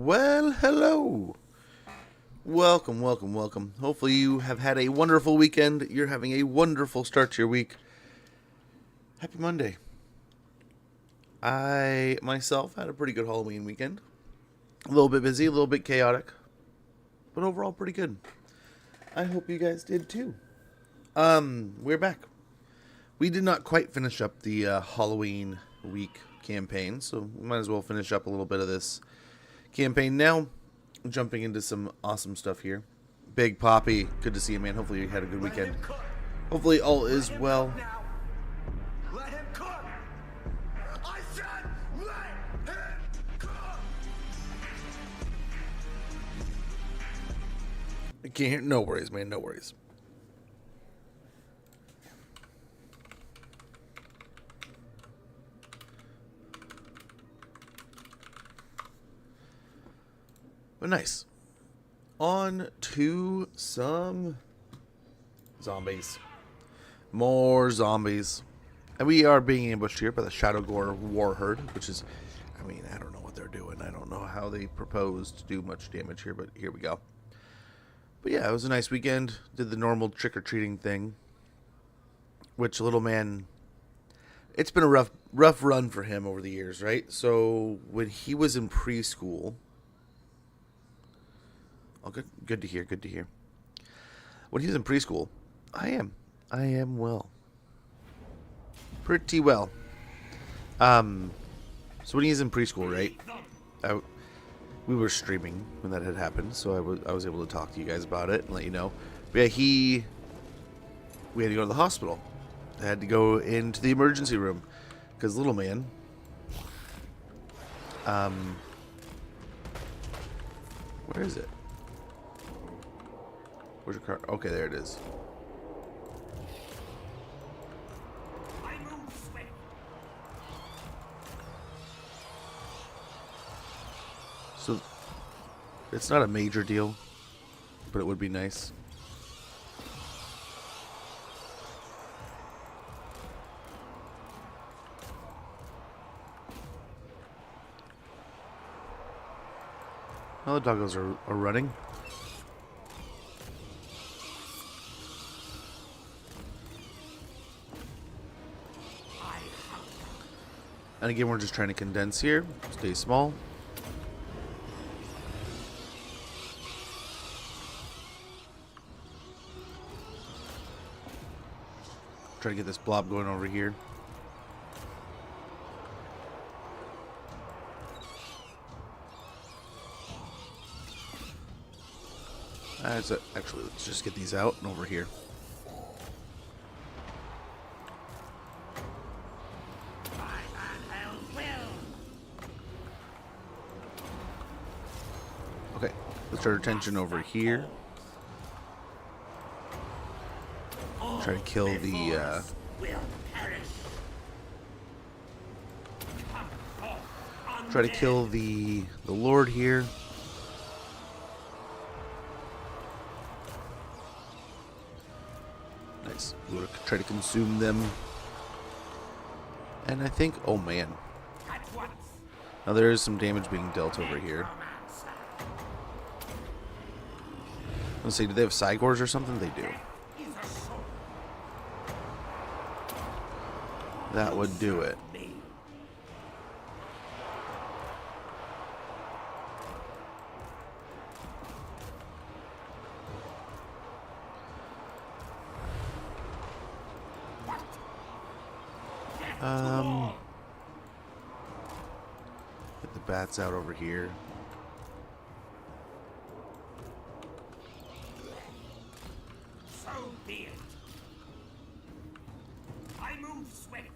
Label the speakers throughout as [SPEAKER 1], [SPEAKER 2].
[SPEAKER 1] Well, hello. Welcome, welcome, welcome. Hopefully you have had a wonderful weekend. You're having a wonderful start to your week. Happy Monday. I, myself, had a pretty good Halloween weekend. A little bit busy, a little bit chaotic, but overall pretty good. I hope you guys did too. We're back. We did not quite finish up the Halloween week campaign, so we might as well finish up a little bit of this campaign now. Jumping into some awesome stuff here. Big Poppy, good to see you, man. Hopefully you had a good weekend. Hopefully all is well.
[SPEAKER 2] Let him cook. I said let him cook.
[SPEAKER 1] I can't hear. No worries, man. No worries. But nice. On to some zombies. More zombies. And we are being ambushed here by the Shadow Gore War Herd, which is, I mean, I don't know what they're doing. I don't know how they propose to do much damage here, but here we go. But yeah, it was a nice weekend. Did the normal trick-or-treating thing. Which, little man, it's been a rough run for him over the years, right? So, when he was in preschool... Oh, good to hear, good to hear. When he was in preschool, I am well. Pretty well. So when he was in preschool, right, we were streaming when that had happened, so I was able to talk to you guys about it and let you know. But yeah, we had to go to the hospital. I had to go into the emergency room, because little man, where is it? Where's your car? Okay, there it is. So, it's not a major deal, but it would be nice. Well, the doggos are running. And again, we're just trying to condense here. Stay small. Try to get this blob going over here. Actually, let's just get these out and over here. Okay, let's turn our attention over here. Try to kill the the Lord here. Nice. We're gonna try to consume them. And I think, oh man. Now there is some damage being dealt over here. Let's see, do they have Cygors or something? They do. That would do it. Get the bats out over here.
[SPEAKER 2] So be it. I move swift.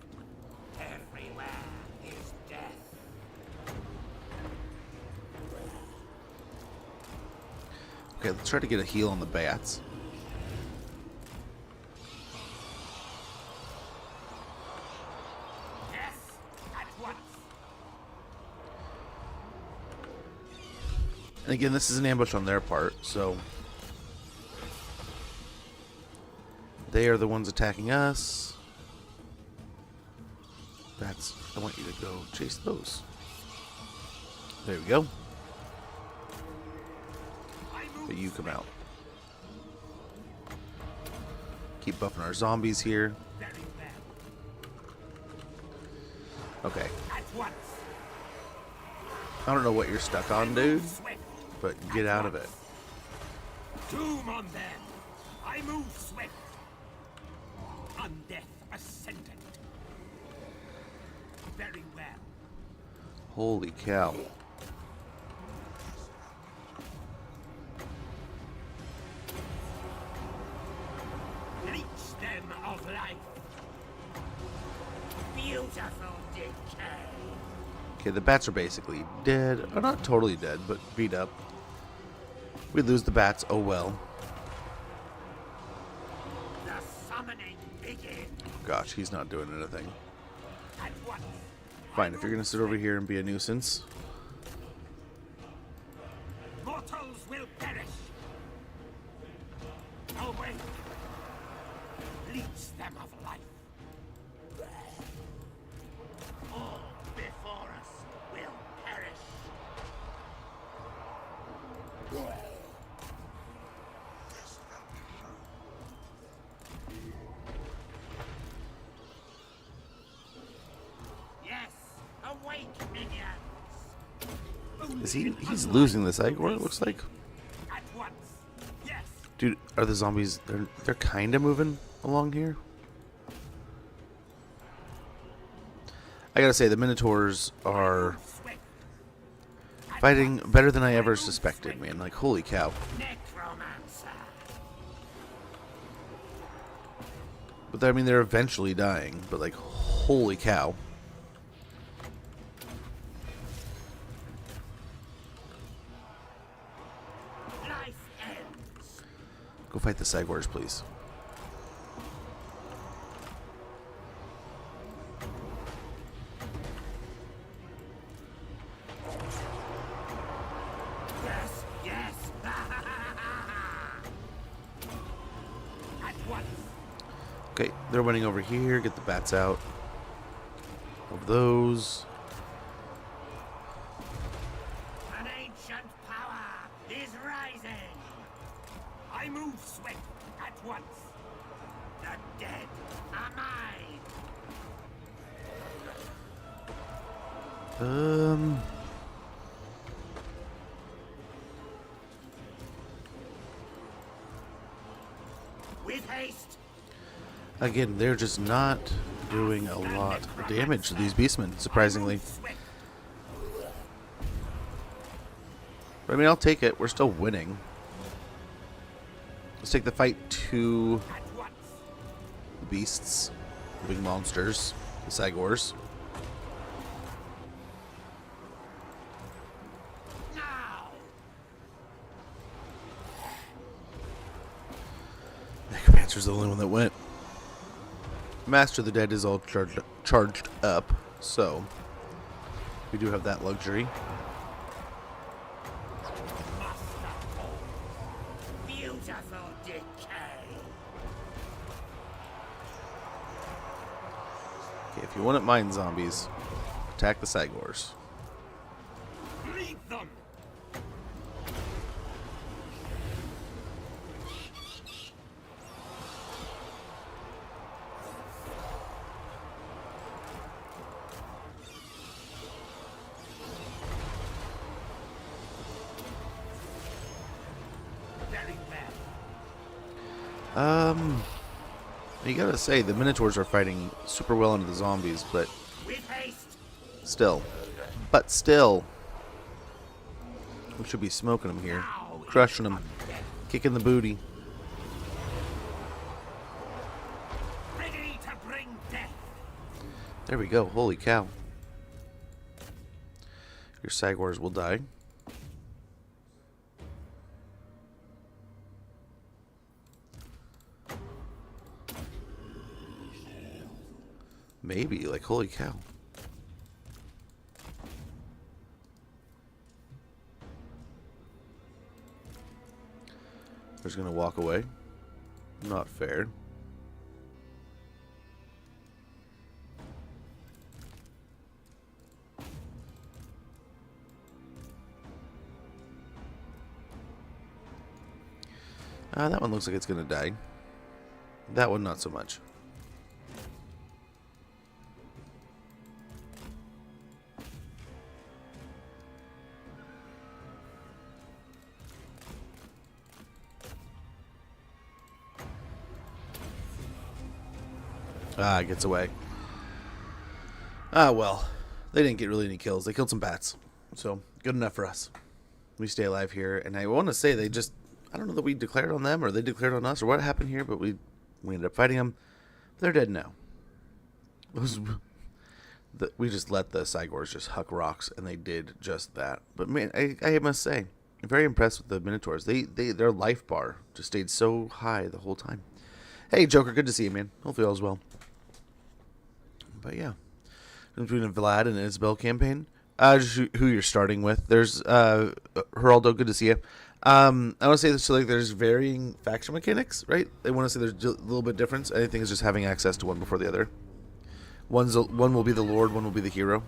[SPEAKER 2] Everywhere is death.
[SPEAKER 1] Okay, let's try to get a heal on the bats.
[SPEAKER 2] Yes, at once.
[SPEAKER 1] And again, this is an ambush on their part, so they are the ones attacking us. I want you to go chase those. There we go. But you come out. Keep buffing our zombies here.
[SPEAKER 2] Very well.
[SPEAKER 1] Okay.
[SPEAKER 2] At once.
[SPEAKER 1] I don't know what you're stuck on, dude,
[SPEAKER 2] Swift.
[SPEAKER 1] but get out of it.
[SPEAKER 2] Doom on them. I move swift. Undeath ascendant. Very well.
[SPEAKER 1] Holy cow.
[SPEAKER 2] Leech them of life. Beautiful decay.
[SPEAKER 1] Okay, the bats are basically dead. Oh, not totally dead, but beat up. We lose the bats. Oh well.
[SPEAKER 2] The summoning begins.
[SPEAKER 1] Gosh, he's not doing anything.
[SPEAKER 2] At once.
[SPEAKER 1] Fine, if you're gonna sit over here and be a nuisance.
[SPEAKER 2] Mortals will perish. Awake. Leech them of life. All before us will perish. Yes, awake, minions.
[SPEAKER 1] Is he's losing this egg, what it looks like?
[SPEAKER 2] At once. Yes.
[SPEAKER 1] Dude, are the zombies they're kinda moving along here? I gotta say the Minotaurs are
[SPEAKER 2] Swift.
[SPEAKER 1] fighting better than I ever suspected, man. Like holy cow.
[SPEAKER 2] Necromancer.
[SPEAKER 1] But I mean they're eventually dying, but like holy cow.
[SPEAKER 2] Life ends.
[SPEAKER 1] Go fight the Sagwars, please.
[SPEAKER 2] Yes, yes. At once.
[SPEAKER 1] Okay, they're running over here. Get the bats out of those.
[SPEAKER 2] An ancient power is rising. I move swift at once. The dead are mine. With haste.
[SPEAKER 1] Again, they're just not doing a lot of damage to these beastmen, surprisingly.
[SPEAKER 2] Swift.
[SPEAKER 1] But I mean, I'll take it. We're still winning. Let's take the fight to
[SPEAKER 2] At once.
[SPEAKER 1] the beasts, the big monsters, the Sagwars.
[SPEAKER 2] Now.
[SPEAKER 1] Necromancer's the only one that went. Master of the Dead is all charged up, so we do have that luxury.
[SPEAKER 2] Beautiful decay.
[SPEAKER 1] Okay, if you wouldn't mind zombies, attack the Sagwars.
[SPEAKER 2] Lead them. Very well.
[SPEAKER 1] You gotta say, the Minotaurs are fighting super well into the zombies, but
[SPEAKER 2] With haste.
[SPEAKER 1] still. We should be smoking them here. Crushing them. Kicking the booty.
[SPEAKER 2] Ready to bring death.
[SPEAKER 1] There we go. Holy cow. Your Sagwars will die. Maybe. Like, holy cow. They're just gonna walk away. Not fair. That one looks like it's gonna die. That one not so much. It gets away. Well. They didn't get really any kills. They killed some bats. So, good enough for us. We stay alive here. And I want to say they just... I don't know that we declared on them or they declared on us or what happened here, but we ended up fighting them. They're dead now. We just let the Cygors just huck rocks, and they did just that. But man, I must say, I'm very impressed with the Minotaurs. Their life bar just stayed so high the whole time. Hey, Joker, good to see you, man. Hopefully all's well. But yeah. Between a Vlad and Isabel campaign. Just who you're starting with. There's Geraldo, good to see you. I want to say this, so like there's varying faction mechanics, right? They want to say there's a little bit difference. I think it's just having access to one before the other. One will be the Lord, one will be the hero.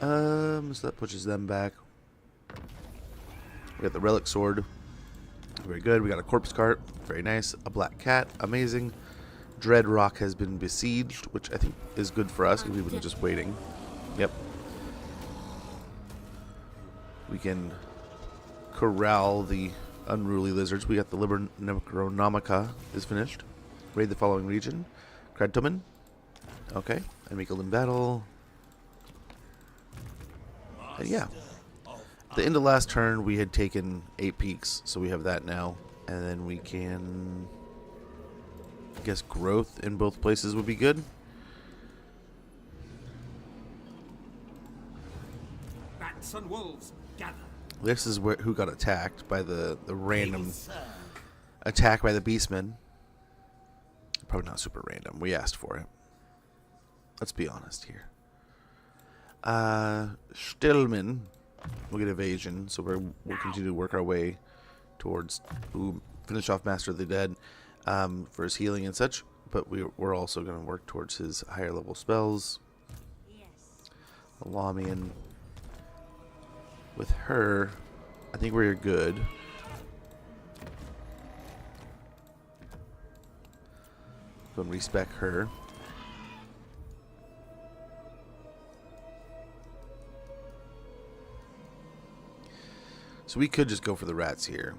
[SPEAKER 1] So that pushes them back. We got the relic sword. Very good. We got a corpse cart. Very nice. A black cat. Amazing. Dread Rock has been besieged, which I think is good for us because we've been just waiting. Yep. We can corral the unruly lizards. We got the Liber Necronomica is finished. Raid the following region. Kredtomen. Okay. And make in battle. And yeah. At the end of last turn, we had taken 8 peaks, so we have that now. And then we can... I guess growth in both places would be good.
[SPEAKER 2] Bats and wolves, gather.
[SPEAKER 1] This is who got attacked by the random attack by the beastmen. Probably not super random. We asked for it. Let's be honest here. Stillman will get evasion, so we'll continue to work our way towards finish off Master of the Dead for his healing and such. But we're also going to work towards his higher level spells. Lamian. With her, I think we're good. Go and respec her. So we could just go for the rats here.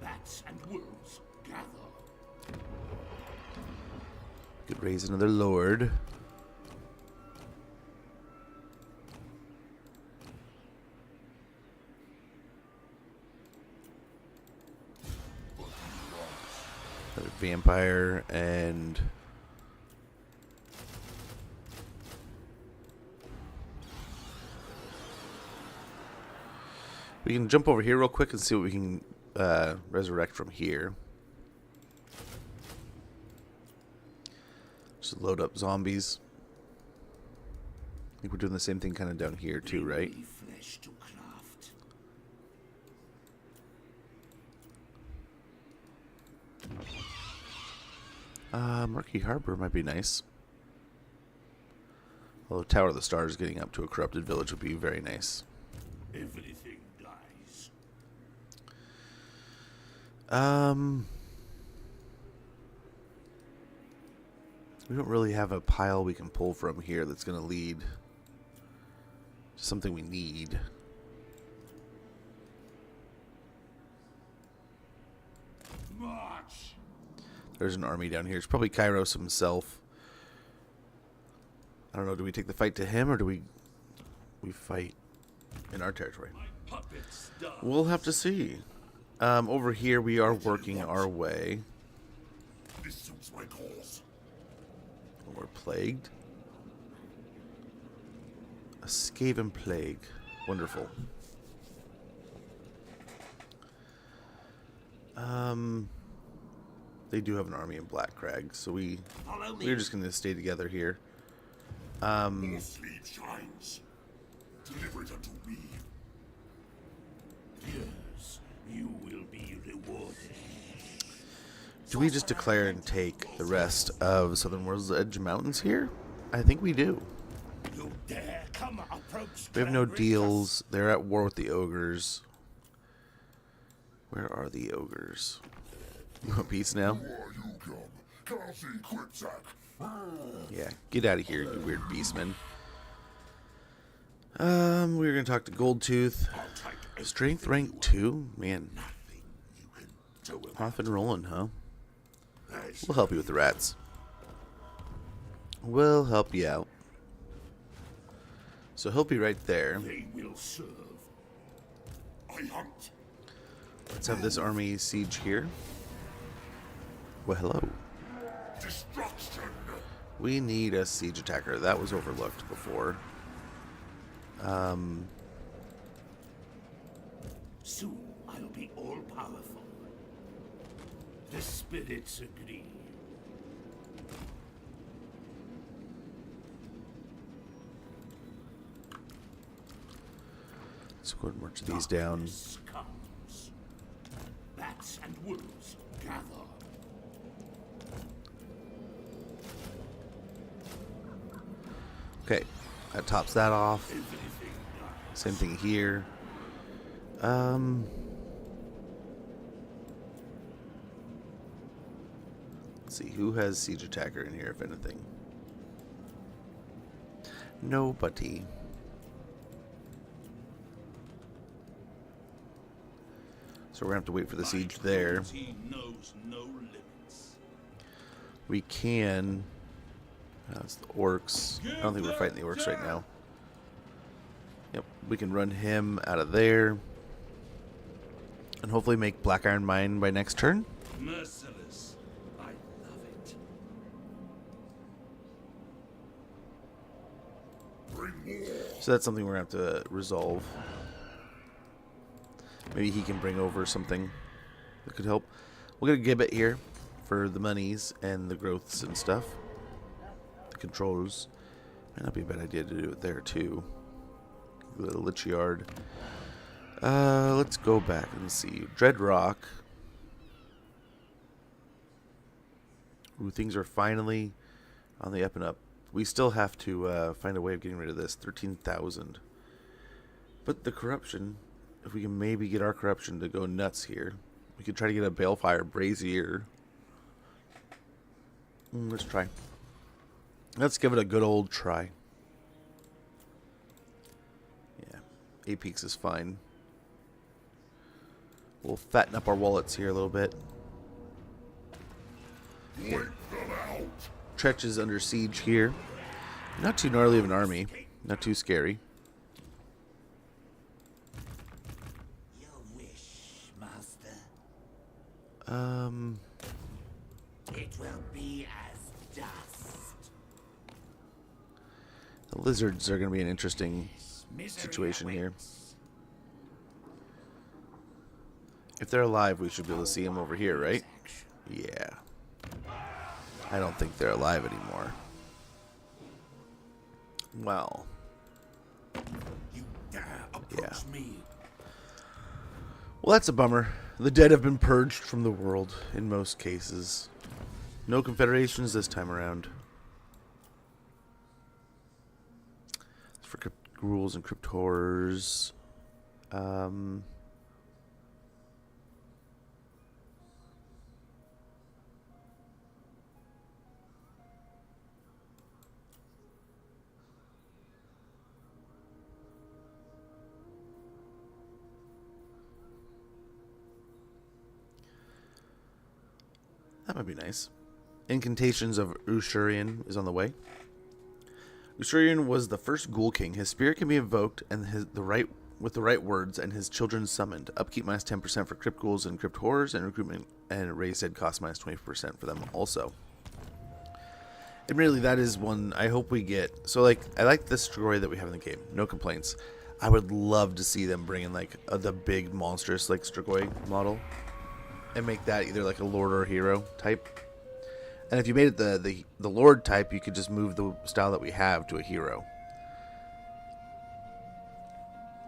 [SPEAKER 2] Bats and wolves, gather.
[SPEAKER 1] Could raise another lord. Another vampire and... We can jump over here real quick and see what we can resurrect from here. Just load up zombies. I think we're doing the same thing kind of down here too, right?
[SPEAKER 2] Flesh to craft.
[SPEAKER 1] Murky Harbor might be nice. Although Tower of the Stars getting up to a corrupted village would be very nice.
[SPEAKER 2] Everything dies.
[SPEAKER 1] We don't really have a pile we can pull from here that's going to lead to something we need.
[SPEAKER 2] March.
[SPEAKER 1] There's an army down here. It's probably Kairos himself. I don't know. Do we take the fight to him or do we fight in our territory? We'll have to see. Over here, we are working our way.
[SPEAKER 2] This suits my cause.
[SPEAKER 1] We're plagued. A Skaven plague. Wonderful. They do have an army in Black Crag, so we're just going to stay together here.
[SPEAKER 2] More sleep shines. Deliver it unto me. Yes, you will be rewarded.
[SPEAKER 1] Do we just declare and take the rest of Southern World's Edge Mountains here? I think we do.
[SPEAKER 2] You dare come approach
[SPEAKER 1] We have no
[SPEAKER 2] Caravan?
[SPEAKER 1] deals. They're at war with the ogres. Where are the ogres? You want peace now?
[SPEAKER 2] Why you come? Can't see Quipsack.
[SPEAKER 1] Yeah, get out of here, you weird beastman. We're gonna talk to Goldtooth. Strength rank 2? Man,
[SPEAKER 2] You can do it.
[SPEAKER 1] off and rolling, huh? We'll help you with the rats. We'll help you out. So he'll be right there.
[SPEAKER 2] They will serve. I hunt.
[SPEAKER 1] Let's have this army siege here. Well, hello.
[SPEAKER 2] Destruction.
[SPEAKER 1] We need a siege attacker. That was overlooked before.
[SPEAKER 2] Soon I'll be all powerful. The spirits agree.
[SPEAKER 1] Let's go ahead and march these down.
[SPEAKER 2] Darkness comes. Bats and wolves gather.
[SPEAKER 1] Okay, that tops that off.
[SPEAKER 2] Everything
[SPEAKER 1] Same thing here. Let's see, who has siege attacker in here, if anything? Nobody. So we're gonna have to wait for the siege there.
[SPEAKER 2] He knows no limits.
[SPEAKER 1] We can. That's the orcs. I don't think we're fighting the orcs right now. Yep, we can run him out of there. And hopefully make Black Iron Mine by next turn.
[SPEAKER 2] Merciless. I love it. Bring more.
[SPEAKER 1] So that's something we're going to have to resolve. Maybe he can bring over something that could help. We'll get a gibbet here for the monies and the growths and stuff. The controllers. Might not be a bad idea to do it there too. The Lich Yard. Let's go back and see. Dread Rock. Ooh, things are finally on the up and up. We still have to find a way of getting rid of this. 13,000. But the corruption, if we can maybe get our corruption to go nuts here. We could try to get a Balefire Brazier. Let's try. Let's give it a good old try. Yeah, 8 peaks is fine. We'll fatten up our wallets here a little bit.
[SPEAKER 2] Wipe them out.
[SPEAKER 1] Tretch is under siege here. Not too gnarly of an army. Not too scary.
[SPEAKER 3] Your wish, master. It will be as dust.
[SPEAKER 1] The lizards are going to be an interesting
[SPEAKER 3] Misery
[SPEAKER 1] situation here.
[SPEAKER 3] awaits.
[SPEAKER 1] If they're alive, we should be able to see them over here, right? Yeah. I don't think they're alive anymore. Well,
[SPEAKER 2] You dare approach me.
[SPEAKER 1] well, that's a bummer. The dead have been purged from the world in most cases. No confederations this time around. As for ghouls and crypt horrors, that might be nice. Incantations of Ushurian is on the way. Ushurian was the first ghoul king. His spirit can be invoked and with the right words, and his children summoned. Upkeep minus 10% for crypt ghouls and crypt horrors, and recruitment and raised dead cost minus 20% for them also. And really, that is one I hope we get. So, like, I like the story that we have in the game. No complaints. I would love to see them bring in like the big monstrous like Strigoi model, and make that either like a lord or a hero type. And if you made it the lord type, you could just move the style that we have to a hero.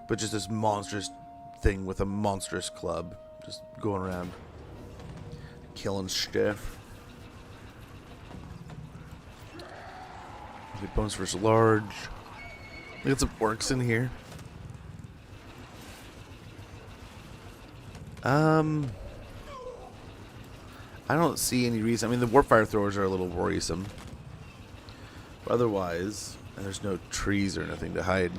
[SPEAKER 1] But just this monstrous thing with a monstrous club just going around. killing stuff. Get bonus versus large. We got some orcs in here. I don't see any reason. I mean, the warpfire throwers are a little worrisome. But otherwise, there's no trees or anything to hide.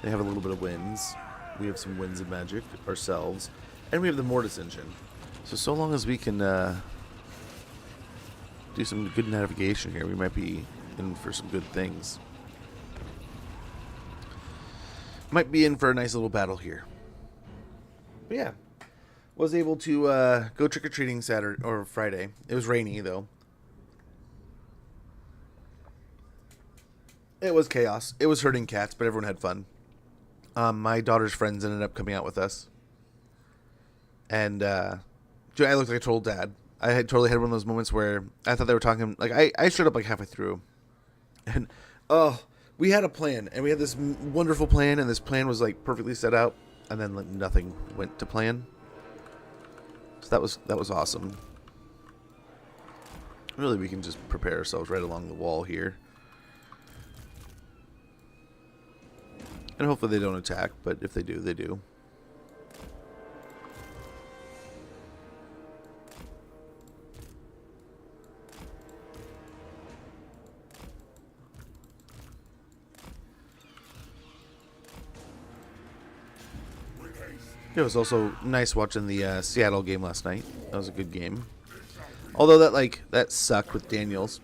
[SPEAKER 1] They have a little bit of winds. We have some winds of magic ourselves. And we have the Mortis engine. So long as we can do some good navigation here, we might be in for some good things. Might be in for a nice little battle here. But yeah, was able to go trick-or-treating Saturday or Friday. It was rainy though. It was chaos. It was herding cats, but everyone had fun. My daughter's friends ended up coming out with us, and I looked like a total dad. I had totally had one of those moments where I thought they were talking. Like I showed up like halfway through, and we had a plan, and we had this wonderful plan, and this plan was like perfectly set out. And then like, nothing went to plan. So that was awesome. Really, we can just prepare ourselves right along the wall here. And hopefully they don't attack, but if they do, they do. It was also nice watching the Seattle game last night. That was a good game. Although that sucked with Daniels.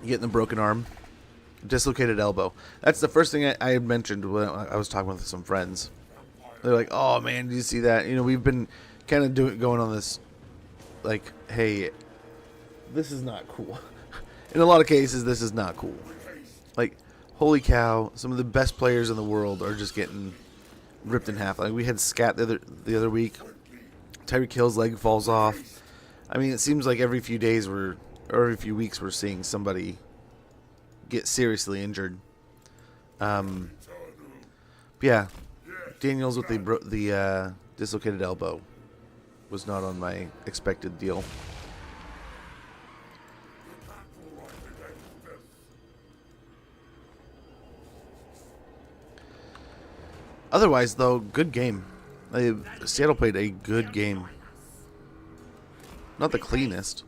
[SPEAKER 1] Getting the broken arm. Dislocated elbow. That's the first thing I had mentioned when I was talking with some friends. They're like, oh man, did you see that? You know, we've been kind of going on this, like, hey, this is not cool. In a lot of cases, this is not cool. Like, holy cow, some of the best players in the world are just getting ripped in half. Like we had Scat the other week. Tyreek Hill's leg falls off. I mean, it seems like every few days or every few weeks we're seeing somebody get seriously injured. Yeah, Daniels with the dislocated elbow was not on my expected deal. Otherwise, though, good game. Seattle played a good game. Not the cleanest,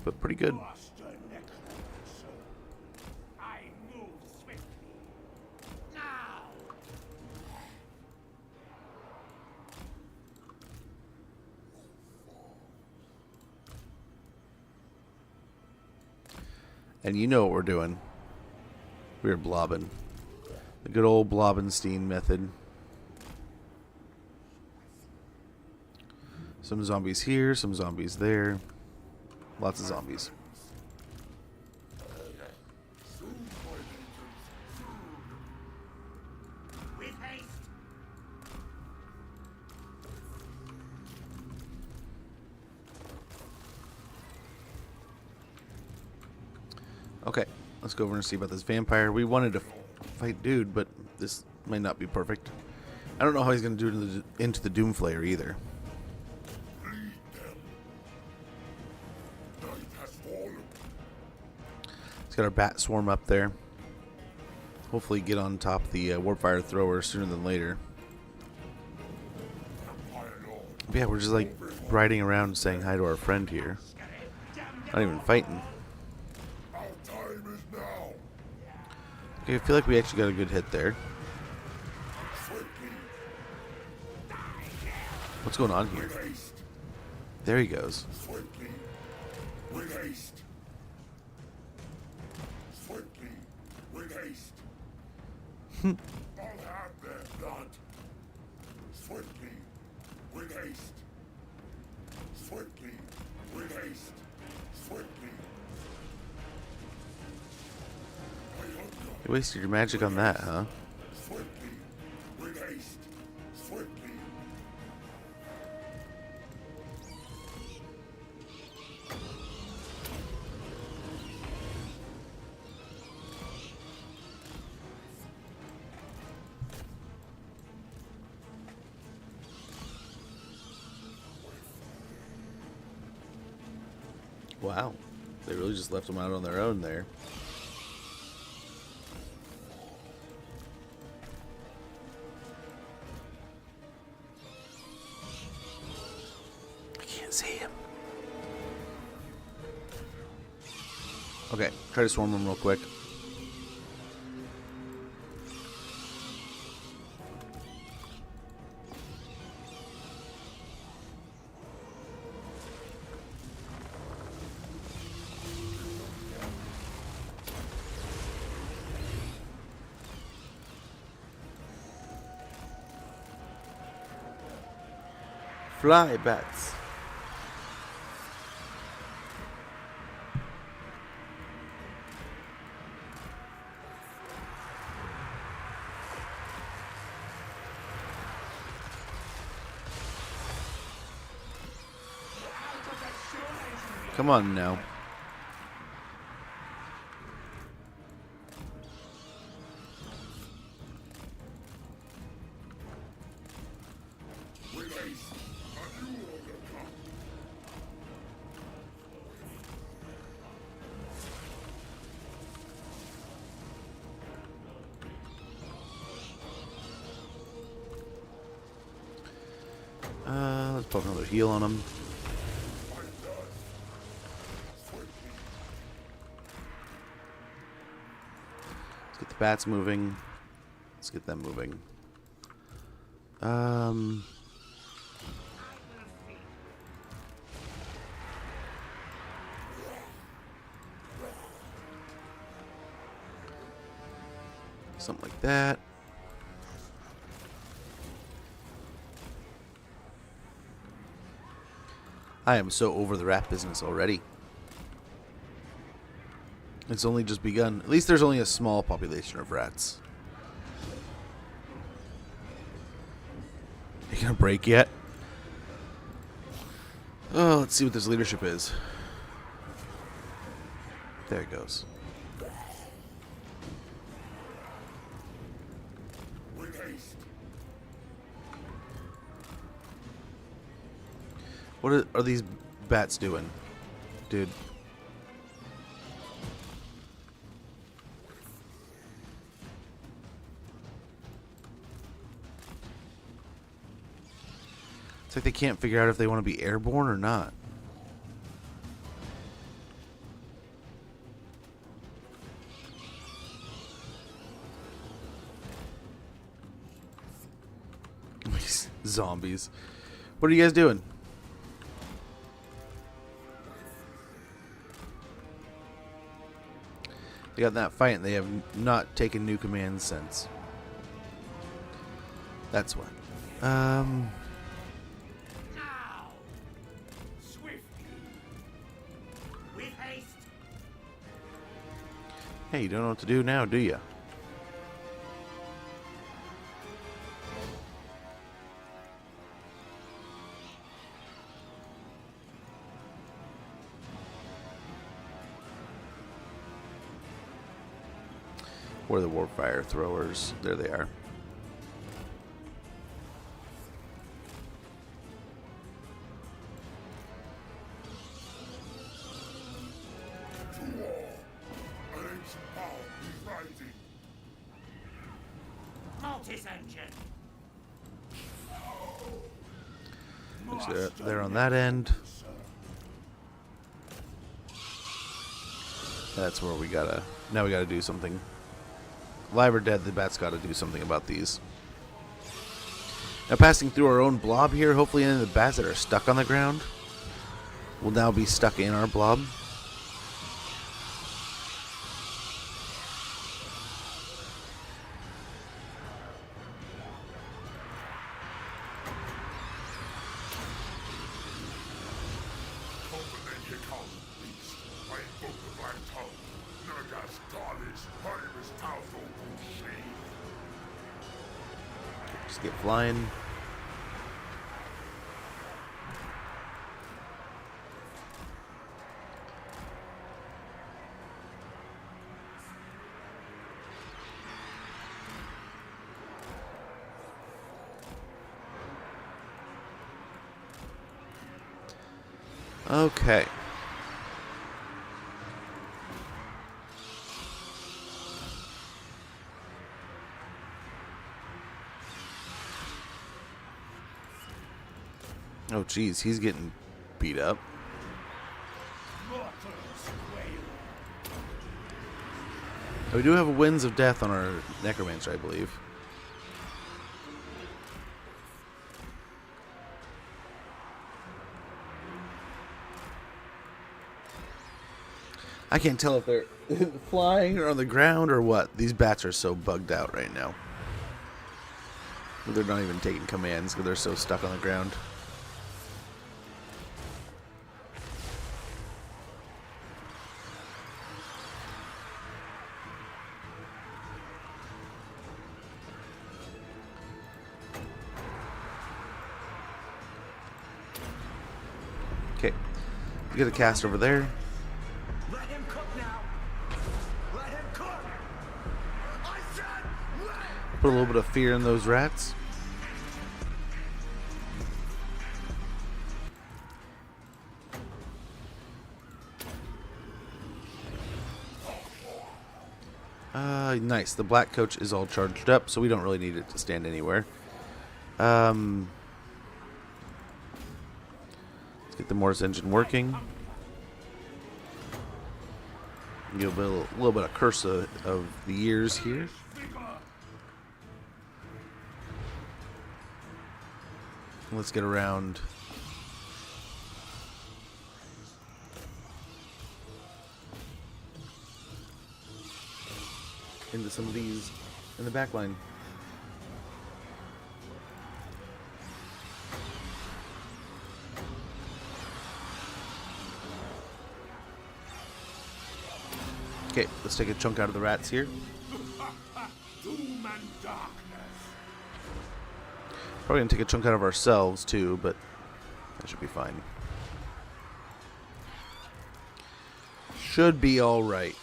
[SPEAKER 1] but pretty good. And you know what we're doing. We're blobbing. The good old Blobbenstein method. Some zombies here, some zombies there. Lots of zombies. Okay, let's go over and see about this vampire. We wanted to fight dude, but this might not be perfect. I don't know how he's going to do it into the Doomflayer either. He's got our bat swarm up there. Hopefully get on top of the warpfire thrower sooner than later. But yeah, we're just like riding around saying hi to our friend here. Not even fighting. Okay, I feel like we actually got a good hit there. What's going on here? There he goes. You wasted your magic on that, huh? Wow. They really just left them out on their own there. I can't see him. Okay, try to swarm him real quick. Fly, bats. Come on now.
[SPEAKER 2] With haste, a new order come.
[SPEAKER 1] Let's pop another heal on him. Let's get the bats moving. Let's get them moving. Something like that. I am so over the rat business already. It's only just begun. At least there's only a small population of rats. You gonna break yet? Oh, let's see what this leadership is. There it goes.
[SPEAKER 2] With haste.
[SPEAKER 1] What are these bats doing? Dude. It's like they can't figure out if they want to be airborne or not. These zombies. What are you guys doing? They got in that fight and they have not taken new commands since. That's why.
[SPEAKER 3] Now! Swiftly! With haste!
[SPEAKER 1] Hey, you don't know what to do now, do you? Where are the warfire throwers? There they are.
[SPEAKER 2] To war. An ancient power is rising.
[SPEAKER 3] Mortis engine!
[SPEAKER 1] They're on that end. That's where we gotta... Now we gotta do something. Live or dead, the bat's gotta do something about these. Now passing through our own blob here, hopefully any of the bats that are stuck on the ground will now be stuck in our blob.
[SPEAKER 2] Open you come, beast. I invoke the black tongue. Nurgas, Darlish, Hardimus, Powerful, Shade.
[SPEAKER 1] Just get flying. Okay. Oh, geez, he's getting beat up. We do have Winds of Death on our Necromancer, I believe. I can't tell if they're flying or on the ground or what. These bats are so bugged out right now. They're not even taking commands because they're so stuck on the ground. Okay, we get a cast over there.
[SPEAKER 3] Let him cook now. Let him cook. I said let.
[SPEAKER 1] Put a little bit of fear in those rats. Nice. The black coach is all charged up, so we don't really need it to stand anywhere. Let's get the Mortis engine working. Give a little bit of curse of the years here. Let's get around. Into some of these in the back line. Okay, let's take a chunk out of the rats here.
[SPEAKER 2] Doom and darkness.
[SPEAKER 1] Probably gonna take a chunk out of ourselves too, but that should be fine. Should be all right.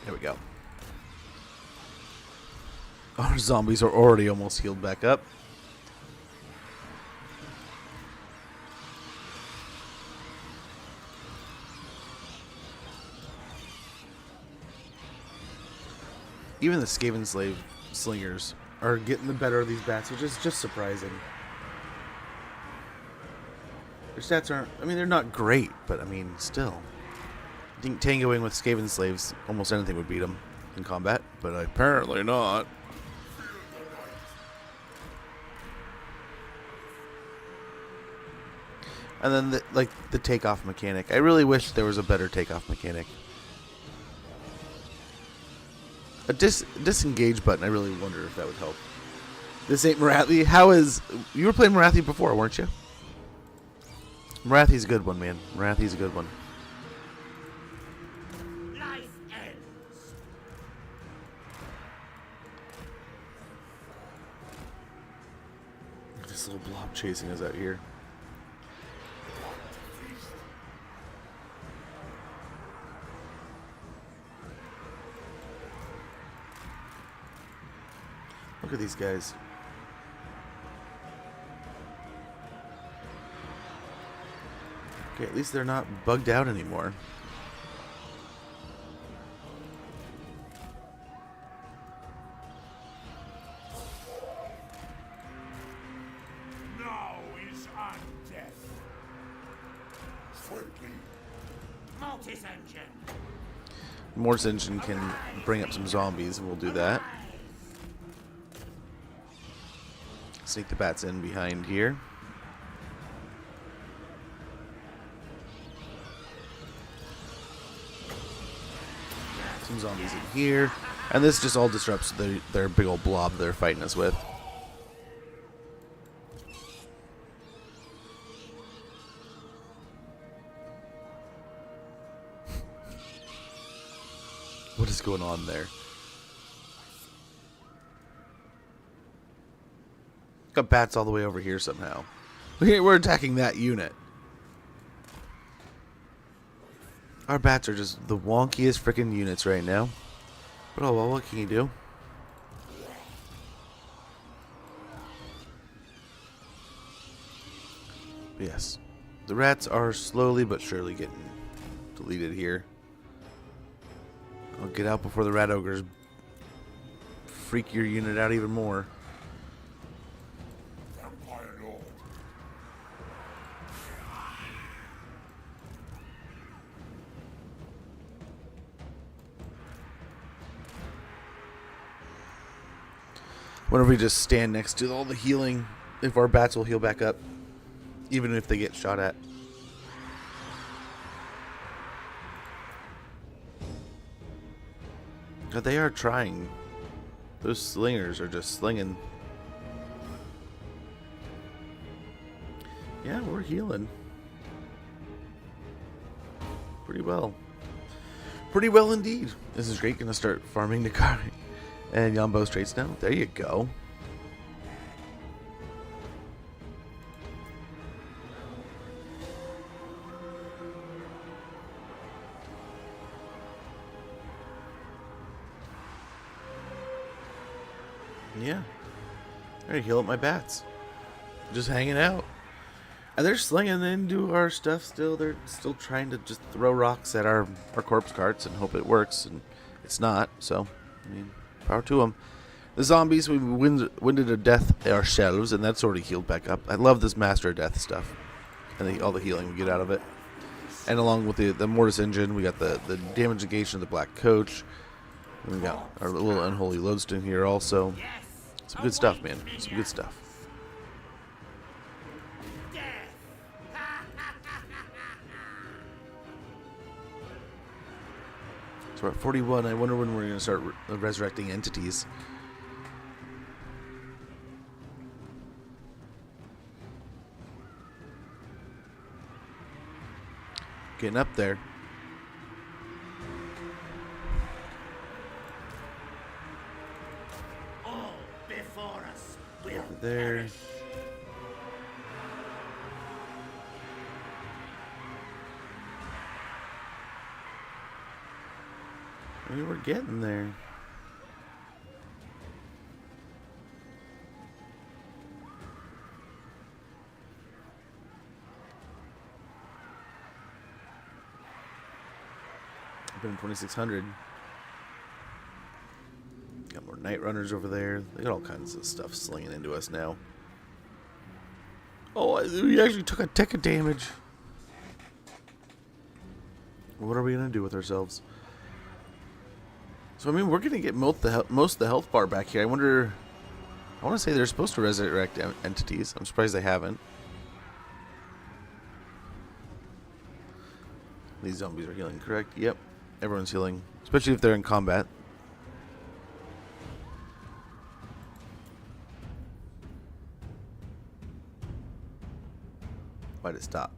[SPEAKER 1] There we go. Our zombies are already almost healed back up. Even the Skaven Slave Slingers are getting the better of these bats, which is just surprising. Their stats aren't, I mean, they're not great, but I mean, still. I think tangoing with Skaven Slaves, almost anything would beat them in combat, but apparently not. And then, the takeoff mechanic. I really wish there was a better takeoff mechanic. A disengage button, I really wonder if that would help. This ain't Marathi. How is... You were playing Marathi before, weren't you? Marathi's a good one, man. Marathi's a good one.
[SPEAKER 3] Life ends.
[SPEAKER 1] This little blob chasing us out here. Look at these guys. Okay, at least they're not bugged out anymore.
[SPEAKER 2] Now is on death. Swiftly.
[SPEAKER 3] Mortis engine.
[SPEAKER 1] Mortis engine can bring up some zombies, and we'll do that. Sneak the bats in behind here. Some zombies in here. And this just all disrupts their big old blob they're fighting us with. What is going on there? Got bats all the way over here somehow. We're attacking that unit. Our bats are just the wonkiest freaking units right now. But oh well, what can you do? Yes. The rats are slowly but surely getting deleted here. I'll get out before the rat ogres freak your unit out even more.
[SPEAKER 2] Vampire Lord.
[SPEAKER 1] Whenever we just stand next to all the healing, if our bats will heal back up, even if they get shot at. But they are trying. Those slingers are just slinging. Yeah, we're healing. Pretty well. Pretty well indeed. This is great. Gonna start farming the car and Yambo Straits now. There you go. Yeah. I heal up my bats. Just hanging out. And they're slinging into our stuff still. They're still trying to just throw rocks at our corpse carts and hope it works. And it's not. So, I mean, power to them. The zombies, we winded a death ourselves. And that's already healed back up. I love this Master of Death stuff. And all the healing we get out of it. And along with the Mortis engine, we got the damage negation of the Black Coach. And we got our little Unholy Lodestone here also. Some good stuff, man. Some good stuff. So we're at 41. I wonder when we're going to start resurrecting entities. Getting up there. Over there. I mean, we're getting there. I've been 2,600. Got more night runners over there. They got all kinds of stuff slinging into us now. Oh, we actually took a tick of damage. What are we gonna do with ourselves? So I mean, we're gonna get most of the health bar back here. I wonder. I want to say they're supposed to resurrect entities. I'm surprised they haven't. These zombies are healing, correct? Yep, everyone's healing, especially if they're in combat. Why'd it stop?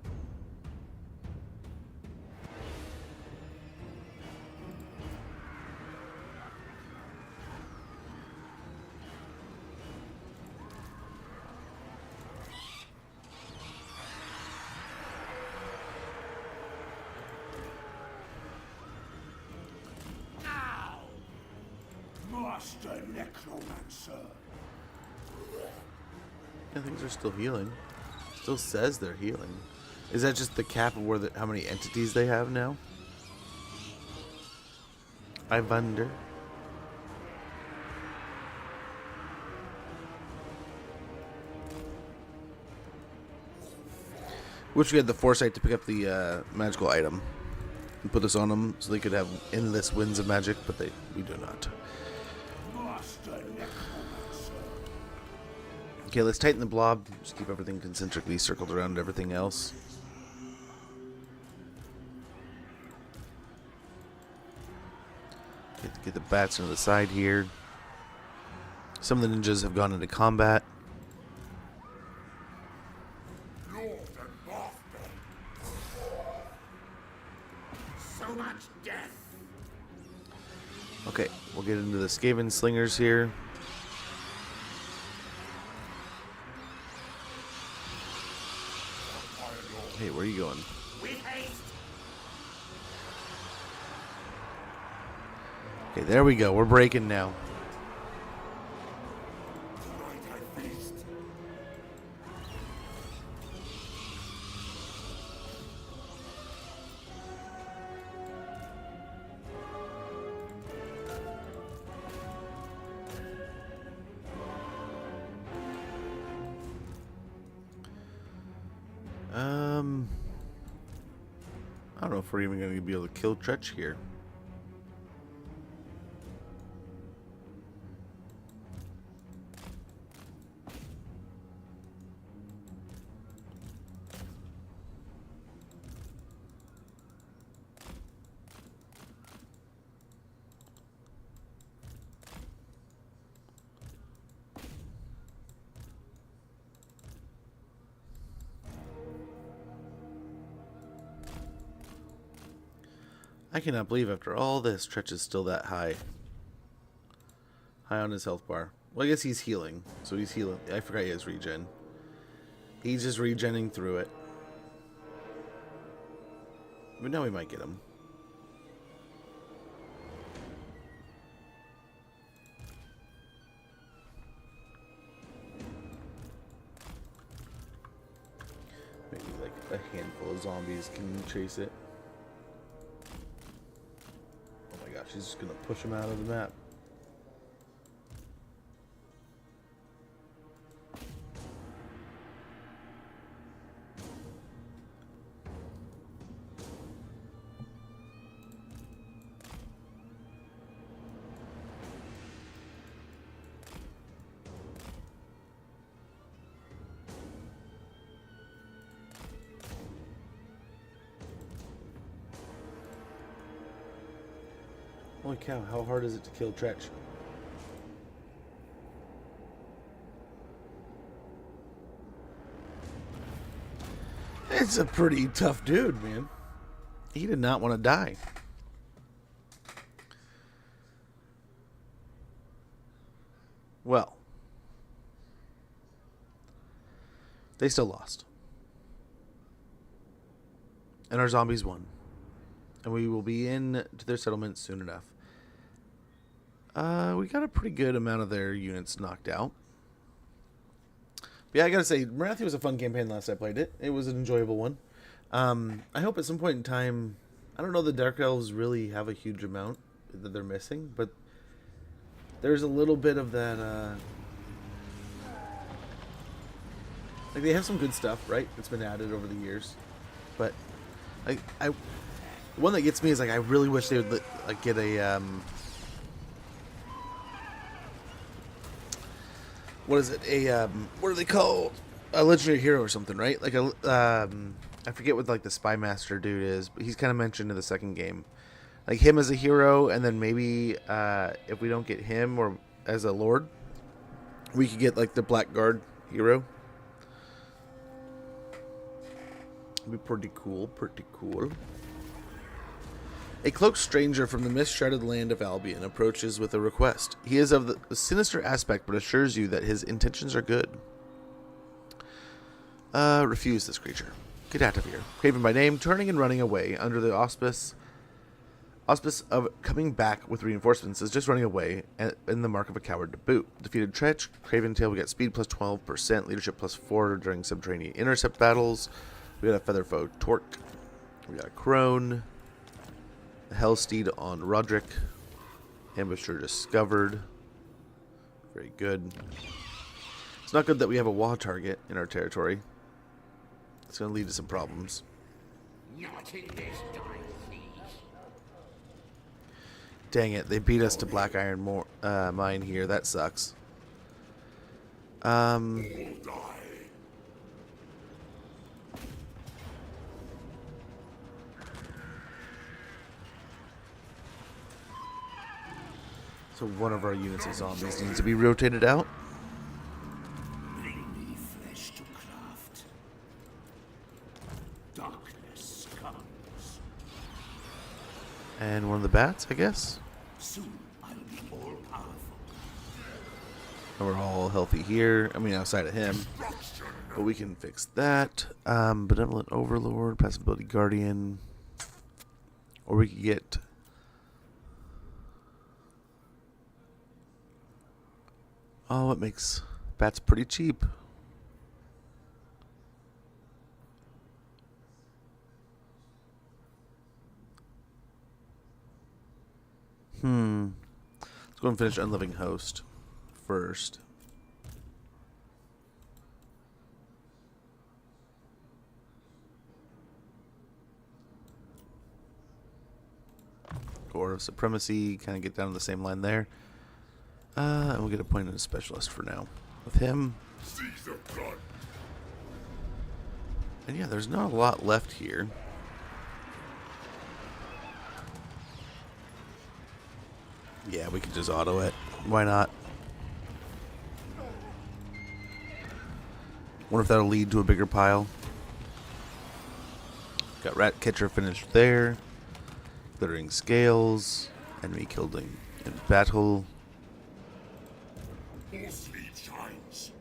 [SPEAKER 3] Master Necromancer.
[SPEAKER 1] Yeah, things are still healing. Still says they're healing. Is that just the cap of where how many entities they have now? I wonder. Wish we had the foresight to pick up the magical item and put this on them so they could have endless winds of magic, but we do not. Okay, let's tighten the blob. Just keep everything concentrically circled around everything else. Get the bats into the side here. Some of the ninjas have gone into combat.
[SPEAKER 3] So much death.
[SPEAKER 1] Okay, we'll get into the Skaven slingers here. Hey, where are you going?
[SPEAKER 3] With haste.
[SPEAKER 1] Okay, there we go. We're breaking now.
[SPEAKER 2] Tonight I feast.
[SPEAKER 1] I don't know if we're even going to be able to kill Tretch here. I cannot believe after all this, Tretch is still that high. High on his health bar. Well, I guess he's healing. So he's healing. I forgot he has regen. He's just regenning through it. But now we might get him. Maybe like a handful of zombies can chase it. Oh my gosh, he's just gonna push him out of the map. Holy cow, how hard is it to kill Tretch? It's a pretty tough dude, man. He did not want to die. Well, they still lost. And our zombies won. And we will be in to their settlement soon enough. We got a pretty good amount of their units knocked out. But yeah, I gotta say, Marathi was a fun campaign last I played it. It was an enjoyable one. I hope at some point in time, I don't know the Dark Elves really have a huge amount that they're missing, but there's a little bit of that, like they have some good stuff, right? It's been added over the years. But the one that gets me is like I really wish they would like get a what is it? What are they called? A legendary hero or something, right? Like I forget what like the spy master dude is, but he's kind of mentioned in the second game. Like him as a hero, and then maybe if we don't get him or as a lord, we could get like the Blackguard hero. It'd be pretty cool, pretty cool. A cloaked stranger from the mist-shrouded land of Albion approaches with a request. He is of the sinister aspect, but assures you that his intentions are good. Refuse this creature. Get out of here. Craven by name, turning and running away under the auspice of coming back with reinforcements, is just running away, and the mark of a coward to boot. Defeated Tretch, Craven Tail, we got speed plus 12%, leadership plus 4 during subterranean intercept battles. We got a feather foe Torque. We got a crone. Hellsteed on Roderick. Ambusher discovered. Very good. It's not good that we have a wall target in our territory. It's going to lead to some problems.
[SPEAKER 3] Not in this time,
[SPEAKER 1] Dang it, they beat us to Black Iron Mine here. That sucks. So one of our units of zombies needs to be rotated out.
[SPEAKER 3] bring me flesh to craft. Darkness comes.
[SPEAKER 1] And one of the bats, I guess.
[SPEAKER 3] Soon I'll be all powerful.
[SPEAKER 1] And we're all healthy here. I mean, outside of him. But we can fix that. Benevolent Overlord, Passability Guardian. Or we could get... Oh, it makes bats pretty cheap. Let's go and finish Unliving Host first. Or Supremacy, kind of get down to the same line there. And we'll get appointed as Specialist for now. With him.
[SPEAKER 2] Seize the blood.
[SPEAKER 1] And yeah, there's not a lot left here. Yeah, we can just auto it. Why not? Wonder if that'll lead to a bigger pile. Got Rat Catcher finished there. Glittering Scales. Enemy killed in battle.
[SPEAKER 2] More sleep shines.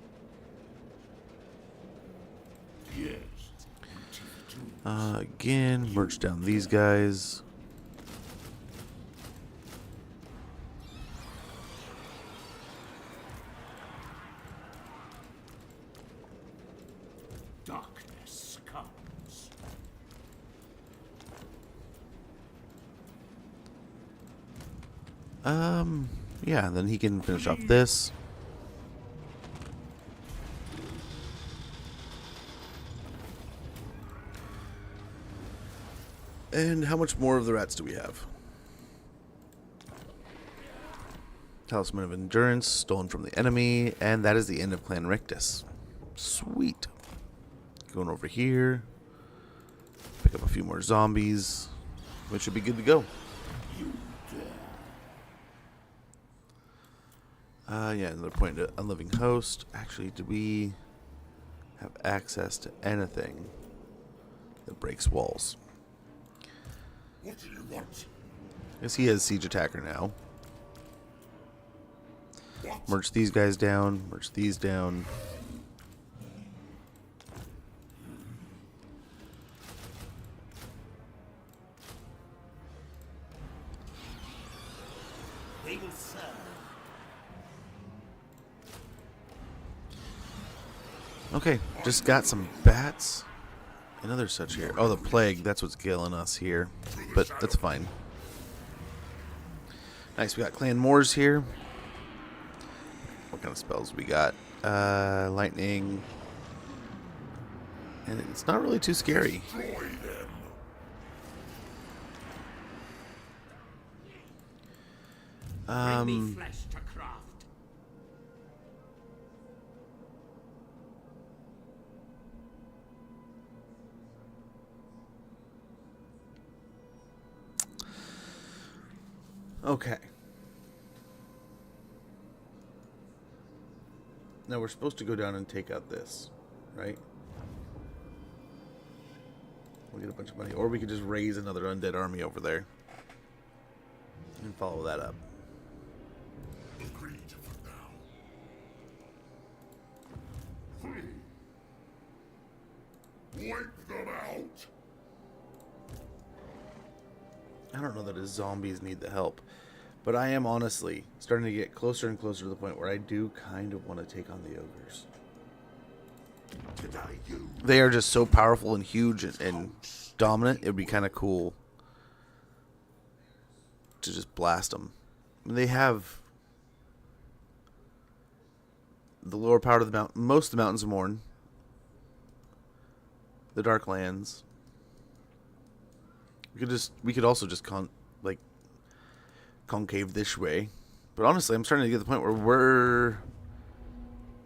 [SPEAKER 2] Yes.
[SPEAKER 1] Again, merge down these guys.
[SPEAKER 3] Darkness comes.
[SPEAKER 1] Yeah, then he can finish off this. And how much more of the rats do we have? Talisman of Endurance, stolen from the enemy, and that is the end of Clan Rictus. Sweet. Going over here. Pick up a few more zombies. We should be good to go. Yeah, another point to Unliving Host. Actually, do we have access to anything that breaks walls?
[SPEAKER 2] What do you want?
[SPEAKER 1] I guess he has Siege Attacker now.
[SPEAKER 2] What?
[SPEAKER 1] Merge these guys down. Merge these down.
[SPEAKER 3] They will serve.
[SPEAKER 1] Okay, just got some bats. Another such here. Oh, the plague. That's what's killing us here. But that's fine. Nice. We got Clan Moors here. What kind of spells we got? Lightning. And it's not really too scary.
[SPEAKER 2] Destroy them.
[SPEAKER 3] Bring me flesh to craft.
[SPEAKER 1] Okay. Now we're supposed to go down and take out this, right? We'll get a bunch of money. Or we could just raise another undead army over there. And follow that up.
[SPEAKER 2] Agreed for now. Wipe them out.
[SPEAKER 1] I don't know that his zombies need the help. But I am honestly starting to get closer and closer to the point where I do kind of want to take on the ogres.
[SPEAKER 2] Did I you?
[SPEAKER 1] They are just so powerful and huge and dominant. It would be kind of cool to just blast them. I mean, they have the lower part of the mountain, most of the mountains of Morn, the Dark Lands. We could also just concave this way. But honestly, I'm starting to get to the point where we're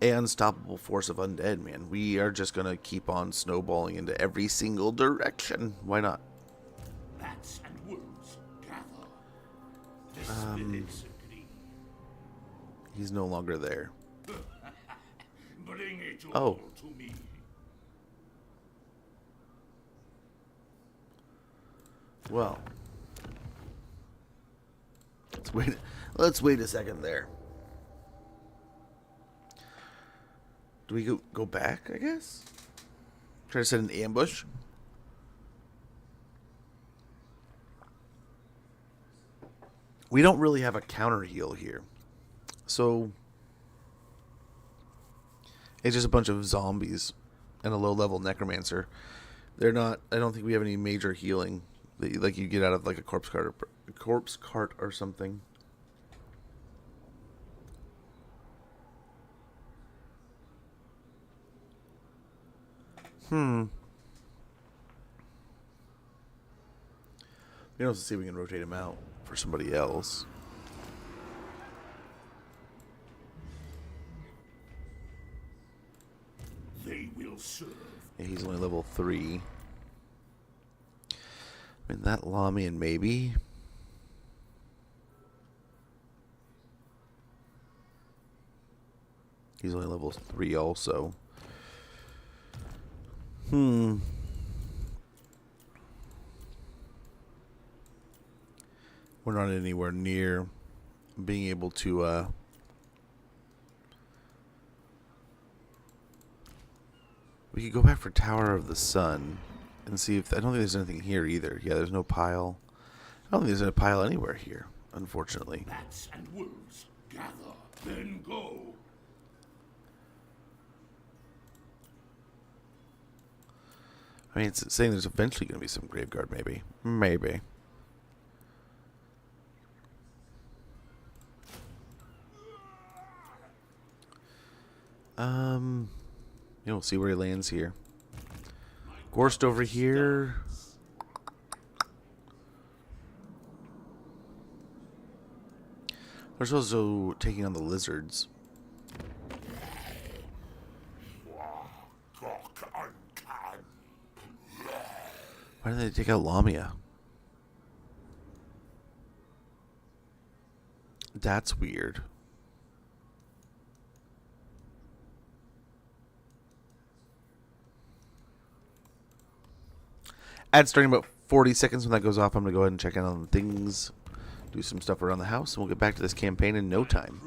[SPEAKER 1] an unstoppable force of undead, man. We are just gonna keep on snowballing into every single direction. Why not?
[SPEAKER 3] Bats and wolves gather. The spirits agree.
[SPEAKER 1] He's no longer there.
[SPEAKER 3] Bring it
[SPEAKER 1] Oh.
[SPEAKER 3] all to me.
[SPEAKER 1] Well, let's wait a second there. Do we go back, I guess? Try to set an ambush? We don't really have a counter heal here. So It's just a bunch of zombies and a low-level necromancer. They're not. I don't think we have any major healing that like you get out of like a corpse cart or something. We can also see if we can rotate him out for somebody else.
[SPEAKER 2] They will serve.
[SPEAKER 1] Yeah, he's only level 3. I mean, that Lamian maybe. He's only level 3 also. We're not anywhere near being able to we could go back for Tower of the Sun and see if I don't think there's anything here either. Yeah, there's no pile. I don't think there's a pile anywhere here, unfortunately.
[SPEAKER 2] Bats and wolves, gather, then go.
[SPEAKER 1] I mean, it's saying there's eventually going to be some Graveguard, maybe. Maybe. Yeah, we'll see where he lands here. Ghorst over here. There's also taking on the lizards. Why did they take out Lamia? That's weird. Ad starting about 40 seconds. When that goes off, I'm going to go ahead and check in on things. Do some stuff around the house, and we'll get back to this campaign in no time.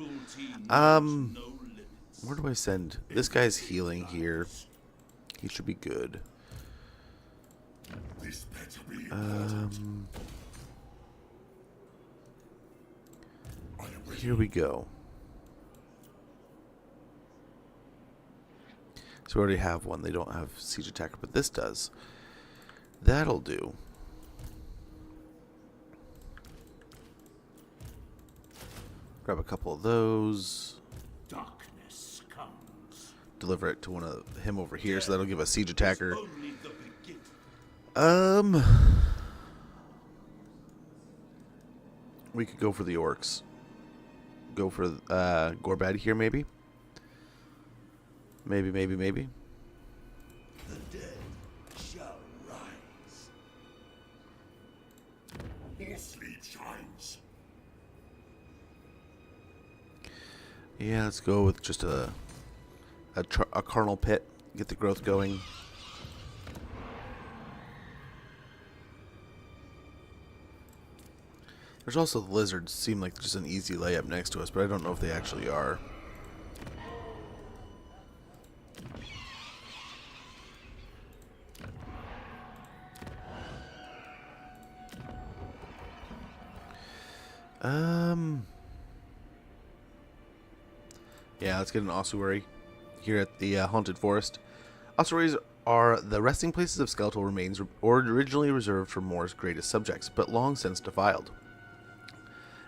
[SPEAKER 1] Where do I send? This guy's healing here. He should be good.
[SPEAKER 2] This better be
[SPEAKER 1] Here we go. So we already have one. They don't have siege attacker, but this does. That'll do. Grab a couple of those.
[SPEAKER 2] darkness comes.
[SPEAKER 1] Deliver it to one of him over here, so that'll give a siege attacker.
[SPEAKER 2] Only the beginning.
[SPEAKER 1] We could go for the orcs. Go for Gorbad here, maybe. Maybe.
[SPEAKER 3] The dead shall rise.
[SPEAKER 2] More sleep shines.
[SPEAKER 1] Yeah, let's go with just a carnal pit. Get the growth going. There's also the lizards. Seem like just an easy layup next to us, but I don't know if they actually are. Yeah, let's get an ossuary here at the Haunted Forest. Ossuaries are the resting places of skeletal remains originally reserved for Moor's greatest subjects, but long since defiled.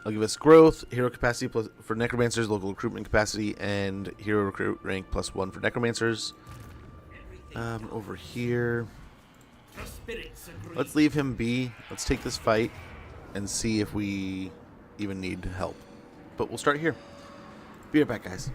[SPEAKER 1] It'll give us growth, hero capacity plus for necromancers, local recruitment capacity, and hero recruit rank +1 for necromancers. Over here, let's leave him be. Let's take this fight and see if we even need help. But we'll start here. Be right back, guys.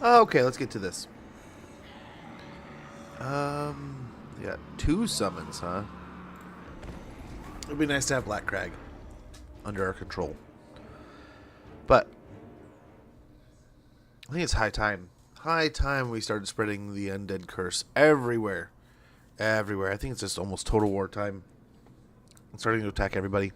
[SPEAKER 1] Okay, let's get to this. Yeah, 2 summons, huh? It'd be nice to have Black Crag under our control. But I think it's high time. High time we started spreading the undead curse everywhere. Everywhere. I think it's just almost total war time. It's starting to attack everybody.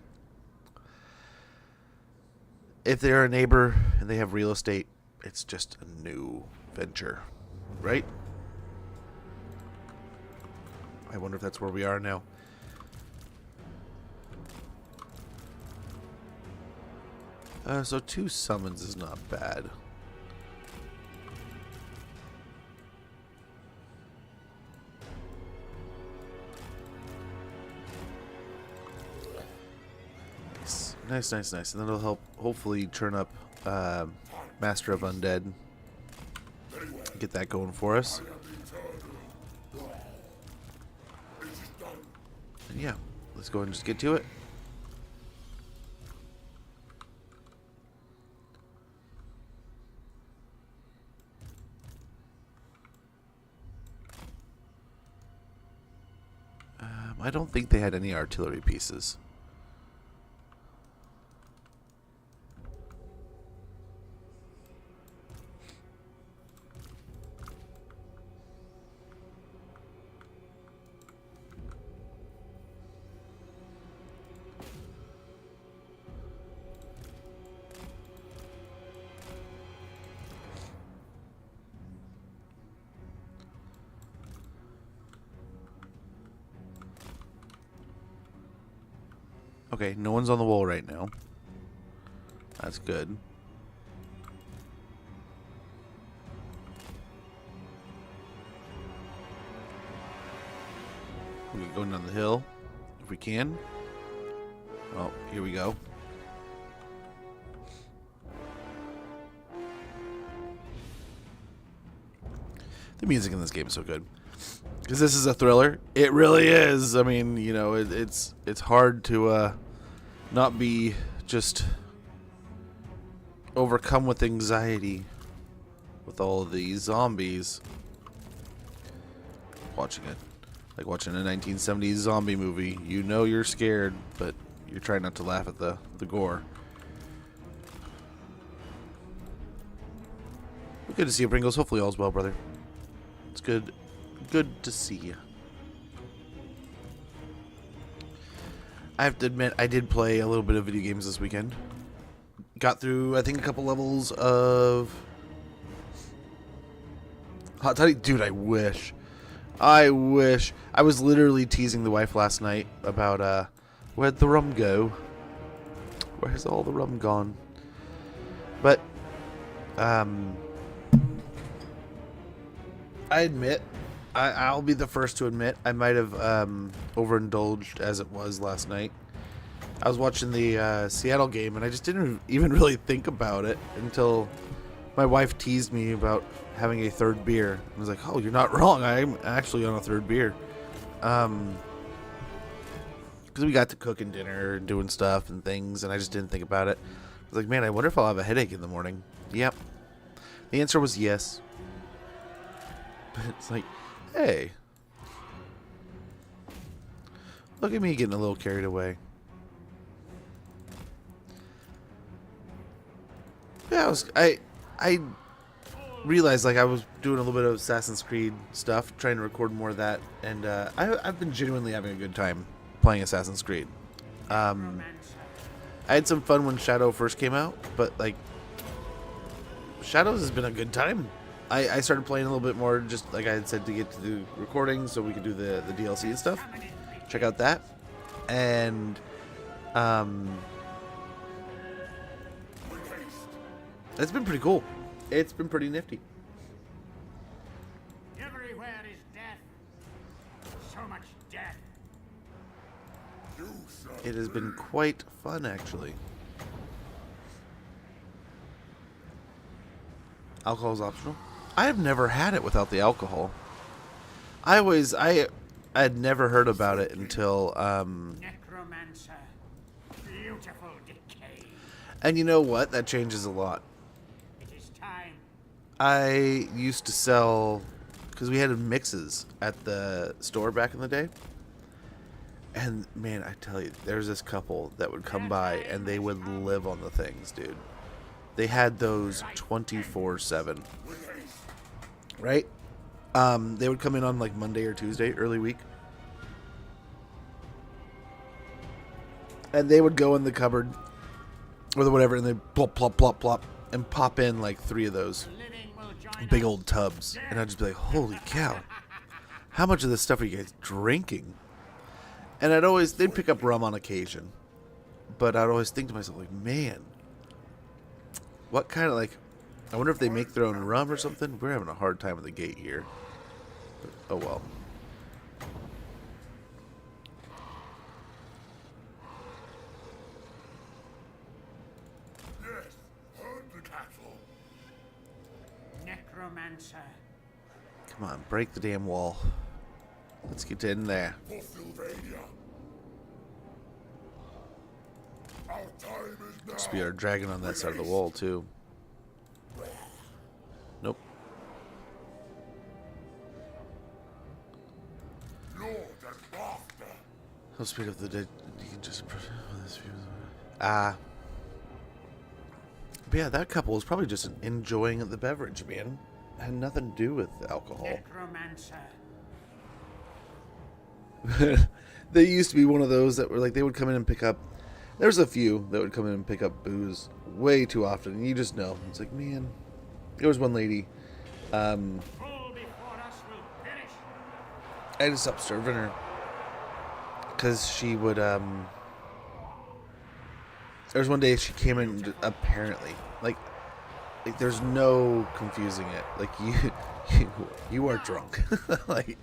[SPEAKER 1] If they're a neighbor and they have real estate, it's just a new venture. Right? I wonder if that's where we are now. So 2 summons is not bad. Nice, nice, nice. And that'll help hopefully turn up Master of Undead. Get that going for us. And yeah, let's go ahead and just get to it. I don't think they had any artillery pieces. Okay, no one's on the wall right now. That's good. We can go down the hill if we can. Well, here we go. The music in this game is so good. Because this is a thriller. It really is. I mean, you know, it's hard to not be just overcome with anxiety with all of these zombies. Watching it. Like watching a 1970s zombie movie. You know you're scared, but you're trying not to laugh at the gore. Good to see you, Pringles. Hopefully all's well, brother. It's good to see you. I have to admit, I did play a little bit of video games this weekend. Got through, I think, a couple levels of Hot Toddy. Dude, I wish. I was literally teasing the wife last night about, where'd the rum go? Where's all the rum gone? But, I admit, I'll be the first to admit, I might have overindulged as it was last night. I was watching the Seattle game, and I just didn't even really think about it until my wife teased me about having a 3rd beer. I was like, oh, you're not wrong. I'm actually on a 3rd beer. Because we got to cooking dinner and doing stuff and things, and I just didn't think about it. I was like, man, I wonder if I'll have a headache in the morning. Yep. The answer was yes. But it's like, hey, look at me getting a little carried away. Yeah, I realized like I was doing a little bit of Assassin's Creed stuff, trying to record more of that, and I've been genuinely having a good time playing Assassin's Creed. I had some fun when Shadow first came out, but like Shadows has been a good time. I started playing a little bit more, just like I had said, to get to the recording so we could do the DLC and stuff. Check out that. And it's been pretty cool. It's been pretty nifty.
[SPEAKER 3] Everywhere is death. So much death.
[SPEAKER 1] It has been quite fun, actually. Alcohol is optional. I have never had it without the alcohol. I had never heard about it until
[SPEAKER 3] Necromancer. Beautiful decay.
[SPEAKER 1] and you know what? That changes a lot.
[SPEAKER 3] It is time.
[SPEAKER 1] I used to sell, because we had mixes at the store back in the day. And man, I tell you, there's this couple that would come by and they would live on the things, dude. They had those 24/7, right? They would come in on like Monday or Tuesday, early week. And they would go in the cupboard or whatever, and they'd plop, plop, plop, plop, and pop in like 3 of those big old tubs. And I'd just be like, holy cow, how much of this stuff are you guys drinking? And they'd pick up rum on occasion. But I'd always think to myself, like, man, what kind of, like, I wonder if they make their own rum or something. We're having a hard time at the gate here. But, oh well.
[SPEAKER 2] Yes, herd the cattle.
[SPEAKER 3] Necromancer.
[SPEAKER 1] Come on, break the damn wall. Let's get in there.
[SPEAKER 2] For Sylvania. Our time is now.
[SPEAKER 1] Must be our dragon on that side of the wall, too. Nope.
[SPEAKER 2] Lord and master.
[SPEAKER 1] No speed of the dead. You can just. Ah. But yeah, that couple was probably just enjoying the beverage, man. Had nothing to do with alcohol.
[SPEAKER 3] Necromancer.
[SPEAKER 1] They used to be one of those that were like, they would come in and pick up. There's a few that would come in and pick up booze way too often, and you just know. It's like, man. There was one lady.
[SPEAKER 3] Full before us will perish.
[SPEAKER 1] I just stopped serving her because she would. There was one day she came in, apparently like there's no confusing it. Like you are drunk. Like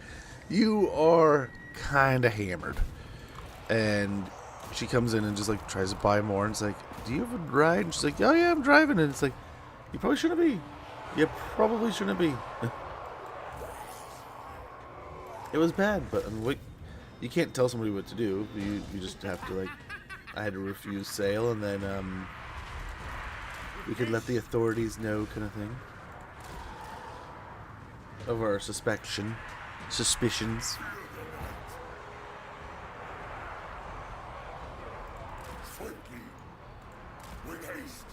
[SPEAKER 1] you are kind of hammered, and she comes in and just like tries to buy more, and it's like, do you have a ride? And she's like, oh yeah, I'm driving. And it's like, you probably shouldn't be. You probably shouldn't be. It was bad, but I mean, you can't tell somebody what to do. You just have to, like, I had to refuse sale, and then we could let the authorities know, kind of thing, of our suspicions.
[SPEAKER 2] Swiftly. With haste.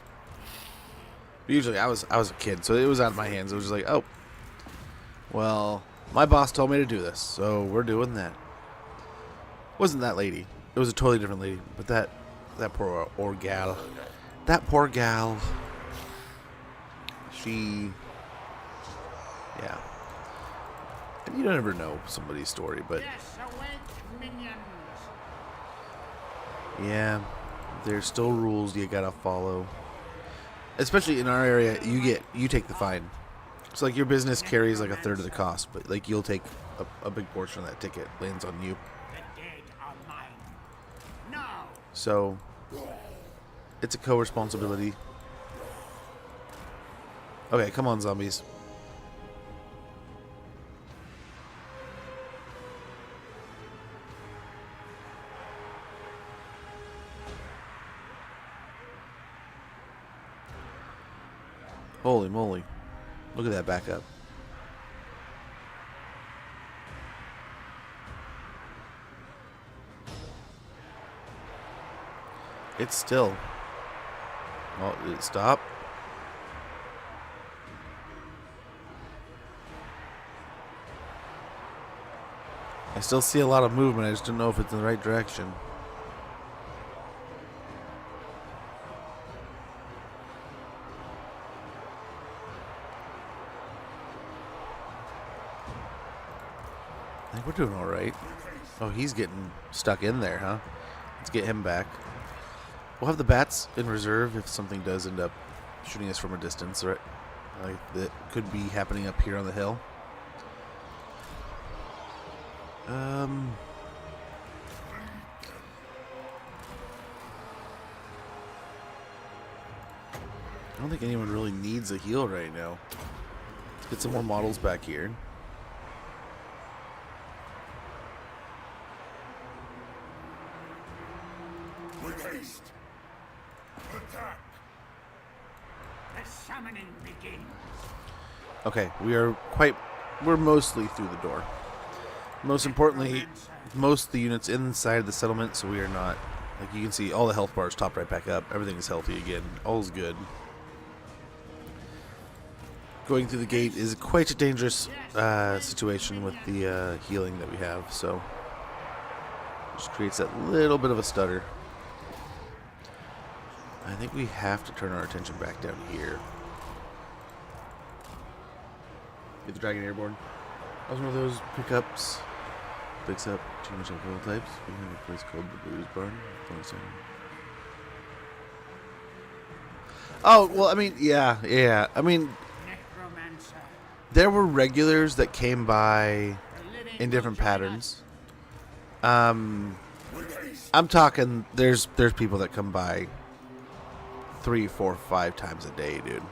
[SPEAKER 1] Usually I was a kid, so it was out of my hands. It was just like, oh, well, my boss told me to do this, so we're doing that. Wasn't that lady? It was a totally different lady, but that poor gal, she, yeah. And you don't ever know somebody's story, but
[SPEAKER 3] Yes, awake minions.
[SPEAKER 1] yeah, there's still rules you gotta follow. Especially in our area, you take the fine. So like your business carries like a third of the cost, but like you'll take a big portion of that ticket, lands on you.
[SPEAKER 3] The dead are mine. Now.
[SPEAKER 1] So it's a co-responsibility. Okay, come on, zombies. Holy moly. Look at that backup. It's still. Oh, did it stop? I still see a lot of movement. I just don't know if it's in the right direction. I think we're doing all right. Oh, he's getting stuck in there, huh? Let's get him back. We'll have the bats in reserve if something does end up shooting us from a distance, right? Like that could be happening up here on the hill. I don't think anyone really needs a heal right now. Let's get some more models back here.
[SPEAKER 2] With haste. Attack.
[SPEAKER 3] The summoning begins.
[SPEAKER 1] Okay, we're mostly through the door. Most importantly, most of the units inside the settlement, so we are not, like you can see, all the health bars topped right back up. Everything is healthy again. All's good. Going through the gate is quite a dangerous situation with the healing that we have, so just creates that little bit of a stutter. I think we have to turn our attention back down here. Get the Dragon Airborne. That was one of those pickups. Picks up too much alcohol types. We have a place called the Booze Barn. Oh, well, I mean, yeah. I mean, there were regulars that came by in different patterns. I'm talking, there's people that come by 3, 4, 5 times a day, dude.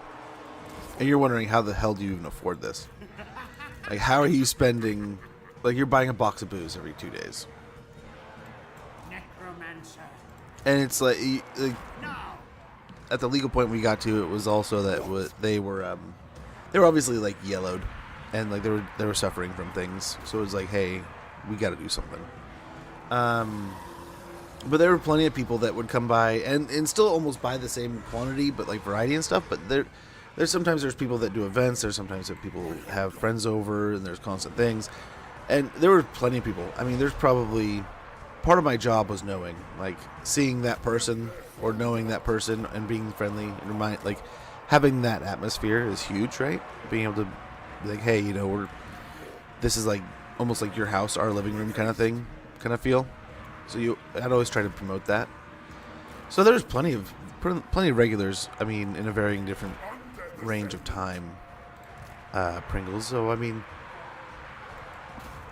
[SPEAKER 1] And you're wondering, how the hell do you even afford this? Like, how are you spending... Like, you're buying a box of booze every 2 days. And it's like at the legal point we got to, it was also that they were obviously, like, yellowed. And, like, they were suffering from things. So it was like, hey, we got to do something. But there were plenty of people that would come by and still almost buy the same quantity, but, like, variety and stuff. But there's sometimes there's people that do events. There's sometimes that people have friends over, and there's constant things. And there were plenty of people. I mean, there's probably... Part of my job was knowing, like, seeing that person or knowing that person and being friendly and like, having that atmosphere is huge, right? Being able to be like, hey, you know, this is like almost like your house, our living room kind of thing, kind of feel. So I'd always try to promote that. So there's plenty of regulars. I mean, in a varying different range of time, Pringles. So I mean,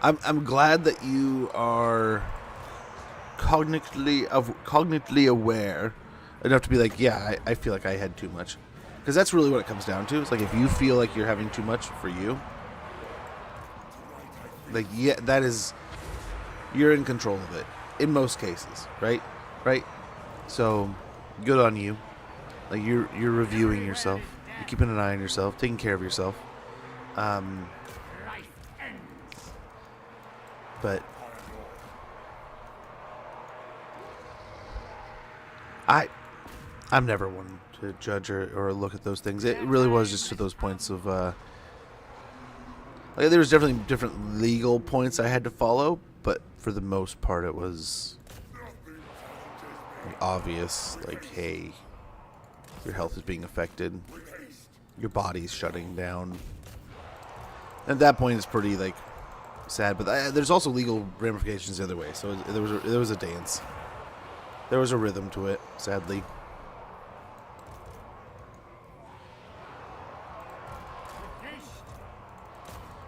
[SPEAKER 1] I'm glad that you are cognitively aware enough to be like, yeah, I feel like I had too much, because that's really what it comes down to. It's like, if you feel like you're having too much for you, like, yeah, that is, you're in control of it in most cases, right? So good on you. Like, you're reviewing yourself, you're keeping an eye on yourself, taking care of yourself. But I'm never one to judge or look at those things. It really was just to those points of like, there was definitely different legal points I had to follow, but for the most part it was obvious, like, hey, your health is being affected, your body's shutting down. At that point it's pretty, like, sad, but there's also legal ramifications the other way. So there was a dance. There was a rhythm to it, sadly.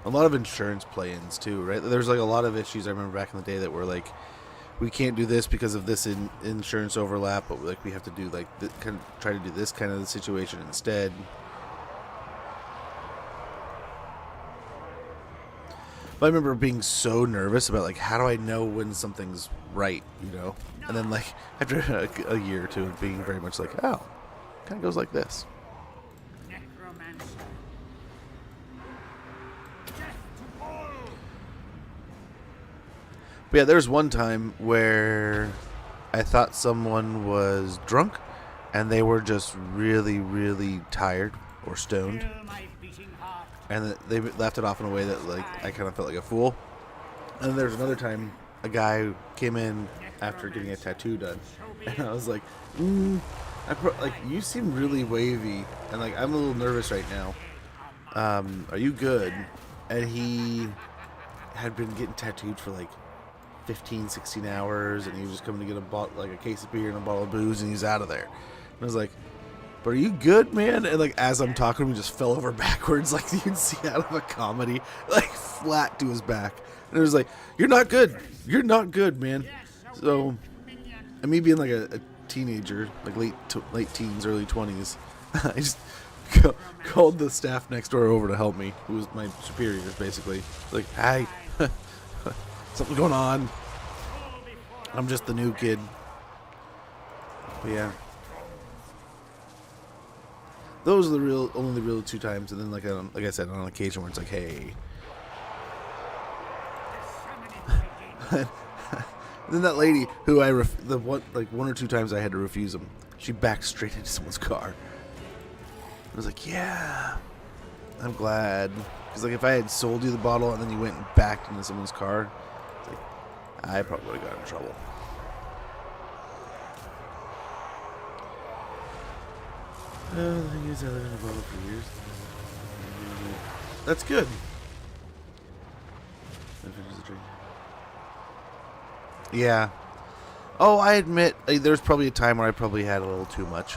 [SPEAKER 1] A lot of insurance play-ins too, right? There's like a lot of issues I remember back in the day that were like, we can't do this because of this insurance overlap, but like we have to do like try to do this kind of situation instead. But I remember being so nervous about, like, how do I know when something's right, you know? And then, like, after a year or two, being very much like, oh, kind of goes like this. But yeah, there's one time where I thought someone was drunk, and they were just really, really tired or stoned. And they left it off in a way that, like, I kind of felt like a fool. And then there's another time a guy came in after getting a tattoo done, and I was like, like, you seem really wavy, and like, I'm a little nervous right now. Are you good? And he had been getting tattooed for like 15, 16 hours, and he was just coming to get a case of beer and a bottle of booze, and he's out of there. And I was like, but are you good, man? And like, as I'm talking, he just fell over backwards, like you can see out of a comedy, like flat to his back. And it was like, you're not good, man. So, and me being like a teenager, like late teens, early 20s, I just called the staff next door over to help me, who was my superiors, basically. Like, hey, something's going on. I'm just the new kid. But yeah. Those are the only real 2 times, and then like I said, on occasion where it's like, hey. And then that lady who like 1 or 2 times I had to refuse them, she backed straight into someone's car. I was like, yeah, I'm glad, because like if I had sold you the bottle and then you went and backed into someone's car, it's like, I probably would have got in trouble. The thing is, I lived in a bottle for years. That's good. Yeah. Oh, I admit, there's probably a time where I probably had a little too much,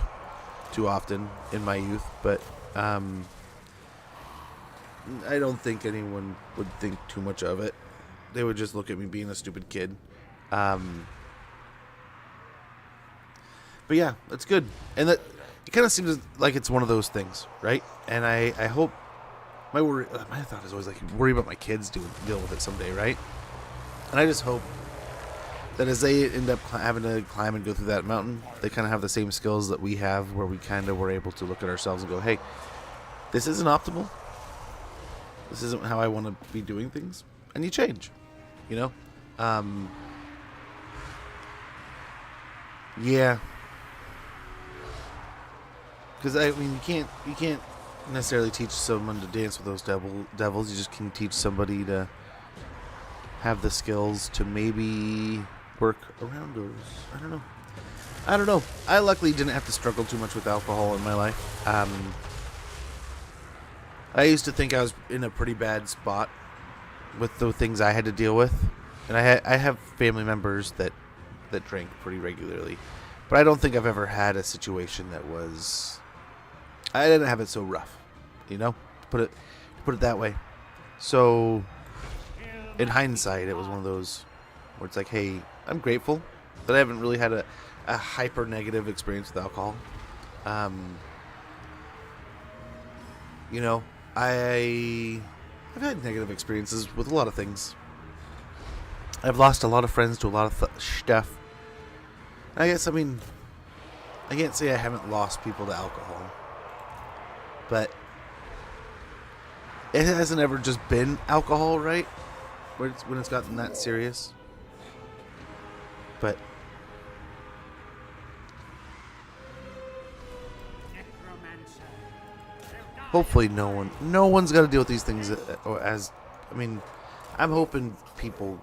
[SPEAKER 1] too often in my youth, but I don't think anyone would think too much of it. They would just look at me being a stupid kid. But yeah, that's good. And that it kind of seems like it's one of those things, right? And I hope my thought is always like worry about my kids deal with it someday, right? And I just hope that as they end up having to climb and go through that mountain, they kind of have the same skills that we have, where we kind of were able to look at ourselves and go, hey, this isn't optimal. This isn't how I want to be doing things. And you change, you know? Yeah. Because, I mean, you can't necessarily teach someone to dance with those devils. You just can teach somebody to have the skills to maybe work around those. I don't know. I luckily didn't have to struggle too much with alcohol in my life. I used to think I was in a pretty bad spot with the things I had to deal with. And I have family members that drink pretty regularly. But I don't think I've ever had a situation that was... I didn't have it so rough, you know? To put it that way. So, in hindsight, it was one of those where it's like, hey, I'm grateful that I haven't really had a hyper negative experience with alcohol. You know, I've had negative experiences with a lot of things. I've lost a lot of friends to a lot of stuff. I guess, I mean, I can't say I haven't lost people to alcohol. But it hasn't ever just been alcohol, right? When it's gotten that serious. But hopefully no one's got to deal with these things as I mean, I'm hoping people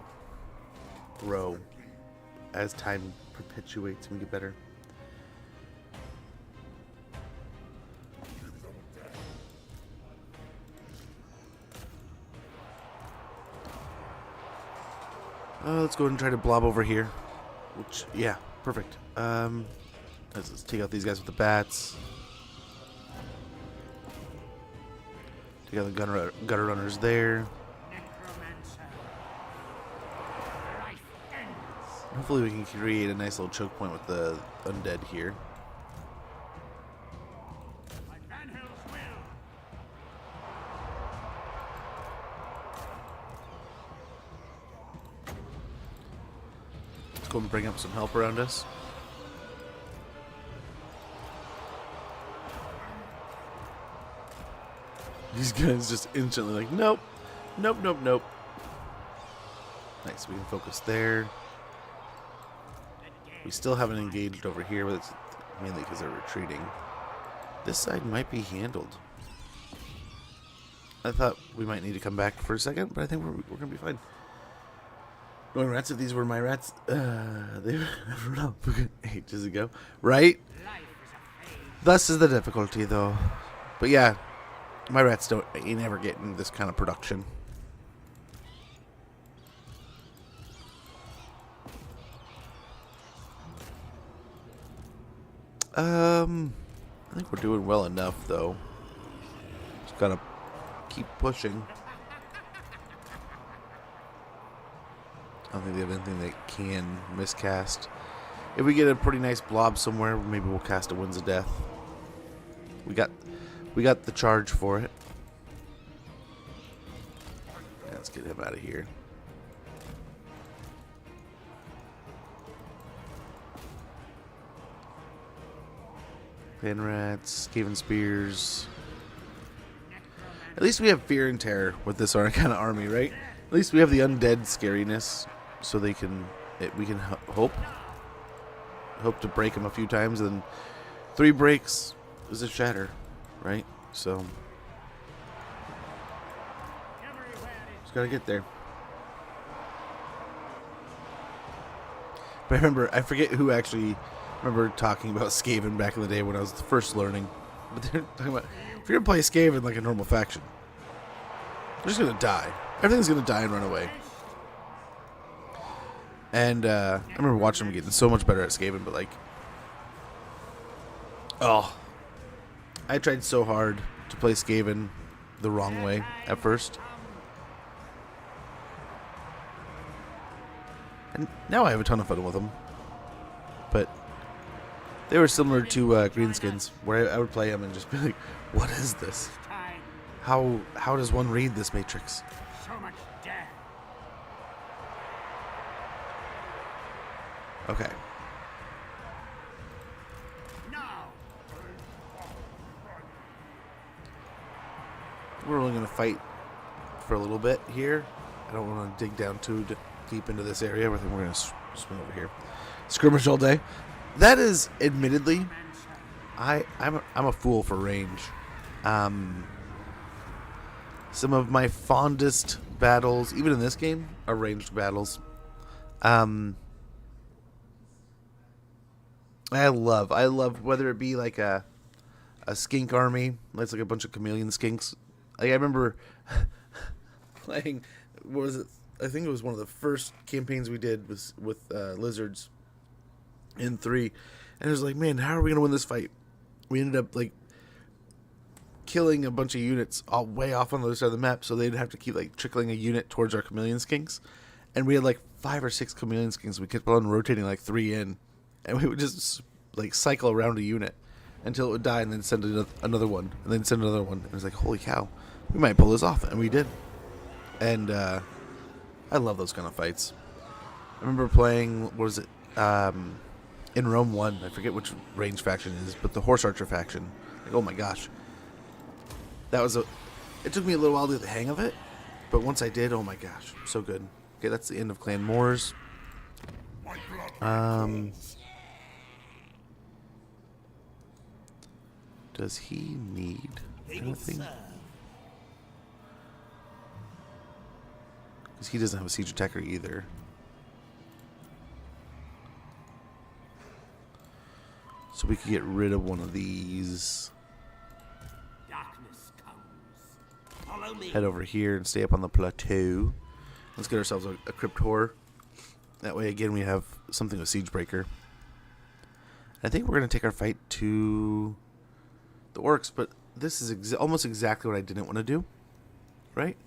[SPEAKER 1] grow as time perpetuates and we get better. Let's go ahead and try to blob over here. Which, yeah, perfect. Let's take out these guys with the bats. Take out the gutter runners there. Hopefully we can create a nice little choke point with the undead here. Let's go and bring up some help around us. These guys just instantly like, nope, nope, nope, nope. Nice, we can focus there. We still haven't engaged over here, but it's mainly because they're retreating. This side might be handled. I thought we might need to come back for a second, but I think we're going to be fine. Knowing rats, if these were my rats, they would have run off ages ago. Right? Thus is the difficulty, though. But yeah, my rats ain't ever getting this kind of production. I think we're doing well enough, though. Just gotta keep pushing. I don't think they have anything that can miscast. If we get a pretty nice blob somewhere, maybe we'll cast a Winds of Death. We got the charge for it. Yeah, let's get him out of here. Clan rats, Skaven spears. At least we have fear and terror with this kind of army, right? At least we have the undead scariness, so we can hope to break them a few times, and 3 breaks is a shatter, right? So just gotta get there. But I forget who actually remember talking about Skaven back in the day when I was first learning. But they're talking about, if you're gonna play Skaven like a normal faction, they're just gonna die. Everything's gonna die and run away. And I remember watching them getting so much better at Skaven, but like, oh, I tried so hard to play Skaven the wrong way at first. And now I have a ton of fun with them. But they were similar to Greenskins, where I would play them and just be like, what is this? How does one read this matrix?
[SPEAKER 3] So much death.
[SPEAKER 1] Okay.
[SPEAKER 3] Now.
[SPEAKER 1] We're only going to fight for a little bit here. I don't want to dig down too deep into this area. I think we're going to swing over here. Skirmish all day. That is, admittedly, I'm a fool for range. Some of my fondest battles, even in this game, are ranged battles. I love whether it be like a skink army, that's like a bunch of chameleon skinks. Like I remember playing, what was it? I think it was one of the first campaigns we did with lizards in 3, and it was like, man, how are we gonna win this fight? We ended up like killing a bunch of units all way off on the other side of the map, so they'd have to keep like trickling a unit towards our chameleon skinks, and we had like 5 or 6 chameleon skinks. We kept on rotating like 3 in, and we would just like cycle around a unit until it would die, and then send another one, and then send another one. And it was like, holy cow, we might pull this off, and we did. And I love those kind of fights. I remember playing, what was it, in Rome 1, I forget which range faction it is, but the Horse Archer faction. Like, oh my gosh. It took me a little while to get the hang of it, but once I did, oh my gosh, so good. Okay, that's the end of Clan Moors. Does he need anything? Because he doesn't have a siege attacker either. So we could get rid of one of these.
[SPEAKER 3] Darkness comes. Follow me.
[SPEAKER 1] Head over here and stay up on the plateau. Let's get ourselves a crypt whore. That way, again, we have something with Siegebreaker. I think we're going to take our fight to the orcs, but this is almost exactly what I didn't want to do. Right?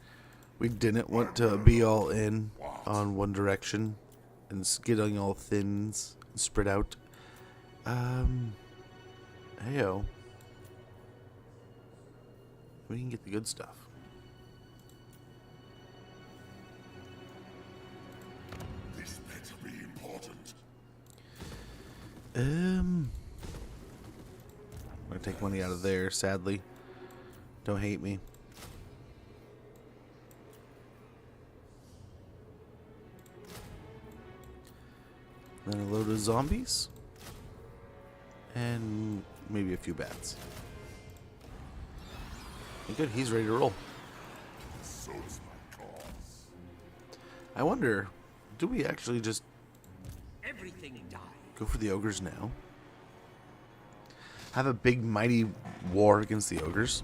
[SPEAKER 1] We didn't want to be all in on one direction and getting all thins and spread out. Heyo. We can get the good stuff.
[SPEAKER 2] This better be important.
[SPEAKER 1] I'm gonna take money out of there, sadly. Don't hate me. Then a load of zombies. And maybe a few bats. And good, he's ready to roll.
[SPEAKER 2] So is my cause.
[SPEAKER 1] I wonder, do we actually just
[SPEAKER 3] Everything dies.
[SPEAKER 1] go for the ogres now? Have a big mighty war against the ogres?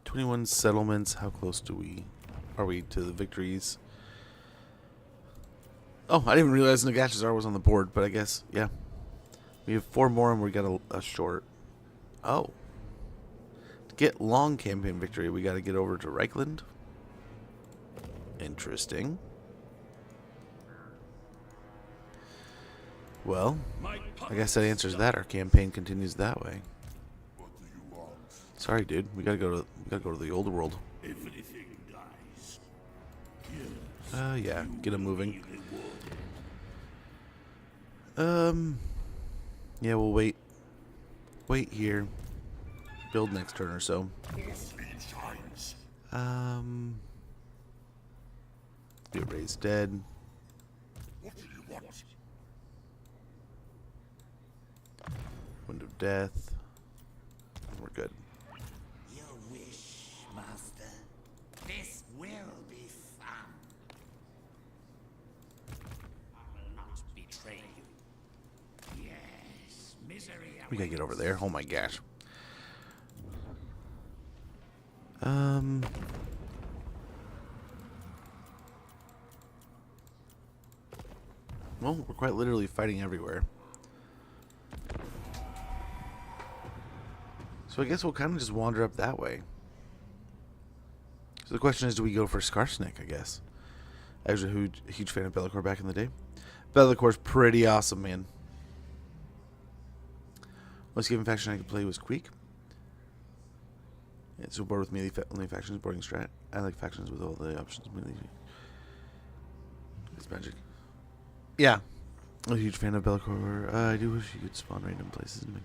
[SPEAKER 1] "21 settlements, how close are we to the victories?" Oh, I didn't even realize Nagashazar was on the board, but I guess, yeah. We have 4 more and we got a short. Oh. To get long campaign victory, we got to get over to Reichland. Interesting. Well, I guess that answers that. Our campaign continues that way.
[SPEAKER 2] What do you want?
[SPEAKER 1] Sorry, dude. We gotta go to the old world.
[SPEAKER 2] Everything dies.
[SPEAKER 1] Yeah, get him moving. Yeah, we'll wait. Wait here. Build next turn or so.
[SPEAKER 2] Speed shines.
[SPEAKER 1] Get raised dead.
[SPEAKER 2] What do you want?
[SPEAKER 1] Wind of Death. We're good.
[SPEAKER 3] Your wish, Master. This will be fun. I will not betray you. Yes, misery.
[SPEAKER 1] We gotta get over there. Oh my gosh. Well, we're quite literally fighting everywhere. So I guess we'll kind of just wander up that way. So the question is, do we go for Skarsnik, I guess? I was a huge fan of Be'lakor back in the day. Be'lakor's pretty awesome, man. Most given faction I could play was Queek. Yeah, so board with melee only factions, boarding strat. I like factions with all the options. Melee. It's magic. Yeah. I'm a huge fan of Be'lakor. I do wish you could spawn random places in me.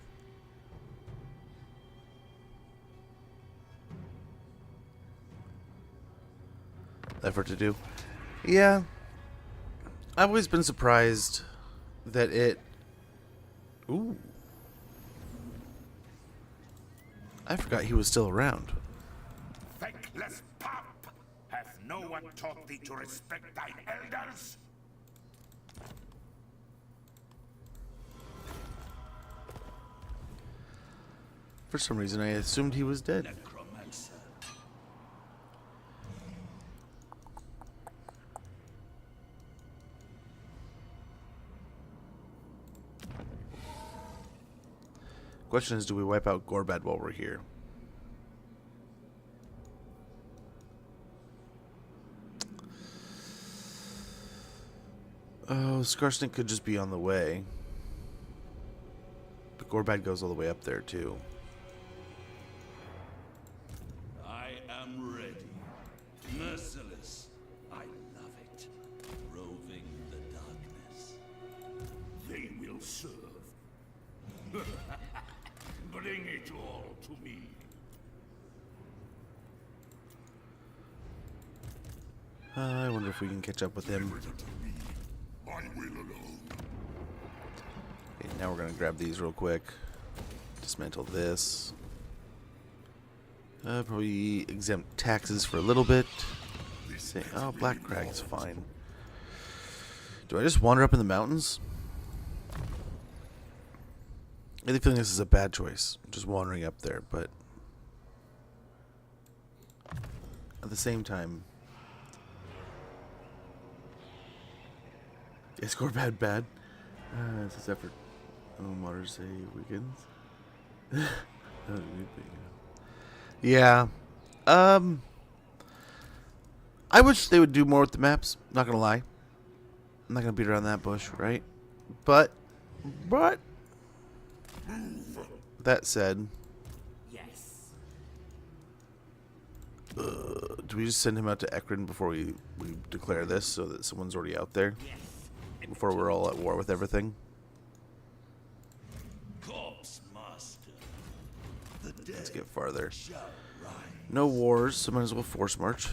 [SPEAKER 1] Effort to do. Yeah. I've always been surprised that it... Ooh. I forgot he was still around.
[SPEAKER 2] Thankless pup! Hath no one taught thee to respect thine elders?
[SPEAKER 1] For some reason, I assumed he was dead.
[SPEAKER 3] Necromancer.
[SPEAKER 1] Question is, do we wipe out Gorbad while we're here? Oh, Skarsnik could just be on the way. But Gorbad goes all the way up there, too.
[SPEAKER 4] I am ready. Merciless. I love it. Roving the darkness.
[SPEAKER 2] They will serve. Bring it all to me.
[SPEAKER 1] I wonder if we can catch up with him.
[SPEAKER 2] I will alone.
[SPEAKER 1] Okay, now we're going to grab these real quick. Dismantle this. Probably exempt taxes for a little bit. Say, oh, Black Crag's fine. Do I just wander up in the mountains? I have a feeling this is a bad choice. Just wandering up there, but at the same time, yeah, score bad. It's this effort. Water say weekends. Yeah. I wish they would do more with the maps. Not gonna lie. I'm not gonna beat around that bush, right? But that said,
[SPEAKER 3] Yes.
[SPEAKER 1] do we just send him out to Ekron before we declare this, so that someone's already out there
[SPEAKER 3] Yes.
[SPEAKER 1] before we're all at war with everything?
[SPEAKER 4] Corpse Master. The dead
[SPEAKER 1] Let's get farther.
[SPEAKER 4] shall rise.
[SPEAKER 1] No wars, so might as well force march.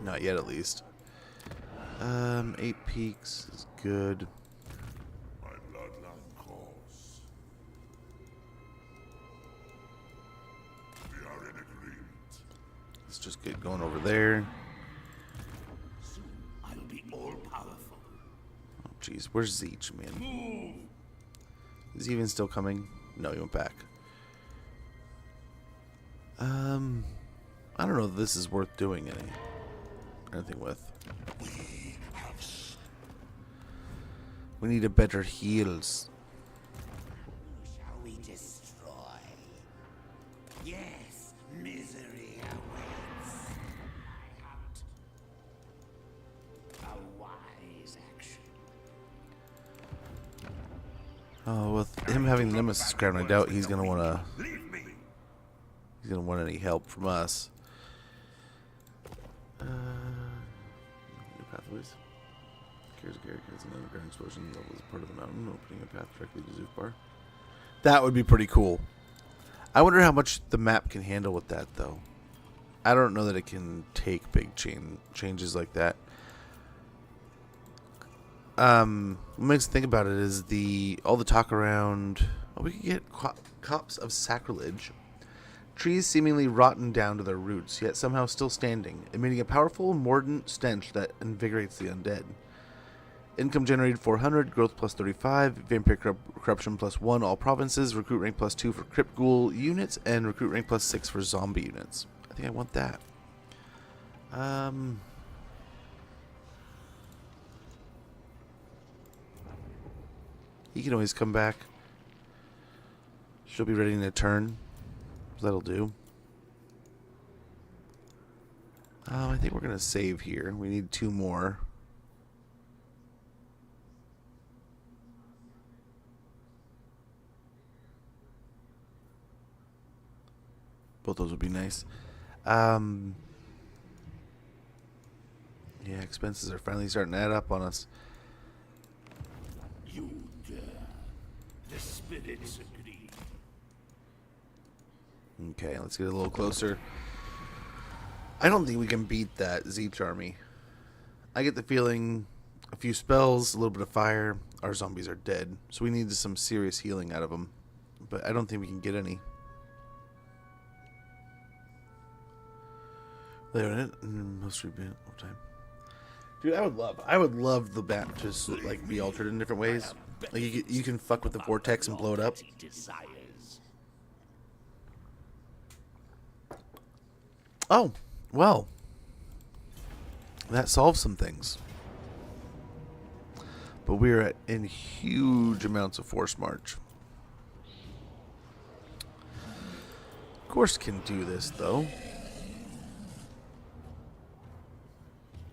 [SPEAKER 1] Not yet, at least. 8 peaks is good.
[SPEAKER 2] My bloodline calls. We are in agreement.
[SPEAKER 1] Let's just get going over there.
[SPEAKER 3] Soon I'll be all powerful.
[SPEAKER 1] Oh, jeez, where's Zeech, man? Is he even still coming? No, he went back. I don't know if this is worth doing anything with. We need a better heals.
[SPEAKER 3] Shall we destroy? Yes, misery awaits. A wise action.
[SPEAKER 1] Oh, with him having the Nemesis crown, I doubt he's gonna wanna.
[SPEAKER 2] Leave me.
[SPEAKER 1] He's gonna want any help from us. New pathways. Here's an underground explosion level is part of the mountain, opening a path directly to Zufbar. That would be pretty cool. I wonder how much the map can handle with that, though. I don't know that it can take big changes like that. What makes me think about it is all the talk around. Oh, we could get cops of sacrilege. Trees seemingly rotten down to their roots, yet somehow still standing, emitting a powerful, mordant stench that invigorates the undead. Income generated 400, growth plus 35, vampire corruption plus 1 all provinces, recruit rank plus 2 for crypt ghoul units, and recruit rank plus 6 for zombie units. I think I want that. He can always come back. She'll be ready in a turn. That'll do. I think we're going to save here. We need 2 more. Both those would be nice. Yeah, expenses are finally starting to add up on us.
[SPEAKER 4] You dare. The spirits agree.
[SPEAKER 1] Okay, let's get a little closer. I don't think we can beat that Zeech army. I get the feeling a few spells, a little bit of fire, our zombies are dead. So we need some serious healing out of them. But I don't think we can get any. They're in it, and most of time. Dude, I would love the map to just like be altered in different ways. Like you can fuck with the vortex and blow it up. Oh, well, that solves some things. But we're in huge amounts of force march. Ghorst can do this though.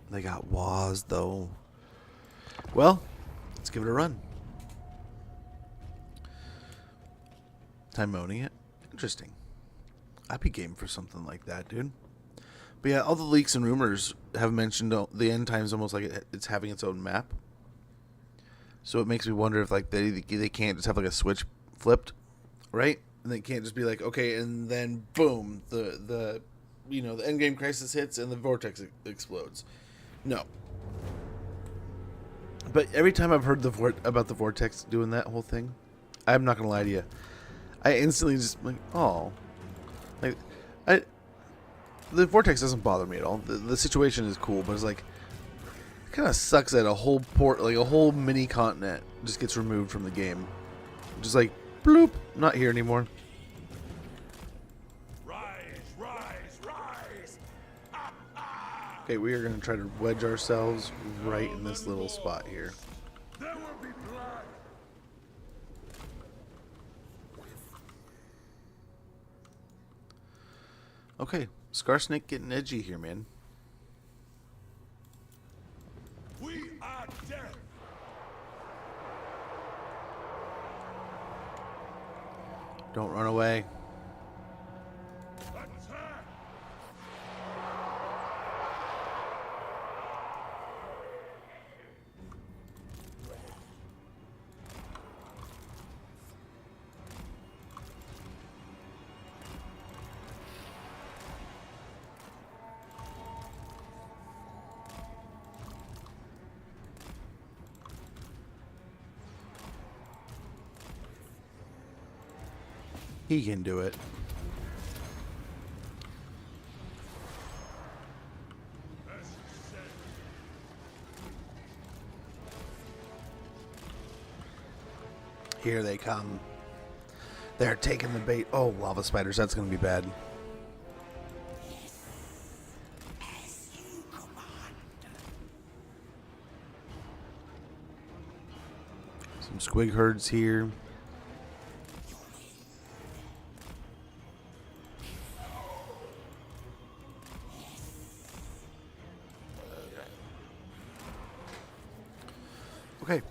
[SPEAKER 1] They got Waz, though. Well, let's give it a run. Timonia. Interesting. I'd be game for something like that, dude. But yeah, all the leaks and rumors have mentioned the end times almost like it's having its own map. So it makes me wonder if like they can't just have like a switch flipped, right? And they can't just be like, okay, and then boom, the end game crisis hits and the vortex explodes. No. But every time I've heard about the vortex doing that whole thing, I'm not gonna lie to you, I instantly just like, oh, like the vortex doesn't bother me at all. The situation is cool, but it's like it kind of sucks that a whole a whole mini continent just gets removed from the game. Just like bloop, not here anymore. Okay, we are going to try to wedge ourselves right in this little spot here.
[SPEAKER 2] There will be blood.
[SPEAKER 1] Okay, Scarsnake getting edgy here, man.
[SPEAKER 2] We are dead.
[SPEAKER 1] Don't run away.
[SPEAKER 2] Attack.
[SPEAKER 1] He can do it. Here they come. They're taking the bait. Oh, lava spiders. That's going to be bad. Some squig herds here. Okay.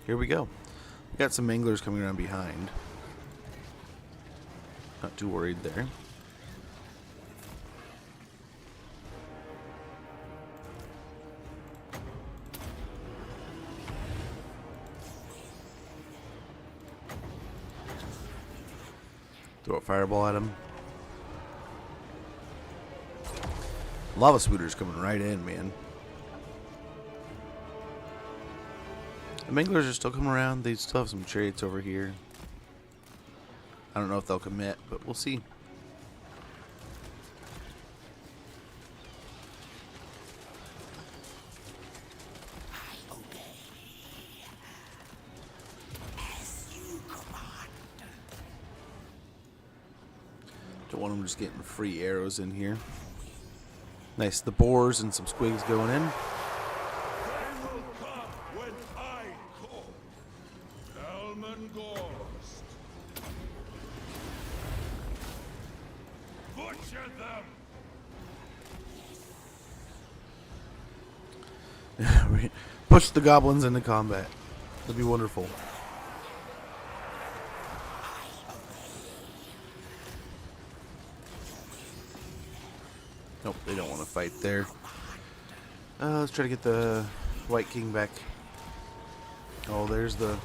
[SPEAKER 1] Here we go. We got some anglers coming around behind. Not too worried there. fireball at him. Lava spooters coming right in, man. The manglers are still coming around. They still have some chariots over here. I don't know if they'll commit, but we'll see. Don't want them just getting free arrows in here. Nice, the boars and some squigs going in.
[SPEAKER 2] They will come when I call. Helman Ghorst. Butcher them.
[SPEAKER 1] Push the goblins into combat. That'd be wonderful. Nope, they don't want to fight there. Let's try to get the White King back. Oh, there's the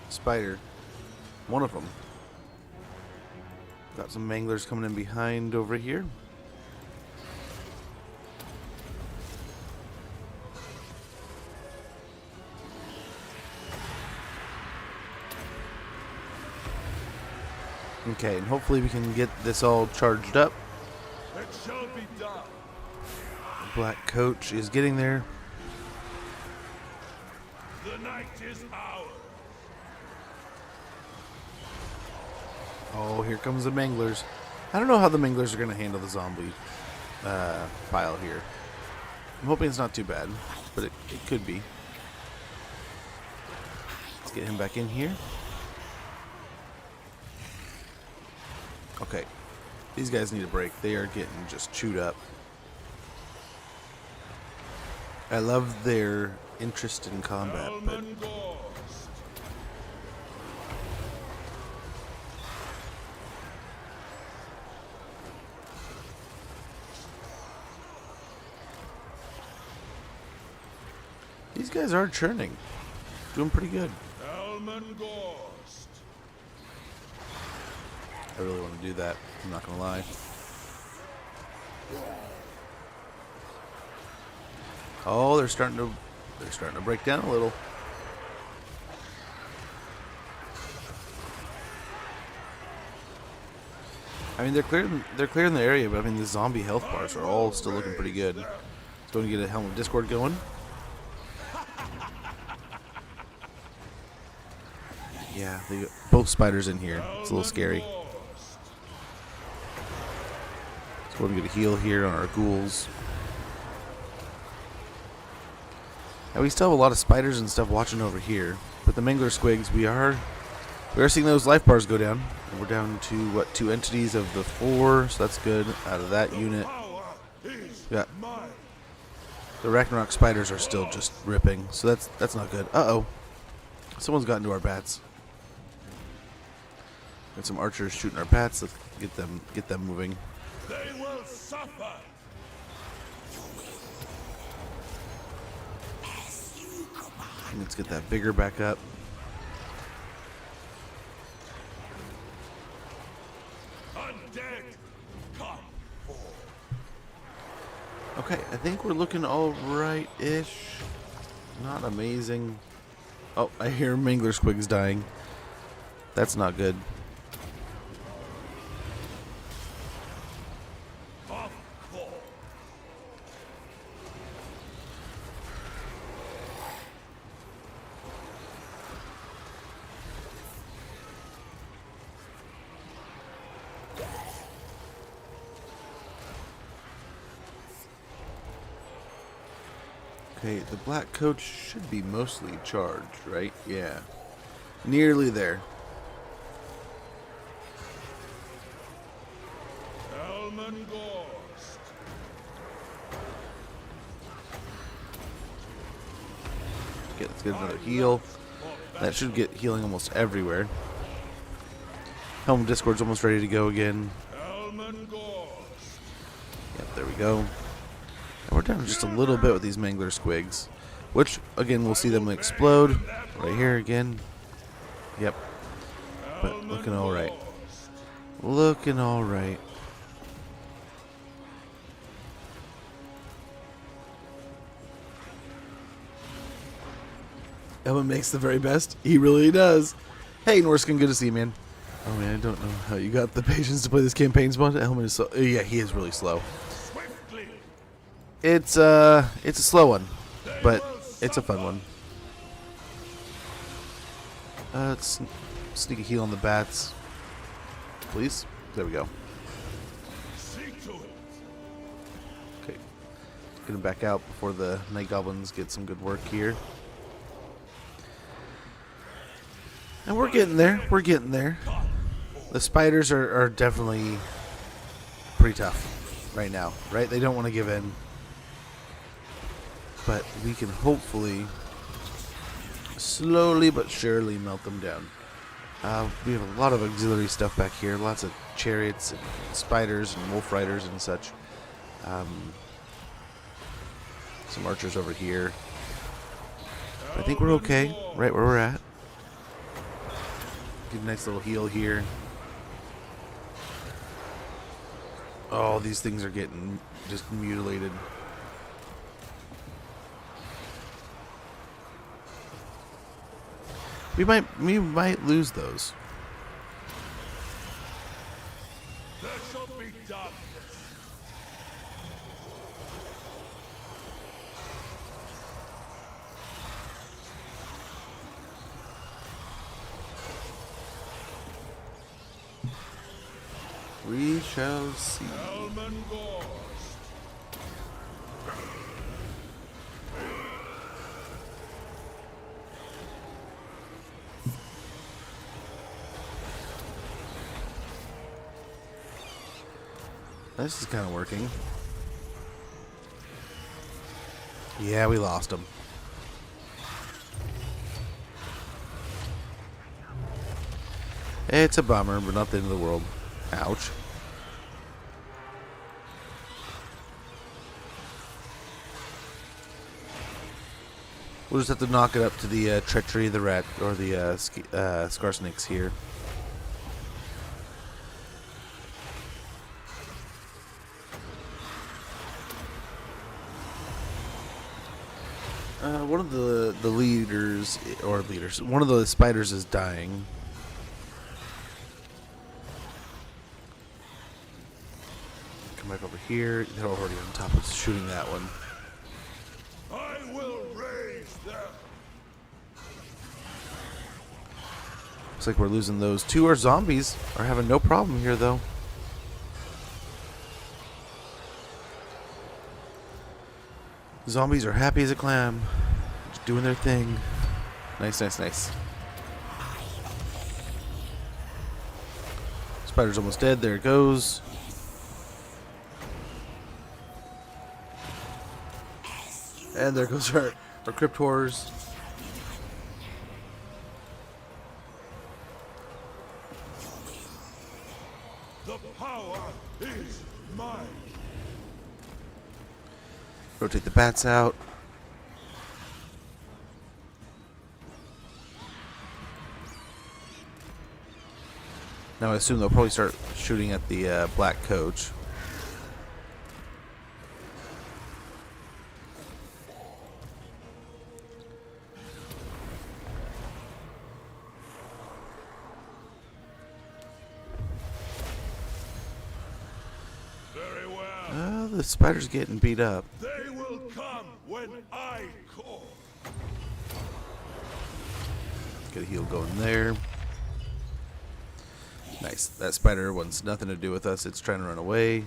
[SPEAKER 1] spider. One of them. Got some manglers coming in behind over here. Okay, and hopefully we can get this all charged up.
[SPEAKER 2] It shall be done.
[SPEAKER 1] Black Coach is getting there.
[SPEAKER 2] The night is ours.
[SPEAKER 1] Oh, here comes the manglers. I don't know how the manglers are going to handle the zombie pile here. I'm hoping it's not too bad, but it could be. Let's get him back in here. Okay. These guys need a break. They are getting just chewed up. I love their interest in combat, but
[SPEAKER 2] Helman Ghorst.
[SPEAKER 1] these guys are churning. Doing pretty good.
[SPEAKER 2] Helman Ghorst.
[SPEAKER 1] I really want to do that. I'm not gonna lie. Oh, they're starting to break down a little. I mean, they're clearing the area, but I mean the zombie health bars are all still looking pretty good. Let's go and get a Helm of Discord going. Yeah, they got both spiders in here. It's a little scary. So we're gonna get a heal here on our ghouls. Now we still have a lot of spiders and stuff watching over here, but the Mangler Squigs, we are seeing those life bars go down. And we're down to what, 2 entities of the 4, so that's good. Out of that unit, yeah, the Ragnarok spiders are still just ripping, so that's not good. Uh-oh, someone's gotten to our bats. Got some archers shooting our bats. Let's get them moving.
[SPEAKER 2] They will suffer.
[SPEAKER 1] Let's get that vigor back up.
[SPEAKER 2] Undead, come forth.
[SPEAKER 1] Okay, I think we're looking all right-ish. Not amazing. Oh, I hear Mangler Squigs dying. That's not good.
[SPEAKER 2] Of course.
[SPEAKER 1] Okay, the Black Coach should be mostly charged, right? Yeah. Nearly there.
[SPEAKER 2] Helman Ghorst.
[SPEAKER 1] Okay, let's get another heal. That should get healing almost everywhere. Helm of Discord's almost ready to go again.
[SPEAKER 2] Helman Ghorst.
[SPEAKER 1] Yep, there we go. And we're down just a little bit with these Mangler Squigs, which, again, we'll see them explode right here again. Yep, but looking all right. Looking all right. Helman makes the very best. He really does. Hey, Norskin, good to see you, man. Oh man, I don't know how you got the patience to play this campaign spot. Helman is so yeah, he is really slow.
[SPEAKER 4] Swiftly.
[SPEAKER 1] It's a slow one, but it's a fun one. Let's sneak a heal on the bats, please. There we go.
[SPEAKER 4] See to it.
[SPEAKER 1] Okay, get him back out before the night goblins get some good work here. And we're getting there. We're getting there. The spiders are definitely pretty tough right now, right? They don't want to give in. But we can hopefully slowly but surely melt them down. We have a lot of auxiliary stuff back here. Lots of chariots and spiders and wolf riders and such. Some archers over here. I think we're okay right where we're at. Get a nice little heal here. Oh, these things are getting just mutilated. We might lose those.
[SPEAKER 4] There shall be done.
[SPEAKER 1] We shall see.
[SPEAKER 4] Helman Ghorst.
[SPEAKER 1] This is kind of working. Yeah, we lost him. It's a bummer, but not the end of the world. Ouch. We'll just have to knock it up to the treachery of the rat, or the scar snakes here. One of the leaders, one of the spiders is dying. Come back over here. They're already on top of shooting that one.
[SPEAKER 4] I will raise them.
[SPEAKER 1] Looks like we're losing those. Two our zombies are having no problem here, though. Zombies are happy as a clam. Just doing their thing. Nice, nice, nice. Spider's almost dead. There it goes. And there goes our crypt horrors.
[SPEAKER 4] The power is mine.
[SPEAKER 1] Rotate the bats out. Now I assume they'll probably start shooting at the black coach.
[SPEAKER 4] Very well.
[SPEAKER 1] The spider's getting beat up.
[SPEAKER 4] They will come when I call.
[SPEAKER 1] Get a heal going there. Nice. That spider wants nothing to do with us. It's trying to run away.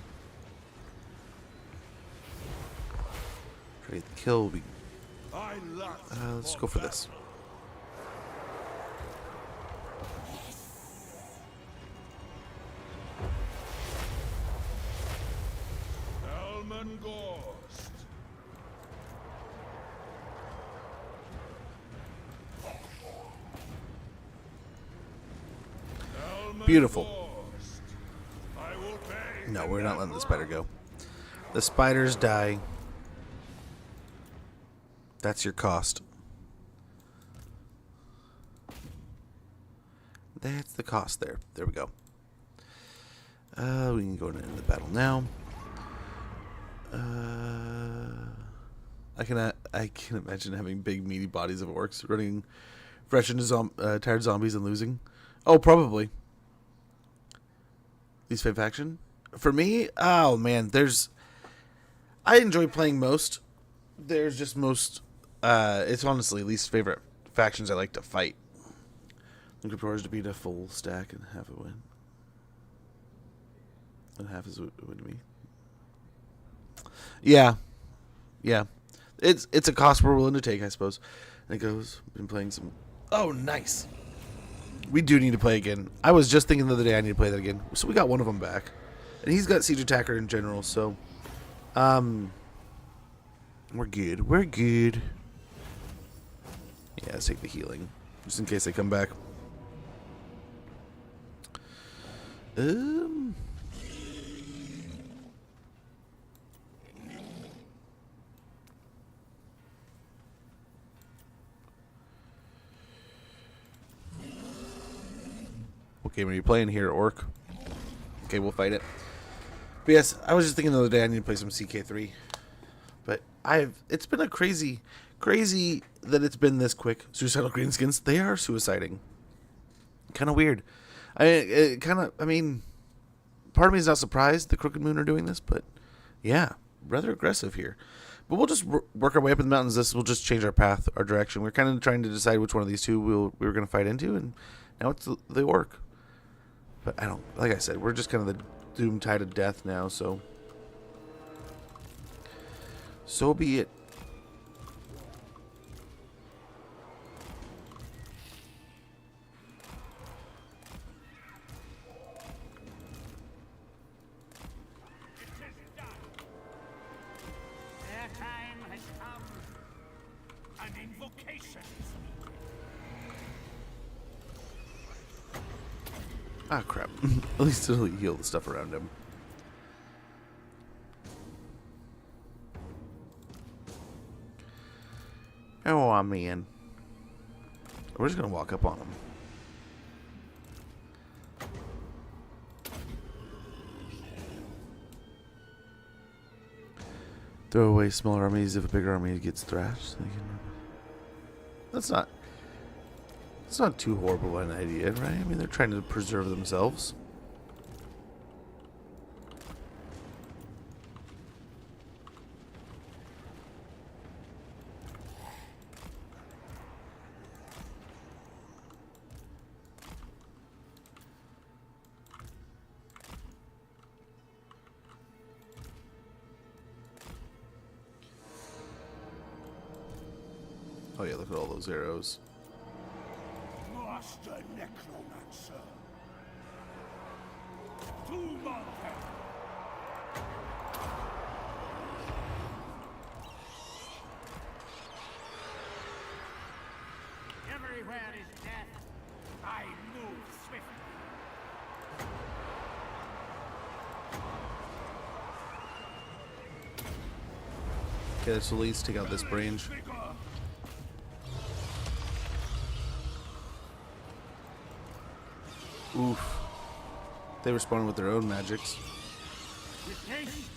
[SPEAKER 1] Try to get the kill.
[SPEAKER 4] I lack
[SPEAKER 1] Let's go for this.
[SPEAKER 4] Helman Ghorst. Helman
[SPEAKER 1] Beautiful.
[SPEAKER 4] Ghorst. I will pay.
[SPEAKER 1] No, we're not letting the spider go. The spiders die. That's your cost. That's the cost there. There we go. We can go into the battle now. I can imagine having big meaty bodies of orcs running fresh into tired zombies and losing. Oh, probably. Least favorite faction for me. Oh man, I enjoy playing most. There's just most. It's honestly least favorite factions I like to fight. Looking forward to beat a full stack and half a win. And half is a win to me. Yeah. It's a cost we're willing to take, I suppose. And it goes. Been playing some. Oh, nice. We do need to play again. I was just thinking the other day I need to play that again. So we got one of them back, and he's got Siege Attacker in general. So, we're good. We're good. Yeah, let's take the healing just in case they come back. What game are you playing here, Orc? Okay, we'll fight it. But yes, I was just thinking the other day I need to play some CK3. But it's been a crazy that it's been this quick. Suicidal Greenskins, they are suiciding. Kind of weird. I mean, part of me is not surprised the Crooked Moon are doing this, but yeah, rather aggressive here. But we'll just work our way up in the mountains. This will just change our path, our direction. We're kind of trying to decide which one of these two we were going to fight into, and now it's the Orc. But I don't, like I said, we're just kind of the doomed tide of death now, so be it.
[SPEAKER 4] Their time has come. An invocation.
[SPEAKER 1] Ah, crap. At least it'll heal the stuff around him. Oh, I'm in. We're just going to walk up on him. Throw away smaller armies if a bigger army gets thrashed. That's not too horrible an idea, right? I mean, they're trying to preserve themselves. Oh yeah, look at all those arrows.
[SPEAKER 4] Master Necromancer. Tomb of them. Everywhere is death. I move swiftly.
[SPEAKER 1] Okay, so let's take out this branch. Oof. They responded with their own magics.
[SPEAKER 4] With haste,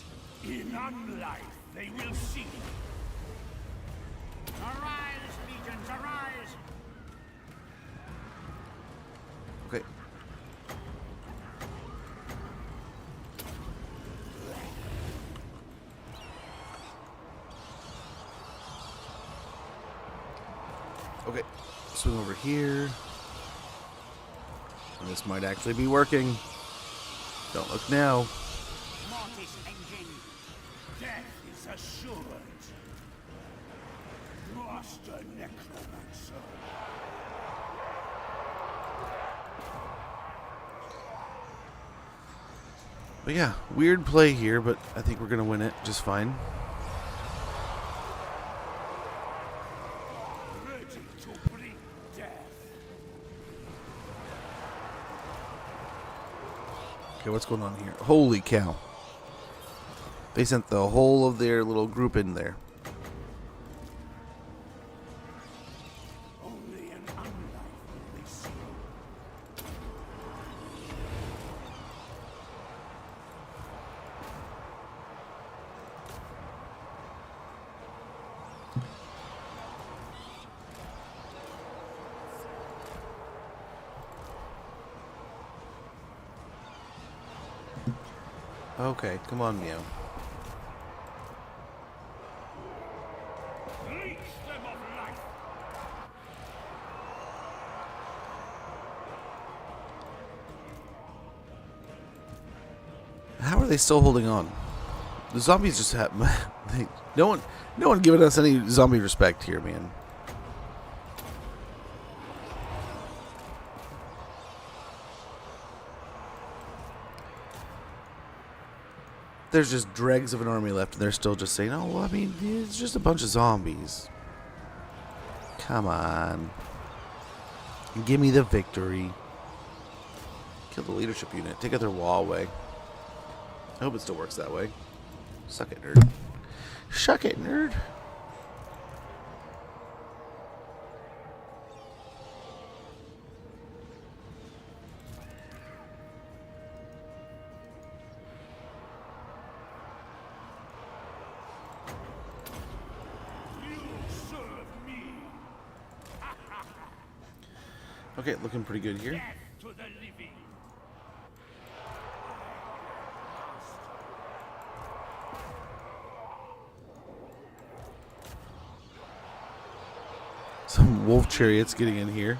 [SPEAKER 4] in unlife, they will see. Arise, legions, arise!
[SPEAKER 1] Okay. Okay. Swing over here. And this might actually be working. Don't look now.
[SPEAKER 4] Mortis engine. Death is assured. Master Necromancer.
[SPEAKER 1] But yeah, weird play here, but I think we're going to win it just fine.
[SPEAKER 4] Ready to bring death.
[SPEAKER 1] Okay, what's going on here? Holy cow. They sent the whole of their little group in there.
[SPEAKER 4] Only an unlife will they see.
[SPEAKER 1] Okay, come on, Meow.
[SPEAKER 4] Leech them of life.
[SPEAKER 1] How are they still holding on? The zombies just have no one giving us any zombie respect here, man. There's just dregs of an army left, and they're still just saying, "Oh, well, I mean, it's just a bunch of zombies." Come on, give me the victory. Kill the leadership unit. Take out their wall away. I hope it still works that way. Suck it, nerd. Shuck it, nerd.
[SPEAKER 4] You serve me.
[SPEAKER 1] Okay, looking pretty good here.
[SPEAKER 4] Death to the living.
[SPEAKER 1] Some wolf chariots getting in here.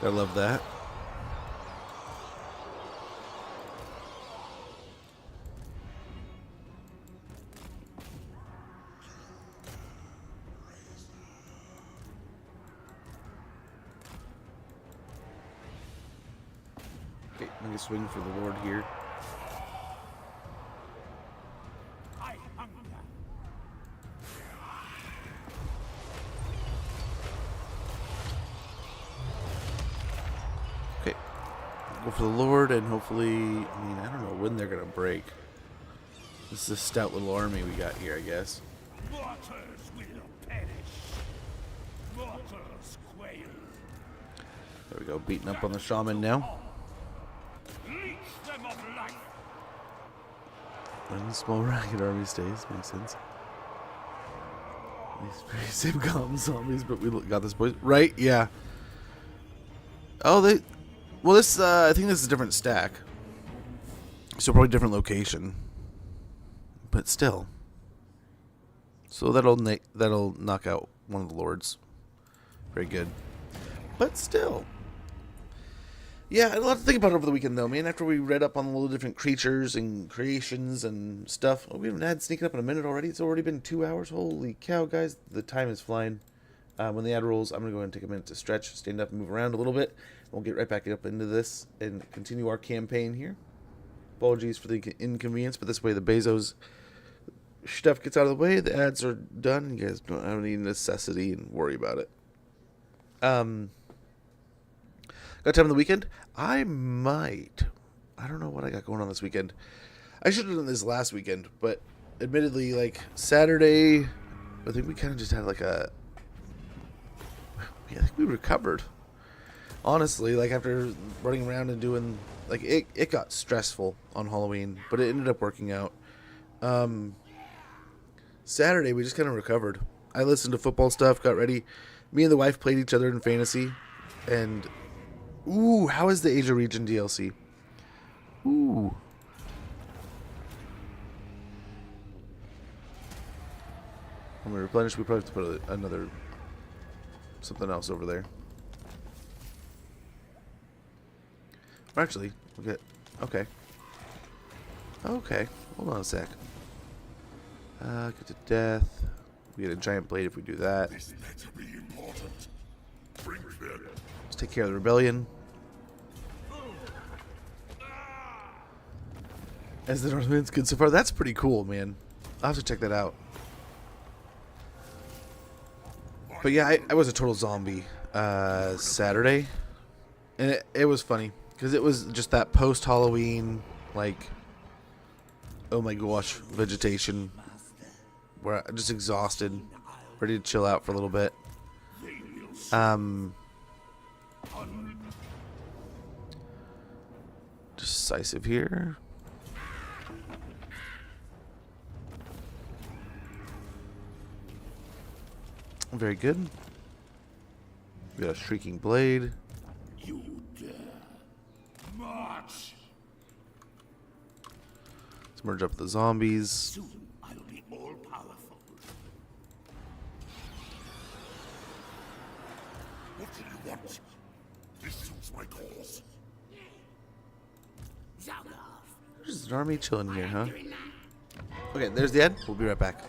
[SPEAKER 1] I love that. Okay, let me swing for the Lord here.
[SPEAKER 4] I hunger.
[SPEAKER 1] Okay, go for the Lord, and hopefully, I mean, I don't know when they're gonna break. This is a stout little army we got here, I guess.
[SPEAKER 4] Mortals will perish. Mortals quail.
[SPEAKER 1] There we go, beating up on the shaman now.
[SPEAKER 4] Leech them of life.
[SPEAKER 1] And the small ragged army stays, makes sense. These pretty same common zombies, but we got this, boys. Right? Yeah. Oh, well, this, I think this is a different stack. So probably different location. But still. So that'll knock out one of the lords. Very good. But still. Yeah, I had a lot to think about over the weekend, though, man. After we read up on the little different creatures and creations and stuff. Oh, we haven't had sneaking up in a minute already. It's already been 2 hours. Holy cow, guys. The time is flying. When the ad rolls, I'm going to go ahead and take a minute to stretch, stand up, and move around a little bit. We'll get right back up into this and continue our campaign here. Apologies for the inconvenience, but this way the Bezos stuff gets out of the way. The ads are done. You guys don't have any necessity and worry about it. Got time on the weekend? I don't know what I got going on this weekend. I should have done this last weekend, but admittedly, like, Saturday, I think we kind of just had like I think we recovered. Honestly, like, after running around and doing, like, it got stressful on Halloween, but it ended up working out. Saturday, we just kind of recovered. I listened to football stuff, got ready. Me and the wife played each other in fantasy, and ooh, how is the Asia Region DLC? Ooh. When we replenish, we probably have to put another something else over there. Or actually, we'll get okay. Okay, hold on a sec. Get to death. We get a giant blade if we do that.
[SPEAKER 2] This better be important. Bring them.
[SPEAKER 1] Let's take care of the rebellion. As the Northman's good so far. That's pretty cool, man. I'll have to check that out. But yeah, I was a total zombie Saturday. And it was funny. Because it was just that post-Halloween, like, oh my gosh, vegetation. Where I'm just exhausted. Ready to chill out for a little bit. Decisive here. Very good. We got a shrieking blade.
[SPEAKER 4] You dare march.
[SPEAKER 1] merge up the zombies.
[SPEAKER 4] Soon I'll be all powerful.
[SPEAKER 2] What do you want? This suits my cause.
[SPEAKER 1] There's just an army chilling here, huh? Okay, there's the end. We'll be right back.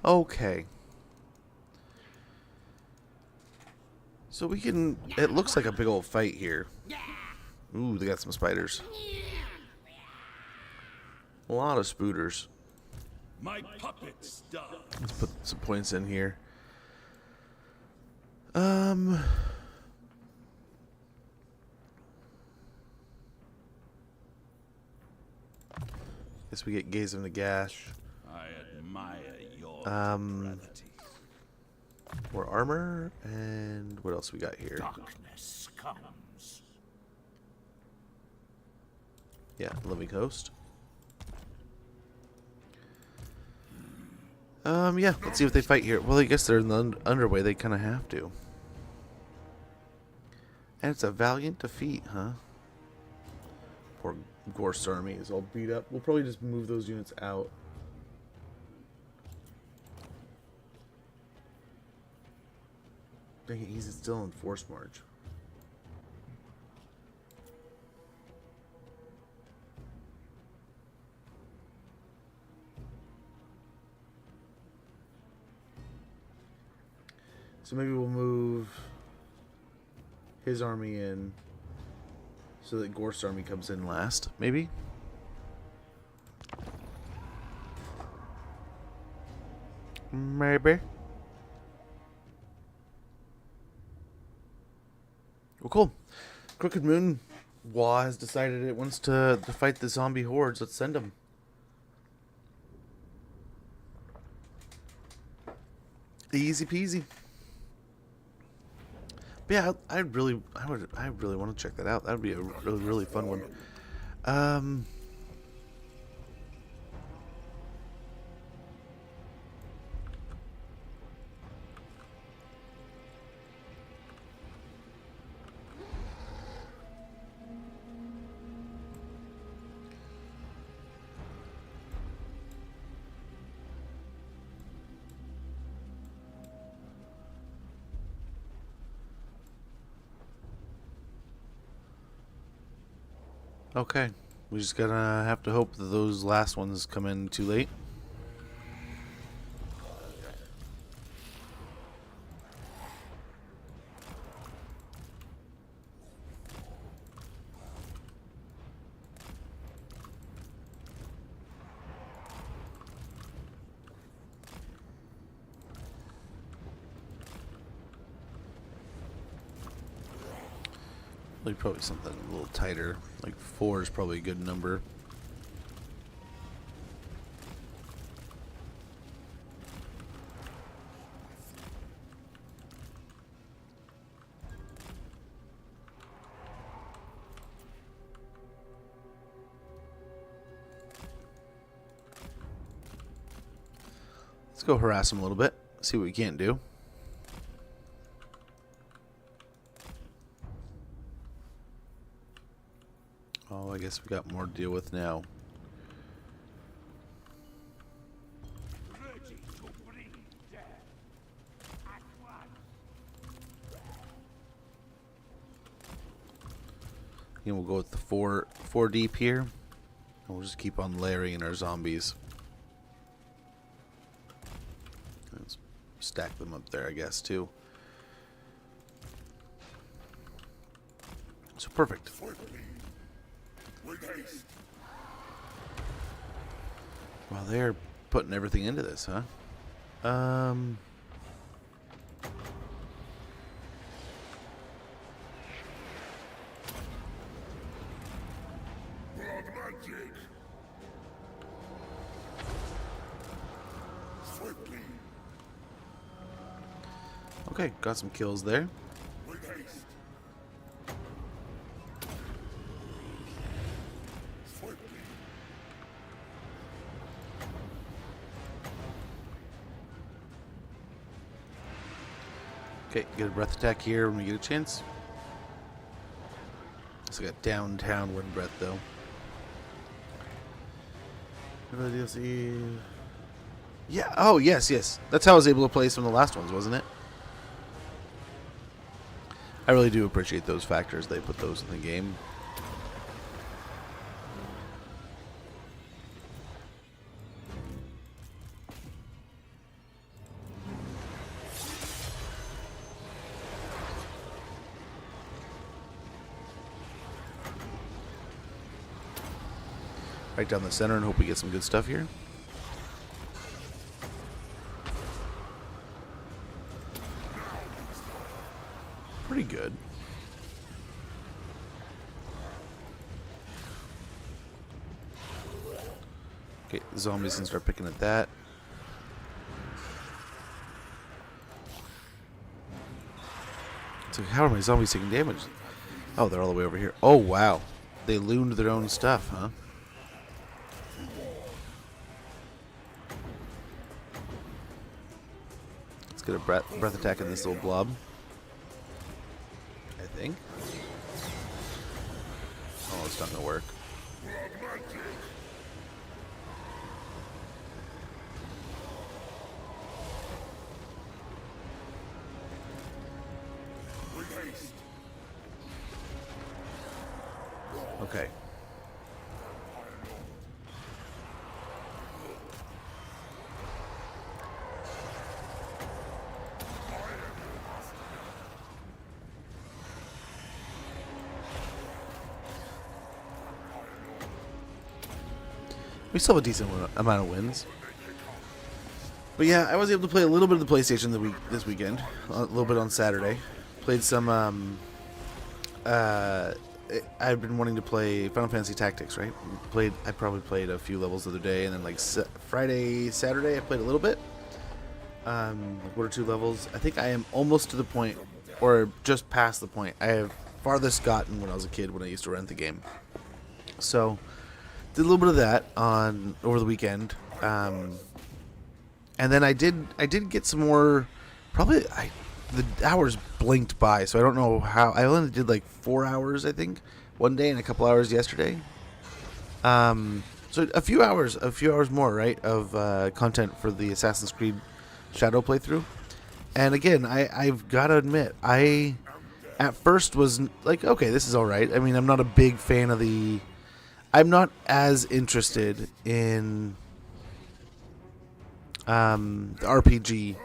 [SPEAKER 1] Okay. So we can... It looks like a big old fight here. Ooh, they got some spiders. A lot of spooters.
[SPEAKER 4] My puppet's done.
[SPEAKER 1] Let's put some points in here. Guess we get Gaze of the Gash.
[SPEAKER 4] I admire your
[SPEAKER 1] More armor, and what else we got here?
[SPEAKER 4] darkness comes.
[SPEAKER 1] Yeah, Living Host. Yeah, let's see if they fight here. Well, I guess they're in the underway. They kind of have to. And it's a valiant defeat, huh? Poor Ghorst army is all beat up. We'll probably just move those units out. Dang it, he's still in force march. So maybe we'll move his army in so that Ghorst's army comes in last, maybe? Maybe. Well, cool. Crooked Moon Wah has decided it wants to fight the zombie hordes. Let's send them. Easy peasy. But yeah, I really want to check that out. That would be a really fun one. Okay, we just gotta have to hope that those last ones come in too late. Like probably something a little tighter. Like 4 is probably a good number. Let's go harass him a little bit. See what we can't do. Oh, I guess we got more to deal with now.
[SPEAKER 4] Ready to bring death. At once.
[SPEAKER 1] And we'll go with the four deep here. And we'll just keep on layering in our zombies. Let's stack them up there, I guess, too. So perfect.
[SPEAKER 2] With haste.
[SPEAKER 1] Well, they're putting everything into this, huh?
[SPEAKER 2] Blood magic. Swiftly.
[SPEAKER 1] Okay, got some kills there.
[SPEAKER 2] With haste. Swiftly.
[SPEAKER 1] Okay, get a breath attack here when we get a chance. So I got downtown wind breath though. Another DLC. Yeah. Oh yes, yes. That's how I was able to play some of the last ones, wasn't it? I really do appreciate those factors. They put those in the game. Right down the center and hope we get some good stuff here. Pretty good. Okay, zombies can start picking at that. So how are my zombies taking damage? Oh, they're all the way over here. Oh, wow. They loomed their own stuff, huh? Let's get a breath attack in this little blob. I think. Oh, it's not gonna work.
[SPEAKER 2] With haste.
[SPEAKER 1] Okay. We still have a decent amount of wins. But yeah, I was able to play a little bit of the PlayStation this weekend. A little bit on Saturday. Played some, I've been wanting to play Final Fantasy Tactics, right? I probably played a few levels the other day, and then like Friday, Saturday, I played a little bit. Like 1 or 2 levels. I think I am almost to the point, or just past the point, I have farthest gotten when I was a kid when I used to rent the game. So, did a little bit of that over the weekend, and then I did get some more. Probably the hours blinked by, so I don't know how. I only did like 4 hours, I think, one day and a couple hours yesterday. So a few hours more, right, of content for the Assassin's Creed Shadow playthrough. And again, I've got to admit, I at first was like, okay, this is all right. I mean, I'm not a big fan of the. I'm not as interested in the RPG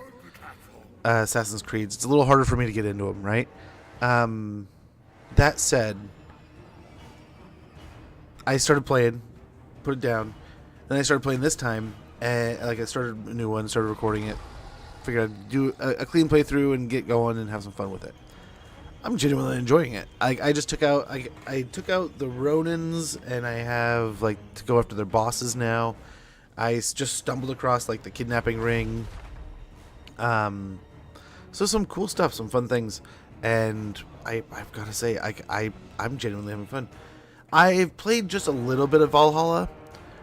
[SPEAKER 1] Assassin's Creed. It's a little harder for me to get into them, right? That said, I started playing, put it down, then I started playing this time, and like I started a new one, started recording it, figured I'd do a clean playthrough and get going and have some fun with it. I'm genuinely enjoying it. I just took out I took out the Ronins, and I have like to go after their bosses now. Just stumbled across like the kidnapping ring. So some cool stuff, some fun things, and I've got to say I'm genuinely having fun. I've played just a little bit of Valhalla,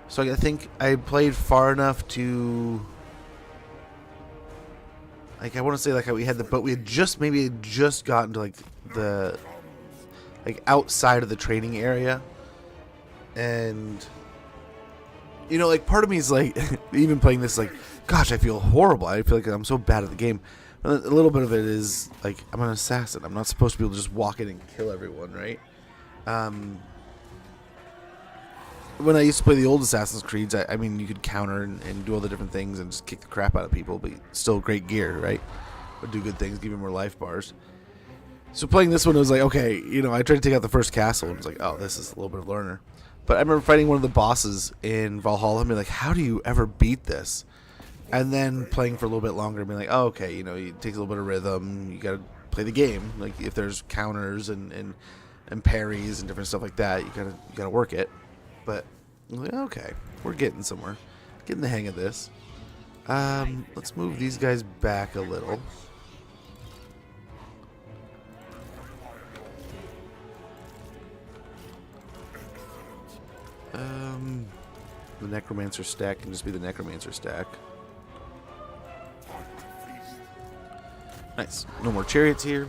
[SPEAKER 1] so I think I played far enough to. Like I want to say like how we had the boat, we had just gotten to like the outside of the training area, and you know like part of me is like even playing this like gosh I feel horrible, I feel like I'm so bad at the game, but a little bit of it is like I'm an assassin, I'm not supposed to be able to just walk in and kill everyone, right? When I used to play the old Assassin's Creeds, I mean, you could counter and do all the different things and just kick the crap out of people, but still great gear, right? Would do good things, give you more life bars. So playing this one, it was like, okay, you know, I tried to take out the first castle, and it was like, oh, this is a little bit of a learner. But I remember fighting one of the bosses in Valhalla and being like, how do you ever beat this? And then playing for a little bit longer and being like, oh, okay, you know, it takes a little bit of rhythm, you gotta play the game. Like, if there's counters and parries and different stuff like that, you gotta work it. But I'm like, okay, we're getting somewhere, getting the hang of this. Let's move these guys back a little. The Necromancer stack can just be the Necromancer stack. Nice. No more chariots here.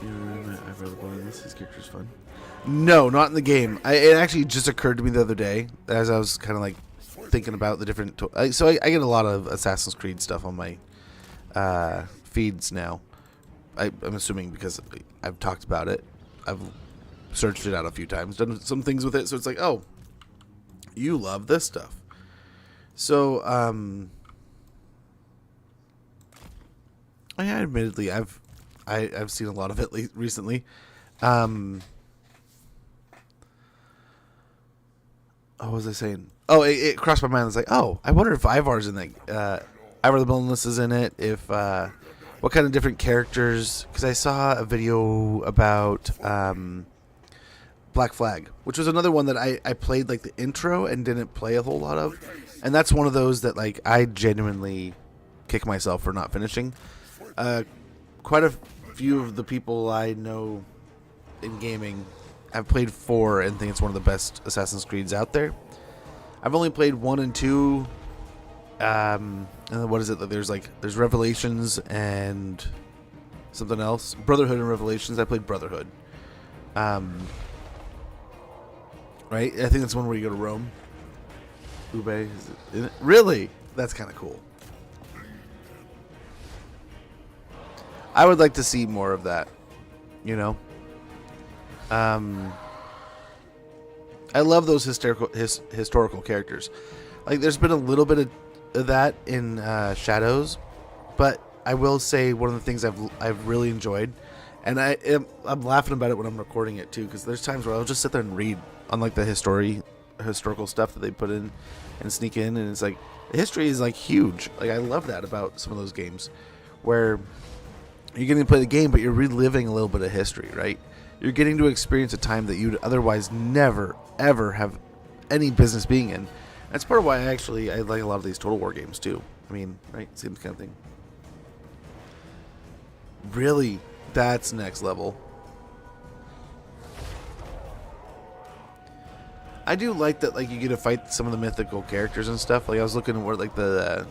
[SPEAKER 1] I've rather play this. His character's fun. No, not in the game. It actually just occurred to me the other day as I was kind of like thinking about the different. So I get a lot of Assassin's Creed stuff on my feeds now. I'm assuming because I've talked about it. I've searched it out a few times, done some things with it. So it's like, oh, you love this stuff. So admittedly, I've seen a lot of it recently. What was I saying? Oh, it crossed my mind. It's like, oh, I wonder if Ivar's in that. Ivar the Boneless is in it. If what kind of different characters? Because I saw a video about Black Flag, which was another one that I played like the intro and didn't play a whole lot of, and that's one of those that like I genuinely kick myself for not finishing. Quite a few of the people I know in gaming have played 4 and think it's one of the best Assassin's Creeds out there. I've only played 1 and 2. And what is it that there's Revelations and something else, Brotherhood and Revelations. I played Brotherhood. Right, I think that's one where you go to Rome. Ube, is it in it? Really? That's kind of cool. I would like to see more of that, you know. I love those historical characters. Like, there's been a little bit of that in Shadows, but I will say one of the things I've really enjoyed, and I'm laughing about it when I'm recording it too, because there's times where I'll just sit there and read on like the historical stuff that they put in and sneak in, and it's like the history is like huge. Like, I love that about some of those games where you're getting to play the game, but you're reliving a little bit of history, right? You're getting to experience a time that you'd otherwise never, ever have any business being in. That's part of why I like a lot of these Total War games, too. I mean, right? Same kind of thing. Really? That's next level. I do like that, like, you get to fight some of the mythical characters and stuff. Like, I was looking at like the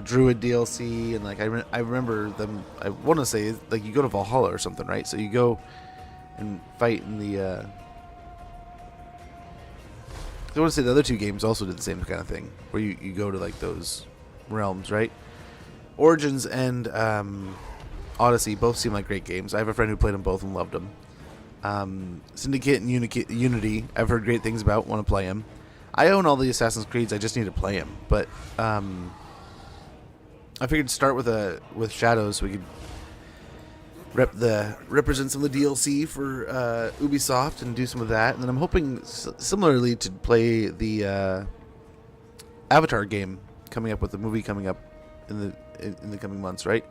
[SPEAKER 1] Druid DLC, and like I remember them. I want to say like you go to Valhalla or something, right? So you go and fight in the. I want to say the other 2 games also did the same kind of thing, where you go to like those realms, right? Origins and Odyssey both seem like great games. I have a friend who played them both and loved them. Syndicate and Unity, I've heard great things about. Want to play them. I own all the Assassin's Creeds. I just need to play them. But I figured to start with Shadows, so we could represent some of the DLC for Ubisoft and do some of that. And then I'm hoping similarly to play the Avatar game coming up, with the movie coming up in the coming months, right?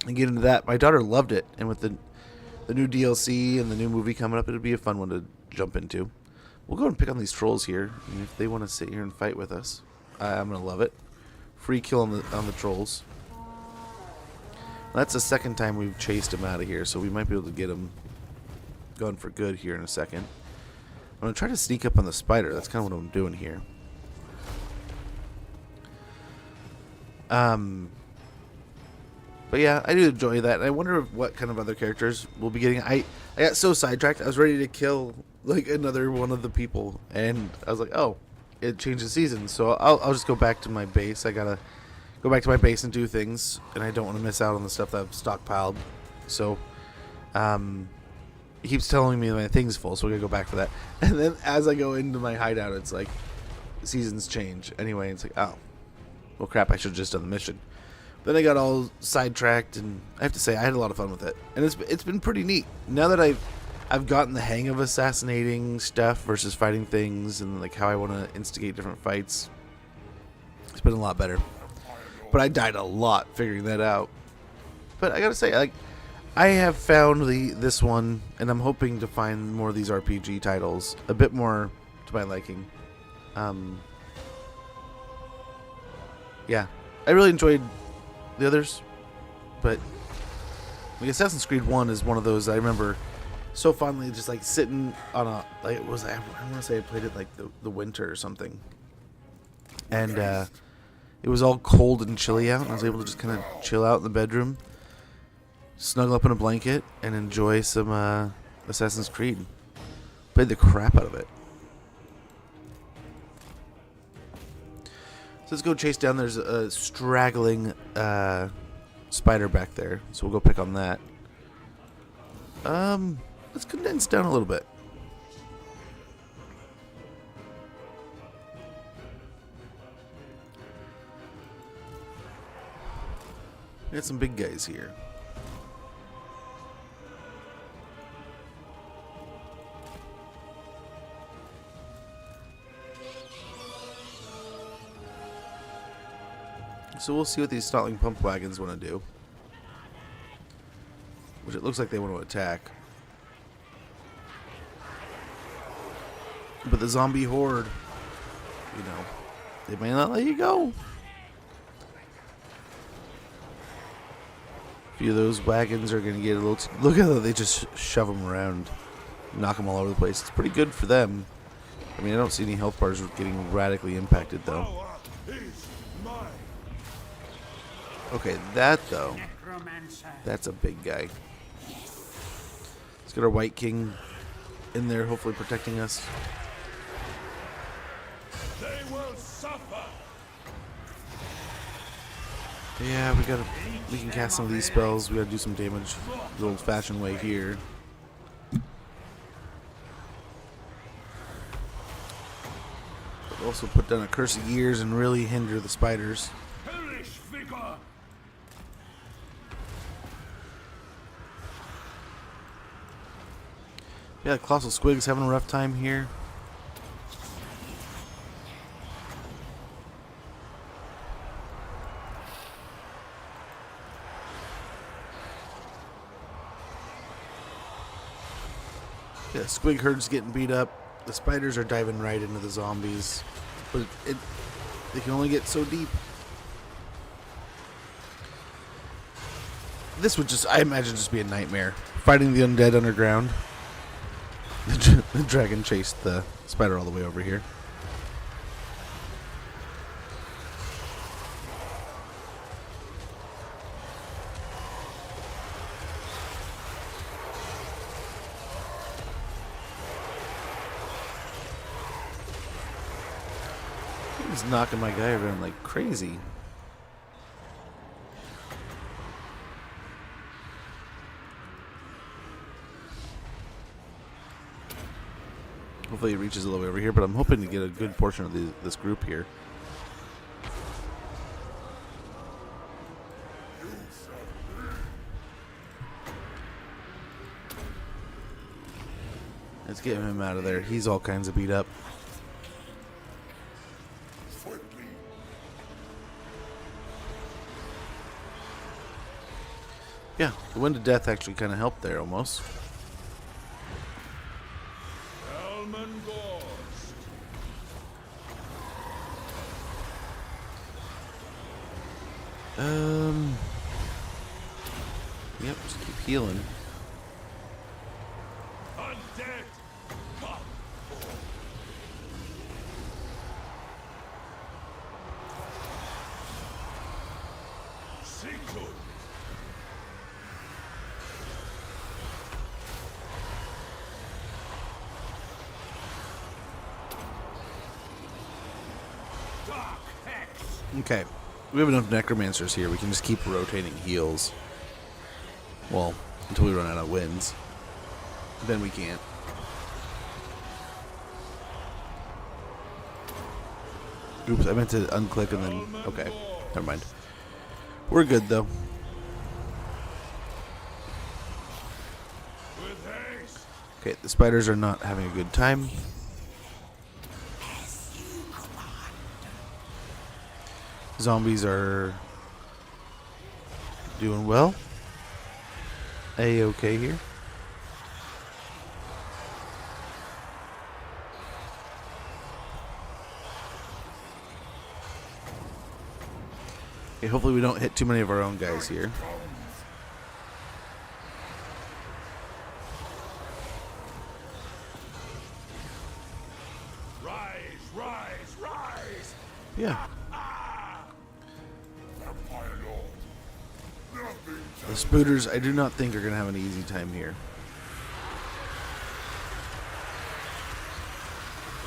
[SPEAKER 1] and get into that. My daughter loved it, and with the new DLC and the new movie coming up, it'd be a fun one to jump into. We'll go and pick on these trolls here, and if they want to sit here and fight with us, I'm gonna love it. Free kill on the trolls. That's the second time we've chased him out of here, so we might be able to get him going for good here in a second. I'm gonna try to sneak up on the spider. That's kind of what I'm doing here. But yeah, I do enjoy that. I wonder what kind of other characters we'll be getting. I got so sidetracked. I was ready to kill like another one of the people, and I was like, oh, it changes seasons, so I'll just go back to my base. I gotta go back to my base and do things, and I don't want to miss out on the stuff that I've stockpiled. So, he keeps telling me my thing's full, so we're gonna go back for that. And then as I go into my hideout, it's like seasons change. Anyway, it's like, oh, well, crap! I should have just done the mission. Then I got all sidetracked, and I have to say I had a lot of fun with it, and it's been pretty neat. Now that I've gotten the hang of assassinating stuff versus fighting things, and like how I want to instigate different fights, it's been a lot better. But I died a lot figuring that out. But I gotta say, like, I have found this one, and I'm hoping to find more of these RPG titles a bit more to my liking. Yeah, I really enjoyed the others, but like Assassin's Creed 1 is one of those I remember so fondly, just like sitting on a, like, it was, I want to say I played it like the winter or something, and it was all cold and chilly out, and I was able to just kind of chill out in the bedroom, snuggle up in a blanket, and enjoy some Assassin's Creed. Played the crap out of it. So let's go chase down. There's a straggling spider back there, so we'll go pick on that. Let's condense down a little bit. We got some big guys here. So we'll see what these Snotling pump wagons want to do. Which it looks like they want to attack. But the zombie horde, you know, they may not let you go. A few of those wagons are going to get a little... Look at how they just shove them around. Knock them all over the place. It's pretty good for them. I mean, I don't see any health bars getting radically impacted, though. Okay, that, though, that's a big guy. Let's get our White King in there, hopefully protecting us.
[SPEAKER 4] They will suffer.
[SPEAKER 1] Yeah, we can cast some of these spells. We gotta do some damage the old-fashioned way here. But also put down a Curse of Years and really hinder the spiders.
[SPEAKER 4] Hellish vigor.
[SPEAKER 1] Yeah, Colossal Squig's having a rough time here. Yeah, Squig herd's getting beat up. The spiders are diving right into the zombies. But they can only get so deep. This would just, I imagine, just be a nightmare. Fighting the undead underground. The dragon chased the spider all the way over here. He's knocking my guy around like crazy. Hopefully it reaches all the way over here, but I'm hoping to get a good portion of this group here. Let's get him out of there. He's all kinds of beat up. Yeah, the Wind of Death actually kind of helped there almost.
[SPEAKER 4] Helman Ghorst.
[SPEAKER 1] Yep, just keep healing.
[SPEAKER 4] Undead. Fuck. Secret. Dark Hex.
[SPEAKER 1] Okay, we have enough necromancers here. We can just keep rotating heals. Well, until we run out of wins. Then we can't. Oops, I meant to unclick and then... Okay, never mind. We're good, though.
[SPEAKER 4] With haste.
[SPEAKER 1] Okay, the spiders are not having a good time. Zombies are doing well. A-okay here. Okay, hopefully we don't hit too many of our own guys here.
[SPEAKER 4] Rise, rise, rise.
[SPEAKER 1] Yeah.
[SPEAKER 2] Vampire Lord. Nothing
[SPEAKER 1] The spooters, I do not think are going to have an easy time here.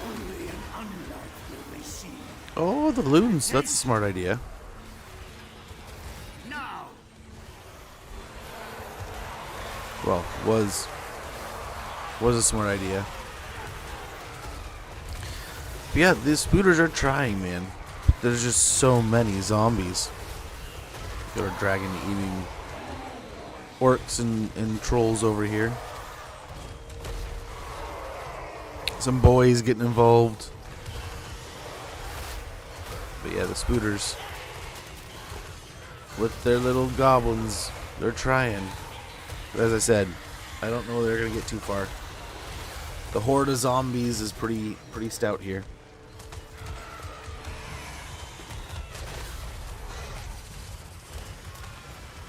[SPEAKER 4] Only an unlife will receive.
[SPEAKER 1] Oh, the loons. That's a smart idea.
[SPEAKER 4] Now.
[SPEAKER 1] Well, was a smart idea. But yeah, these spooters are trying, man. There's just so many zombies that are dragging, eating orcs and trolls over here. Some boys getting involved. But yeah, the spooters with their little goblins, they're trying. But as I said, I don't know they're gonna get too far. The horde of zombies is pretty stout here.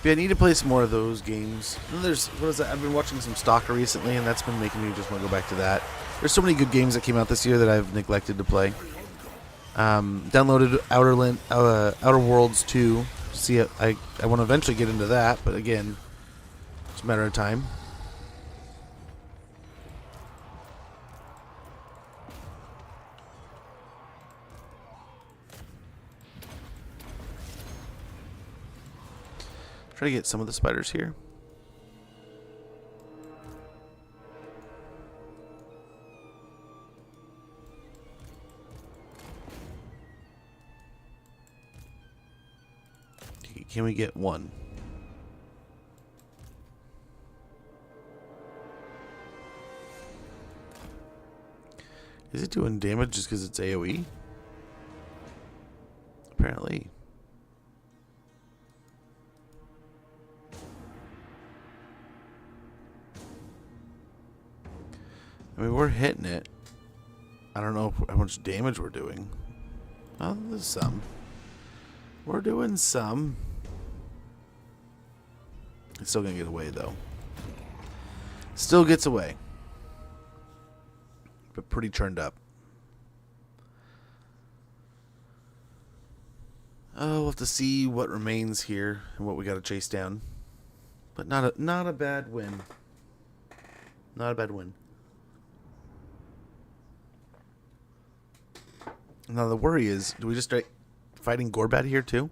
[SPEAKER 1] Yeah, I need to play some more of those games. And there's what is that? I've been watching some Stalker recently, and that's been making me just want to go back to that. There's so many good games that came out this year that I've neglected to play. Downloaded Outer Worlds 2. See, I want to eventually get into that, but again, it's a matter of time. Try to get some of the spiders here. Can we get one? Is it doing damage just because it's AoE? Apparently. I mean, we're hitting it. I don't know how much damage we're doing. Oh, there's some. We're doing some. It's still gonna get away, though. Still gets away. But pretty turned up. Oh, we'll have to see what remains here and what we gotta chase down. But not a bad win. Not a bad win. Now the worry is, do we just start fighting Gorbat here too?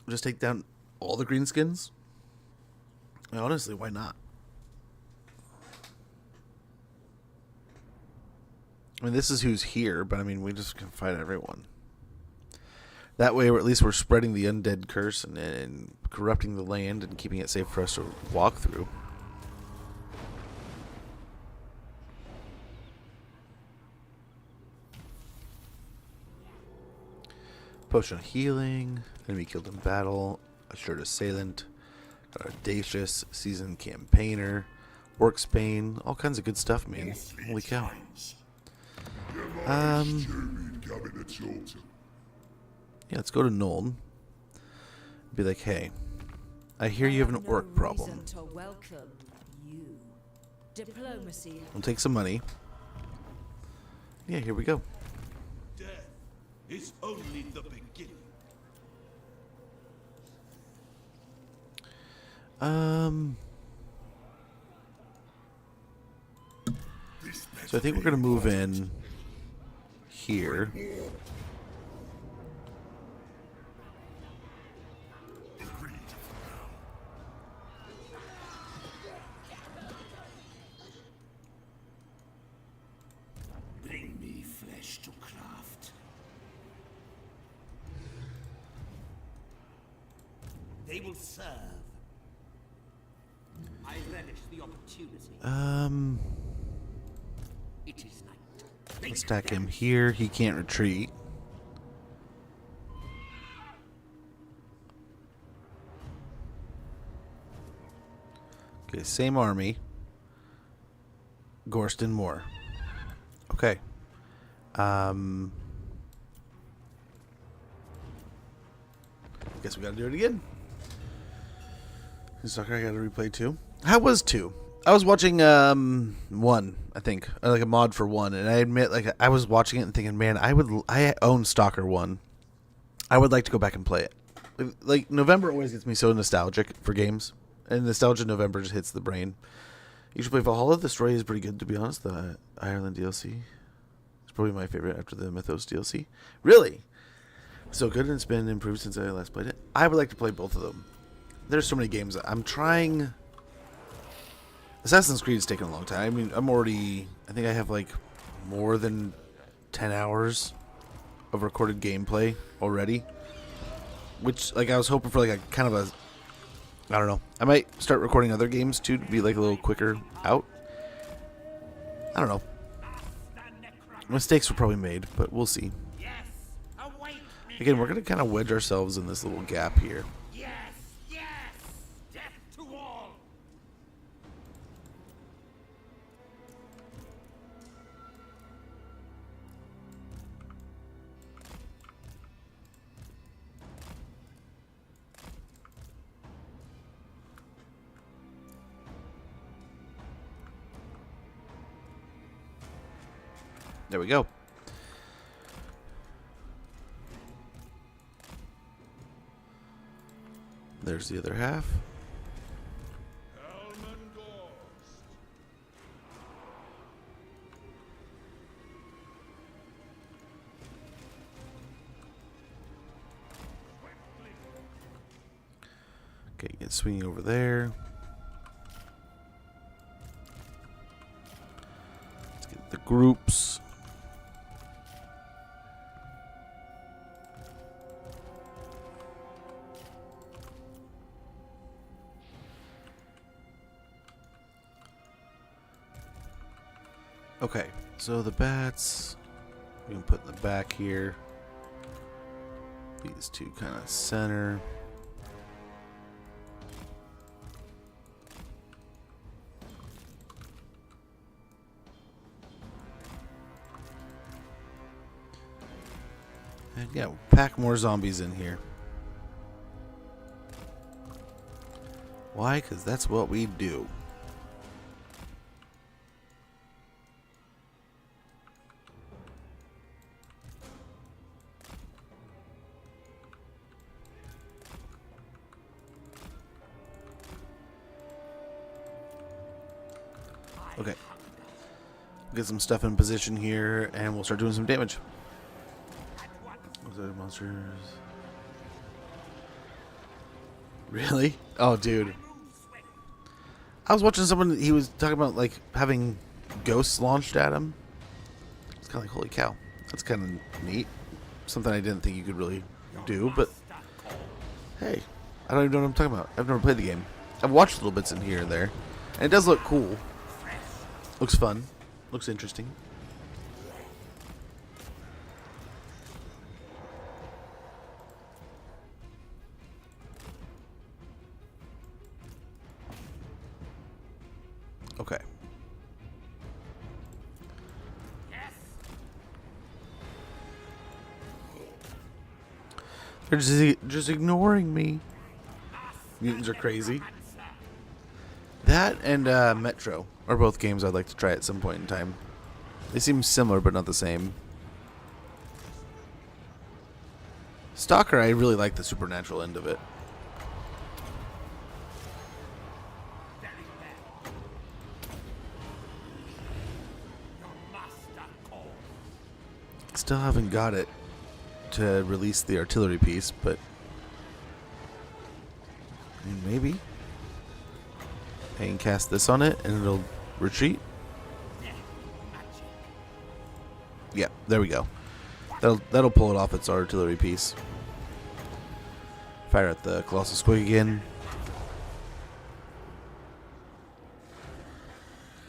[SPEAKER 1] Just take down all the greenskins? I mean, honestly, why not? I mean, this is who's here, but I mean, we just can fight everyone. That way, at least we're spreading the undead curse and corrupting the land and keeping it safe for us to walk through. Potion of healing. Enemy killed in battle. Assured assailant. Audacious, seasoned campaigner, worksbane, all kinds of good stuff, man. Holy cow. Yeah, let's go to Nuln. Be like, hey, I hear you have an orc problem.
[SPEAKER 5] To welcome you. Diplomacy.
[SPEAKER 1] We'll take some money. Yeah, here we go.
[SPEAKER 4] Death is only the beginning.
[SPEAKER 1] So I think we're gonna move in here.
[SPEAKER 4] Bring me flesh to craft.
[SPEAKER 3] They will serve. I relish the opportunity. It is night.
[SPEAKER 1] Let's stack him here. He can't retreat. Okay, same army. Ghorst and more. Okay. Guess we gotta do it again. Sucker, I gotta replay 2. How was 2? I was watching 1, I think, like a mod for 1, and I admit, like, I was watching it and thinking, man, I own Stalker 1. I would like to go back and play it. Like, November always gets me so nostalgic for games, and nostalgia November just hits the brain. You should play Valhalla. The story is pretty good, to be honest. The Ireland DLC. It's probably my favorite after the Mythos DLC. Really? So good, and it's been improved since I last played it. I would like to play both of them. There's so many games. I'm trying... Assassin's Creed has taken a long time. I mean, I think I have, like, more than 10 hours of recorded gameplay already. Which, like, I was hoping for, like, a kind of a... I don't know. I might start recording other games, too, to be, like, a little quicker out. I don't know. Mistakes were probably made, but we'll see. Again, we're going to kind of wedge ourselves in this little gap here.
[SPEAKER 3] Yes, yes! Death to all!
[SPEAKER 1] There we go. There's the other half.
[SPEAKER 4] Helman Ghorst.
[SPEAKER 1] Okay, get swinging over there. Let's get the groups. Okay, so the bats we can put in the back here. These two kind of center. And yeah, we'll pack more zombies in here. Why? Because that's what we do. Okay. Get some stuff in position here, and we'll start doing some damage. Those are monsters. Really? Oh, dude. I was watching someone, he was talking about, like, having ghosts launched at him. It's kind of like, holy cow. That's kind of neat. Something I didn't think you could really do, but hey, I don't even know what I'm talking about. I've never played the game. I've watched little bits in here and there, and it does look cool. Looks fun. Looks interesting. They're just ignoring me. Mutants are crazy. That and Metro are both games I'd like to try at some point in time. They seem similar, but not the same. Stalker, I really like the supernatural end of it.
[SPEAKER 4] Very bad. Your master calls.
[SPEAKER 1] Still haven't got it to release the artillery piece, but I mean, maybe. I can cast this on it and it'll retreat. Yeah, there we go. That'll pull it off its artillery piece. Fire at the Colossal Squig again.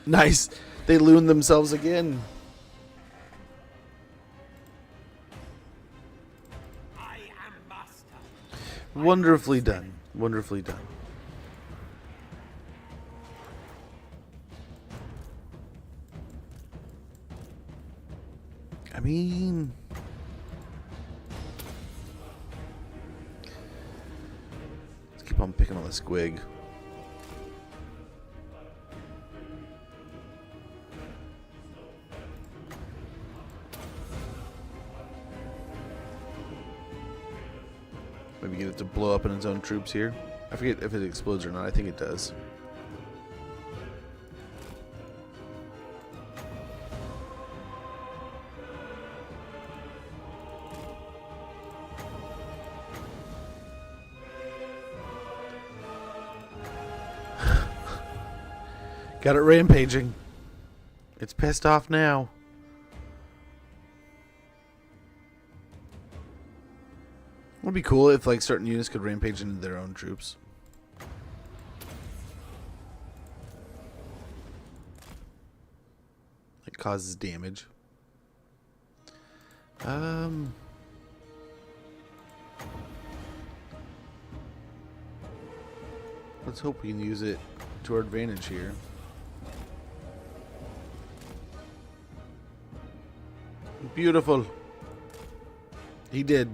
[SPEAKER 1] Nice. They looned themselves again.
[SPEAKER 4] I am master.
[SPEAKER 1] Wonderfully done. Wonderfully done. I mean, let's keep on picking on the squig. Maybe get it to blow up in its own troops here. I forget if it explodes or not. I think it does. Got it rampaging. It's pissed off now. It would be cool if like certain units could rampage into their own troops. It causes damage. Let's hope we can use it to our advantage here. Beautiful. He did.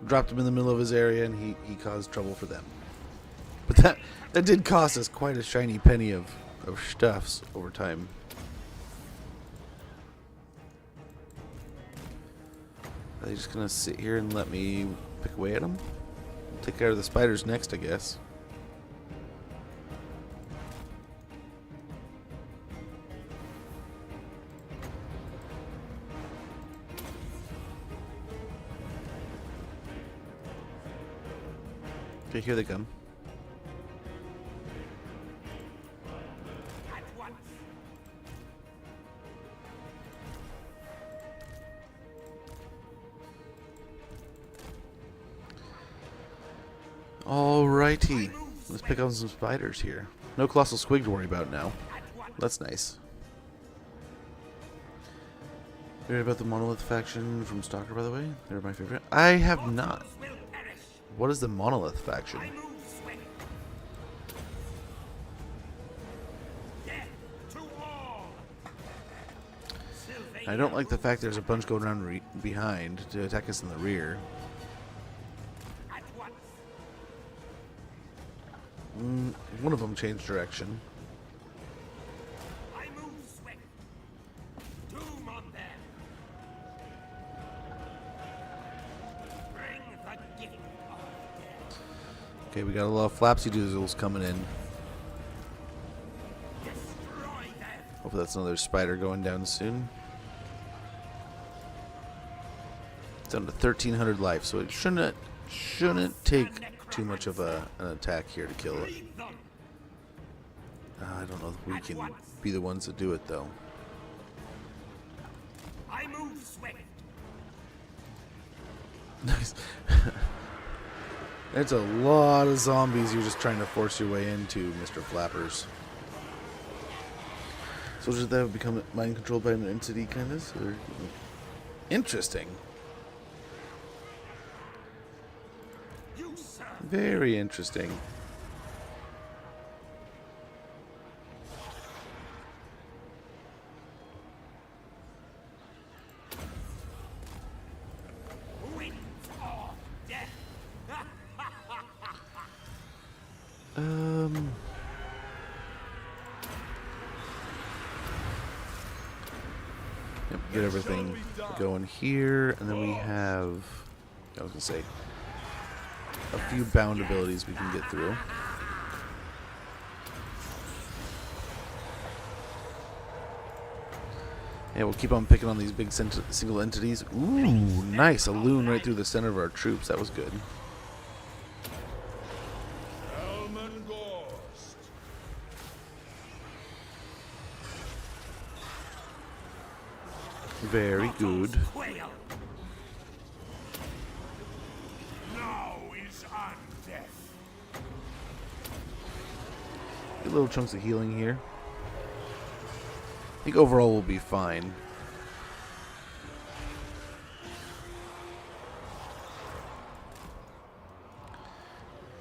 [SPEAKER 1] Dropped him in the middle of his area and he caused trouble for them. But that did cost us quite a shiny penny of stuffs over time. Are they just gonna sit here and let me pick away at them? Take care of the spiders next, I guess. Okay, here they come.
[SPEAKER 4] At once.
[SPEAKER 1] Alrighty. Let's pick on some spiders here. No Colossal Squig to worry about now. That's nice. You heard about the Monolith faction from Stalker, by the way? They're my favorite. I have not.
[SPEAKER 4] Will perish.
[SPEAKER 1] What is the Monolith faction?
[SPEAKER 4] I move swift. Death to all. Sylvain
[SPEAKER 1] I don't like the fact there's a bunch going around behind to attack us in the rear.
[SPEAKER 4] at once.
[SPEAKER 1] One of them changed direction.
[SPEAKER 4] I move swift. Doom on them. Bring the gift of death.
[SPEAKER 1] Okay, we got a lot of flapsy doozles coming in.
[SPEAKER 4] Destroy them.
[SPEAKER 1] Hopefully that's another spider going down soon. It's down to 1,300 life, so it shouldn't take too much of an attack here to kill it.
[SPEAKER 4] Lead them.
[SPEAKER 1] I don't know if we can be the ones that do it though.
[SPEAKER 4] I move swift.
[SPEAKER 1] Nice. That's a lot of zombies you're just trying to force your way into, Mr. Flappers. Soldiers that have become mind controlled by an entity, kind of? Or... Interesting.
[SPEAKER 4] You sir.
[SPEAKER 1] Very interesting.
[SPEAKER 4] Winds off.
[SPEAKER 1] Yep, get everything going here, and then we have, I was gonna say, a few bound abilities we can get through. Yeah, we'll keep on picking on these big single entities. Ooh, nice. A loon right through the center of our troops. That was good.
[SPEAKER 2] Helman Ghorst.
[SPEAKER 1] Very good.
[SPEAKER 4] Quail. Now is on death.
[SPEAKER 1] Get little chunks of healing here. I think overall we'll be fine.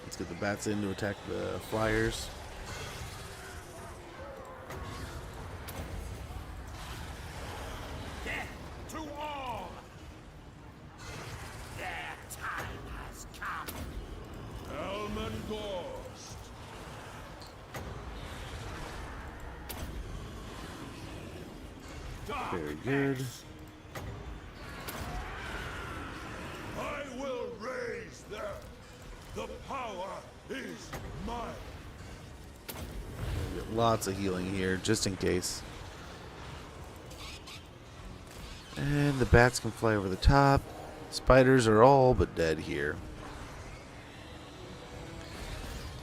[SPEAKER 1] Let's get the bats in to attack the flyers.
[SPEAKER 4] Death to all. Their time has come.
[SPEAKER 2] Helman Ghorst.
[SPEAKER 1] Very good.
[SPEAKER 2] I will raise them. The power is mine.
[SPEAKER 1] Get lots of healing here, just in case. And the bats can fly over the top. Spiders are all but dead here.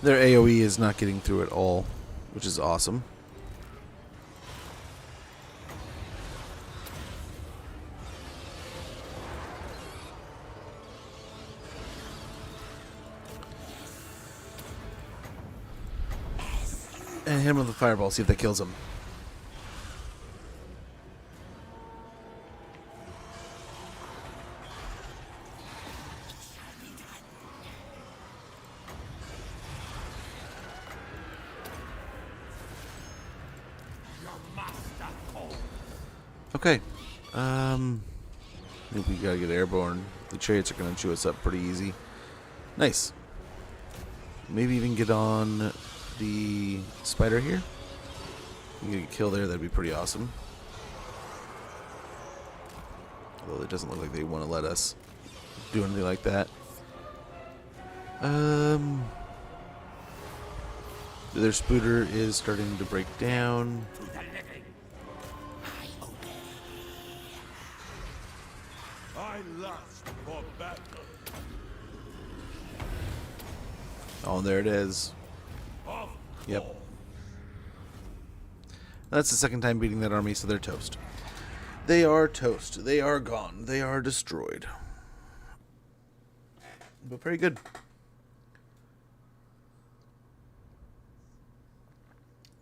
[SPEAKER 1] Their AoE is not getting through at all, which is awesome. And hit him with the fireball, see if that kills him. Okay. I think we gotta get airborne. The chariots are gonna chew us up pretty easy. Nice. Maybe even get on the spider here. You get a kill there, that'd be pretty awesome. Although it doesn't look like they want to let us do anything like that. Their spooter is starting to break down.
[SPEAKER 4] To the living.
[SPEAKER 2] I lust for battle.
[SPEAKER 1] Oh, there it is. Yep. That's the second time beating that army, so they're toast. They are toast. They are gone. They are destroyed. But very good.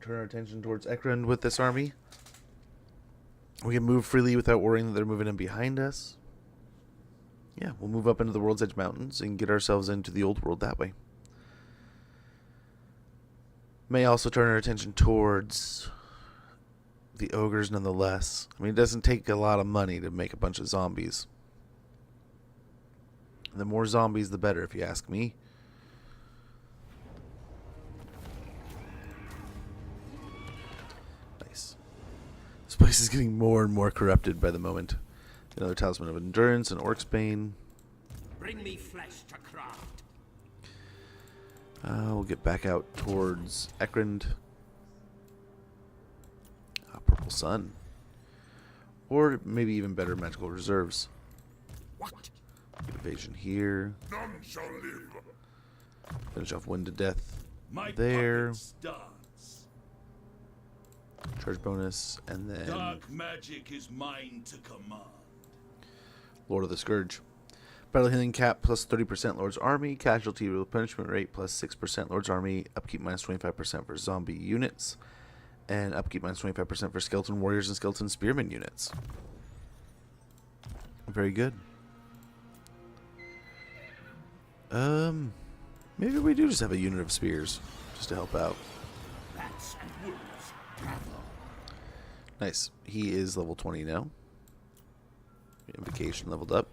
[SPEAKER 1] Turn our attention towards Ekrund with this army. We can move freely without worrying that they're moving in behind us. Yeah, we'll move up into the World's Edge Mountains and get ourselves into the old world that way. May also turn our attention towards the ogres nonetheless. I mean, it doesn't take a lot of money to make a bunch of zombies. The more zombies, the better, if you ask me. Nice. This place is getting more and more corrupted by the moment. Another Talisman of Endurance, an Orc's Bane.
[SPEAKER 4] Bring me flesh to craft.
[SPEAKER 1] We'll get back out towards Ekrund. Purple Sun. Or maybe even better, Magical Reserves.
[SPEAKER 4] What?
[SPEAKER 1] Get evasion here.
[SPEAKER 2] None shall live.
[SPEAKER 1] Finish off Wind to Death
[SPEAKER 6] My
[SPEAKER 1] there.
[SPEAKER 6] puppet starts.
[SPEAKER 1] Charge bonus. And then
[SPEAKER 6] Dark magic is mine to command.
[SPEAKER 1] Lord of the Scourge. Battle healing cap plus 30% Lord's Army. Casualty replenishment rate plus 6% Lord's Army. Upkeep minus 25% for zombie units. And upkeep minus 25% for skeleton warriors and skeleton spearmen units. Very good. Maybe we do just have a unit of spears just to help out.
[SPEAKER 4] Bats and wolves. Bravo.
[SPEAKER 1] Nice. He is level 20 now. Invocation leveled up.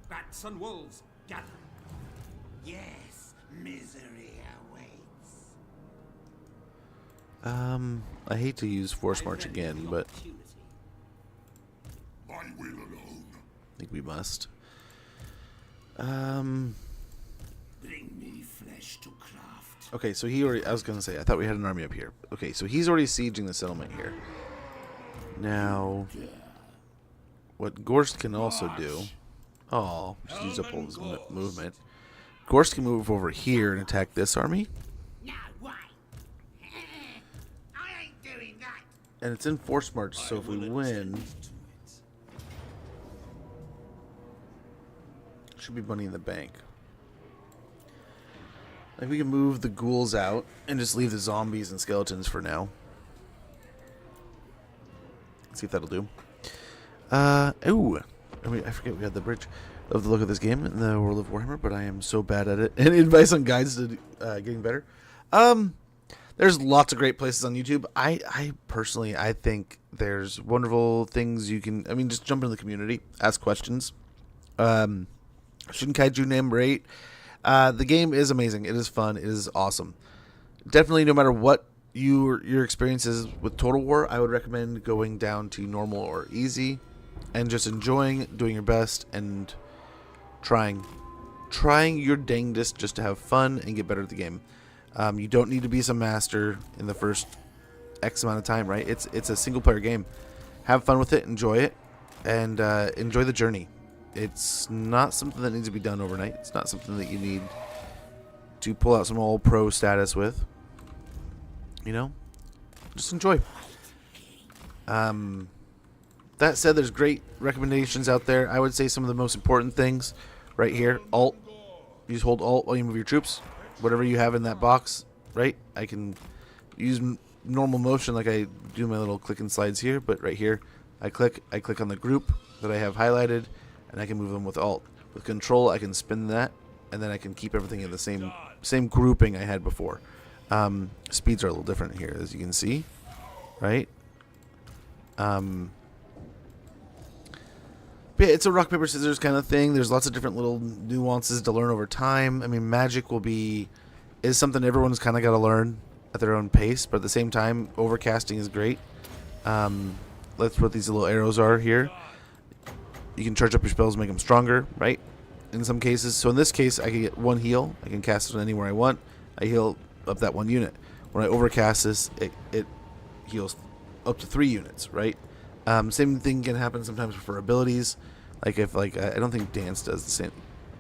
[SPEAKER 4] Bats and wolves. Gather. Yes. Misery awaits.
[SPEAKER 1] I hate to use Force March again, but
[SPEAKER 2] I will alone.
[SPEAKER 1] I think we must.
[SPEAKER 4] Bring me flesh to craft.
[SPEAKER 1] Okay, so he already... I was going to say, I thought we had an army up here. Okay, so he's already sieging the settlement here. Now, what Ghorst can also do... Oh, just use up all his movement. Ghorst can move over here and attack this army.
[SPEAKER 4] Now why? I ain't doing that.
[SPEAKER 1] And it's in Force March, so if we win... Should be money in the bank. Like, we can move the ghouls out and just leave the zombies and skeletons for now. Let's see if that'll do. Ooh. I forget we had the bridge. Love the look of this game in the World of Warhammer, but I am so bad at it. Any advice on guides to getting better? There's lots of great places on YouTube. I personally, I think there's wonderful things you can... I mean, just jump into the community, ask questions. Shin Kaiju number 8. The game is amazing. It is fun. It is awesome. Definitely, no matter what your experience is with Total War, I would recommend going down to normal or easy and just enjoying, doing your best, and trying your dangdest just to have fun and get better at the game. You don't need to be some master in the first X amount of time, right? It's a single player game. Have fun with it, enjoy it, and enjoy the journey. It's not something that needs to be done overnight. It's not something that you need to pull out some all pro status with. You know, just enjoy. That said, there's great recommendations out there. I would say some of the most important things right here. Alt. You just hold Alt while you move your troops. Whatever you have in that box, right? I can use normal motion like I do my little click and slides here, but right here, I click on the group that I have highlighted, and I can move them with Alt. With Control, I can spin that, and then I can keep everything in the same grouping I had before. Speeds are a little different here, as you can see, right? But yeah, it's a rock, paper, scissors kind of thing. There's lots of different little nuances to learn over time. I mean, magic is something everyone's kind of got to learn at their own pace, but at the same time, overcasting is great. That's what these little arrows are here. You can charge up your spells, make them stronger, right? In some cases. So in this case, I can get one heal. I can cast it anywhere I want. I heal up that one unit. When I overcast this, it heals up to 3 units, right? Same thing can happen sometimes for abilities. Like if I don't think Dance does the same.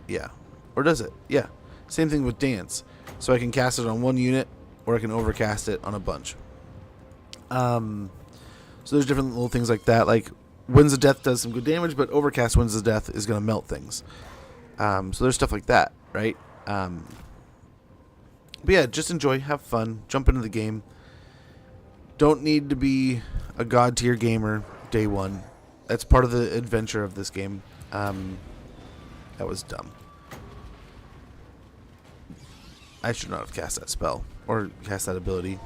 [SPEAKER 1] Yeah. Or does it? Yeah. Same thing with Dance. So I can cast it on one unit, or I can overcast it on a bunch. So there's different little things like that. Like Winds of Death does some good damage, but Overcast Winds of Death is going to melt things. So there's stuff like that, right? But yeah, just enjoy, have fun, jump into the game. Don't need to be a god tier gamer day one. That's part of the adventure of this game. That was dumb. I should not have cast that spell or cast that ability.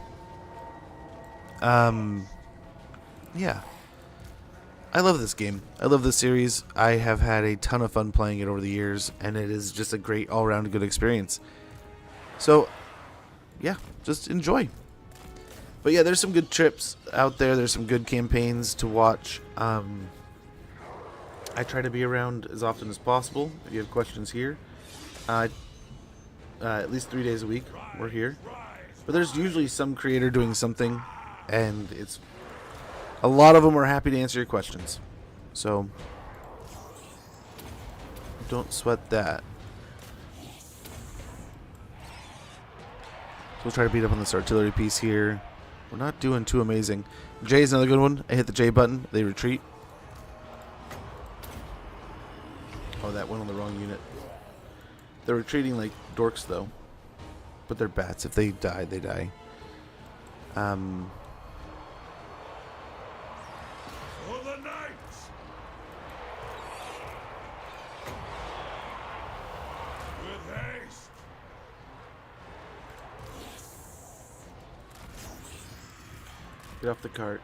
[SPEAKER 1] Yeah. I love this game. I love this series. I have had a ton of fun playing it over the years, and it is just a great all-around good experience. So, yeah, just enjoy. But yeah, there's some good trips out there. There's some good campaigns to watch. I try to be around as often as possible. If you have questions here, at least 3 days a week, we're here. But there's usually some creator doing something, and a lot of them are happy to answer your questions. So don't sweat that. So we'll try to beat up on this artillery piece here. We're not doing too amazing. J is another good one. I hit the J button. They retreat. Oh, that went on the wrong unit. They're retreating like dorks, though. But they're bats. If they die, they die.
[SPEAKER 2] For the knights! With haste!
[SPEAKER 1] Get off the cart.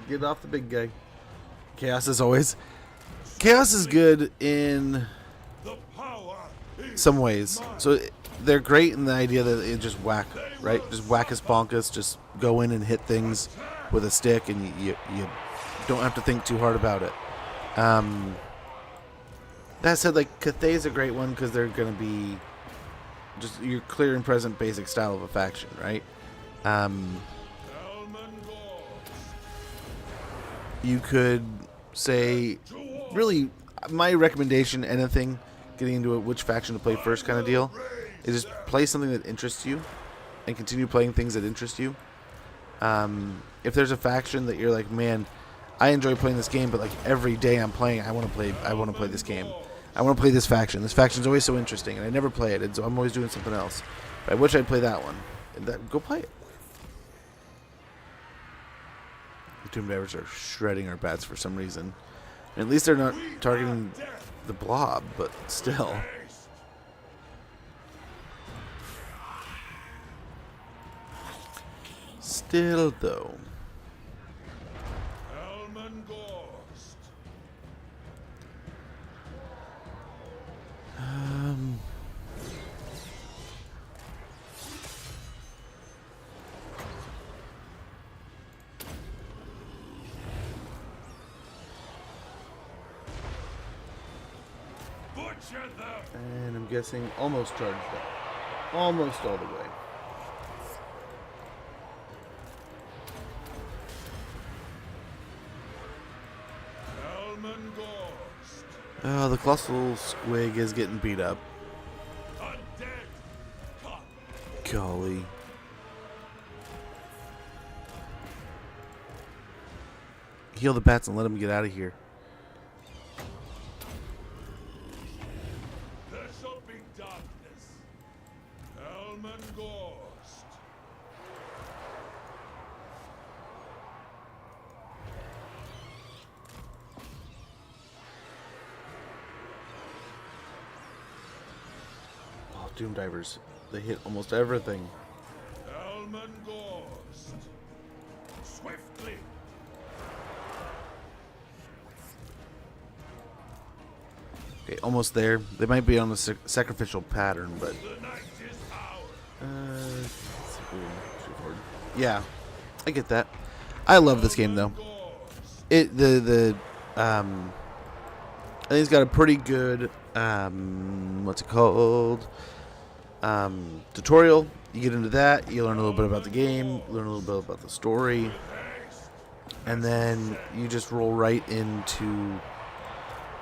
[SPEAKER 1] Get off the big guy. Chaos as always. Chaos is good in
[SPEAKER 2] The power
[SPEAKER 1] some ways. So they're great in the idea that it just whack, right? Just whackus bonkus. Just go in and hit things with a stick, and you don't have to think too hard about it. That said, like, Cathay is a great one because they're going to be just your clear and present basic style of a faction, right? You could say, really, my recommendation, anything, getting into it, which faction to play first kind of deal, is just play something that interests you and continue playing things that interest you. If there's a faction that you're like, man, I enjoy playing this game, but like every day I'm playing, I want to play this game. I want to play this faction. This faction's always so interesting, and I never play it, and so I'm always doing something else. But I wish I'd play that one. Go play it. The Tomb Divers are shredding our bats for some reason. And at least they're not targeting the blob, but still. Still, though.
[SPEAKER 2] Helman Ghorst.
[SPEAKER 4] Butcher them!
[SPEAKER 1] And I'm guessing almost charged up. Almost all the way.
[SPEAKER 2] Helman Ghorst.
[SPEAKER 1] Oh, the colossal squig is getting beat up.
[SPEAKER 4] Undead! Come!
[SPEAKER 1] Golly. Heal the bats and let them get out of here.
[SPEAKER 4] There shall be darkness.
[SPEAKER 2] Helman Ghorst.
[SPEAKER 1] Oh, Doom Divers. They hit almost everything.
[SPEAKER 2] Helman Ghorst.
[SPEAKER 4] Swiftly!
[SPEAKER 1] Okay, almost there. They might be on a sacrificial pattern, but...
[SPEAKER 4] The night is ours!
[SPEAKER 1] Yeah, I get that. I love this game, though. I think it's got a pretty good, what's it called? Tutorial. You get into that, you learn a little bit about the game, learn a little bit about the story, and then you just roll right into,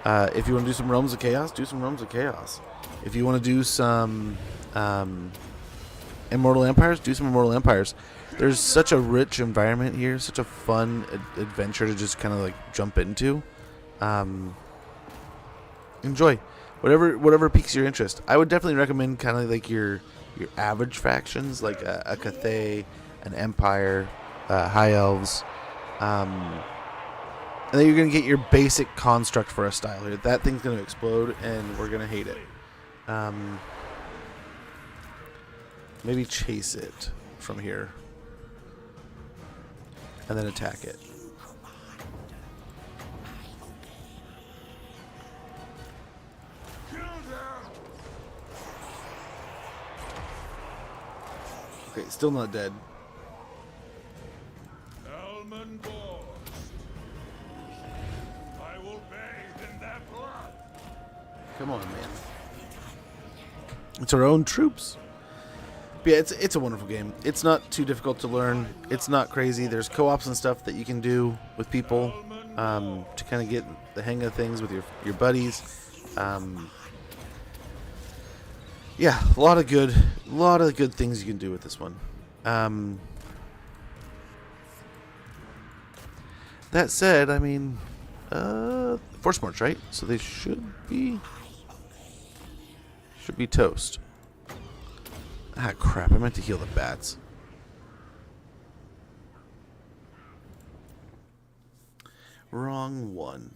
[SPEAKER 1] if you want to do some Realms of Chaos, do some Realms of Chaos. If you want to do some Immortal Empires, do some Immortal Empires. There's such a rich environment here, such a fun adventure to just kind of like jump into. Enjoy whatever piques your interest. I would definitely recommend kind of like your average factions, like a Cathay, an Empire, High Elves, and then you're gonna get your basic construct for a style here. That thing's gonna explode, and we're gonna hate it. Maybe chase it from here, and then attack it. Okay, still not dead.
[SPEAKER 2] Helman Ghorst.
[SPEAKER 4] I will bathe in their blood!
[SPEAKER 1] Come on, man. It's our own troops. But yeah, it's a wonderful game. It's not too difficult to learn. It's not crazy. There's co-ops and stuff that you can do with people to kind of get the hang of things with your buddies. Yeah, a lot of good things you can do with this one. That said, I mean, Force March, right? So they should be toast. Ah, crap! I meant to heal the bats. Wrong one.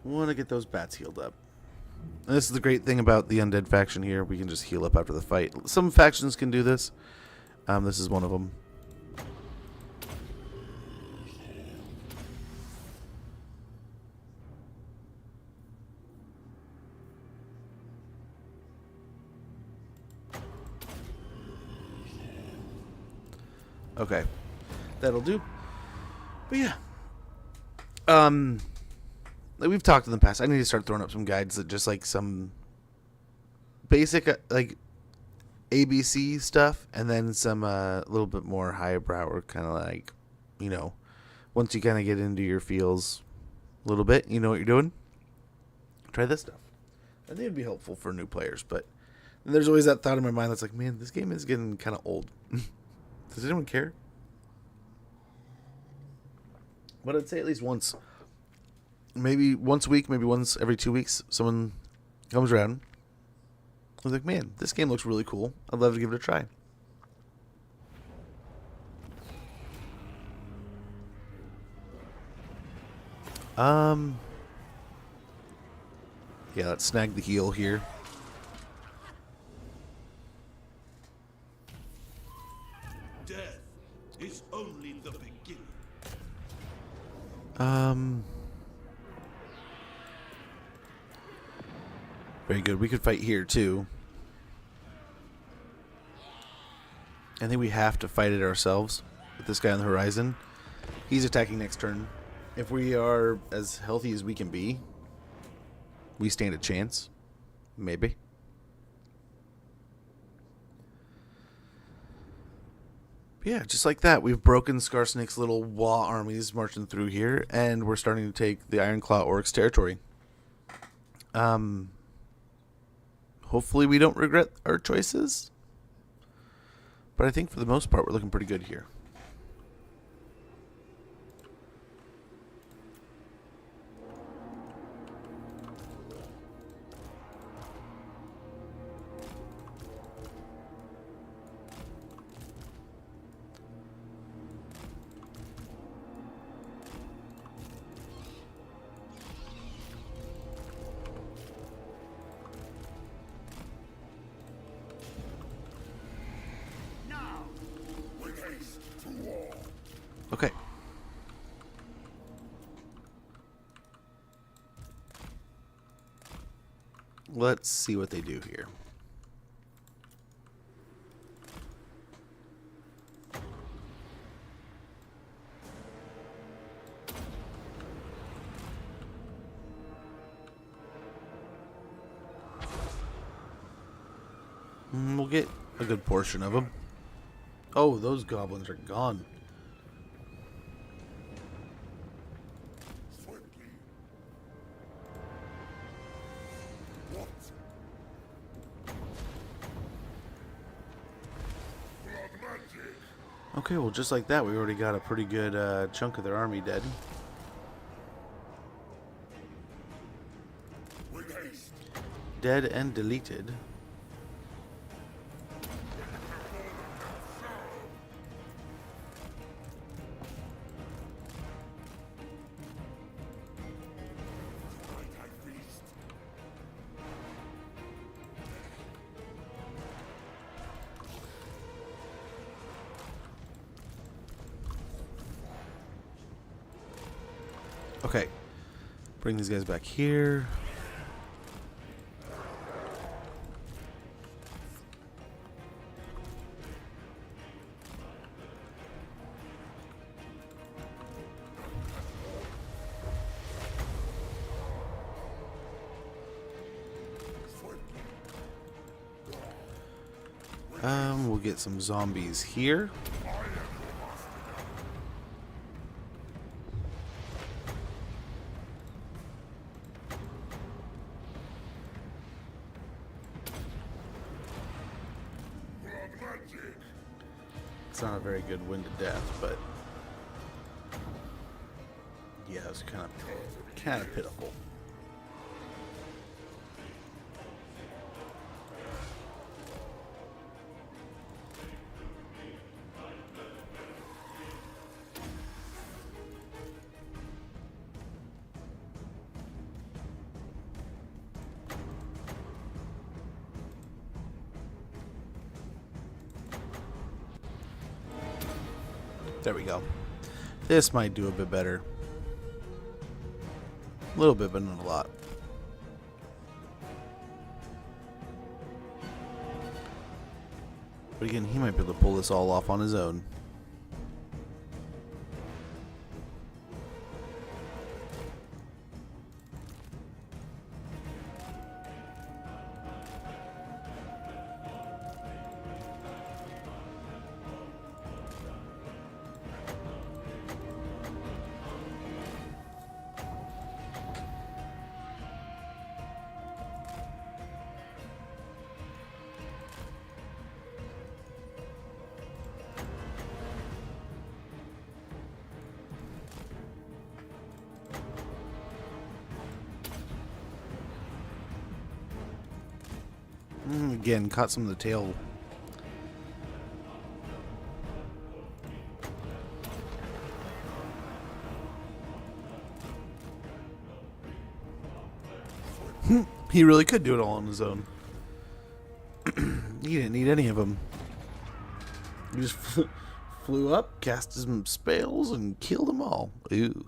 [SPEAKER 1] Want to get those bats healed up. And this is the great thing about the undead faction here. We can just heal up after the fight. Some factions can do this. This is one of them. Okay. That'll do. But yeah. Like we've talked in the past, I need to start throwing up some guides that just like some basic like ABC stuff, and then some little bit more highbrow, or kind of like, you know, once you kind of get into your feels a little bit, you know what you're doing. Try this stuff. I think it'd be helpful for new players, but there's always that thought in my mind that's like, man, this game is getting kind of old. Does anyone care? But I'd say at least once, maybe once a week, maybe once every 2 weeks, someone comes around. I was like, man, this game looks really cool. I'd love to give it a try. Yeah, let's snag the heal here.
[SPEAKER 6] Death is only the beginning.
[SPEAKER 1] Very good. We could fight here too. I think we have to fight it ourselves with this guy on the horizon. He's attacking next turn. If we are as healthy as we can be, we stand a chance. Maybe. Yeah, just like that, we've broken Skarsnik's little Wa armies marching through here, and we're starting to take the Ironclaw Orcs territory. Hopefully we don't regret our choices. But I think for the most part, we're looking pretty good here. Okay. Let's see what they do here. We'll get a good portion of them. Oh, those goblins are gone. Okay, well, just like that, we already got a pretty good chunk of their army dead. Dead and deleted. Okay, bring these guys back here. We'll get some zombies here. It's not a very good win to death, but yeah, it's kind of pitiful. There we go. This might do a bit better. A little bit, but not a lot. But again, he might be able to pull this all off on his own. Again, caught some of the tail. He really could do it all on his own. He didn't need any of them. He just flew up, cast some spells, and killed them all. Ooh.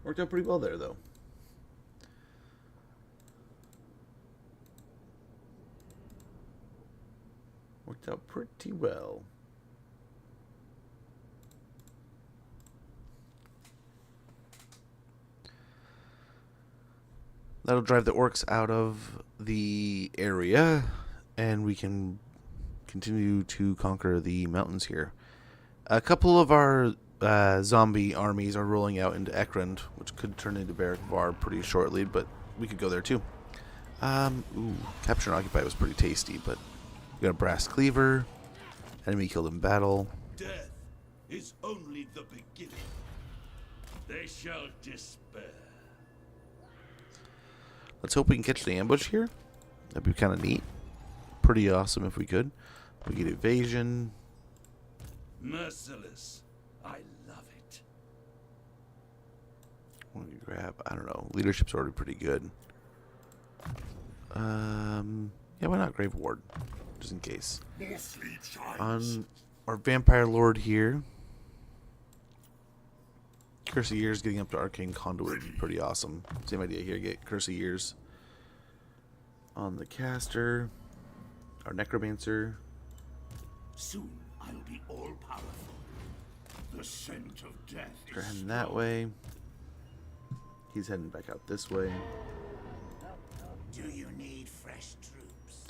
[SPEAKER 1] Worked out pretty well there, though. Worked out pretty well. That'll drive the orcs out of the area, and we can continue to conquer the mountains here. A couple of our zombie armies are rolling out into Ekrund, which could turn into Var pretty shortly, but we could go there too. Ooh, Capture and Occupy was pretty tasty, but we got a Brass Cleaver. Enemy killed in battle.
[SPEAKER 6] Death is only the beginning. They shall despair.
[SPEAKER 1] Let's hope we can catch the ambush here. That'd be kind of neat. Pretty awesome if we could. We get evasion.
[SPEAKER 6] Merciless. I love it.
[SPEAKER 1] What do you grab? I don't know. Leadership's already pretty good. Yeah, why not Grave Ward? Just in case.
[SPEAKER 2] More sleep shines.
[SPEAKER 1] On our Vampire Lord here. Curse of Years getting up to Arcane Conduit would be pretty awesome. Same idea here. Get Curse of Years on the caster. Our Necromancer.
[SPEAKER 4] Soon I'll be all powerful. The scent of death
[SPEAKER 1] They're
[SPEAKER 4] is
[SPEAKER 1] heading that way. He's heading back out this way.
[SPEAKER 4] Do you need fresh troops?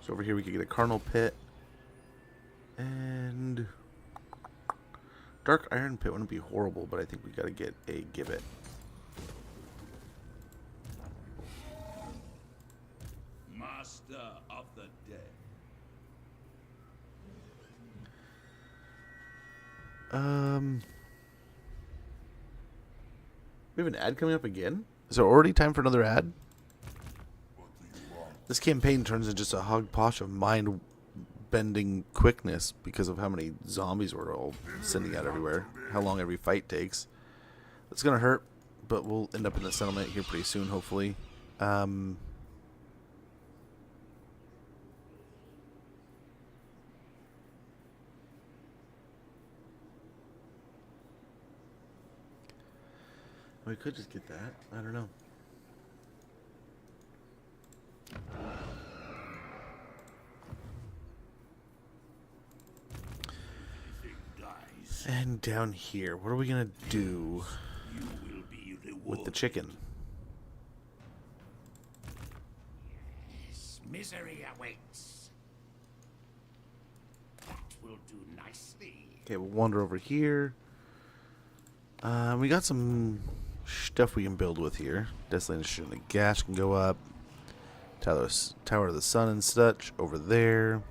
[SPEAKER 1] So over here we could get a Carnal Pit. And Dark Iron Pit wouldn't be horrible, but I think we gotta get a Gibbet.
[SPEAKER 6] Master of the dead.
[SPEAKER 1] We have an ad coming up again? Is there already time for another ad? This campaign turns into just a hogposh of mind-bending quickness because of how many zombies we're all sending out everywhere. How long every fight takes. It's gonna hurt, but we'll end up in the settlement here pretty soon, hopefully. We could just get that. I don't know.
[SPEAKER 4] Dies.
[SPEAKER 1] And down here, what are we gonna do
[SPEAKER 4] You will be rewarded.
[SPEAKER 1] with the chicken?
[SPEAKER 4] Yes, misery awaits. That will do nicely.
[SPEAKER 1] Okay, we'll wander over here. We got some stuff we can build with here. Desolation and Gash can go up. Tower of the Sun and such over there.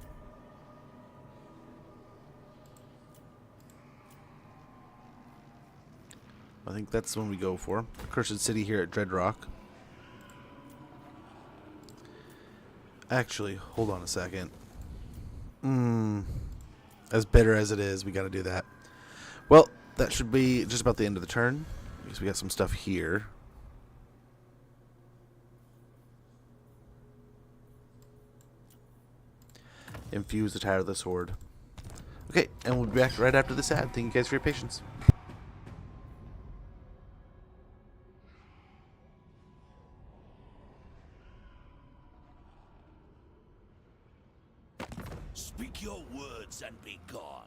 [SPEAKER 1] I think that's the one we go for. Cursed City here at Dreadrock. Actually, hold on a second. As bitter as it is, we got to do that. Well, that should be just about the end of the turn, because we got some stuff here. Infuse the Tower of the Sword. Okay, and we'll be back right after this ad. Thank you guys for your patience.
[SPEAKER 4] Speak your words and be gone.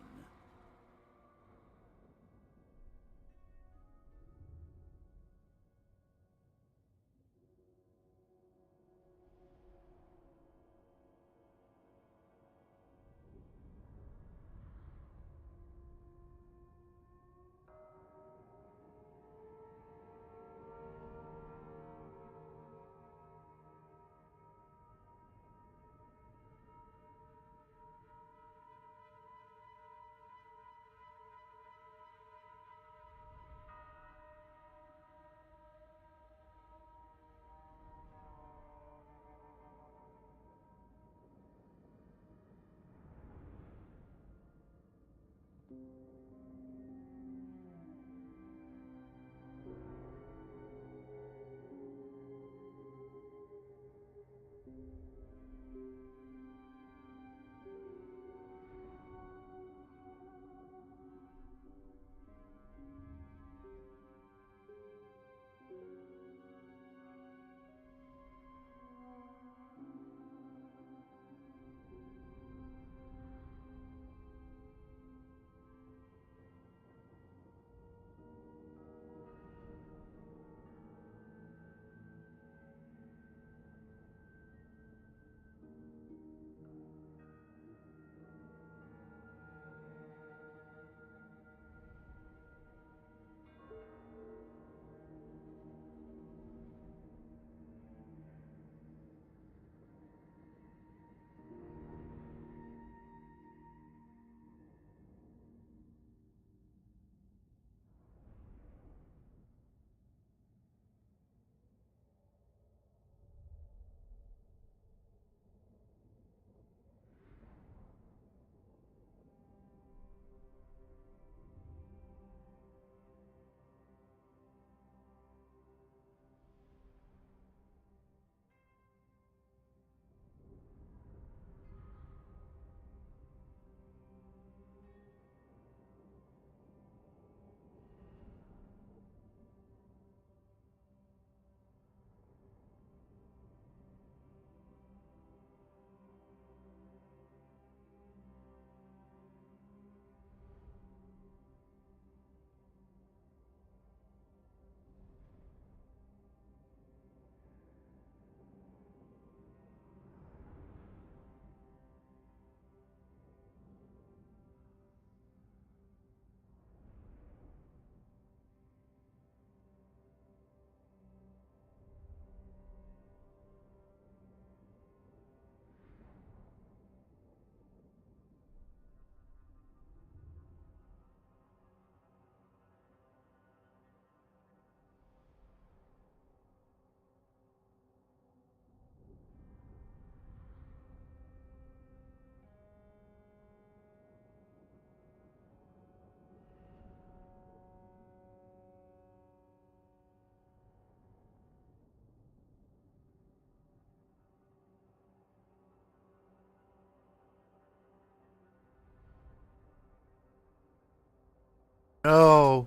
[SPEAKER 1] Oh.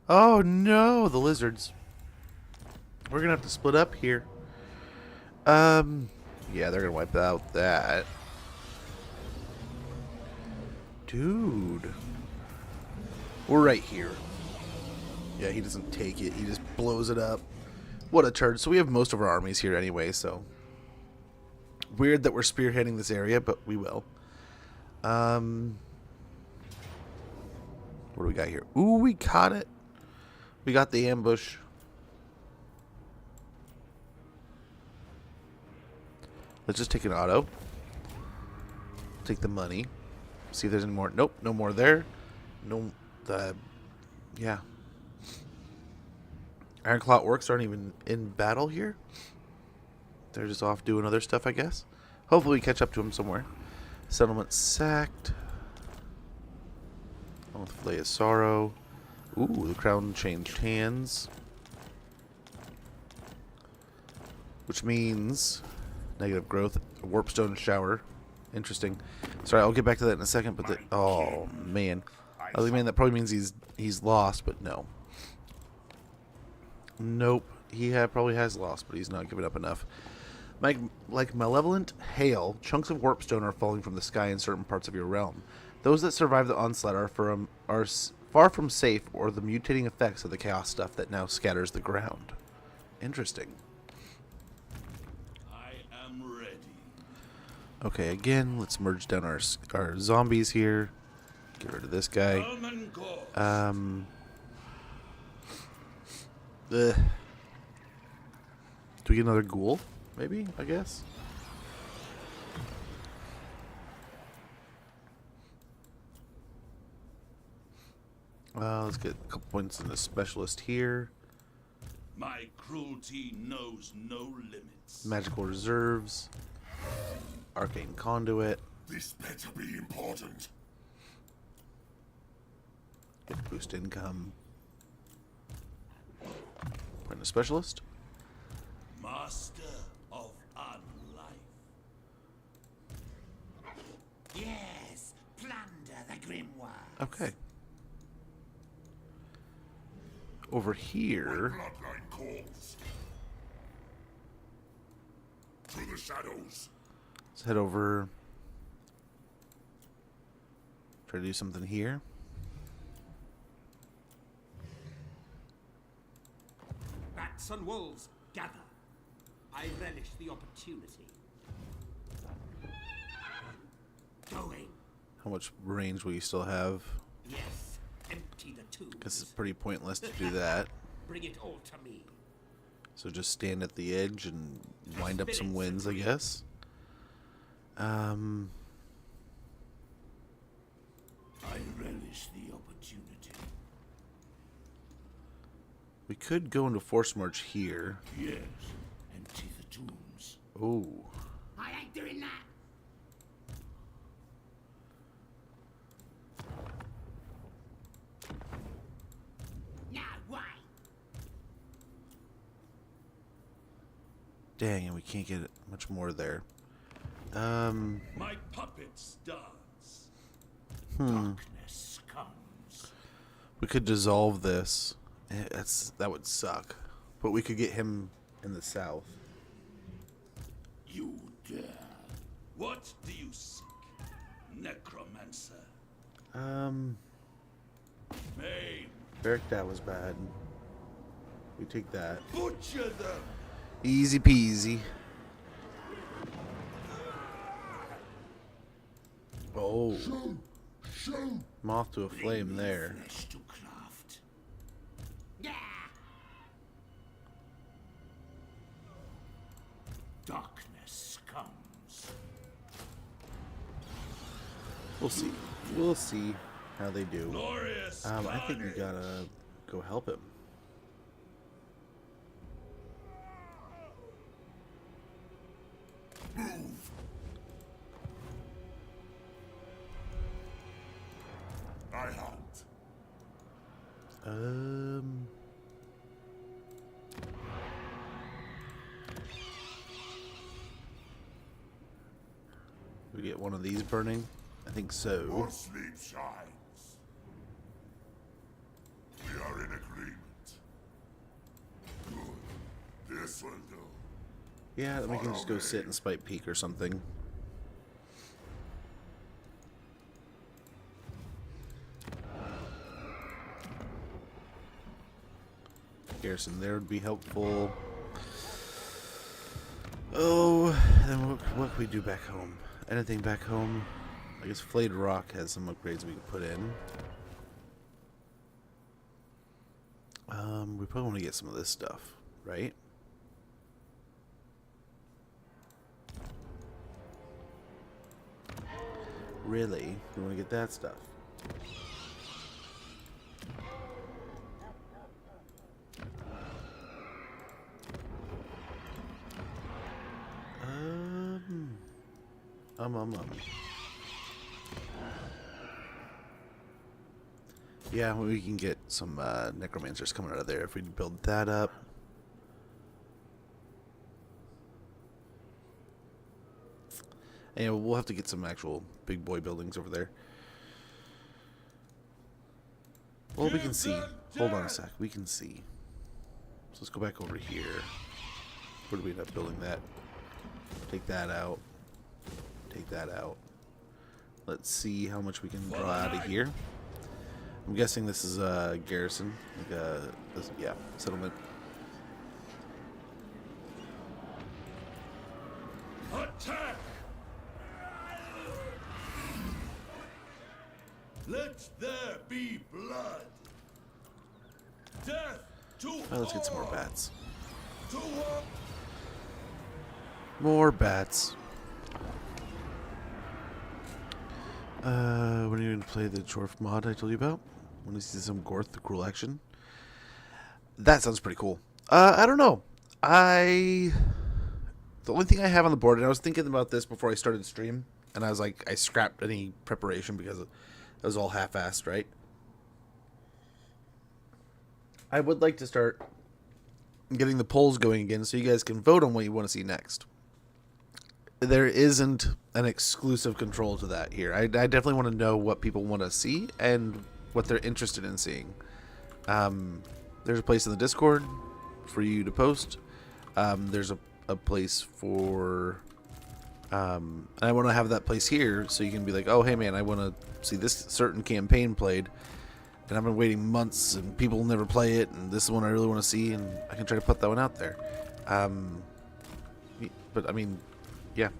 [SPEAKER 1] Oh no, the lizards. We're gonna have to split up here. Yeah, they're gonna wipe out that. Dude. We're right here. Yeah, he doesn't take it. He just blows it up. What a turd. So we have most of our armies here anyway, so. Weird that we're spearheading this area, but we will. What do we got here? Ooh, we caught it. We got the ambush. Let's just take an auto. Take the money. See if there's any more. Nope, no more there. No, yeah. Ironclad orcs aren't even in battle here. They're just off doing other stuff, I guess. Hopefully we catch up to them somewhere. Settlement sacked. On with Flay of Sorrow. Ooh, the crown changed hands. Which means negative growth. Warpstone shower. Interesting. Sorry, I'll get back to that in a second, but oh man. I was like, man, that probably means he's lost, but no. Nope. He probably has lost, but he's not giving up enough. Like malevolent hail, chunks of warpstone are falling from the sky in certain parts of your realm. Those that survive the onslaught are far from safe, or the mutating effects of the chaos stuff that now scatters the ground. Interesting.
[SPEAKER 6] I am ready.
[SPEAKER 1] Okay, again, let's merge down our zombies here. Get rid of this guy.
[SPEAKER 6] Helman Ghorst.
[SPEAKER 1] Do we get another ghoul? Maybe, I guess. Let's get a couple points in the specialist here.
[SPEAKER 6] My cruelty knows no limits.
[SPEAKER 1] Magical reserves. Arcane conduit.
[SPEAKER 2] This better be important.
[SPEAKER 1] Get boost income. Point in the specialist.
[SPEAKER 6] Master of unlife.
[SPEAKER 3] Yes, plunder the grimoire.
[SPEAKER 1] Okay. Over here.
[SPEAKER 2] Bloodline calls. Through the shadows.
[SPEAKER 1] Let's head over. Try to do something here.
[SPEAKER 3] Bats and wolves, gather. I relish the opportunity. Going.
[SPEAKER 1] How much range will you still have?
[SPEAKER 3] Yes, empty the tombs.
[SPEAKER 1] Guess it's pretty pointless to do that.
[SPEAKER 3] Bring it all to me.
[SPEAKER 1] So just stand at the edge and wind up some wins, I guess.
[SPEAKER 4] I relish the opportunity.
[SPEAKER 1] We could go into force march here.
[SPEAKER 4] Yes, empty the tombs.
[SPEAKER 1] Oh.
[SPEAKER 3] I ain't doing that. Now, why?
[SPEAKER 1] Dang, and we can't get much more there.
[SPEAKER 6] My puppet starts.
[SPEAKER 4] Darkness comes.
[SPEAKER 1] We could dissolve this. That would suck. But we could get him in the south.
[SPEAKER 4] You dare.
[SPEAKER 6] What do you seek, necromancer? Maim,
[SPEAKER 1] Barrack was bad. We take that.
[SPEAKER 6] butcher them.
[SPEAKER 1] Easy peasy. Oh.
[SPEAKER 2] Shoot!
[SPEAKER 1] Moth to a flame there.
[SPEAKER 4] Flesh to craft.
[SPEAKER 3] Yeah.
[SPEAKER 4] Darkness comes.
[SPEAKER 1] We'll see. We'll see how they do.
[SPEAKER 6] Glorious.
[SPEAKER 1] I think we
[SPEAKER 6] carnage.
[SPEAKER 1] gotta go help him.
[SPEAKER 2] Move! I hunt.
[SPEAKER 1] We get one of these burning? I think so.
[SPEAKER 2] Or sleep shines. are in agreement. Good. This will do.
[SPEAKER 1] Yeah, then we can just go sit in Spite Peak or something. Garrison there would be helpful. Oh, then what can we do back home? Anything back home? I guess Flayed Rock has some upgrades we could put in. We probably want to get some of this stuff, right? Really? We want to get that stuff. Yeah, we can get some necromancers coming out of there if we build that up. And we'll have to get some actual big boy buildings over there. Well, we can see. Hold on a sec. We can see. So let's go back over here. Where do we end up building that? Take that out. Take that out. Let's see how much we can draw out of here. I'm guessing this is a garrison. Like yeah, settlement.
[SPEAKER 6] Attack! Let there be blood. Death to
[SPEAKER 1] Well, let's get some more
[SPEAKER 6] all.
[SPEAKER 1] bats.
[SPEAKER 6] To war.
[SPEAKER 1] More bats. When are you going to play the Chorf mod I told you about? Want to see some Ghorst, the cruel action? That sounds pretty cool. I don't know. The only thing I have on the board, and I was thinking about this before I started the stream, and I was like, I scrapped any preparation because it was all half-assed, right? I would like to start getting the polls going again so you guys can vote on what you want to see next. There isn't an exclusive control to that here. I definitely want to know what people want to see and what they're interested in seeing. There's a place in the Discord for you to post. There's a place for... and I want to have that place here so you can be like, oh, hey, man, I want to see this certain campaign played. And I've been waiting months and people never play it. And this is one I really want to see. And I can try to put that one out there. But, I mean... Yeah.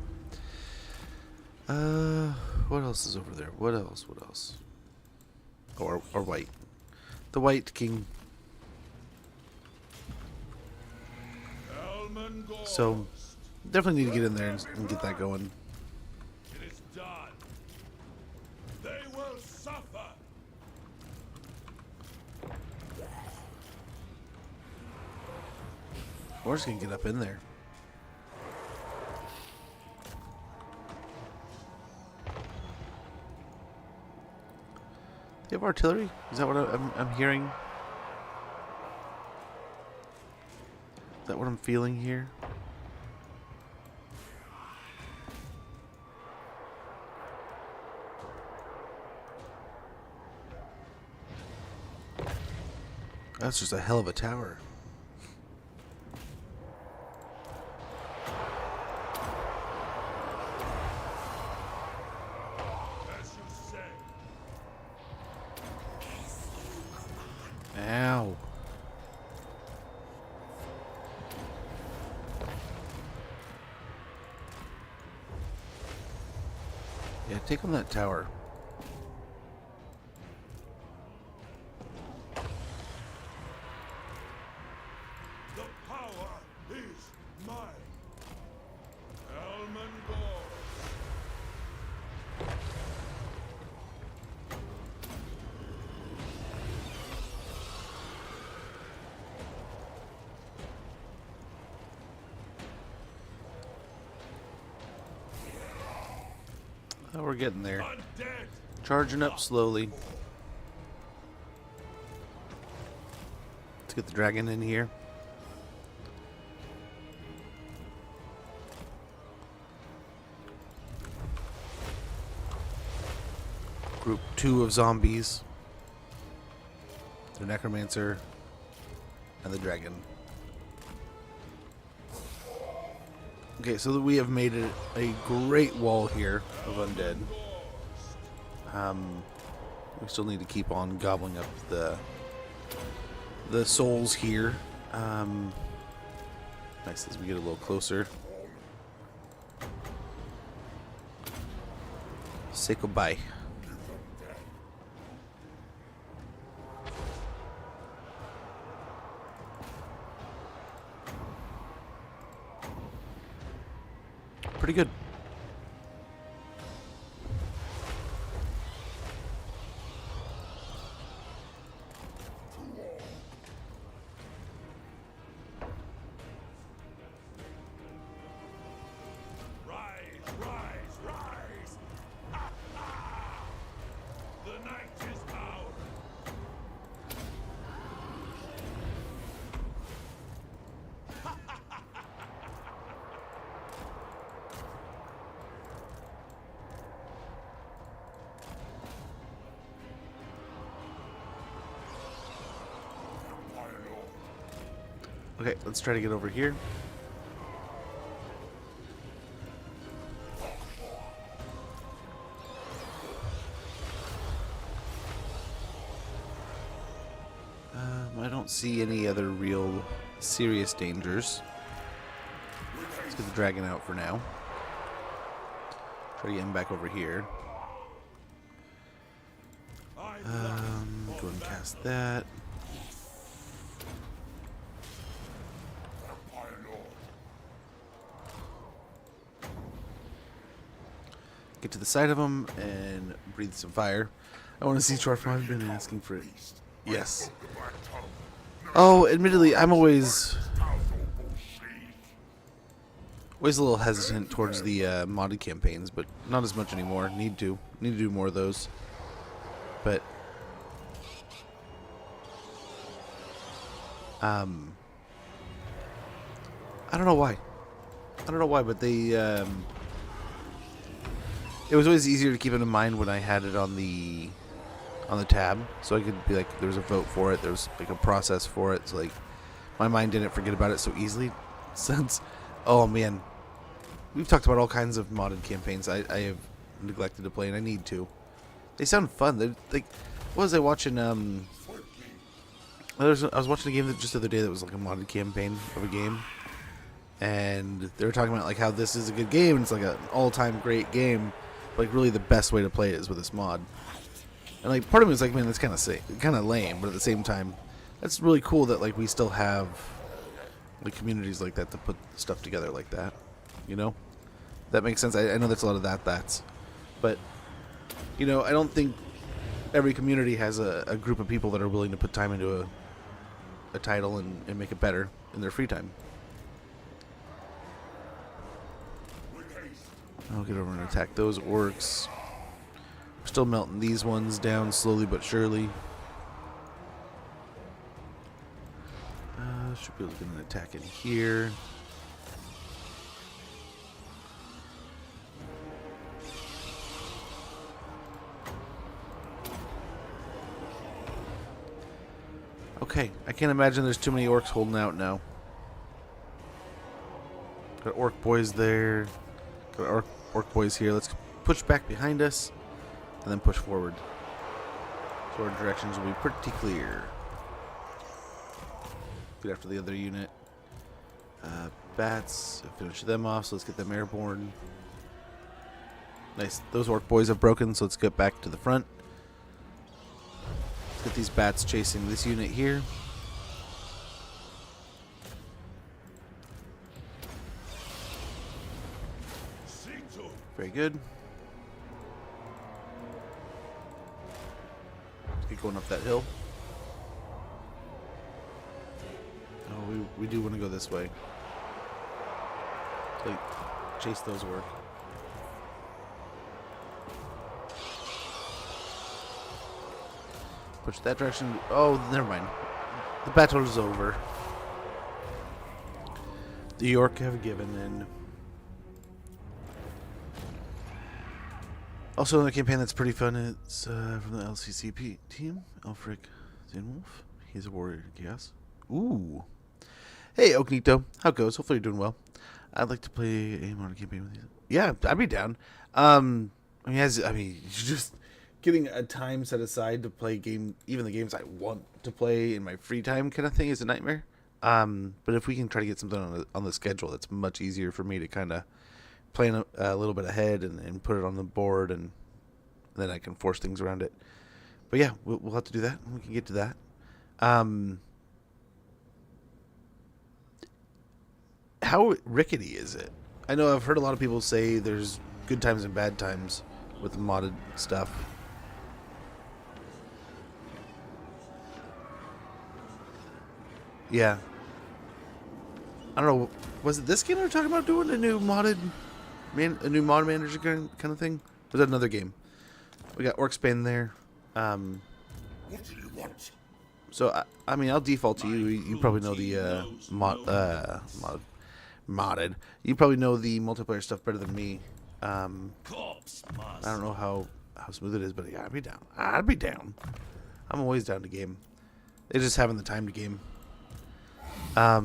[SPEAKER 1] What else is over there? What else? What else? Or white. The White King.
[SPEAKER 6] Helman Ghorst.
[SPEAKER 1] So, definitely need to get in there and get that going.
[SPEAKER 6] It is done. They will suffer.
[SPEAKER 1] We're just gonna get up in there. Do you have artillery? Is that what I'm hearing? Is that what I'm feeling here? That's just a hell of a tower.
[SPEAKER 6] As you say.
[SPEAKER 1] Ow. Yeah, take on that tower.
[SPEAKER 6] The power is mine. Helman Ghorst.
[SPEAKER 1] Oh, we're getting there.
[SPEAKER 6] Undead.
[SPEAKER 1] Charging up slowly. Let's get the dragon in here. Group 2 of zombies. the necromancer, and the dragon. Okay, so that we have made it a great wall here of undead. We still need to keep on gobbling up the souls here. Nice as we get a little closer. Say goodbye. Pretty good.
[SPEAKER 6] Rise, rise, rise! The night is ours.
[SPEAKER 1] Okay, let's try to get over here. I don't see any other real serious dangers. Let's get the dragon out for now. Try to get him back over here. Go ahead and cast that. Get to the side of him and breathe some fire. I want to see Charfam. I've been asking for it. Yes. Oh, admittedly, I'm always a little hesitant towards the modded campaigns, but not as much anymore. Need to do more of those. But I don't know why. But they it was always easier to keep it in mind when I had it on the tab, so I could be like, there was a vote for it, there was like a process for it, so like my mind didn't forget about it so easily. Since, oh man, we've talked about all kinds of modded campaigns I have neglected to play, and I need to. They sound fun. They're like, what was I watching? I was watching a game just the other day that was like a modded campaign of a game, and they were talking about like how this is a good game, and it's like an all-time great game. Like really the best way to play it is with this mod. And like part of me was like, man, that's kind of lame, but at the same time, that's really cool that like we still have like communities like that to put stuff together like that. You know? That makes sense. I know that's a lot of that's. But you know, I don't think every community has a group of people that are willing to put time into a title and make it better in their free time. I'll get over and attack those orcs. We're still melting these ones down slowly but surely. Should be able to get an attack in here. Okay, I can't imagine there's too many orcs holding out now. Got orc boys there. Got orc boys here. Let's push back behind us and then push forward. So our directions will be pretty clear. Get after the other unit. Bats, finish them off, so let's get them airborne. Nice. Those orc boys have broken, so let's get back to the front. Let's get these bats chasing this unit here. Very good. Let's keep going up that hill. Oh, we do want to go this way. Like, chase those orc. Push that direction. Oh, never mind. The battle is over. The orc have given in. Also, in the campaign that's pretty fun, it's from the LCCP team, Alfric Zinwolf. He's a warrior, yes. Ooh. Hey, Ognito. How it goes? Hopefully you're doing well. I'd like to play a modern campaign with you. Yeah, I'd be down. Just getting a time set aside to play even the games I want to play in my free time kind of thing is a nightmare. But if we can try to get something on the schedule, that's much easier for me to kind of plan a little bit ahead and put it on the board, and then I can force things around it. But yeah, we'll have to do that. We can get to that. How rickety is it? I know I've heard a lot of people say there's good times and bad times with modded stuff. Yeah. I don't know. Was it this game we were talking about doing a new mod manager kind of thing? Or was that another game? We got Orcspan there.
[SPEAKER 2] What do you want?
[SPEAKER 1] So I'll default to you. You probably know the modded. You probably know the multiplayer stuff better than me. I don't know how smooth it is, but yeah, I'd be down. I'd be down. I'm always down to game. It's just having the time to game. But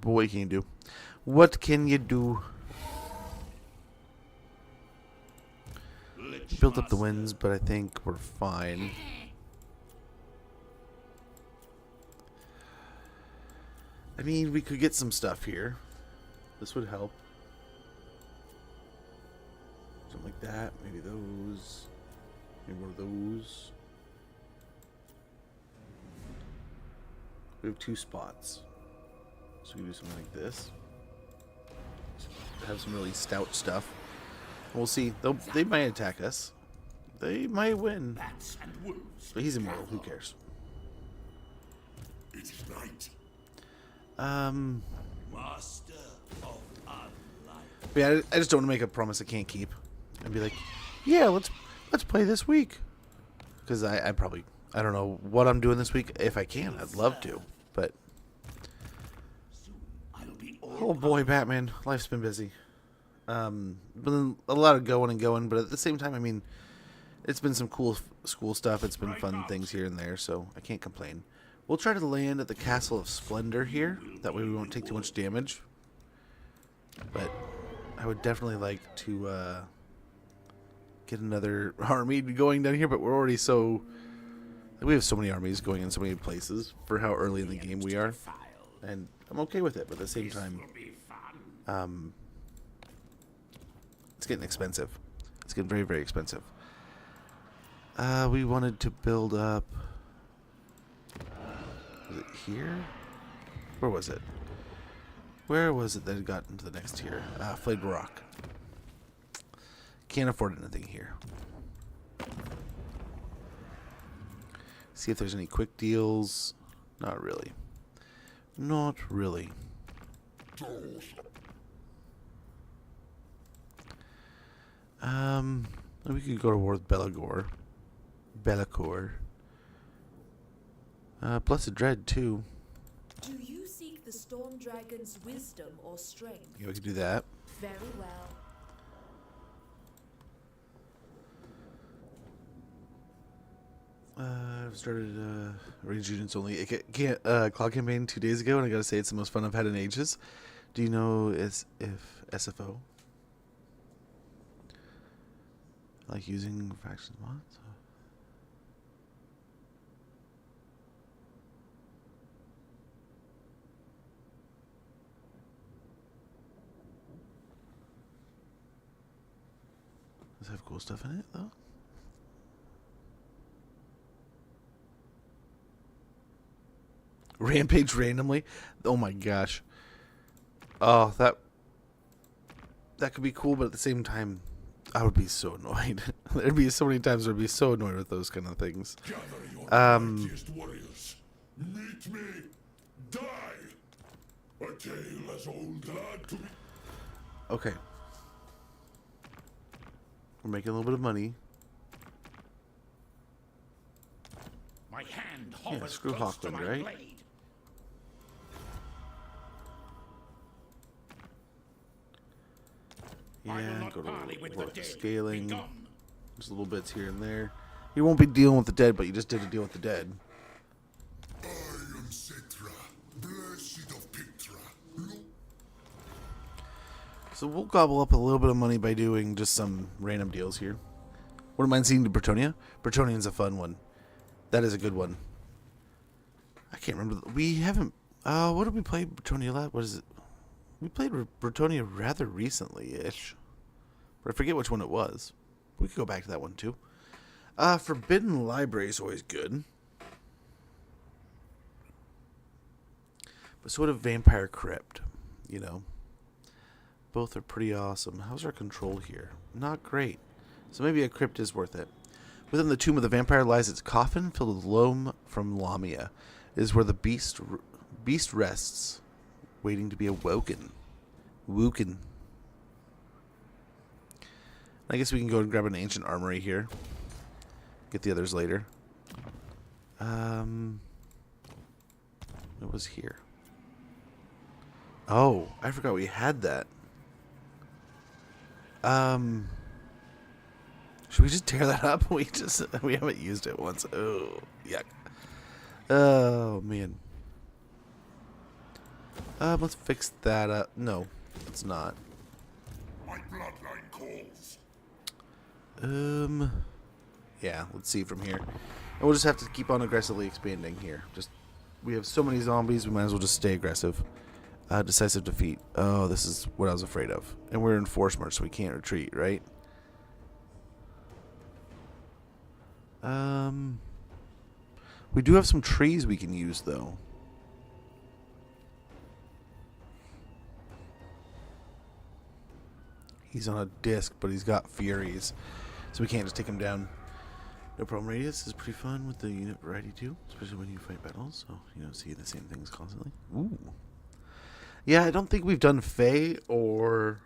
[SPEAKER 1] what can you do? What can you do? Built up the wins, but I think we're fine. I mean, we could get some stuff here. This would help. Something like that. Maybe those. Maybe one of those. We have 2 spots. So we can do something like this. Have some really stout stuff. We'll see. They might attack us. They might win. But he's immortal. Who cares?
[SPEAKER 2] It is night.
[SPEAKER 6] Master of unlife.
[SPEAKER 1] Yeah, I just don't want to make a promise I can't keep. And be like, yeah, let's play this week. Because I don't know what I'm doing this week. If I can, I'd love to. But oh boy, Batman, life's been busy. Been a lot of going, but at the same time, I mean, it's been some cool school stuff. It's been fun things here and there, so I can't complain. We'll try to land at the Castle of Splendor here. That way we won't take too much damage. But I would definitely like to get another army going down here, but we're already we have so many armies going in so many places for how early in the game we are. And I'm okay with it, but at the same time, it's getting expensive. It's getting very, very expensive. We wanted to build up... Was it here? Where was it? Where was it that it got into the next tier? Flayed Rock. Can't afford anything here. See if there's any quick deals. Not really. Not really. We could go to war with Be'lakor. Blessed Dread too.
[SPEAKER 5] Do you seek the Storm Dragon's wisdom or strength?
[SPEAKER 1] Yeah, we could do that.
[SPEAKER 5] Very well.
[SPEAKER 1] I've started Range Units only. Cloud campaign 2 days ago, and I gotta say it's the most fun I've had in ages. Do you know if SFO? I like using faction mods? Does it have cool stuff in it, though? Rampage randomly? Oh my gosh. Oh, that could be cool, but at the same time, I would be so annoyed. There'd be so many times I'd be so annoyed with those kind of things.
[SPEAKER 2] Gather your mightiest warriors. Meet me. Die. A tale as old glad to be.
[SPEAKER 1] Okay. We're making a little bit of money.
[SPEAKER 4] My hand
[SPEAKER 1] Yeah,
[SPEAKER 4] hovers
[SPEAKER 1] screw
[SPEAKER 4] close to
[SPEAKER 1] Hawkwind,
[SPEAKER 4] my
[SPEAKER 1] right?
[SPEAKER 4] blade.
[SPEAKER 1] Yeah, go
[SPEAKER 4] parley with
[SPEAKER 1] to
[SPEAKER 4] the
[SPEAKER 1] work
[SPEAKER 4] dead.
[SPEAKER 1] scaling.
[SPEAKER 4] Begone.
[SPEAKER 1] Just little bits here and there. You won't be dealing with the dead, but you just did a deal with the dead. So we'll gobble up a little bit of money by doing just some random deals here. Wouldn't mind seeing the Bretonia. Bretonian's a fun one. That is a good one. I can't remember. We haven't... what did we play Bretonia last? What is it? We played Bretonia rather recently-ish. But I forget which one it was. We could go back to that one, too. Forbidden Library is always good. But sort of Vampire Crypt, you know. Both are pretty awesome. How's our control here? Not great. So maybe a crypt is worth it. Within the tomb of the vampire lies its coffin filled with loam from Lamia. It is where the beast rests, waiting to be awoken. Wooken. I guess we can go and grab an ancient armory here. Get the others later. It was here. Oh, I forgot we had that. Should we just tear that up? We haven't used it once. Oh, yuck. Oh, man. Let's fix that up. No, it's not.
[SPEAKER 2] My bloodline calls.
[SPEAKER 1] Yeah, let's see from here. And we'll just have to keep on aggressively expanding here. We have so many zombies, we might as well just stay aggressive. Decisive defeat. Oh, this is what I was afraid of. And we're in force march, so we can't retreat, right? We do have some trees we can use, though. He's on a disc, but he's got furies, so we can't just take him down. No problem. Radius is pretty fun with the unit variety too, especially when you fight battles. So you know, see the same things constantly. Ooh. Yeah, I don't think we've done Fae or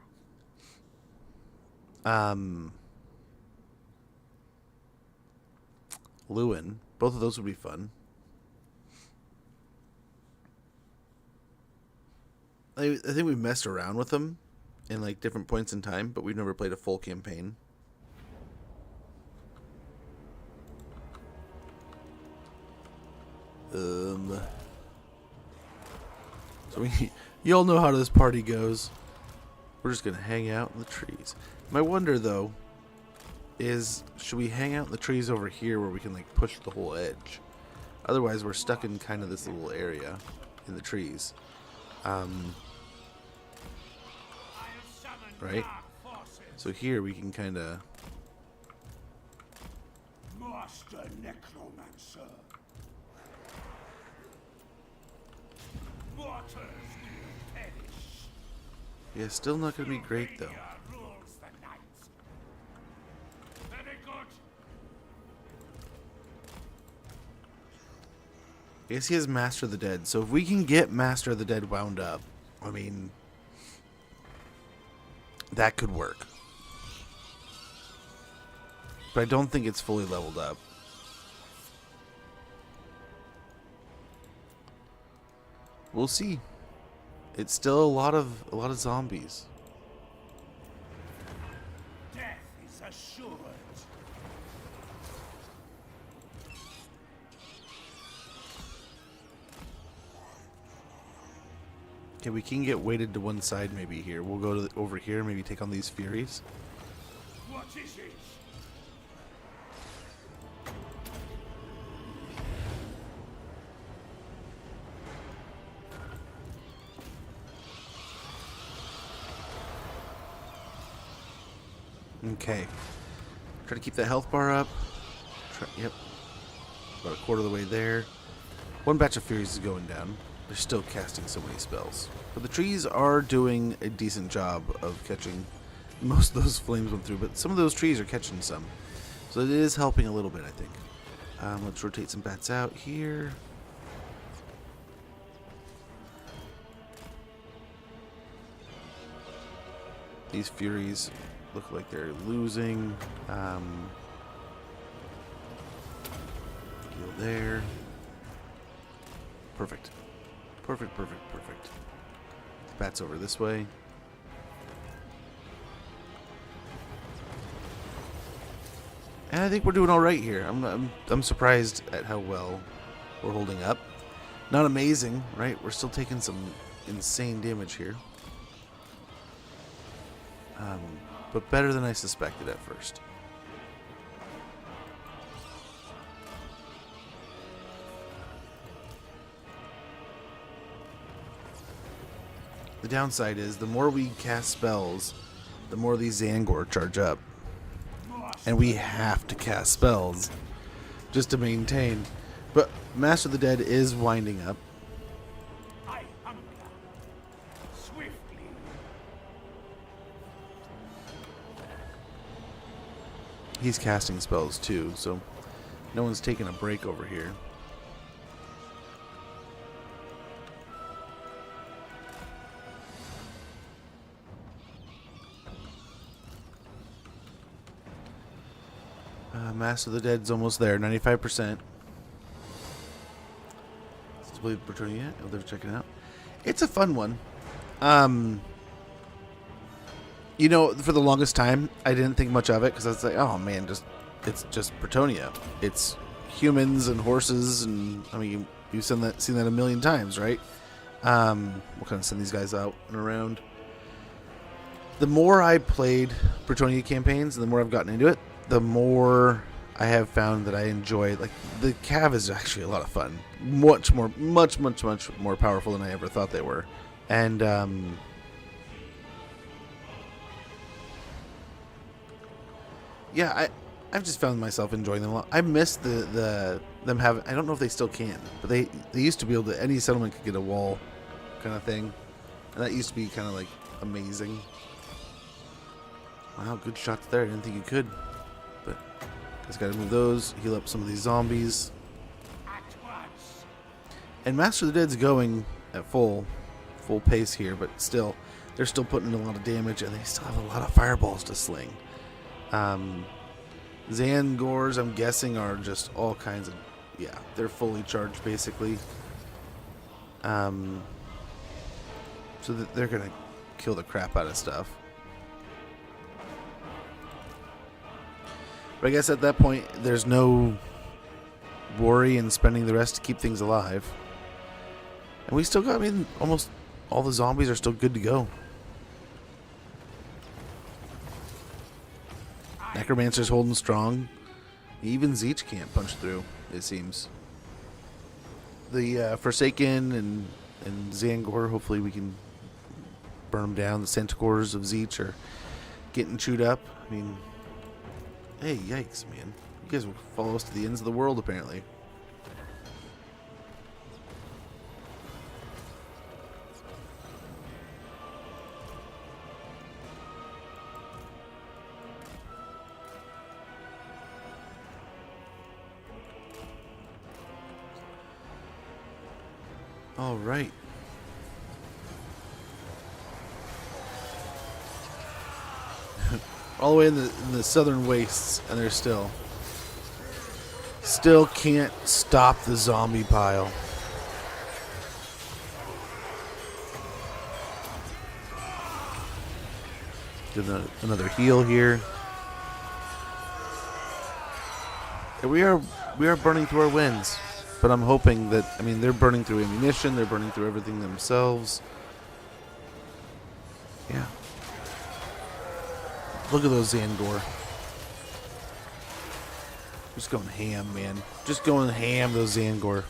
[SPEAKER 1] Lewin. Both of those would be fun. I think we've messed around with them in like different points in time, but we've never played a full campaign. So you all know how this party goes. We're just gonna hang out in the trees. My wonder though is, should we hang out in the trees over here where we can like push the whole edge? Otherwise we're stuck in kind of this little area in the trees. Right? So here we can kind of...
[SPEAKER 4] Master Necromancer. Waters will perish.
[SPEAKER 1] Yeah, still not going to be great though.
[SPEAKER 4] Rules the night. Very good.
[SPEAKER 1] I guess he has Master of the Dead. So if we can get Master of the Dead wound up, I mean, that could work. But I don't think it's fully leveled up. We'll see. It's still a lot of zombies.
[SPEAKER 4] Death is assured.
[SPEAKER 1] Okay, we can get weighted to one side maybe here. We'll go to over here and maybe take on these Furies.
[SPEAKER 4] What is it?
[SPEAKER 1] Okay. Try to keep that health bar up. Yep. About a quarter of the way there. One batch of Furies is going down. They're still casting so many spells. But the trees are doing a decent job of catching. Most of those flames went through, but some of those trees are catching some. So it is helping a little bit, I think. Let's rotate some bats out here. These Furies look like they're losing. Heal there. Perfect. Perfect. Bats over this way. And I think we're doing all right here. I'm surprised at how well we're holding up. Not amazing, right? We're still taking some insane damage here. But better than I suspected at first. The downside is the more we cast spells, the more these Zangor charge up. And we have to cast spells just to maintain. But Master of the Dead is winding up.
[SPEAKER 4] I hunger. Swiftly.
[SPEAKER 1] He's casting spells too, so no one's taking a break over here. Master of the Dead's almost there, 95%. Let's believe Bretonia. Oh, they're checking it out. It's a fun one. You know, for the longest time, I didn't think much of it because I was like, oh man, it's just Bretonia. It's humans and horses, and I mean, you've seen that a million times, right? We'll kind of send these guys out and around. The more I played Bretonia campaigns, and the more I've gotten into it, the more I have found that I enjoy. Like, the Cav is actually a lot of fun. Much more powerful than I ever thought they were. And yeah, I've just found myself enjoying them a lot. I miss them having. I don't know if they still can, but they used to be able to. Any settlement could get a wall, kind of thing, and that used to be kind of like amazing. Wow, good shots there. I didn't think you could, but just got to move those. Heal up some of these zombies. And Master of the Dead's going at full pace here, but still, they're still putting in a lot of damage, and they still have a lot of fireballs to sling. Zangors, I'm guessing, are just all kinds of, yeah, they're fully charged basically. So that they're gonna kill the crap out of stuff. But I guess at that point, there's no worry in spending the rest to keep things alive. And we still got, I mean, almost all the zombies are still good to go. Necromancer's holding strong. Even Zeech can't punch through, it seems. The Forsaken and Zangor, hopefully we can burn them down. The Centaurs of Zeech are getting chewed up. I mean, hey, yikes, man. You guys will follow us to the ends of the world, apparently. All right. All the way in the southern wastes, and they're still can't stop the zombie pile. Get another heal here. And we are burning through our wins. But I'm hoping that, I mean, they're burning through ammunition, they're burning through everything themselves. Yeah. Look at those Zangor. Just going ham, man. Just going ham, those Zangor.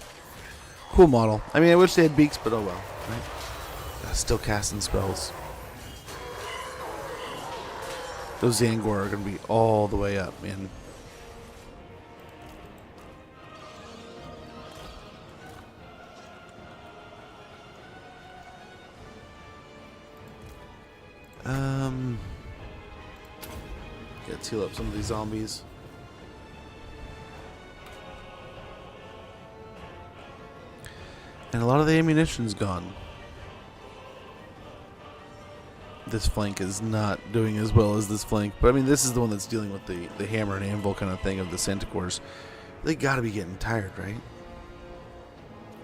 [SPEAKER 1] Cool model. I mean, I wish they had beaks, but oh well. Right? Still casting spells. Those Zangor are going to be all the way up, man. Let's heal up some of these zombies. And a lot of the ammunition's gone. This flank is not doing as well as this flank. But I mean, this is the one that's dealing with the hammer and anvil kind of thing of the Centaurs. They gotta be getting tired, right?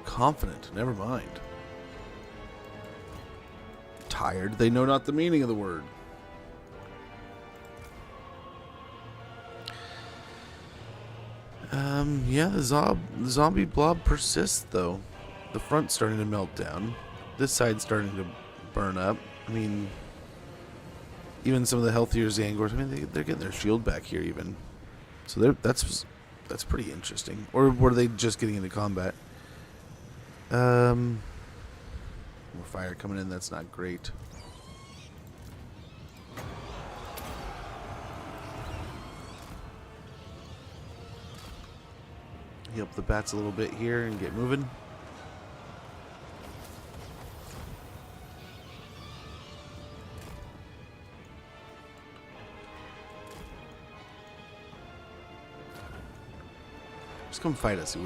[SPEAKER 1] Confident, never mind. Tired, they know not the meaning of the word. Yeah, the zombie blob persists, though. The front's starting to melt down. This side's starting to burn up. I mean, Even some of the healthier Zangors, I mean, they're getting their shield back here even. So that's pretty interesting. Or were they just getting into combat? More fire coming in, that's not great. Heal up the bats a little bit here and get moving. Just come fight us, you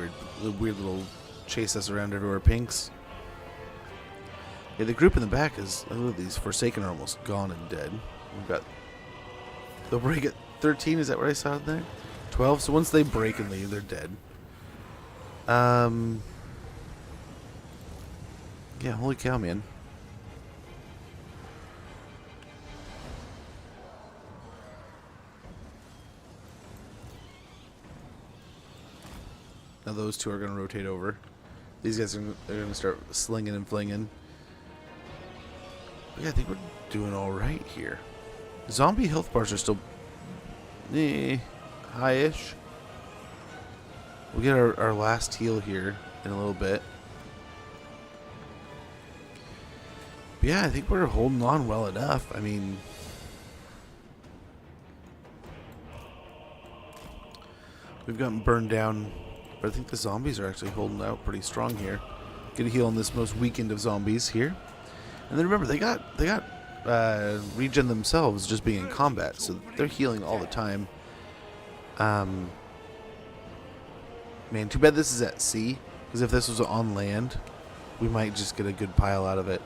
[SPEAKER 1] weird little chase us around everywhere pinks. Yeah, the group in the back is, oh, these Forsaken are almost gone and dead. We've got, they'll break at 13, is that what I saw in there? 12, so once they break and leave, they're dead. Yeah, holy cow, man. Now those two are going to rotate over. These guys are going to start slinging and flinging. But yeah, I think we're doing all right here. Zombie health bars are still high-ish. We'll get our last heal here in a little bit. But yeah, I think we're holding on well enough. I mean, we've gotten burned down, but I think the zombies are actually holding out pretty strong here. Get a heal on this most weakened of zombies here. And then remember, they got regen themselves just being in combat, so they're healing all the time. Man, too bad this is at sea, because if this was on land, we might just get a good pile out of it.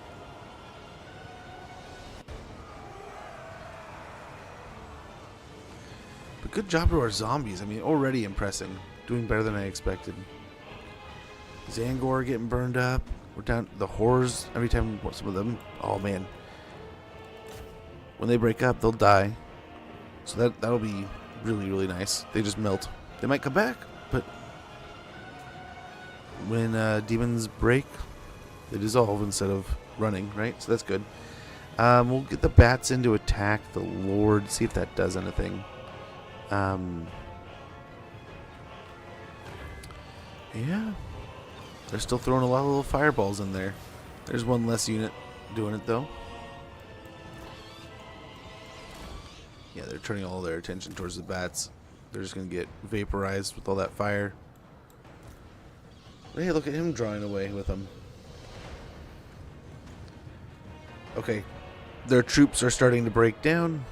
[SPEAKER 1] But good job to our zombies. I mean, already impressing. Doing better than I expected. Zangor getting burned up. We're down the horrors every time some of them. Oh man. When they break up, they'll die. So that'll be really, really nice. They just melt. They might come back, but when demons break, they dissolve instead of running, right? So that's good. We'll get the bats in to attack the Lord, see if that does anything. Yeah. They're still throwing a lot of little fireballs in there. There's one less unit doing it, though. Yeah, they're turning all their attention towards the bats. They're just going to get vaporized with all that fire. Hey, look at him drawing away with them. Okay. Their troops are starting to break down.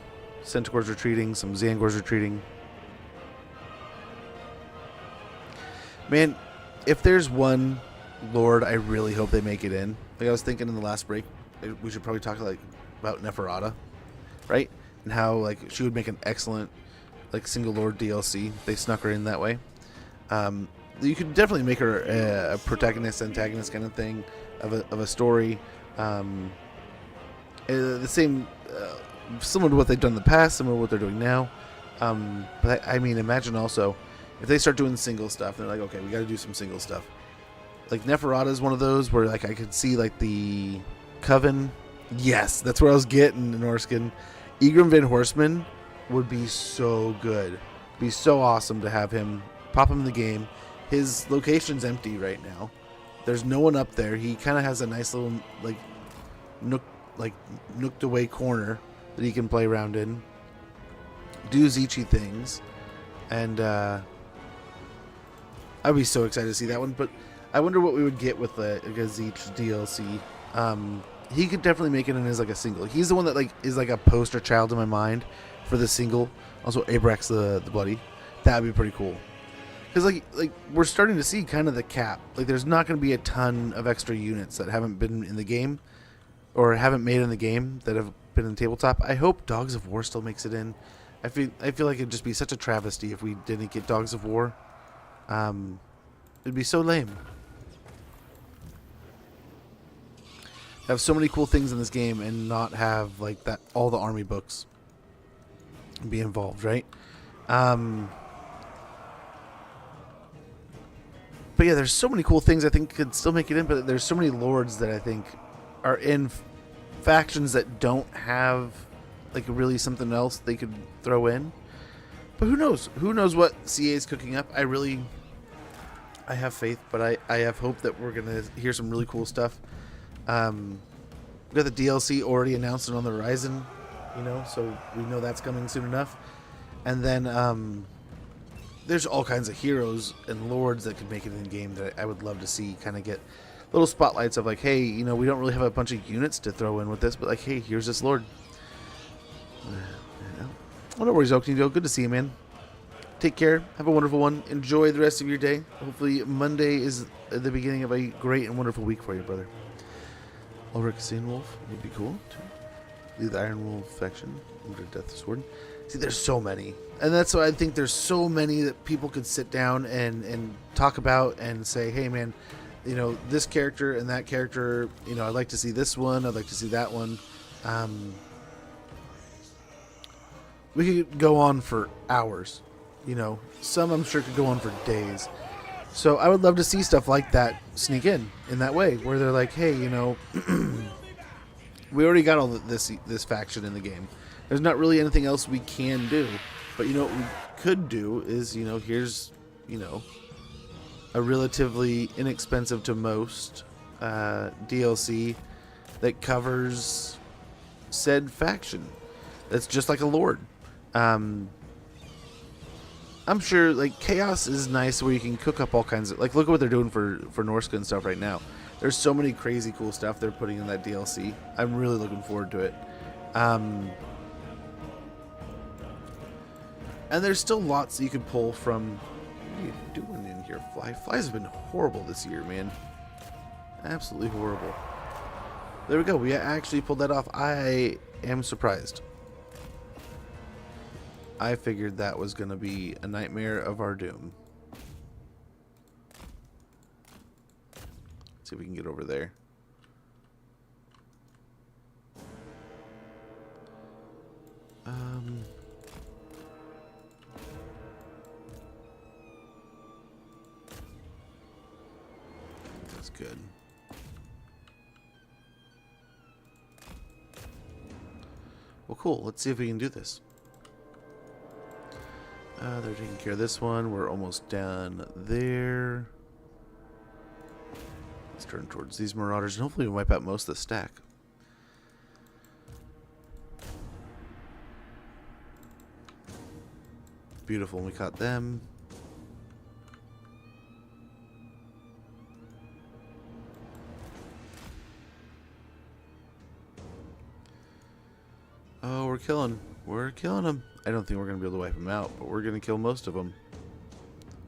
[SPEAKER 1] Centaurs retreating. Some Zangors retreating. Man, if there's one Lord, I really hope they make it in. Like I was thinking in the last break, we should probably talk about Neferata, right? And how like she would make an excellent like single Lord DLC. If they snuck her in that way. You could definitely make her a protagonist antagonist kind of thing of a story. The same, similar to what they've done in the past, similar to what they're doing now. But I mean, imagine also if they start doing single stuff. They're like, okay, we got to do some single stuff. Like Neferata is one of those where like I could see like the Coven. Yes, that's where I was getting in Orskin. Egrim Van Horseman would be so good. Be so awesome to have him pop him in the game. His location's empty right now. There's no one up there. He kind of has a nice little nooked away corner that he can play around in. Do Zeechy things. And I'd be so excited to see that one. But I wonder what we would get with a Zeech DLC. He could definitely make it in as like a single. He's the one that like is like a poster child in my mind for the single. Also, Abrax the Bloody. That'd be pretty cool. Because like we're starting to see kind of the cap. Like there's not going to be a ton of extra units that haven't been in the game or haven't made in the game that have been in the tabletop. I hope Dogs of War still makes it in. I feel like it'd just be such a travesty if we didn't get Dogs of War. It'd be so lame. Have so many cool things in this game and not have like that all the army books be involved, right? But yeah, there's so many cool things I think could still make it in, but there's so many lords that I think are in factions that don't have like really something else they could throw in. But who knows? Who knows what CA is cooking up? I have faith, but I have hope that we're gonna hear some really cool stuff. We got the DLC already announced and on the horizon, you know, so we know that's coming soon enough. And then there's all kinds of heroes and lords that could make it in game that I would love to see kind of get little spotlights of like, hey, you know, we don't really have a bunch of units to throw in with this, but like, hey, here's this lord. No worries, Oakney. Good to see you, man. Take care. Have a wonderful one. Enjoy the rest of your day. Hopefully Monday is the beginning of a great and wonderful week for you, brother. Ulrich Wolf would be cool, too. Lead the Iron Wolf faction. Under Death Sword. See, there's so many. And that's why I think there's so many that people could sit down and talk about and say, hey, man, you know, this character and that character, you know, I'd like to see this one. I'd like to see that one. We could go on for hours, you know. Some I'm sure could go on for days. So I would love to see stuff like that sneak in that way, where they're like, hey, you know, we already got all this faction in the game. There's not really anything else we can do. But, you know, what we could do is, you know, here's, you know, a relatively inexpensive to most DLC that covers said faction. That's just like a lord. I'm sure like Chaos is nice where you can cook up all kinds of, like, look at what they're doing for Norska and stuff right now. There's so many crazy cool stuff they're putting in that DLC. I'm really looking forward to it. And there's still lots that you can pull from. What are you doing in here, Fly? Flies have been horrible this year, man. Absolutely horrible. There we go. We actually pulled that off. I am surprised. I figured that was going to be a nightmare of our doom. Let's see if we can get over there. That's good. Well, cool. Let's see if we can do this. They're taking care of this one. We're almost done there. Let's turn towards these marauders, and hopefully we wipe out most of the stack. Beautiful. We caught them. Oh, we're killing them. I don't think we're going to be able to wipe them out, but we're going to kill most of them.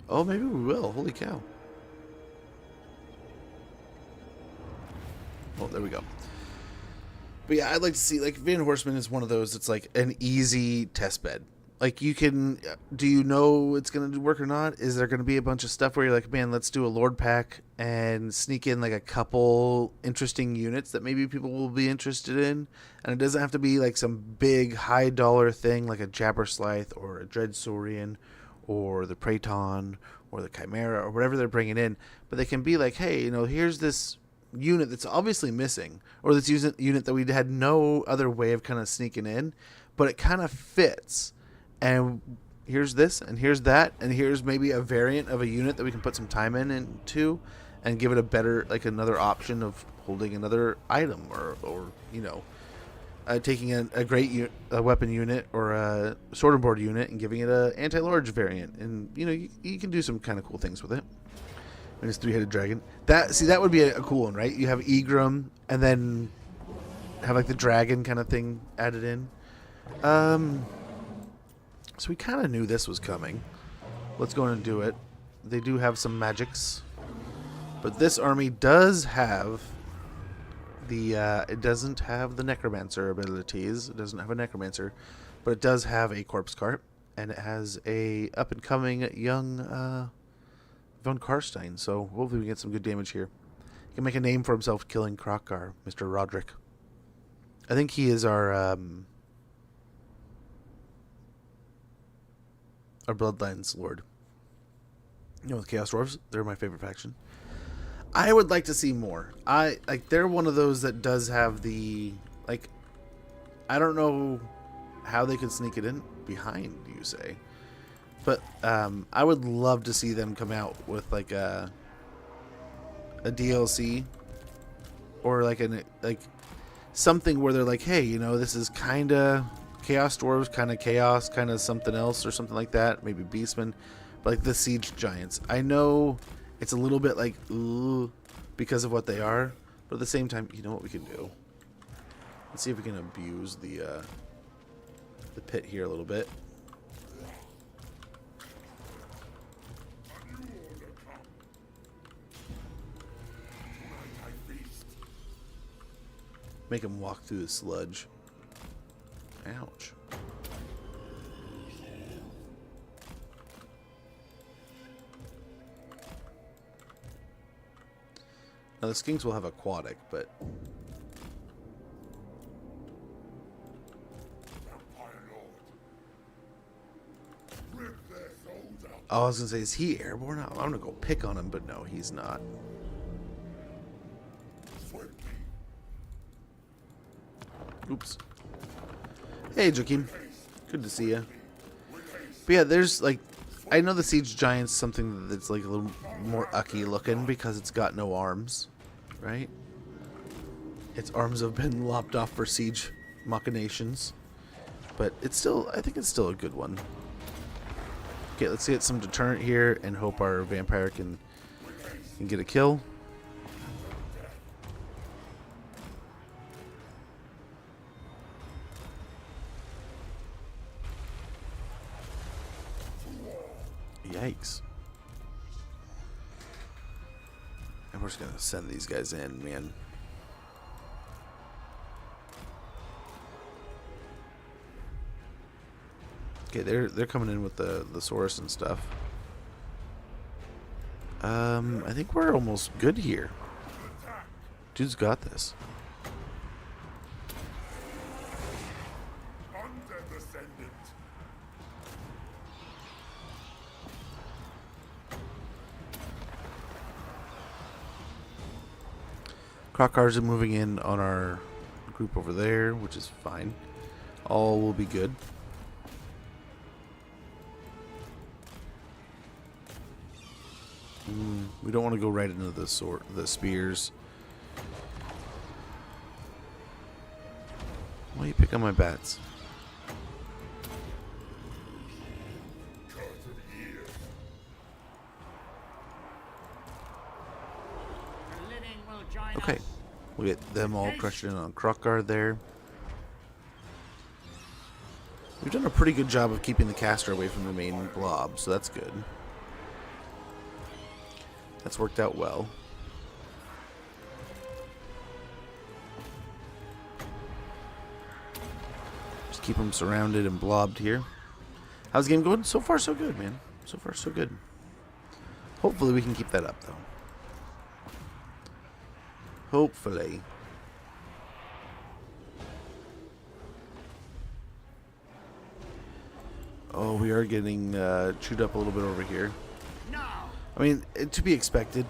[SPEAKER 1] Oh, maybe we will. Holy cow. Oh, there we go. But yeah, I'd like to see, like, Van Horseman is one of those, it's like an easy test bed. Like, you can, do you know it's going to work or not? Is there going to be a bunch of stuff where you're like, man, let's do a Lord pack and sneak in like a couple interesting units that maybe people will be interested in? And it doesn't have to be like some big high dollar thing like a Jabberslythe or a Dreadsaurian or the Praeton or the Chimera or whatever they're bringing in. But they can be like, hey, you know, here's this unit that's obviously missing, or this unit that we had no other way of kind of sneaking in, but it kind of fits. And here's this, and here's that, and here's maybe a variant of a unit that we can put some time into and give it a better, like another option of holding another item, or you know, taking a great a weapon unit or a sword and board unit and giving it a anti-large variant. And, you know, you can do some kind of cool things with it. And it's three-headed dragon. That would be a cool one, right? You have Egram and then have like the dragon kind of thing added in. So we kind of knew this was coming. Let's go and do it. They do have some magics. But this army does have the, it doesn't have the Necromancer abilities. It doesn't have a Necromancer. But it does have a Corpse Cart. And it has a up-and-coming young Von Karstein. So hopefully we get some good damage here. He can make a name for himself killing Krokgar, Mr. Roderick. I think he is our Bloodlines Lord. You know, with Chaos Dwarves, they're my favorite faction. I would like to see more. They're one of those that does have the, like, I don't know how they could sneak it in behind, you say. But I would love to see them come out with like a DLC or like something where they're like, hey, you know, this is kind of Chaos Dwarves, kind of Chaos, kind of something else or something like that. Maybe Beastmen, but like the Siege Giants. I know it's a little bit like, ooh, because of what they are, but at the same time, you know what we can do? Let's see if we can abuse the pit here a little bit. Make him walk through the sludge. Ouch. Now the skinks will have aquatic, but oh, I was gonna say, is he airborne? I'm gonna go pick on him, but no, he's not. Oops. Hey, Joaquin. Good to see you. But yeah, there's like, I know the Siege Giant's something that's like a little more ucky looking because it's got no arms, right? Its arms have been lopped off for siege machinations, but it's still, I think it's still a good one. Okay, let's get some deterrent here and hope our vampire can get a kill. Yikes. And we're just gonna send these guys in, man. Okay, they're coming in with the Saurus and stuff. I think we're almost good here. Dude's got this. Crockars are moving in on our group over there, which is fine. All will be good. We don't want to go right into the spears. Why you pick on my bats? Okay, we'll get them all crushed in on Crockguard there. We've done a pretty good job of keeping the caster away from the main blob, so that's good. That's worked out well. Just keep them surrounded and blobbed here. How's the game going? So far, so good, man. So far, so good. Hopefully, we can keep that up, though. Hopefully. Oh, we are getting chewed up a little bit over here. I mean, to be expected.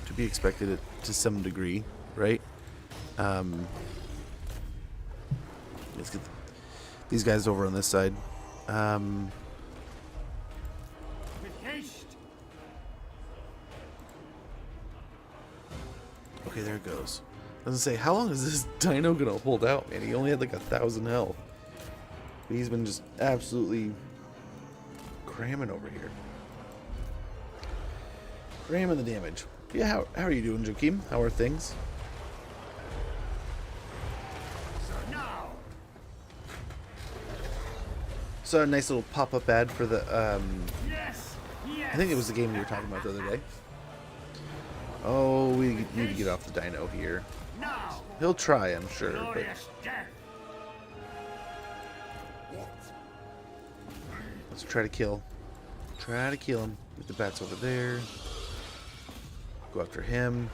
[SPEAKER 1] To be expected to some degree, right? Let's get these guys over on this side. Okay, there it goes. I was gonna say, how long is this dino gonna hold out, man? He only had like 1,000 health. But he's been just absolutely cramming over here. Cramming the damage. Yeah, how are you doing, Joaquin? How are things? Saw a nice little pop-up ad for the, I think it was the game you were talking about the other day. Oh, we need to get off the dino here. He'll try, I'm sure, but... Let's try to kill. Try to kill him. Get the bats over there. Go after him.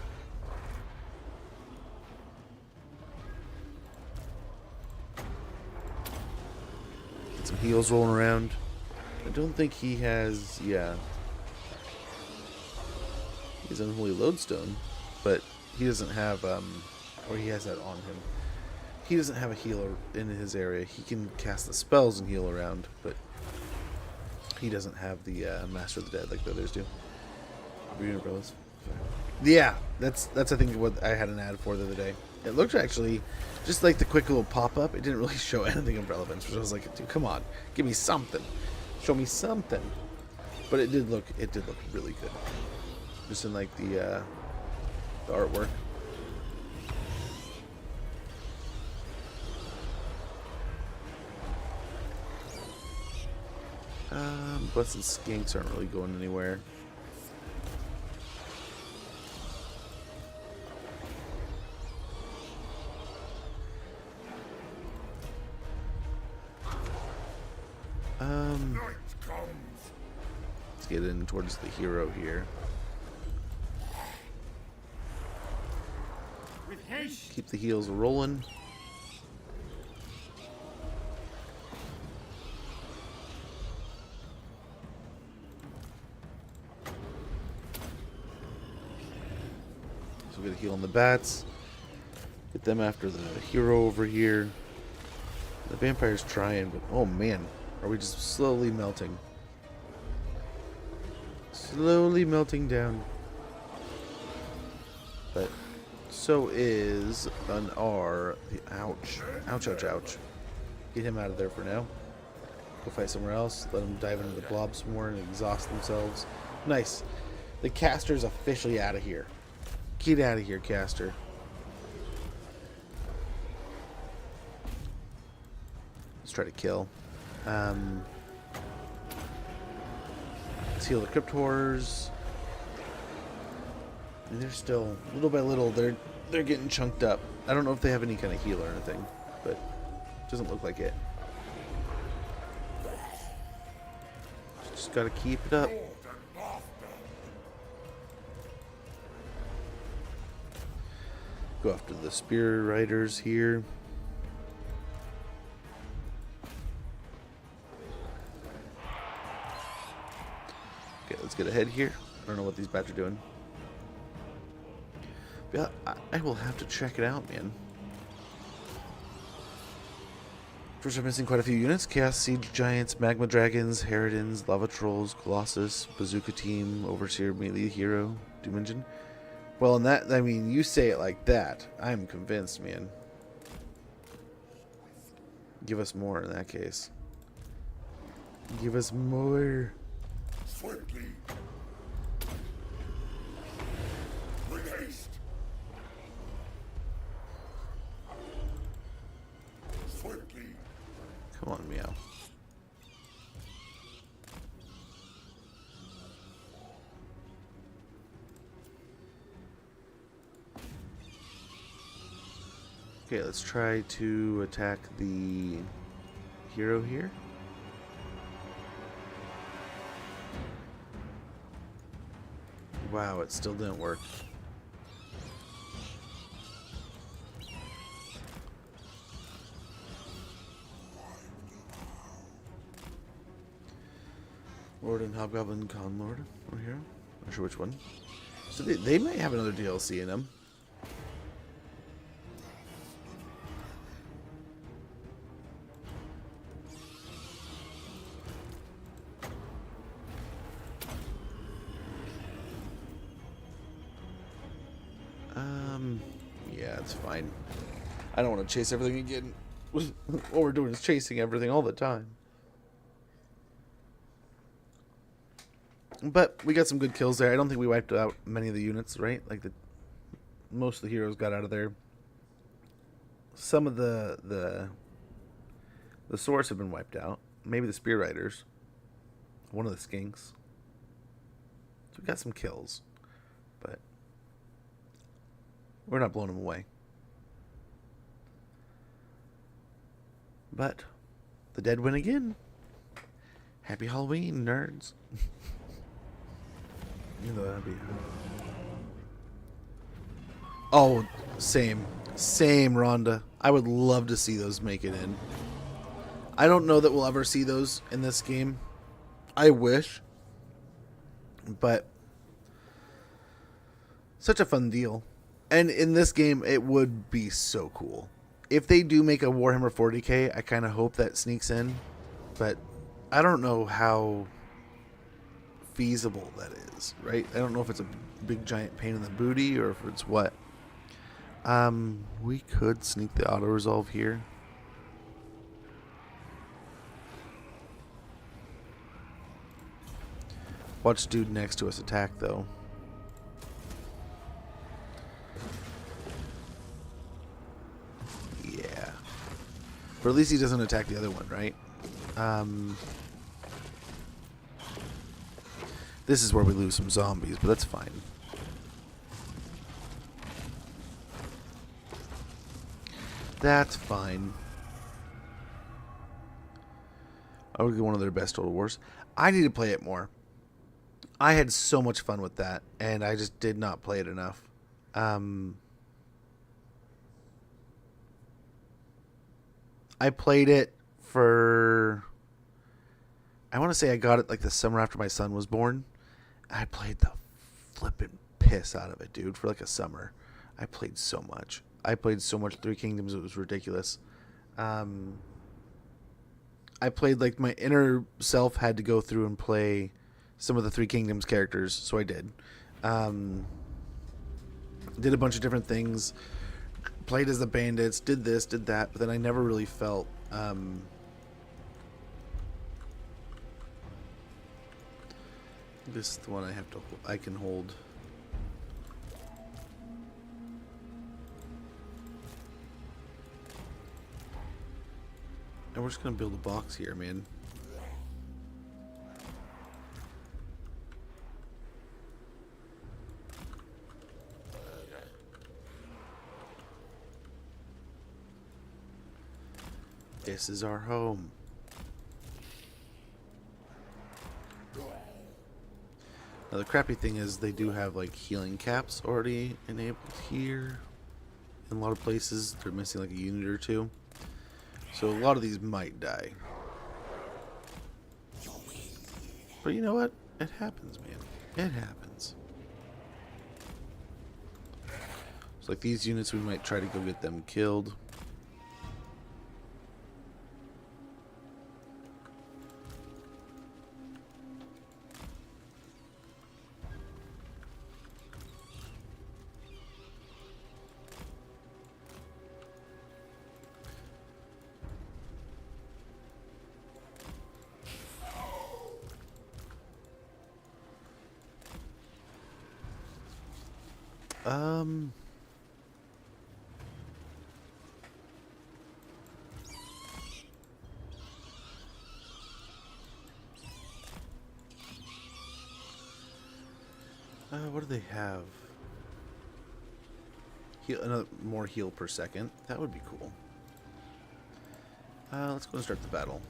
[SPEAKER 1] Get some heals rolling around. I don't think he has... Yeah. He's Unholy Lodestone, but he doesn't have, or he has that on him. he doesn't have a healer in his area. He can cast the spells and heal around, but he doesn't have the Master of the Dead like the others do. Yeah, that's I think what I had an ad for the other day. It looked actually just like the quick little pop-up. It didn't really show anything of relevance, which I was like, dude, come on, give me something, show me something. But it did look really good, just in like the artwork. Blessed skinks aren't really going anywhere.
[SPEAKER 2] Night comes.
[SPEAKER 1] Let's get in towards the hero here.
[SPEAKER 4] With haste.
[SPEAKER 1] Keep the heels rolling. So we got a heal on the bats. Get them after the hero over here. The vampire's trying, but oh man, are we just slowly melting? Slowly melting down. But so is an R. The ouch. Ouch, ouch, ouch. Get him out of there for now. Go fight somewhere else. Let them dive into the blob some more and exhaust themselves. Nice. The caster's officially out of here. Get out of here, caster. Let's try to kill. Let's heal the Crypt Horrors. And they're still, little by little, they're getting chunked up. I don't know if they have any kind of heal or anything, but it doesn't look like it. Just gotta keep it up. Go after the Spear Riders here. Okay, let's get ahead here. I don't know what these bats are doing. Yeah, I will have to check it out, man. First, I'm missing quite a few units. Chaos Siege Giants, Magma Dragons, Harridans, Lava Trolls, Colossus, Bazooka Team, Overseer, Melee Hero, Doom Engine. Well, in that, I mean, you say it like that. I'm convinced, man. Give us more in that case. Give us more.
[SPEAKER 2] Swiftly. With haste. Swiftly.
[SPEAKER 1] Come on, meow. Okay, let's try to attack the hero here. Wow, it still didn't work. Lord and Hobgoblin Con Lord over here. Not sure which one. So they might have another DLC in them. Yeah, it's fine. I don't want to chase everything again. All we're doing is chasing everything all the time. But we got some good kills there. I don't think we wiped out many of the units, right? Like most of the heroes got out of there. Some of the swords have been wiped out. Maybe the Spear Riders. One of the skinks. So we got some kills. But we're not blowing them away. But the dead win again. Happy Halloween, nerds. You know that'd be. Oh, same, Rhonda. I would love to see those make it in. I don't know that we'll ever see those in this game. I wish, but such a fun deal. And in this game, it would be so cool. if they do make a Warhammer 40k, I kind of hope that sneaks in, but I don't know how feasible that is, right? I don't know if it's a big giant pain in the booty or if it's what. We could sneak the auto resolve here. Watch dude next to us attack though. Yeah. But at least he doesn't attack the other one, right? This is where we lose some zombies, but that's fine. That's fine. I would get one of their best Total Wars. I need to play it more. I had so much fun with that, and I just did not play it enough. I played it for... I want to say I got it like the summer after my son was born. I played the flippin' piss out of it, dude, for like a summer. I played so much. I played so much Three Kingdoms, it was ridiculous. I played like my inner self had to go through and play some of the Three Kingdoms characters, so I did. Did a bunch of different things. Played as the bandits, did this, did that, but then I never really felt... this is the one I can hold. And we're just gonna build a box here, man. This is our home. Now the crappy thing is they do have like healing caps already enabled here. In a lot of places they're missing like a unit or two. So a lot of these might die. But you know what? It happens, man. It happens. So like these units, we might try to go get them killed. What do they have? Heal, another more heal per second. That would be cool. Let's go and start the battle.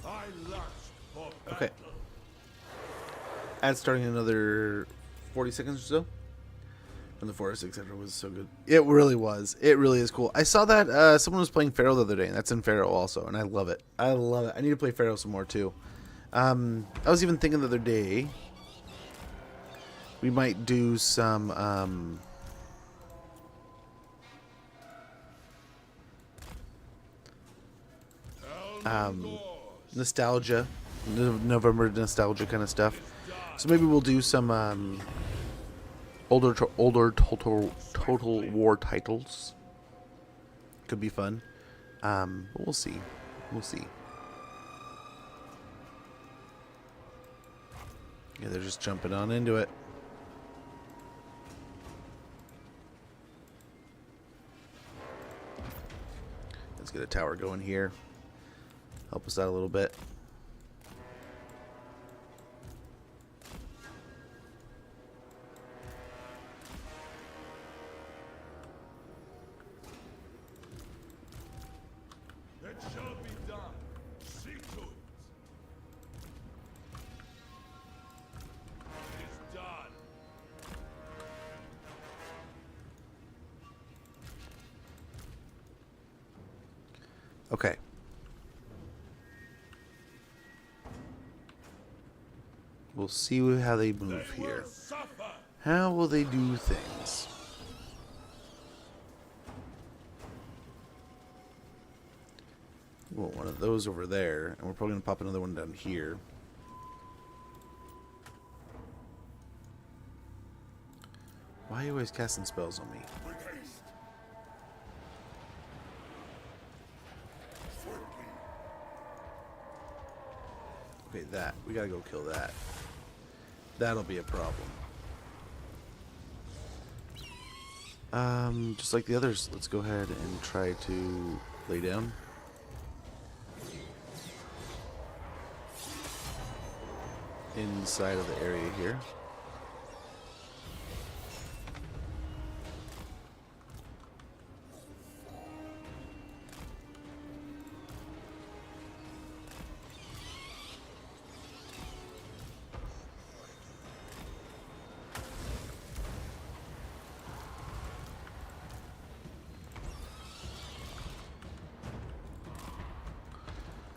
[SPEAKER 6] I lust for
[SPEAKER 1] Okay.
[SPEAKER 6] battle.
[SPEAKER 1] Ad starting another 40 seconds or so. And the 4 or 6 after was so good. It really was. It really is cool. I saw that someone was playing Pharaoh the other day, and that's in Pharaoh also, and I love it. I love it. I need to play Pharaoh some more too. I was even thinking the other day we might do some nostalgia, November nostalgia kind of stuff. So maybe we'll do some older Total War titles. Could be fun. But we'll see. We'll see. Yeah, they're just jumping on into it. Let's get a tower going here. Help us out a little bit.
[SPEAKER 6] It shall be done. See to it. It is done.
[SPEAKER 1] Okay. We'll see how they move
[SPEAKER 6] They
[SPEAKER 1] here.
[SPEAKER 6] will suffer.
[SPEAKER 1] How will they do things? Well, one of those over there, and we're probably going to pop another one down here. Why are you always casting spells on me?
[SPEAKER 2] With haste. Swiftly.
[SPEAKER 1] Okay, that. We gotta go kill that. That'll be a problem. Just like the others, let's go ahead and try to lay down. Inside of the area here.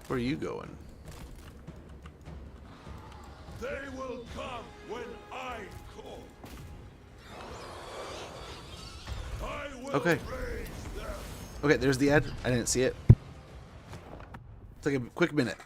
[SPEAKER 1] Where are you going?
[SPEAKER 6] They will come when I call. I will
[SPEAKER 1] Okay.
[SPEAKER 6] raise them.
[SPEAKER 1] Okay, there's the ad. I didn't see it. Take a quick minute.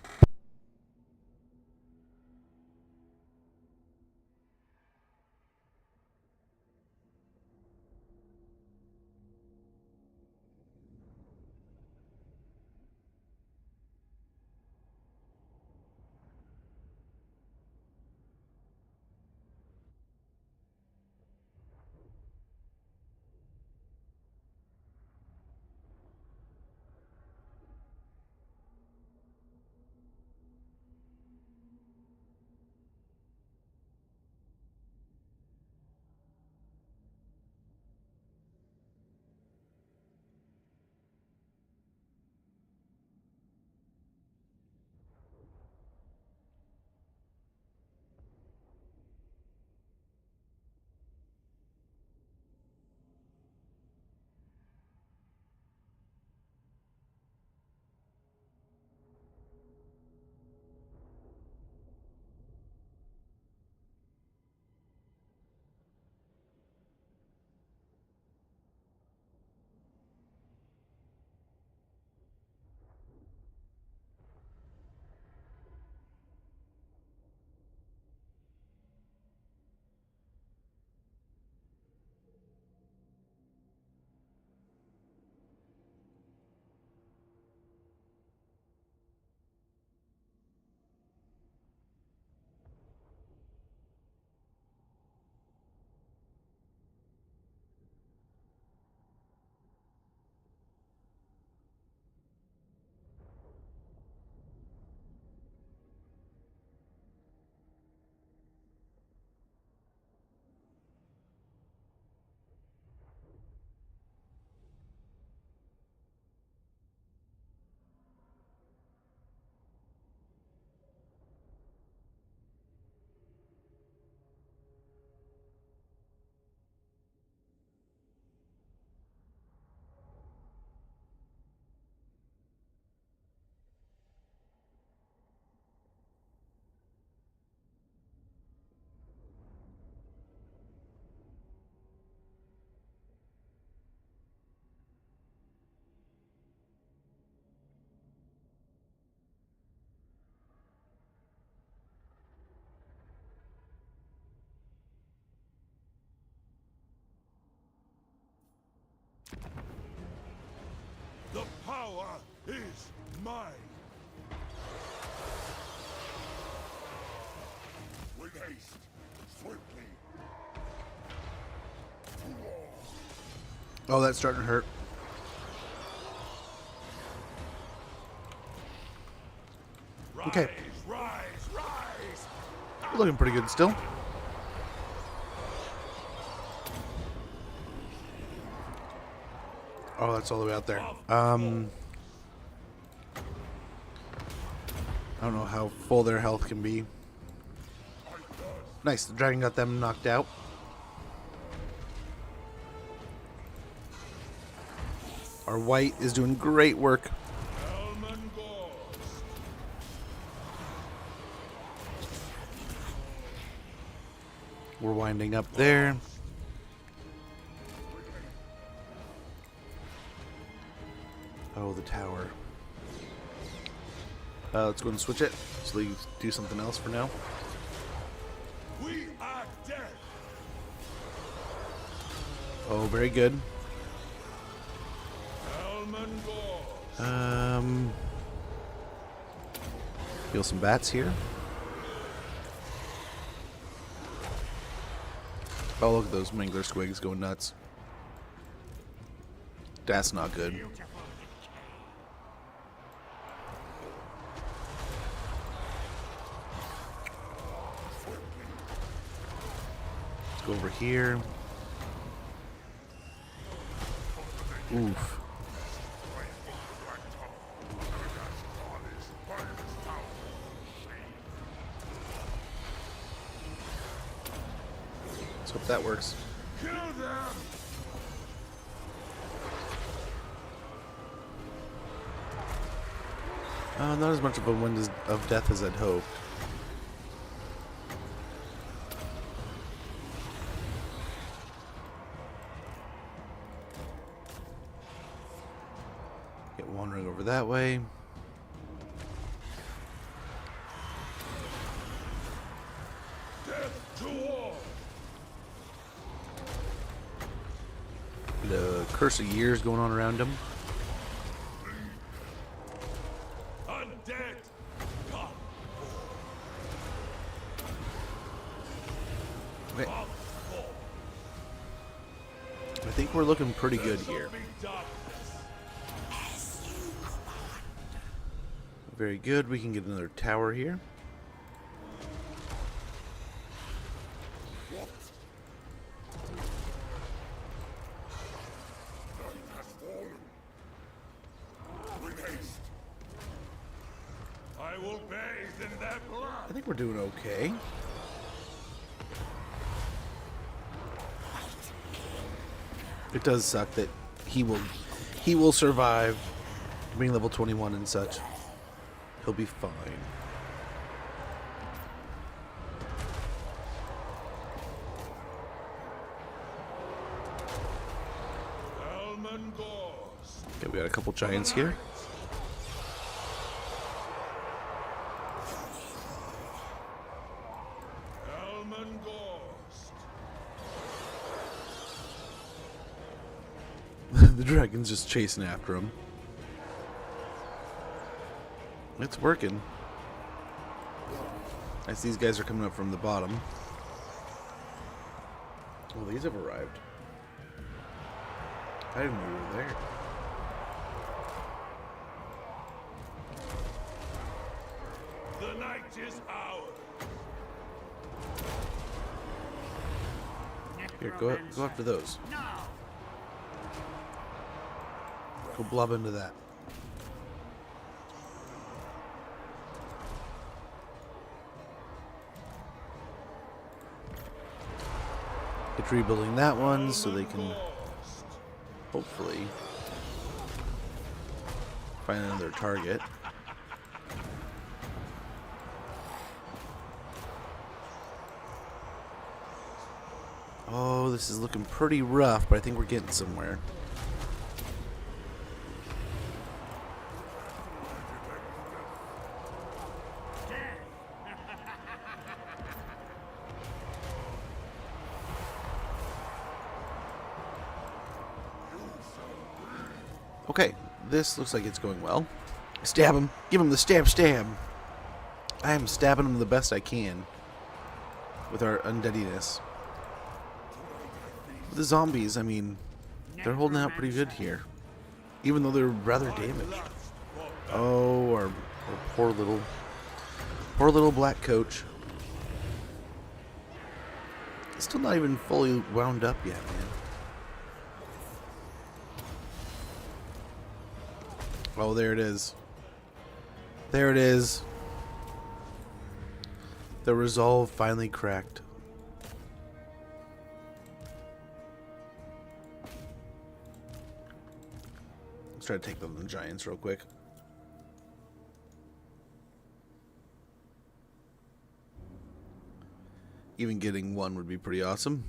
[SPEAKER 6] The power is mine.
[SPEAKER 2] With haste. Swiftly.
[SPEAKER 1] Oh, that's starting to hurt.
[SPEAKER 6] Rise,
[SPEAKER 1] Okay.
[SPEAKER 6] rise, rise.
[SPEAKER 1] We're looking pretty good still. Oh, that's all the way out there. I don't know how full their health can be. Nice, the dragon got them knocked out. Our white is doing great work. We're winding up there. Oh, the tower. Let's go and switch it. So we do something else for now.
[SPEAKER 6] We are dead.
[SPEAKER 1] Oh, very good.
[SPEAKER 6] Helman Ghorst.
[SPEAKER 1] Heal some bats here. Oh, look at those Mangler squigs going nuts. That's not good. Let's go over here. Oof. Let's hope that works.
[SPEAKER 6] Kill them.
[SPEAKER 1] Not as much of a wind of death as I'd hoped. Get wandering over that way.
[SPEAKER 6] Death to all.
[SPEAKER 1] The curse of years going on around him.
[SPEAKER 6] Undead. Come.
[SPEAKER 1] Okay. I think we're looking pretty good here.
[SPEAKER 6] Be darkness.
[SPEAKER 1] Very good. We can get another tower here.
[SPEAKER 6] I will bathe in their blood.
[SPEAKER 1] I think we're doing okay. It does suck that he will survive being level 21 and such. He'll be fine.
[SPEAKER 6] Helman Ghorst.
[SPEAKER 1] Okay, we got a couple giants here.
[SPEAKER 6] Helman Ghorst.
[SPEAKER 1] The dragon's just chasing after him. It's working. As these guys are coming up from the bottom. Well, these have arrived. I didn't know you were there.
[SPEAKER 6] The night is ours.
[SPEAKER 1] Here, go after those. Go blob into that. It's rebuilding that one so they can hopefully find another target. Oh, this is looking pretty rough, but I think we're getting somewhere. Okay, this looks like it's going well. Stab him. Give him the stab stab. I am stabbing him the best I can with our undeadiness. The zombies, I mean, they're holding out pretty good here. Even though they're rather damaged. Oh, our poor little black coach. Still not even fully wound up yet, man. Oh, there it is. There it is. The resolve finally cracked. Let's try to take down the giants real quick. Even getting one would be pretty awesome.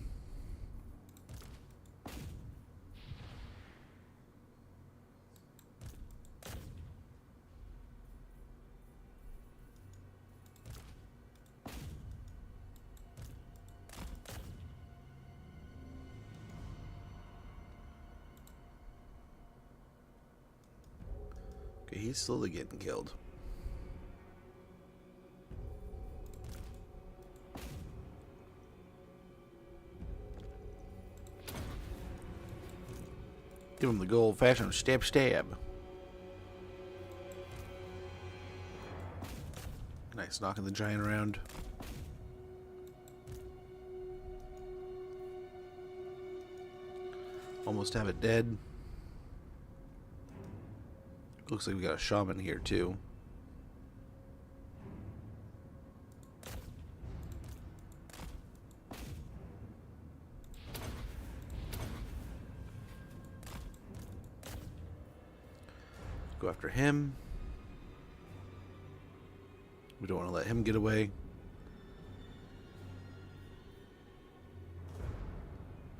[SPEAKER 1] Okay, he's slowly getting killed. Give him the good old-fashioned stab stab. Nice, knocking the giant around. Almost have it dead. Looks like we got a shaman here too. Go after him. We don't want to let him get away.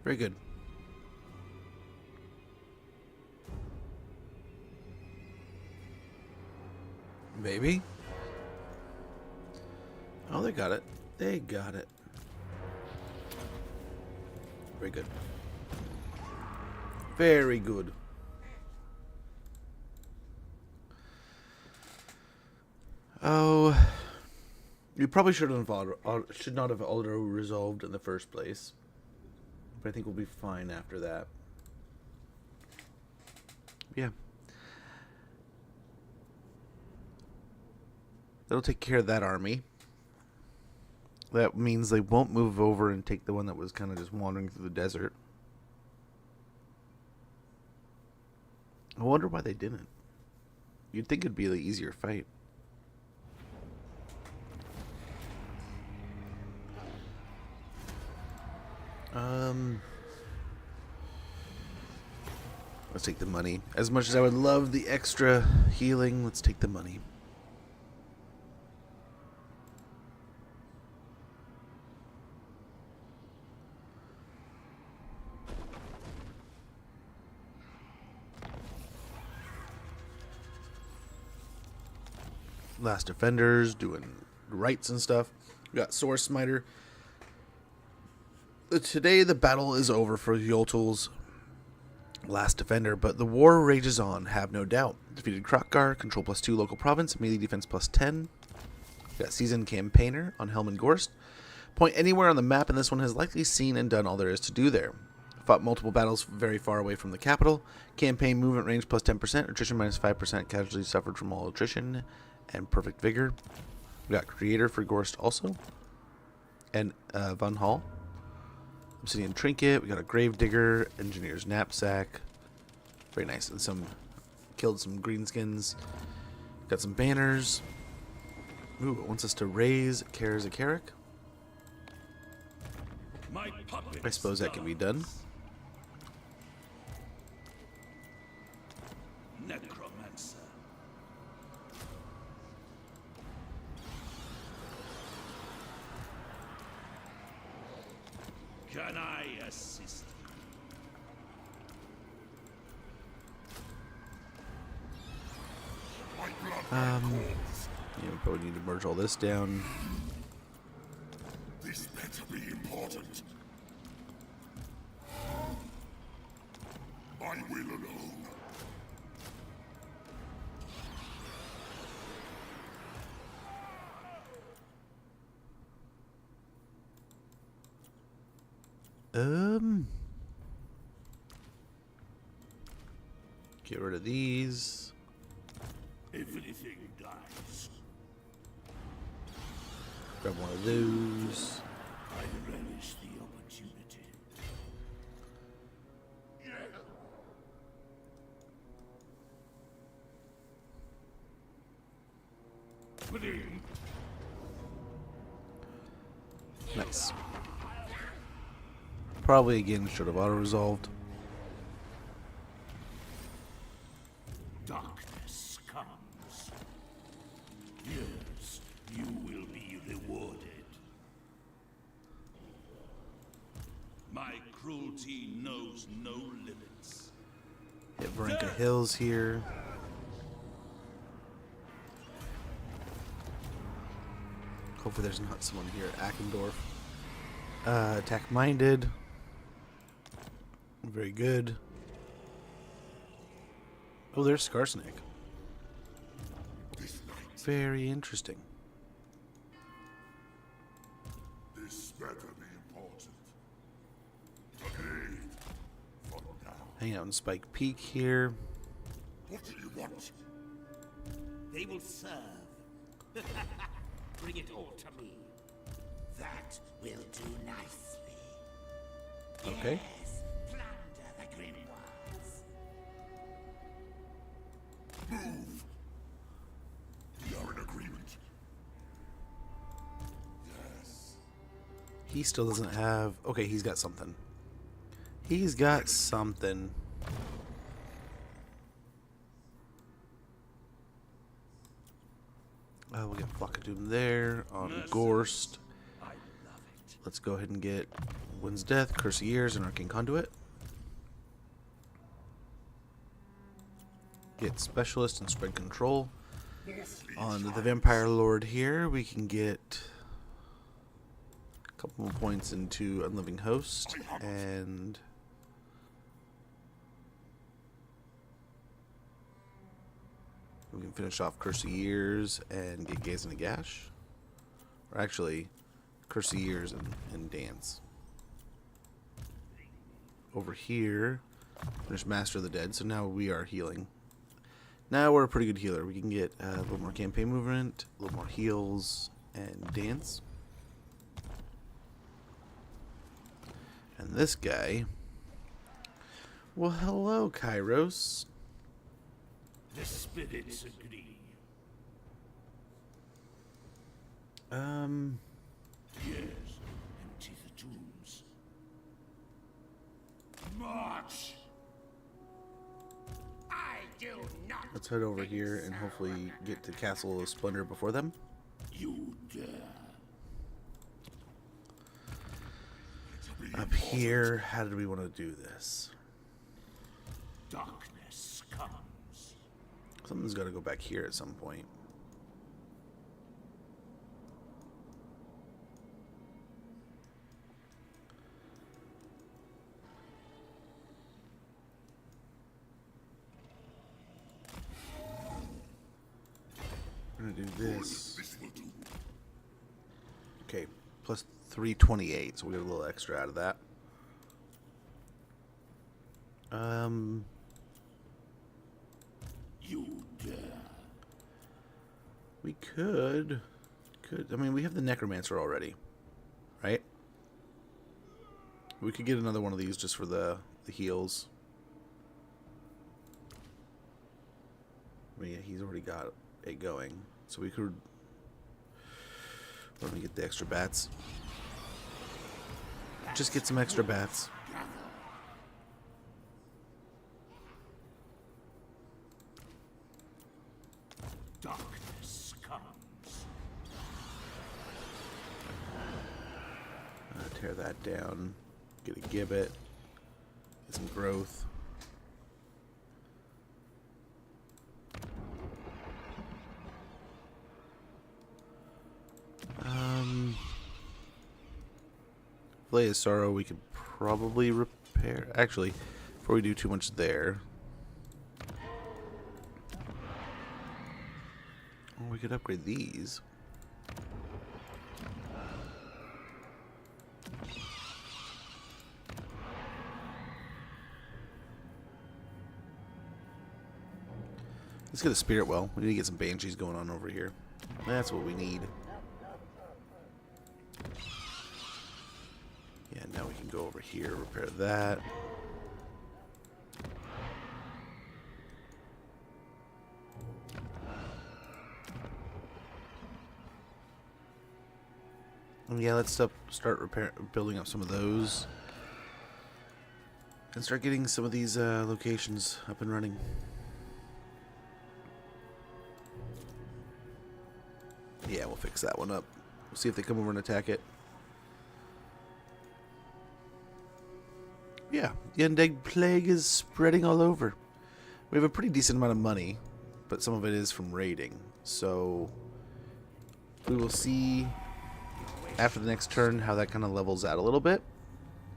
[SPEAKER 1] Very good. Maybe. Oh, they got it. They got it. Very good. Very good. Oh, you probably should not have auto resolved in the first place, but I think we'll be fine after that. Yeah, that'll take care of that army. That means they won't move over and take the one that was kind of just wandering through the desert. I wonder why they didn't. You'd think it'd be the easier fight. Let's take the money. As much as I would love the extra healing, let's take the money. Last defenders doing rights and stuff. We got Source Smiter. Today the battle is over for Yoltal's last defender, but the war rages on, have no doubt. Defeated Krokkar, control +2 local province, melee defense +10. We got seasoned campaigner on Helman Ghorst. Point anywhere on the map, and this one has likely seen and done all there is to do there. Fought multiple battles very far away from the capital. Campaign movement range +10%, attrition -5%, casualties suffered from all attrition, and perfect vigor. We got creator for Ghorst also, and Van Hall. Obsidian trinket. We got a grave digger, engineer's knapsack. Very nice. And killed some greenskins. Got some banners. Ooh, it wants us to raise Karazakaric. I suppose that can be done.
[SPEAKER 4] Necromancer. Can I assist?
[SPEAKER 1] Yeah, we probably need to merge all this down.
[SPEAKER 2] This better be important. I will alone.
[SPEAKER 1] Get rid of these.
[SPEAKER 4] Everything dies.
[SPEAKER 1] Grab one of those.
[SPEAKER 4] I relish the opportunity. Bring.
[SPEAKER 1] Nice. Probably again should have auto-resolved.
[SPEAKER 4] Darkness comes. Yes, you will be rewarded.
[SPEAKER 6] cruelty knows no limits.
[SPEAKER 1] Hit Varenka Hills here. Hopefully there's not someone here at Ackendorf. Attack minded. Very good. Oh, there's Skarsnik. Very interesting.
[SPEAKER 2] This better be important. Agreed. For now.
[SPEAKER 1] Hang out in Spike Peak here.
[SPEAKER 2] What do you want?
[SPEAKER 4] They will serve. Bring it all to me. That will do nicely.
[SPEAKER 1] Okay.
[SPEAKER 4] Yes, plunder the grimoires.
[SPEAKER 2] Move. We are in agreement. Yes.
[SPEAKER 1] He still doesn't have... Okay, he's got something. He's got something. We'll get Flock of Doom there on Ghorst.
[SPEAKER 6] I love it.
[SPEAKER 1] Let's go ahead and get Wind's Death, Curse of Years, and Arcane Conduit. Get Specialist and Spread Control. On the Vampire Lord here, we can get a couple more points into Unliving Host, and we can finish off Curse of Years and get Gaze and Gash. Or actually, Curse of Years and Dance. Over here, finish Master of the Dead, so now we are healing. Now we're a pretty good healer. We can get a little more campaign movement, a little more heals, and dance. And this guy... Well, hello, Kairos.
[SPEAKER 4] The spirits agree. Yes, empty the tombs. March! I do not.
[SPEAKER 1] Let's head over here and hopefully get to Castle of Splendor before them.
[SPEAKER 4] You dare.
[SPEAKER 1] Up here, how did we want to do this?
[SPEAKER 4] Darkness comes.
[SPEAKER 1] Something's got to go back here at some point. We're going to do this. Okay, plus 328, so we get a little extra out of that.
[SPEAKER 4] You dare.
[SPEAKER 1] We could, I mean, we have the Necromancer already, right? We could get another one of these just for the heals. I mean, he's already got it going, so we could. Let me get the extra bats. Just get some extra bats.
[SPEAKER 4] Darkness comes.
[SPEAKER 1] Tear that down. Get a gibbet. Get some growth. Flay of Sorrow we could probably repair. Actually, before we do too much there, we could upgrade these. Let's get a Spirit Well. We need to get some Banshees going on over here. That's what we need. Yeah, now we can go over here, repair that. And yeah, let's start building up some of those. And start getting some of these locations up and running. Yeah, we'll fix that one up. We'll see if they come over and attack it. Yeah, the undead plague is spreading all over. We have a pretty decent amount of money, but some of it is from raiding. So we will see after the next turn how that kind of levels out a little bit,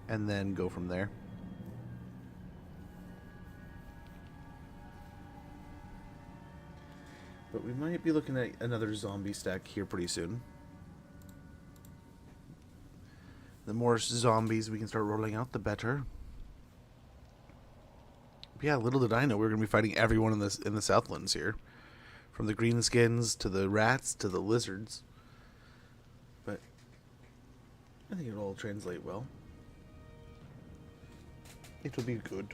[SPEAKER 1] and then go from there. But we might be looking at another zombie stack here pretty soon. The more zombies we can start rolling out, the better. But yeah, little did I know we were going to be fighting everyone in the Southlands here. From the greenskins to the rats to the lizards. But I think it'll all translate well. It will be good.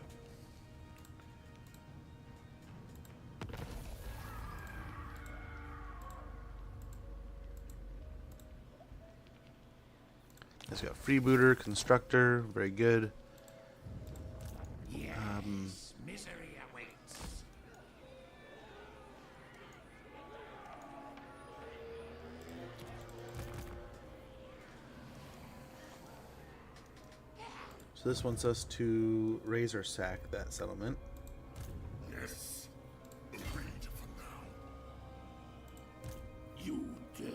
[SPEAKER 1] It's got freebooter, constructor, very good.
[SPEAKER 4] Yes, misery awaits.
[SPEAKER 1] So this wants us to raise or sack that settlement.
[SPEAKER 2] Yes. Agreed for now.
[SPEAKER 4] You dare.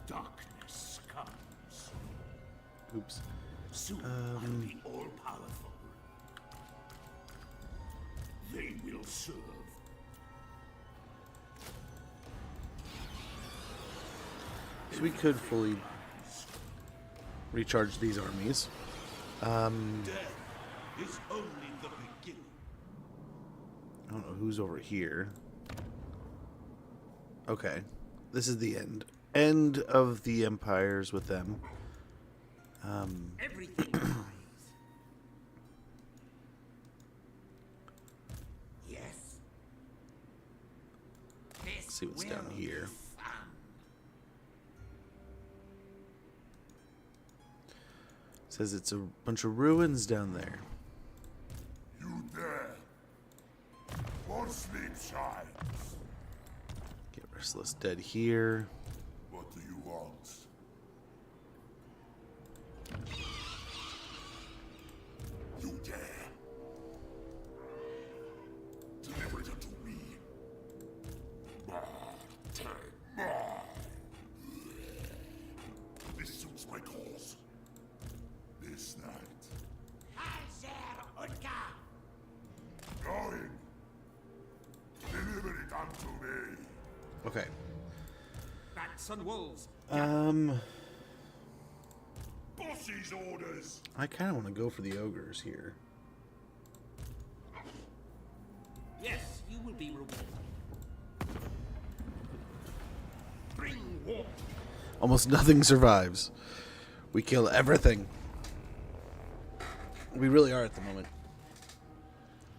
[SPEAKER 4] Darkness comes.
[SPEAKER 1] Oops.
[SPEAKER 4] Soon I'll be all powerful. They will serve.
[SPEAKER 1] So we could fully recharge these armies.
[SPEAKER 6] Death is only the beginning.
[SPEAKER 1] I don't know who's over here. Okay. This is the end. End of the empires with them.
[SPEAKER 4] Everything dies. Yes.
[SPEAKER 1] Let's see what's down here. Says it's a bunch of ruins down there.
[SPEAKER 2] You there? Or sleep shines?
[SPEAKER 1] Get Restless Dead here.
[SPEAKER 2] What do you want? You dare? Deliver it unto me. This suits my cause. This night. Going. Deliver it unto me.
[SPEAKER 1] Okay.
[SPEAKER 3] Bats and wolves.
[SPEAKER 2] Boss's orders.
[SPEAKER 1] I kind of want to go for the ogres here.
[SPEAKER 3] Yes, you will be rewarded. Bring war.
[SPEAKER 1] Almost nothing survives. We kill everything. We really are at the moment.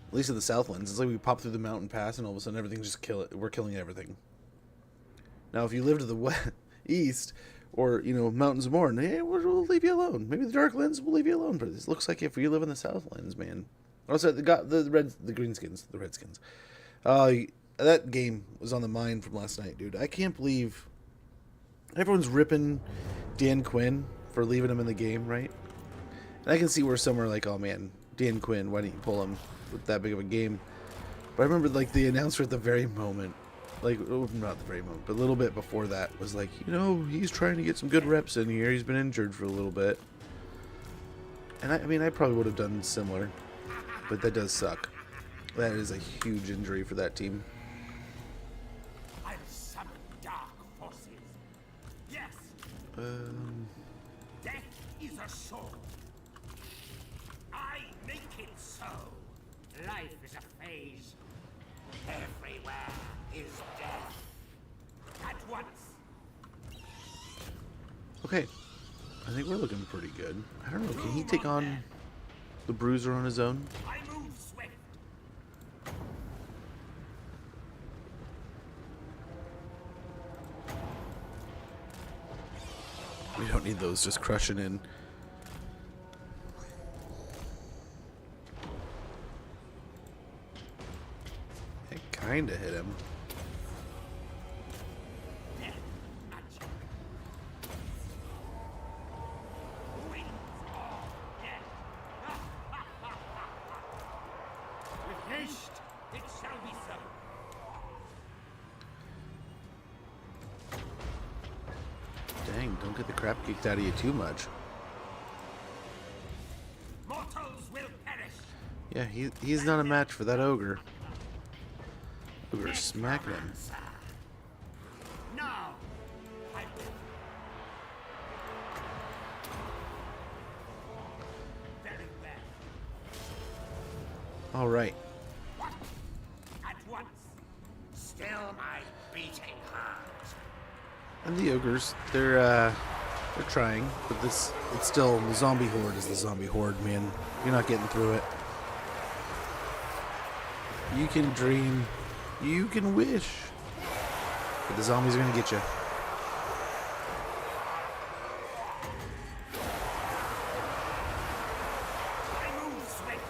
[SPEAKER 1] At least in the Southlands. It's like we pop through the mountain pass and all of a sudden everything just we're killing everything. Now if you live to the east or, mountains more, hey, we'll leave you alone. Maybe the Darklands will leave you alone. But it looks like if you live in the Southlands, man. Also, the greenskins, the redskins. That game was on the mind from last night, dude. I can't believe everyone's ripping Dan Quinn for leaving him in the game, right? And I can see where some are like, oh man, Dan Quinn, why didn't you pull him with that big of a game? But I remember like the announcer at the very moment, like not the very moment, but a little bit before that was like, he's trying to get some good reps in here. He's been injured for a little bit. And I probably would have done similar, but that does suck. That is a huge injury for that team.
[SPEAKER 4] I'll summon dark forces. Yes. Death is a sword. I make it so. Life is a phase. Everywhere is death. At once.
[SPEAKER 1] Okay. I think we're looking pretty good. I don't know, can he take on the Bruiser on his own?
[SPEAKER 4] I move swift.
[SPEAKER 1] We don't need those just crushing in. It kinda hit him.
[SPEAKER 4] finished? It shall be so.
[SPEAKER 1] Dang, don't get the crap kicked out of you too much.
[SPEAKER 4] Mortals will perish.
[SPEAKER 1] Yeah, he's not a match for that ogre. Ogre's smacking him.
[SPEAKER 4] Now, I will. Very well.
[SPEAKER 1] All right.
[SPEAKER 4] What? At once. Still my beating heart.
[SPEAKER 1] And the ogres, they're trying, but it's still, the zombie horde is the zombie horde, man. You're not getting through it. You can dream, you can wish, but the zombies are gonna get you.
[SPEAKER 4] I move swift.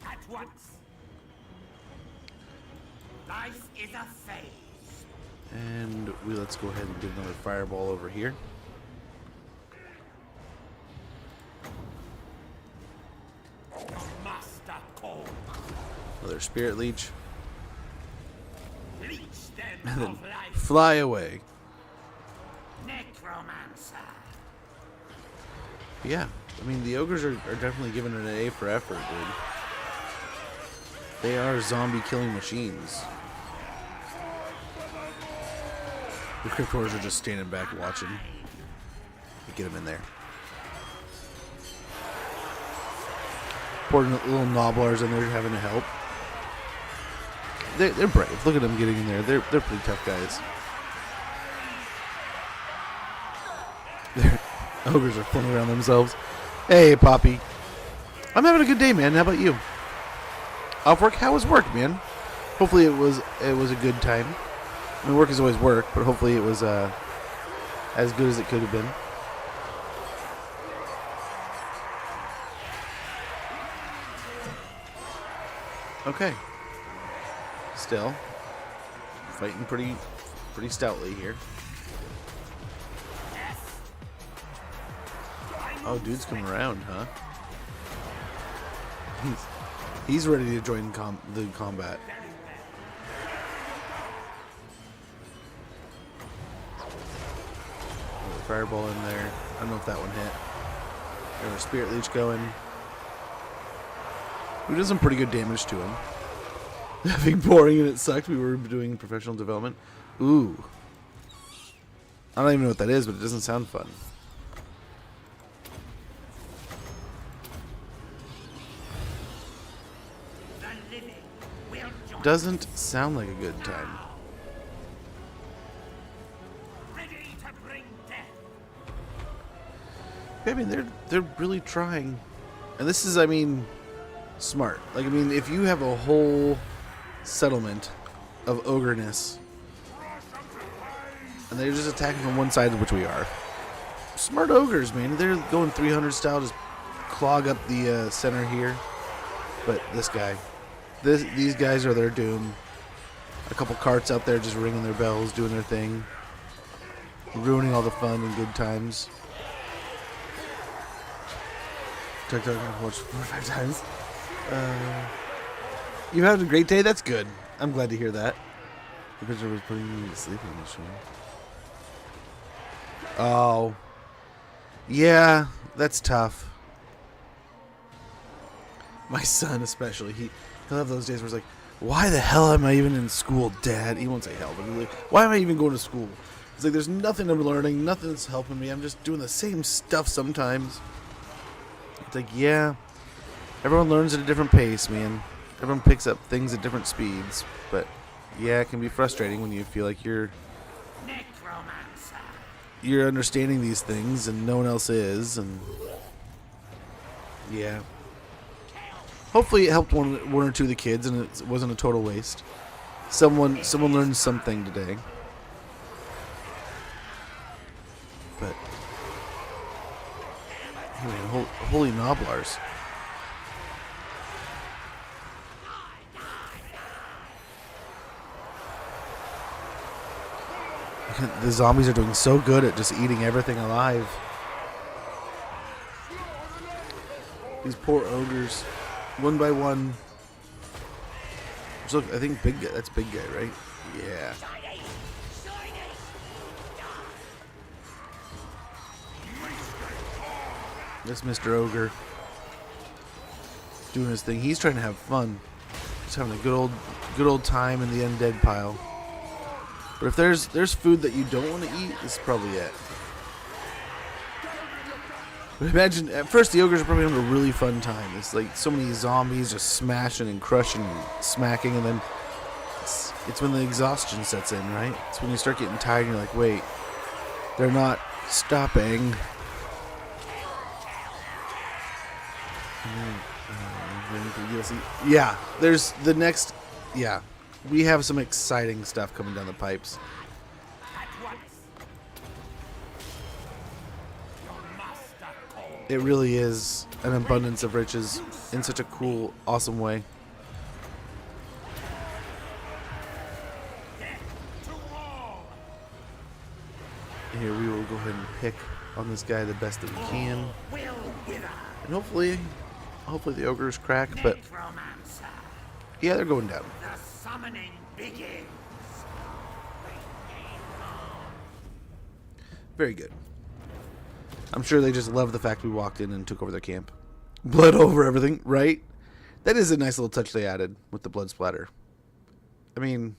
[SPEAKER 4] At once. Life is a phase.
[SPEAKER 1] And let's go ahead and get another fireball over here.
[SPEAKER 4] Master call.
[SPEAKER 1] Another spirit leech.
[SPEAKER 4] Leech them
[SPEAKER 1] And then
[SPEAKER 4] of life.
[SPEAKER 1] fly away.
[SPEAKER 4] Necromancer.
[SPEAKER 1] Yeah, I mean, the ogres are definitely giving it an A for effort, dude. They are zombie killing machines. The cryptors are just standing back watching. Get them in there. Poor little nobblers in there having to help. They're brave. Look at them getting in there. They're pretty tough guys. Their ogres are fooling around themselves. Hey, Poppy. I'm having a good day, man. How about you? Off work? How was work, man? Hopefully it was a good time. I mean, work is always work, but hopefully it was as good as it could have been. Okay. Still fighting pretty stoutly here. Oh, dude's coming around, huh? He's ready to join the combat. Fireball in there. I don't know if that one hit. There's a spirit leech going. We did some pretty good damage to him. Having boring and it sucked. We were doing professional development. Ooh. I don't even know what that is, but it doesn't sound fun.
[SPEAKER 4] The living will join.
[SPEAKER 1] Doesn't sound like a good time.
[SPEAKER 4] Ready to bring death.
[SPEAKER 1] I mean, they're really trying, and this is, I mean, smart. Like, I mean, if you have a whole settlement of ogreness, and they're just attacking from one side, which we are. Smart ogres, man. They're going 300 style, just clog up the center here. But this guy, these guys are their doom. A couple carts out there just ringing their bells, doing their thing, ruining all the fun and good times. TikTok I've watched 4 or 5 times. You had a great day? That's good. I'm glad to hear that. The picture was putting me to sleep on the show. Oh. Yeah, that's tough. My son especially. He'll have those days where he's like, why the hell am I even in school, Dad? He won't say hell, but he's like, why am I even going to school? It's like, there's nothing I'm learning, nothing's helping me. I'm just doing the same stuff sometimes. It's like, yeah, everyone learns at a different pace, man. Everyone picks up things at different speeds. But, yeah, it can be frustrating when you feel like you're understanding these things and no one else is. And, yeah. Hopefully it helped one or two of the kids and it wasn't a total waste. Someone learned something today. But, man, holy Noblars. The zombies are doing so good at just eating everything alive. These poor ogres. One by one. So I think big guy. That's big guy, right? Yeah. This Mr. Ogre doing his thing. He's trying to have fun. He's having a good old time in the undead pile. But if there's food that you don't want to eat, this is probably it. But imagine at first the ogres are probably having a really fun time. It's like so many zombies just smashing and crushing and smacking, and then it's when the exhaustion sets in, right? It's when you start getting tired and you're like, wait, they're not stopping. Yeah, there's the next. Yeah, we have some exciting stuff coming down the pipes. It really is an abundance of riches in such a cool, awesome way. Here we will go ahead and pick on this guy the best that we can, and hopefully the ogres crack. But yeah, they're going down.
[SPEAKER 4] The summoning begins.
[SPEAKER 1] Very good. I'm sure they just love the fact we walked in and took over their camp. Blood over everything, right? That is a nice little touch they added with the blood splatter. I mean,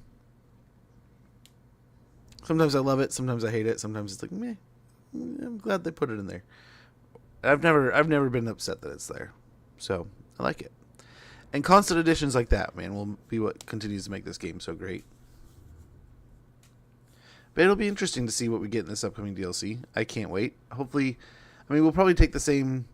[SPEAKER 1] sometimes I love it, sometimes I hate it, sometimes it's like, meh. I'm glad they put it in there. I've never been upset that it's there. So, I like it. And constant additions like that, man, will be what continues to make this game so great. But it'll be interesting to see what we get in this upcoming DLC. I can't wait. Hopefully, I mean, we'll probably take the same...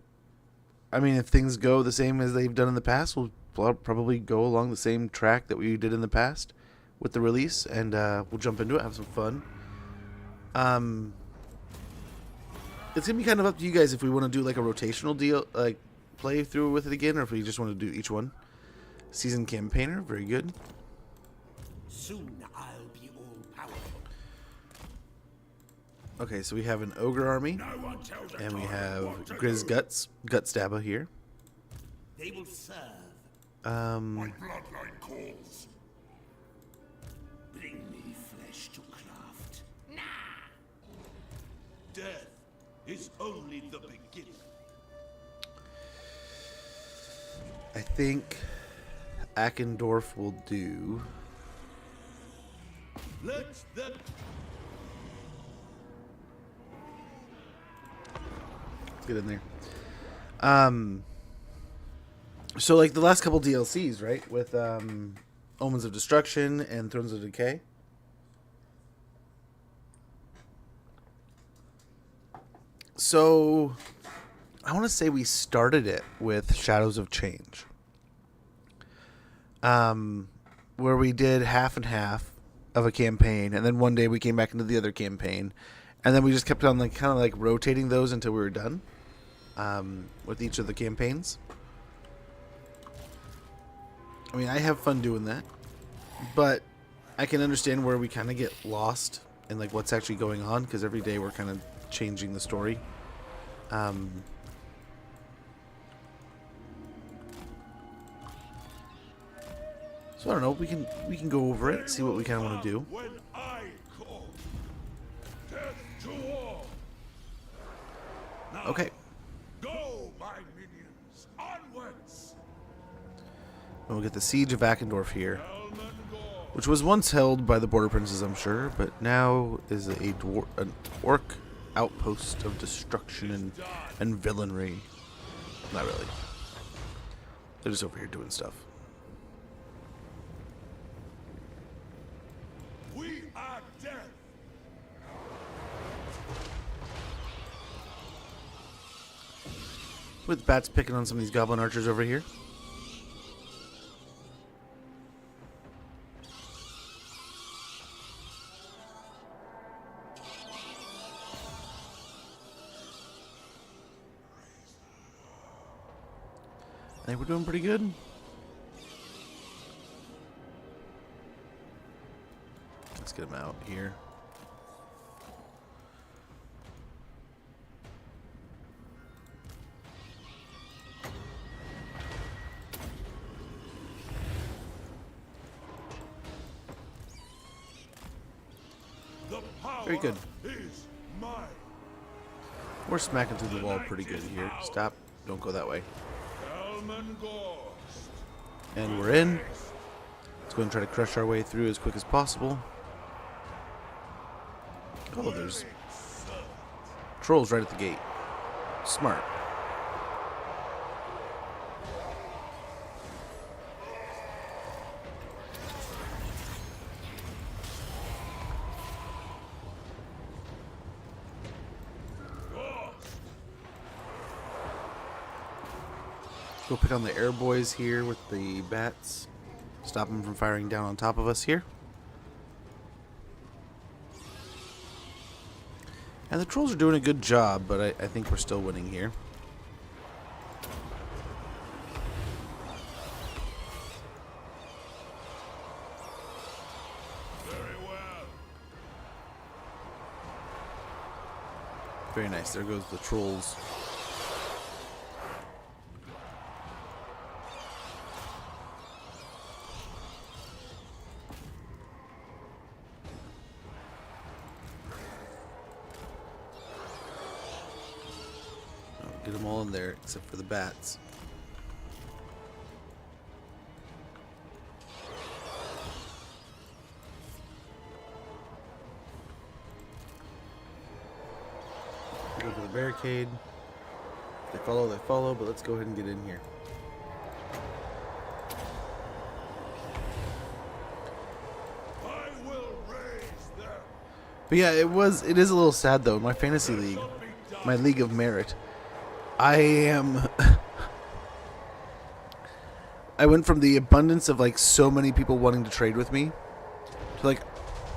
[SPEAKER 1] I mean, if things go the same as they've done in the past, we'll probably go along the same track that we did in the past with the release, and we'll jump into it, have some fun. It's going to be kind of up to you guys if we want to do like a rotational deal, like play through with it again, or if we just want to do each one. Season campaigner, very good.
[SPEAKER 4] Soon I'll be all powerful.
[SPEAKER 1] Okay, so we have an ogre army,
[SPEAKER 2] No one tells a
[SPEAKER 1] and we
[SPEAKER 2] tyrant
[SPEAKER 1] have
[SPEAKER 2] what to
[SPEAKER 1] Grizz
[SPEAKER 2] do.
[SPEAKER 1] Gut Stabba here.
[SPEAKER 4] They will serve.
[SPEAKER 2] My bloodline calls.
[SPEAKER 4] Bring me flesh to craft. Nah!
[SPEAKER 6] Death is only the beginning.
[SPEAKER 1] I think Ackendorf will do.
[SPEAKER 6] Let them.
[SPEAKER 1] Let's get in there. So like the last couple DLCs, right? With Omens of Destruction and Thrones of Decay. So I want to say we started it with Shadows of Change. Where we did half and half of a campaign, and then one day we came back into the other campaign, and then we just kept on like kind of like rotating those until we were done with each of the campaigns. I mean, I have fun doing that, but I can understand where we kind of get lost in like what's actually going on, because every day we're kind of changing the story. So I don't know. We can go over it, see what we kind of want to do.
[SPEAKER 2] When I call. Death to all. Now,
[SPEAKER 1] Okay.
[SPEAKER 2] go, my minions. Onwards.
[SPEAKER 1] And we'll get the Siege of Ackendorf here,
[SPEAKER 2] Helman Ghorst.
[SPEAKER 1] which was once held by the Border Princes, I'm sure, but now is an orc outpost of destruction and villainry. Not really. They're just over here doing stuff.
[SPEAKER 2] We are death.
[SPEAKER 1] With bats picking on some of these goblin archers over here. I think we're doing pretty good. Let's get him out here. Very good.
[SPEAKER 2] is mine.
[SPEAKER 1] We're smacking through the wall pretty good here. Stop. Don't go that way.
[SPEAKER 2] Helman Ghorst.
[SPEAKER 1] And we're in. Let's go and try to crush our way through as quick as possible. Oh, there's trolls right at the gate. Smart. Go pick on the air boys here with the bats. Stop them from firing down on top of us here. And the trolls are doing a good job, but I think we're still winning here.
[SPEAKER 2] Very well.
[SPEAKER 1] Very nice. There goes the trolls. Get them all in there except for the bats. Go for the barricade. They follow, but let's go ahead and get in here.
[SPEAKER 2] I will raise them.
[SPEAKER 1] But yeah, it is a little sad though. My fantasy league, my league of merit, I went from the abundance of like so many people wanting to trade with me to like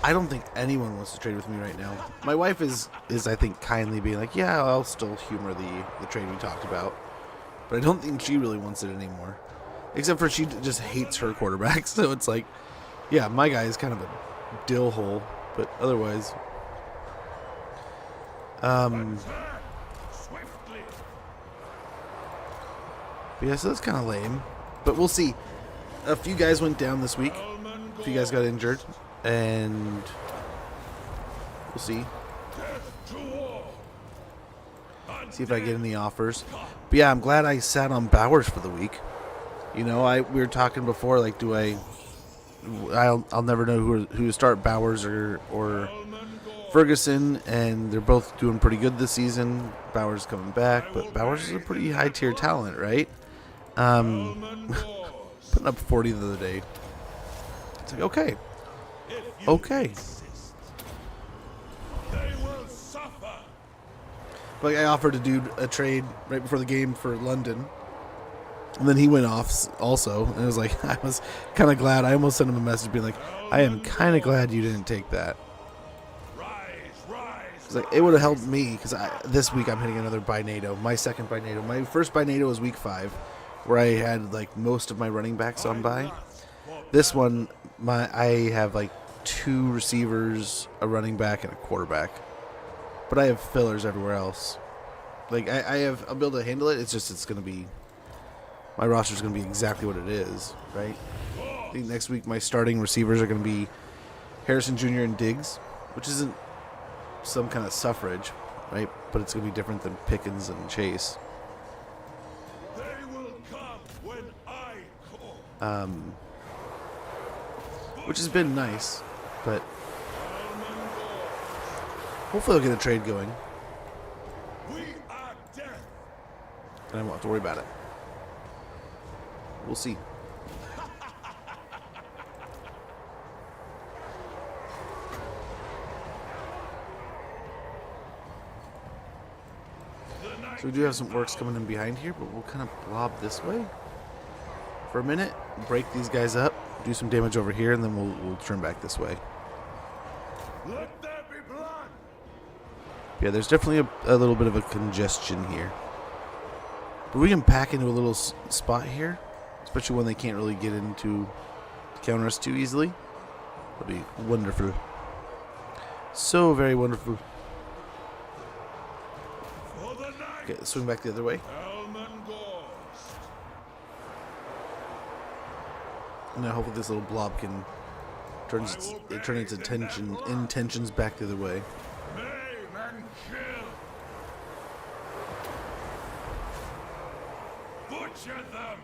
[SPEAKER 1] I don't think anyone wants to trade with me right now. My wife is I think kindly being like, yeah, I'll still humor the trade we talked about, but I don't think she really wants it anymore. Except for she just hates her quarterback, so it's like, yeah, my guy is kind of a dill hole, but otherwise,
[SPEAKER 2] Swiftly.
[SPEAKER 1] but yeah, so that's kind of lame. But we'll see. A few guys went down this week.
[SPEAKER 2] Helman
[SPEAKER 1] A few guys got injured, and we'll see.
[SPEAKER 2] Death to all.
[SPEAKER 1] See if I get any offers. But yeah, I'm glad I sat on Bowers for the week. You know, we were talking before, like, I'll never know who to start, Bowers or Ferguson, and they're both doing pretty good this season. Bowers coming back, but Bowers is a pretty high tier talent, right? Putting up 40 the other day. It's like, okay. Okay.
[SPEAKER 2] They will suffer.
[SPEAKER 1] Like, I offered a dude a trade right before the game for London. And then he went off also. And it was like, I was kind of glad. I almost sent him a message being like, I am kind of glad you didn't take that. It's like, it would have helped me because this week I'm hitting another Binado. My second Binado. My first Binado was week 5, where I had like most of my running backs on bye. This one, I have like 2 receivers, a running back, and a quarterback. But I have fillers everywhere else. Like I'll be able to handle it. It's just it's gonna be my roster's gonna be exactly what it is, right? I think next week my starting receivers are gonna be Harrison Jr. and Diggs, which isn't some kind of suffrage, right? But it's gonna be different than Pickens and Chase.
[SPEAKER 2] They will come when I call.
[SPEAKER 1] Which has been nice, but hopefully I'll get a trade going,
[SPEAKER 2] We are death.
[SPEAKER 1] and I won't have to worry about it. We'll see. So we do have some orcs coming in behind here, but we'll kind of blob this way for a minute, break these guys up, do some damage over here, and then we'll turn back this way.
[SPEAKER 2] Let there be blood.
[SPEAKER 1] Yeah, there's definitely a little bit of a congestion here. But we can pack into a little spot here, especially when they can't really get into counter us too easily. That'll be wonderful. So very wonderful.
[SPEAKER 2] For the night.
[SPEAKER 1] Okay, let's swing back the other way.
[SPEAKER 2] Helman Ghorst.
[SPEAKER 1] And now hopefully this little blob can turns its intentions back the other way.
[SPEAKER 2] Maim and kill. Butcher them.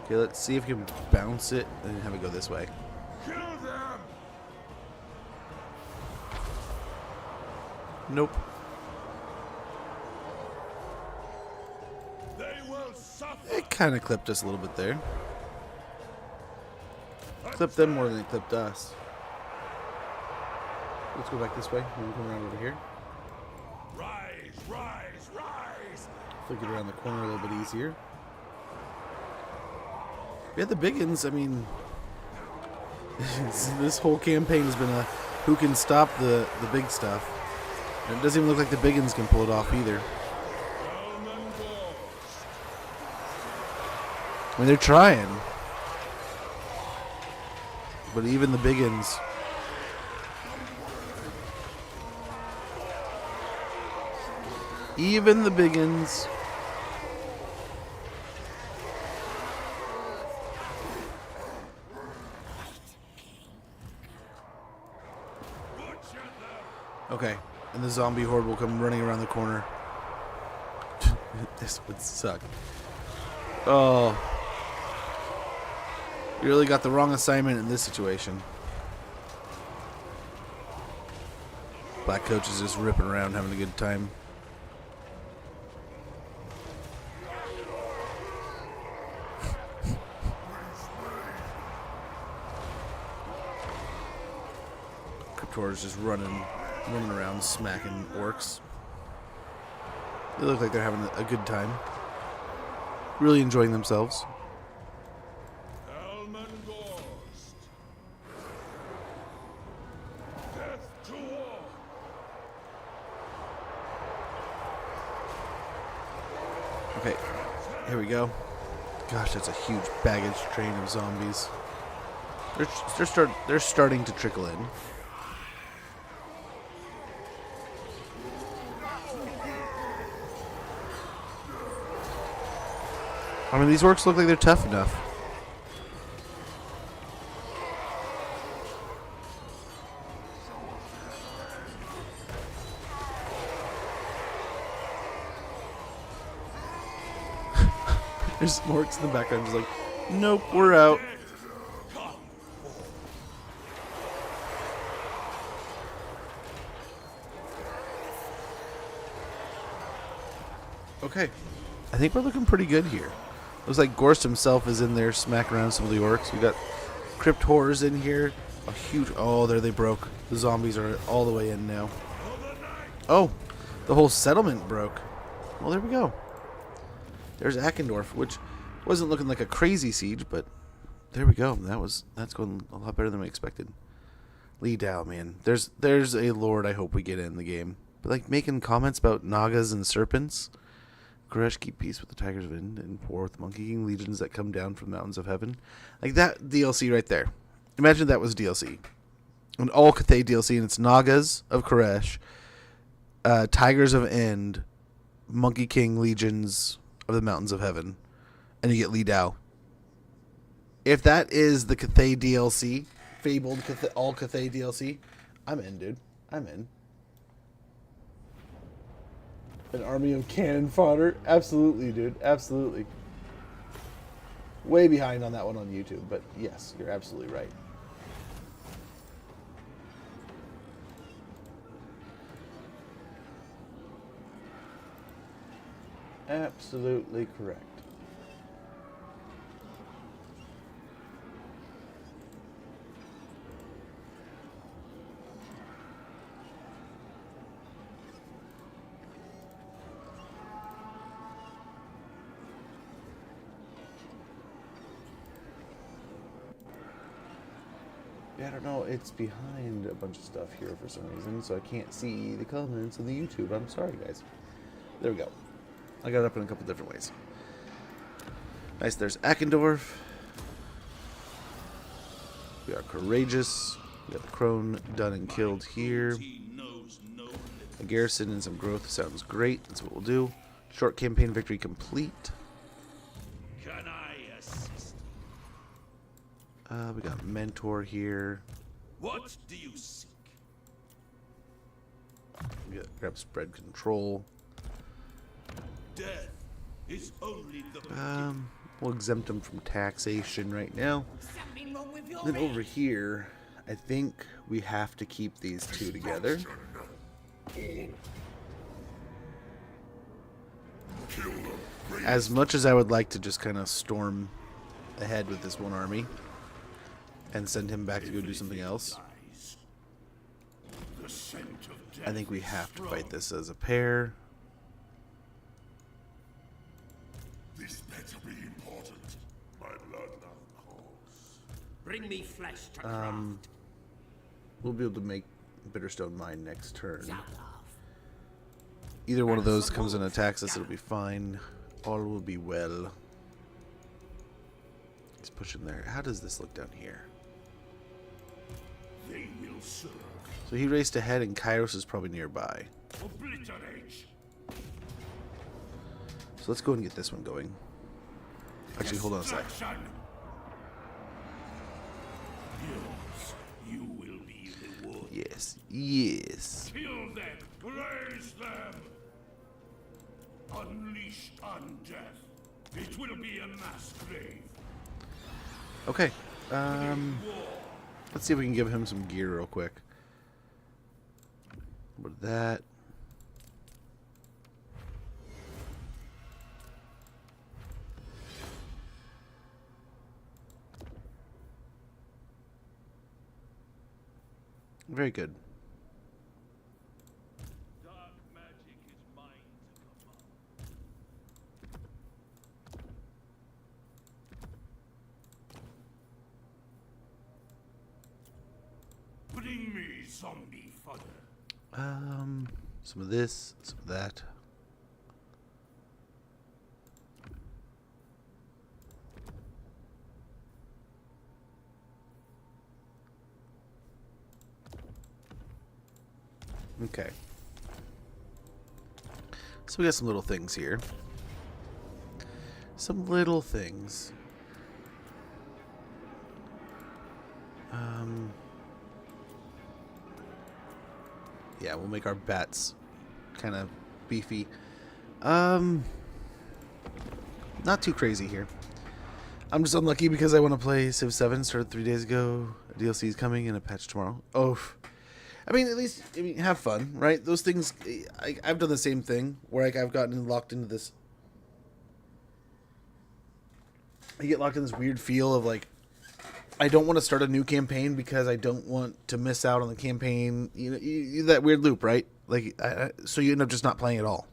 [SPEAKER 1] Okay, let's see if we can bounce it and have it go this way.
[SPEAKER 2] Kill them.
[SPEAKER 1] Nope.
[SPEAKER 2] They will suffer.
[SPEAKER 1] It kind of clipped us a little bit there. Clipped them more than it clipped us. Let's go back this way. Maybe come around over here.
[SPEAKER 2] Rise, rise, rise.
[SPEAKER 1] Flick it around the corner a little bit easier. Yeah, the biggins, I mean, this whole campaign has been a who can stop the big stuff. And it doesn't even look like the biggins can pull it off either.
[SPEAKER 2] Helman Ghorst.
[SPEAKER 1] I mean, they're trying. But even the biggins. Even the biggins. Okay, and the zombie horde will come running around the corner. This would suck. Oh. You really got the wrong assignment in this situation. Black Coach is just ripping around, having a good time. Cryptor's just running around smacking orcs. They look like they're having a good time. Really enjoying themselves.
[SPEAKER 2] Helman Ghorst. Death to all.
[SPEAKER 1] Okay, here we go. Gosh, that's a huge baggage train of zombies. They're starting to trickle in. I mean, these orcs look like they're tough enough. There's some orcs in the background just like, nope, we're out. Okay, I think we're looking pretty good here. Looks like Ghorst himself is in there smacking around some of the orcs. We got crypt horrors in here. A huge... Oh, there they broke. The zombies are all the way in now. Oh, the whole settlement broke. Well, there we go. There's Eckendorf, which wasn't looking like a crazy siege, but there we go. That's going a lot better than we expected. Lee Dow, man. There's a lord I hope we get in the game. But like making comments about Nagas and serpents... Koresh, keep peace with the Tigers of Ind and war with the Monkey King legions that come down from the mountains of heaven. Like that DLC right there. Imagine that was DLC. An all Cathay DLC, and it's Nagas of Koresh, Tigers of Ind, Monkey King legions of the mountains of heaven, and you get Lee Dow. If that is the Cathay DLC, fabled all Cathay DLC, I'm in, dude. I'm in. An army of cannon fodder? Absolutely, dude. Absolutely. Way behind on that one on YouTube, but yes, you're absolutely right. Absolutely correct. Yeah, I don't know. It's behind a bunch of stuff here for some reason, so I can't see the comments on the YouTube. I'm sorry, guys. There we go. I got it up in a couple different ways. Nice. There's Eckendorf. We are courageous. We got the crone done and killed here. A garrison and some growth sounds great. That's what we'll do. Short campaign victory complete.
[SPEAKER 6] Can I assist?
[SPEAKER 1] We got mentor here.
[SPEAKER 6] What do you seek?
[SPEAKER 1] We got grab spread control.
[SPEAKER 6] Death is only the
[SPEAKER 1] We'll exempt them from taxation right now.
[SPEAKER 4] Something wrong with your
[SPEAKER 1] Then over here, I think we have to keep these two together. As much as I would like to just kind of storm ahead with this one army and send him back to go do something else,
[SPEAKER 2] The scent of death.
[SPEAKER 1] I think we have to fight this as a pair.
[SPEAKER 2] This better be important. My blood now calls.
[SPEAKER 4] Bring me flesh to craft.
[SPEAKER 1] We'll be able to make Bitterstone mine next turn.
[SPEAKER 4] South of.
[SPEAKER 1] Either one of those comes and attacks us, it'll be fine. All will be well. He's pushing there. How does this look down here?
[SPEAKER 2] They will serve.
[SPEAKER 1] So he raced ahead and Kairos is probably nearby.
[SPEAKER 2] Obliterate.
[SPEAKER 1] So let's go and get this one going. Actually, hold on a sec.
[SPEAKER 2] Destruction. Yours. You will be rewarded.
[SPEAKER 1] Yes, yes.
[SPEAKER 2] Kill them. Raise them. Unleash undeath. It will be a mass grave.
[SPEAKER 1] Okay. Let's see if we can give him some gear real quick. What is that? Very good.
[SPEAKER 6] dark magic is mine to command.
[SPEAKER 2] Bring me zombie fodder.
[SPEAKER 1] Some of this, some of that. Okay. So we got some little things here. Some little things. Yeah, we'll make our bats kind of beefy. Not too crazy here. I'm just unlucky because I want to play Civ 7. Started 3 days ago. A DLC is coming and a patch tomorrow. Oh, I mean, at least have fun, right? Those things. I've done the same thing where I've gotten locked into this. I get locked in this weird feel of like, I don't want to start a new campaign because I don't want to miss out on the campaign. You know, that weird loop, right? Like, so you end up just not playing at all.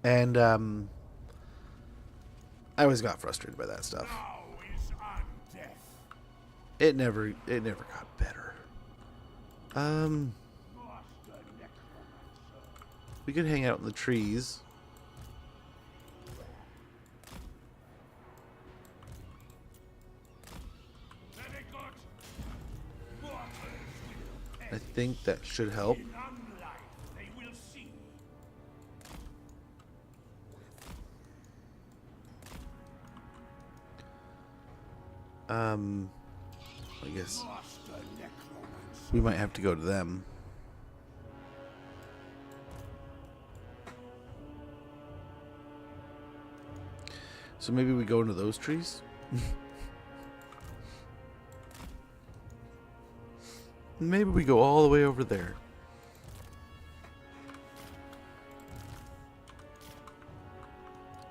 [SPEAKER 1] And I always got frustrated by that stuff.
[SPEAKER 2] Now is undeath.
[SPEAKER 1] It never got better. We could hang out in the trees.
[SPEAKER 2] Very good.
[SPEAKER 1] I think that should help.
[SPEAKER 2] In unlife, they will see.
[SPEAKER 1] I guess
[SPEAKER 2] Master necromancer.
[SPEAKER 1] we might have to go to them. So maybe we go into those trees? Maybe we go all the way over there.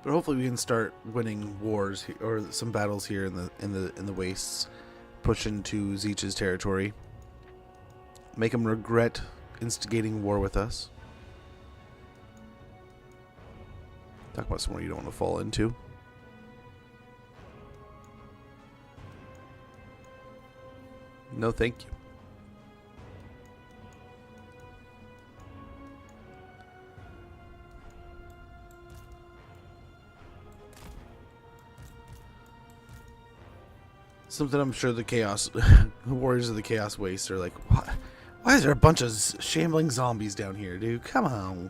[SPEAKER 1] But hopefully we can start winning wars or some battles here in the wastes, push into Zeech's territory, make him regret instigating war with us. Talk about somewhere you don't want to fall into. No, thank you. Something I'm sure the Chaos Warriors of the Chaos Waste are like, why is there a bunch of shambling zombies down here, dude? Come on.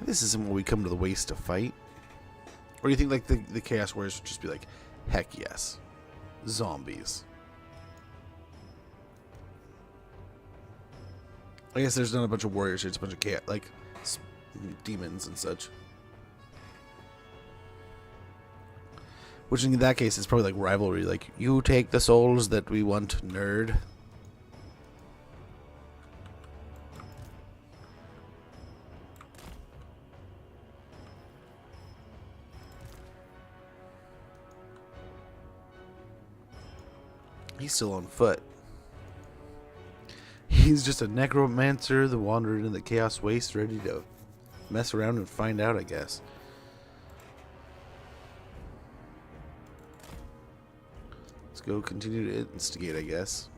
[SPEAKER 1] This isn't what we come to the Waste to fight. Or do you think like the Chaos Warriors would just be like, heck yes, zombies? I guess there's not a bunch of warriors here, it's a bunch of demons and such. Which in that case is probably like rivalry, like, you take the souls that we want, nerd. He's still on foot. He's just a necromancer that wandered into the Chaos Waste, ready to mess around and find out, I guess. Let's go continue to instigate, I guess.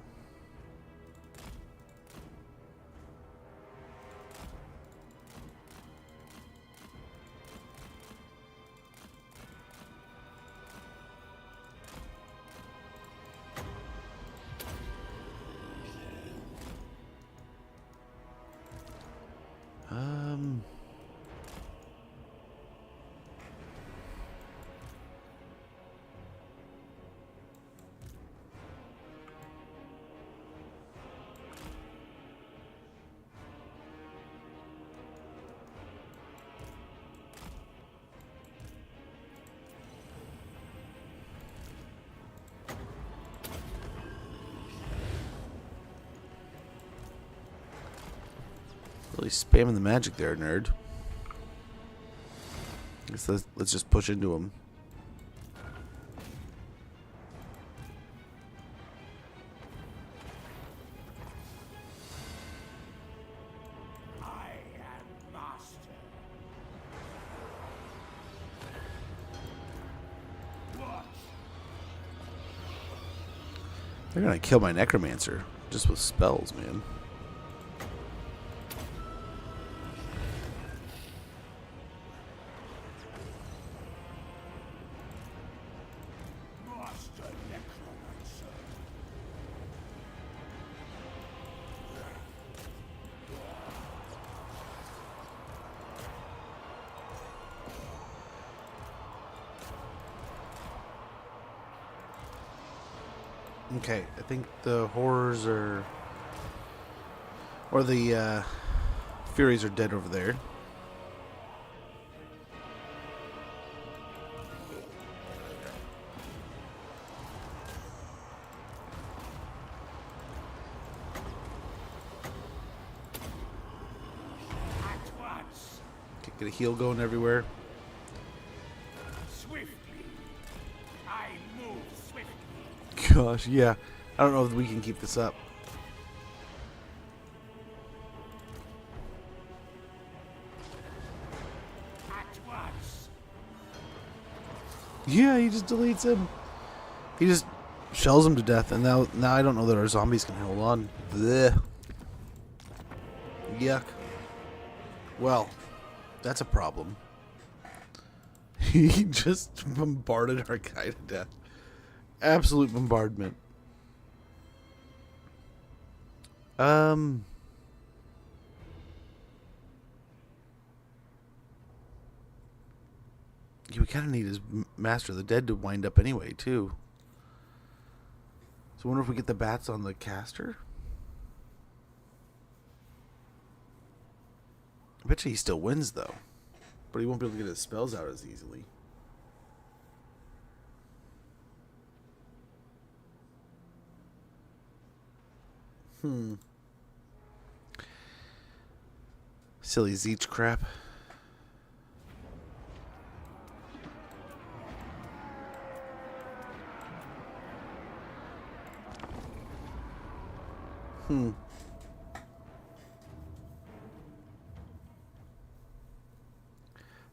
[SPEAKER 1] Really spamming the magic there, nerd. Guess let's just push into him.
[SPEAKER 4] I am master. What?
[SPEAKER 1] They're gonna kill my necromancer just with spells, man.
[SPEAKER 4] Master necromancer.
[SPEAKER 1] Okay, I think the horrors are, or the furies are dead over there.
[SPEAKER 4] At once.
[SPEAKER 1] Get a heal going everywhere.
[SPEAKER 4] Swiftly. I move swiftly.
[SPEAKER 1] Gosh, yeah. I don't know if we can keep this up.
[SPEAKER 4] At once.
[SPEAKER 1] Yeah, he just deletes him. He just shells him to death, and now I don't know that our zombies can hold on. Blech. Yuck. Well, that's a problem. He just bombarded our guy to death. Absolute bombardment. We kind of need his Master of the Dead to wind up anyway, too. So I wonder if we get the bats on the caster? I bet you he still wins, though. But he won't be able to get his spells out as easily. Silly Zeech crap. I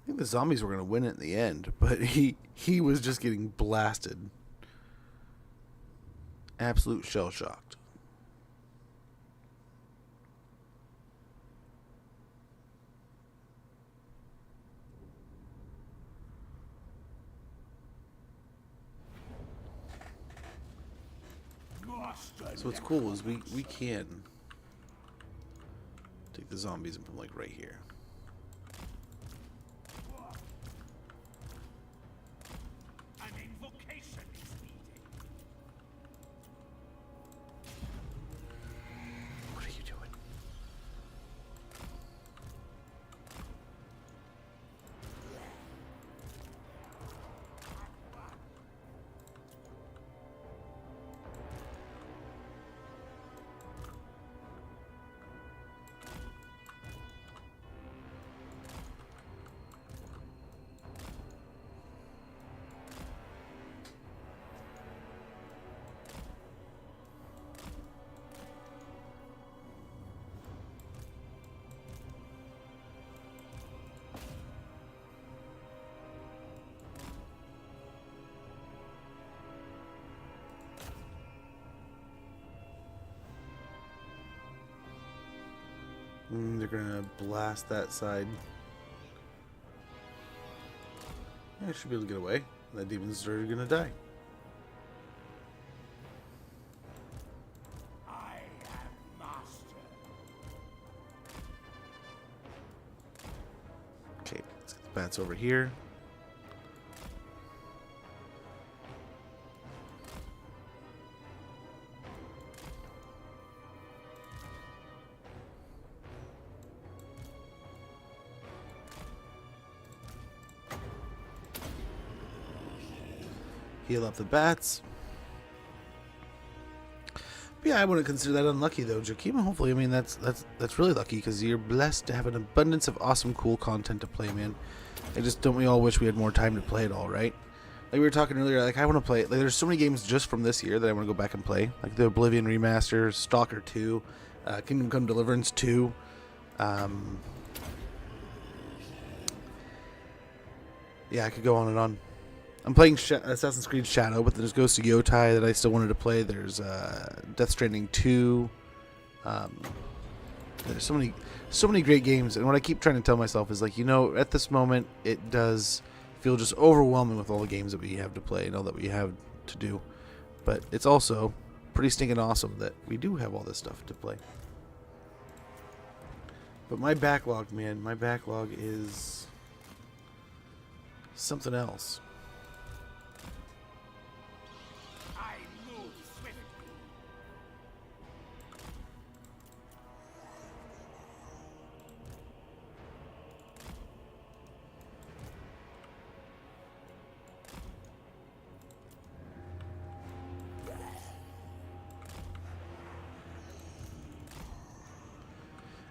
[SPEAKER 1] think the zombies were going to win it in the end, but he was just getting blasted. Absolute shell-shocked. So what's cool is we can take the zombies and put them like right here.
[SPEAKER 4] An invocation is needed.
[SPEAKER 1] What are you doing? They're gonna blast that side. Yeah, I should be able to get away. That demon's are gonna die.
[SPEAKER 4] I am master.
[SPEAKER 1] Okay, let's get the bats over here. Heal up the bats. But yeah, I wouldn't consider that unlucky though, Jakima. Hopefully, I mean that's really lucky because you're blessed to have an abundance of awesome, cool content to play, man. Don't we all wish we had more time to play it all, right? Like we were talking earlier, like I want to play. Like there's so many games just from this year that I want to go back and play, like the Oblivion remaster, Stalker 2, Kingdom Come Deliverance 2. Yeah, I could go on and on. I'm playing Assassin's Creed Shadow, but there's Ghost of Yotai that I still wanted to play. There's Death Stranding 2. There's so many great games, and what I keep trying to tell myself is like, you know, at this moment it does feel just overwhelming with all the games that we have to play and all that we have to do. But it's also pretty stinking awesome that we do have all this stuff to play. But my backlog, man, my backlog is something else.
[SPEAKER 4] I move swiftly.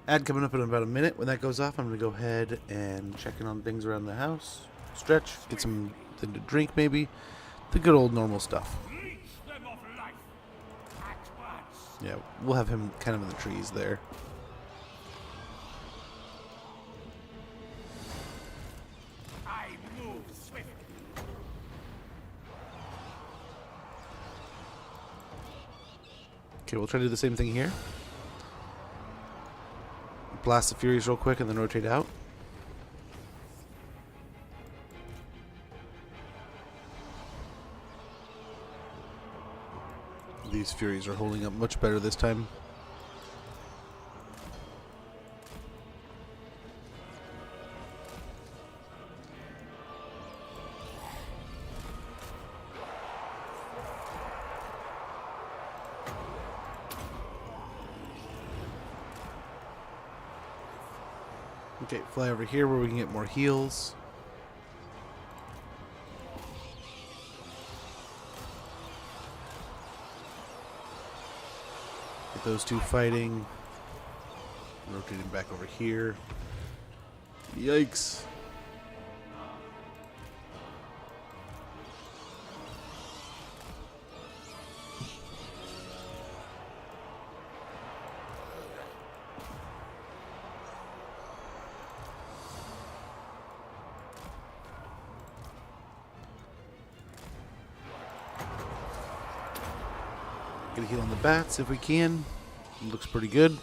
[SPEAKER 1] Ad coming up in about a minute. When that goes off, I'm going to go ahead and check in on things around the house. Stretch, get something to drink maybe. The good old normal stuff.
[SPEAKER 4] Leech them of life at once.
[SPEAKER 1] Yeah, we'll have him kind of in the trees there.
[SPEAKER 4] I move swiftly.
[SPEAKER 1] Okay, we'll try to do the same thing here. Blast the Furies real quick and then rotate out. These Furies are holding up much better this time. Okay, fly over here where we can get more heals. Get those two fighting. Rotating back over here. Yikes. Get a heal on the bats if we can. It looks pretty good.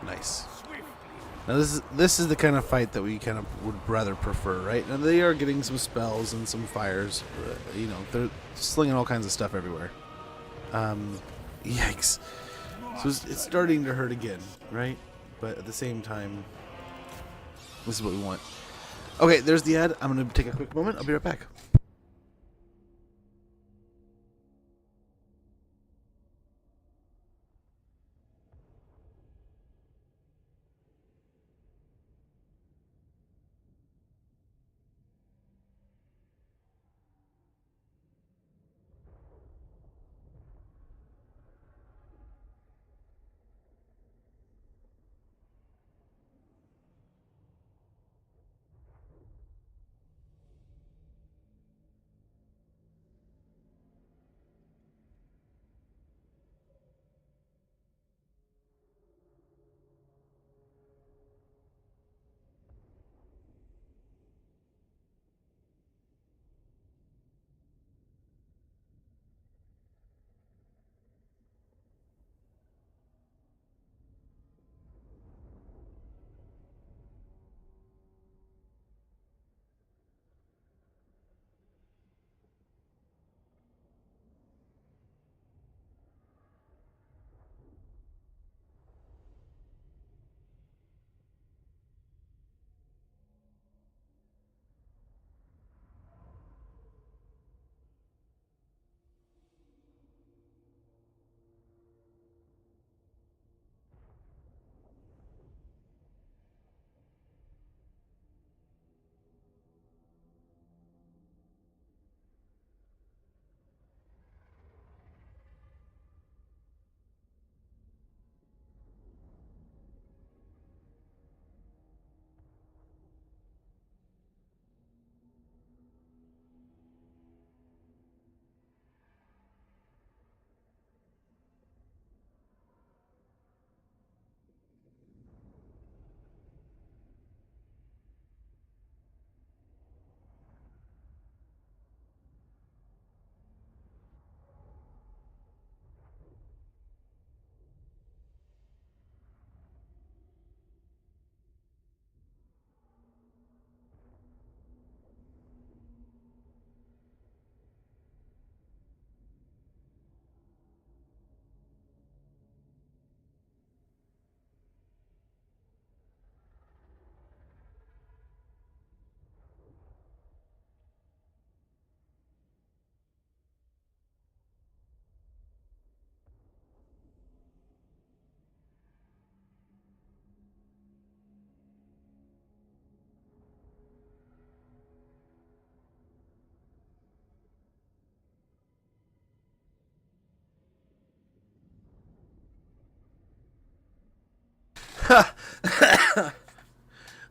[SPEAKER 1] Nice.
[SPEAKER 4] Swiftly.
[SPEAKER 1] Now this is the kind of fight that we kind of would rather prefer, right? Now they are getting some spells and some fires. You know, they're slinging all kinds of stuff everywhere. Yikes. So it's starting to hurt again, right? But at the same time, this is what we want. Okay, there's the ad. I'm going to take a quick moment. I'll be right back.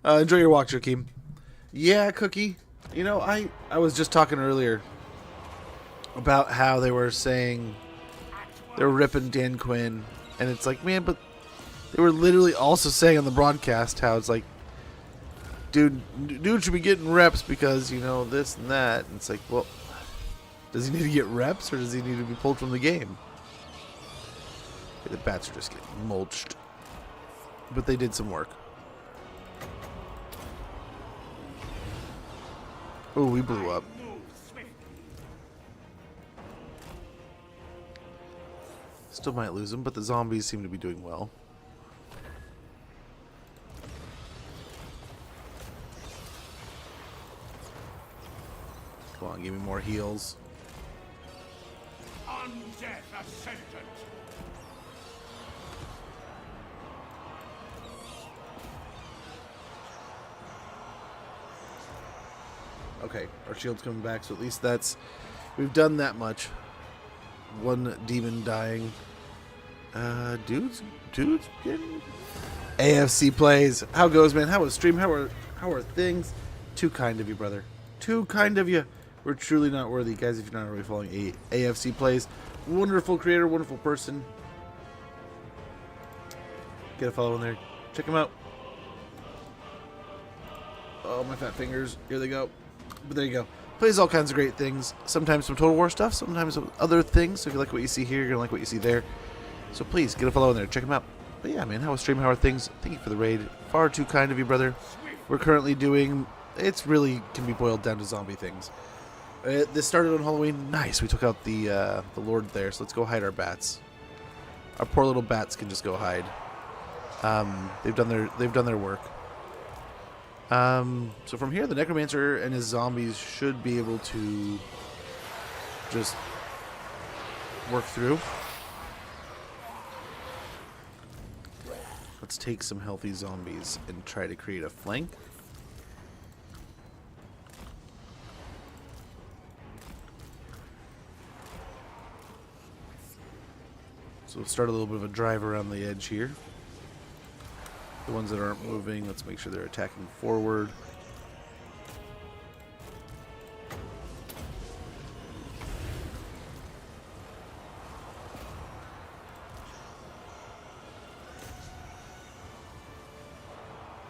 [SPEAKER 1] Enjoy your walk, Joaquin. Yeah, Cookie. You know, I was just talking earlier about how they were saying they were ripping Dan Quinn, and it's like, man, but they were literally also saying on the broadcast how it's like, dude should be getting reps because, you know, this and that. And it's like, well, does he need to get reps or does he need to be pulled from the game? Okay, the bats are just getting mulched. But they did some work. Oh, we blew up. Still might lose them, but the zombies seem to be doing well. Come on, give me more heals.
[SPEAKER 4] On death a sentence.
[SPEAKER 1] Okay, our shield's coming back, so at least we've done that much. One demon dying. Dudes getting AFC plays. How goes, man? How was stream? How are things? Too kind of you, brother. Too kind of you. We're truly not worthy, guys. If you're not already following AFC plays, wonderful creator, wonderful person. Get a follow in there. Check him out. Oh, my fat fingers. Here they go. But there you go. Plays all kinds of great things. Sometimes some Total War stuff. Sometimes some other things. So if you like what you see here, you're going to like what you see there. So please, get a follow in there. Check him out. But yeah, man, how was stream? How are things? Thank you for the raid. Far too kind of you, brother. We're currently doing... It's really can be boiled down to zombie things. This started on Halloween. Nice. We took out the Lord there, so let's go hide our bats. Our poor little bats can just go hide. They've done their work. So from here, the Necromancer and his zombies should be able to just work through. Let's take some healthy zombies and try to create a flank. So we'll start a little bit of a drive around the edge here. The ones that aren't moving, let's make sure they're attacking forward.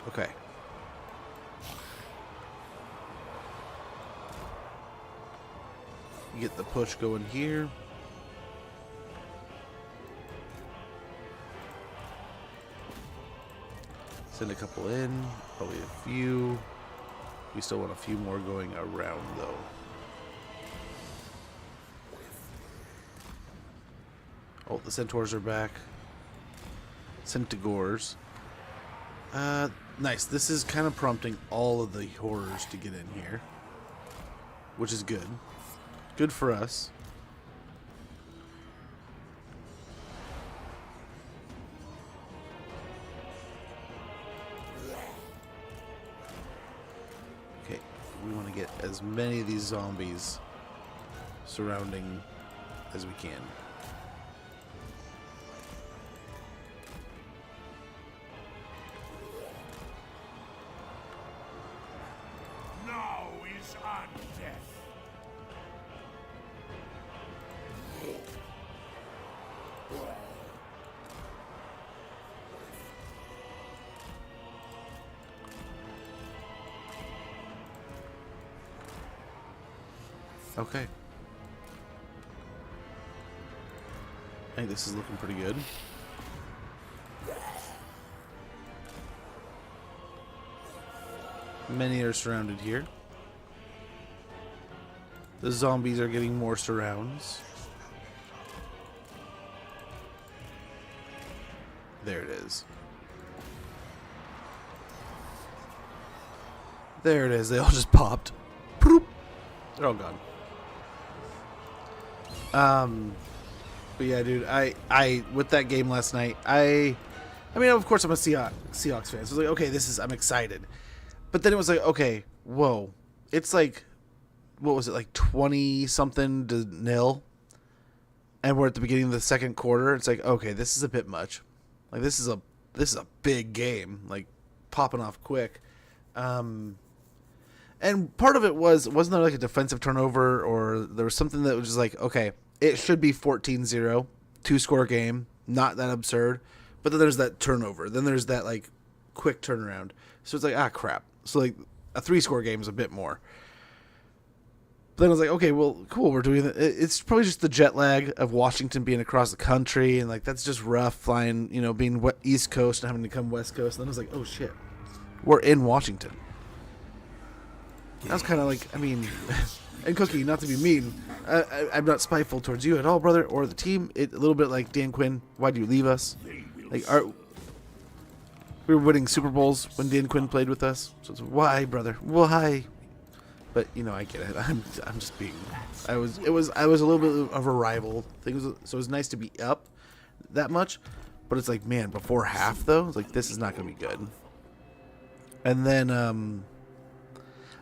[SPEAKER 1] Okay. Get the push going here. Send a couple in, probably a few. We still want a few more going around though. Oh, the centaurs are back. Sent to Ghorst. Nice. This is kind of prompting all of the horrors to get in here, which is good. Good for us. Okay, we want to get as many of these zombies surrounding as we can.
[SPEAKER 4] Now is our death.
[SPEAKER 1] Okay. I think this is looking pretty good. Many are surrounded here. The zombies are getting more surrounds. There it is. There it is. They all just popped. Proop. They're all gone. But yeah, dude, I with that game last night, I mean, of course I'm a Seahawks fan, so I was like, okay, I'm excited. But then it was like, okay, whoa, it's like, what was it, like 20-something to 0, and we're at the beginning of the second quarter. It's like, okay, this is a bit much. Like this is a big game, like popping off quick. And part of it wasn't there like a defensive turnover, or there was something that was just like, okay, it should be 14-0, 2-score game, not that absurd. But then there's that turnover. Then there's that like quick turnaround. So it's like, ah, crap. So like a 3-score game is a bit more. But then I was like, okay, well, cool, we're doing it. It's probably just the jet lag of Washington being across the country, and like that's just rough flying, being East Coast and having to come West Coast. And then I was like, oh shit, we're in Washington. That was kind of like, I mean, and Cookie, not to be mean, I'm not spiteful towards you at all, brother, or the team. A little bit like Dan Quinn. Why'd you leave us? Like, we were winning Super Bowls when Dan Quinn played with us. So it's why, brother? Why? But I get it. I'm just being. I was a little bit of a rival thing. So it was nice to be up that much, but it's like, man, before half though, it's like this is not gonna be good. And then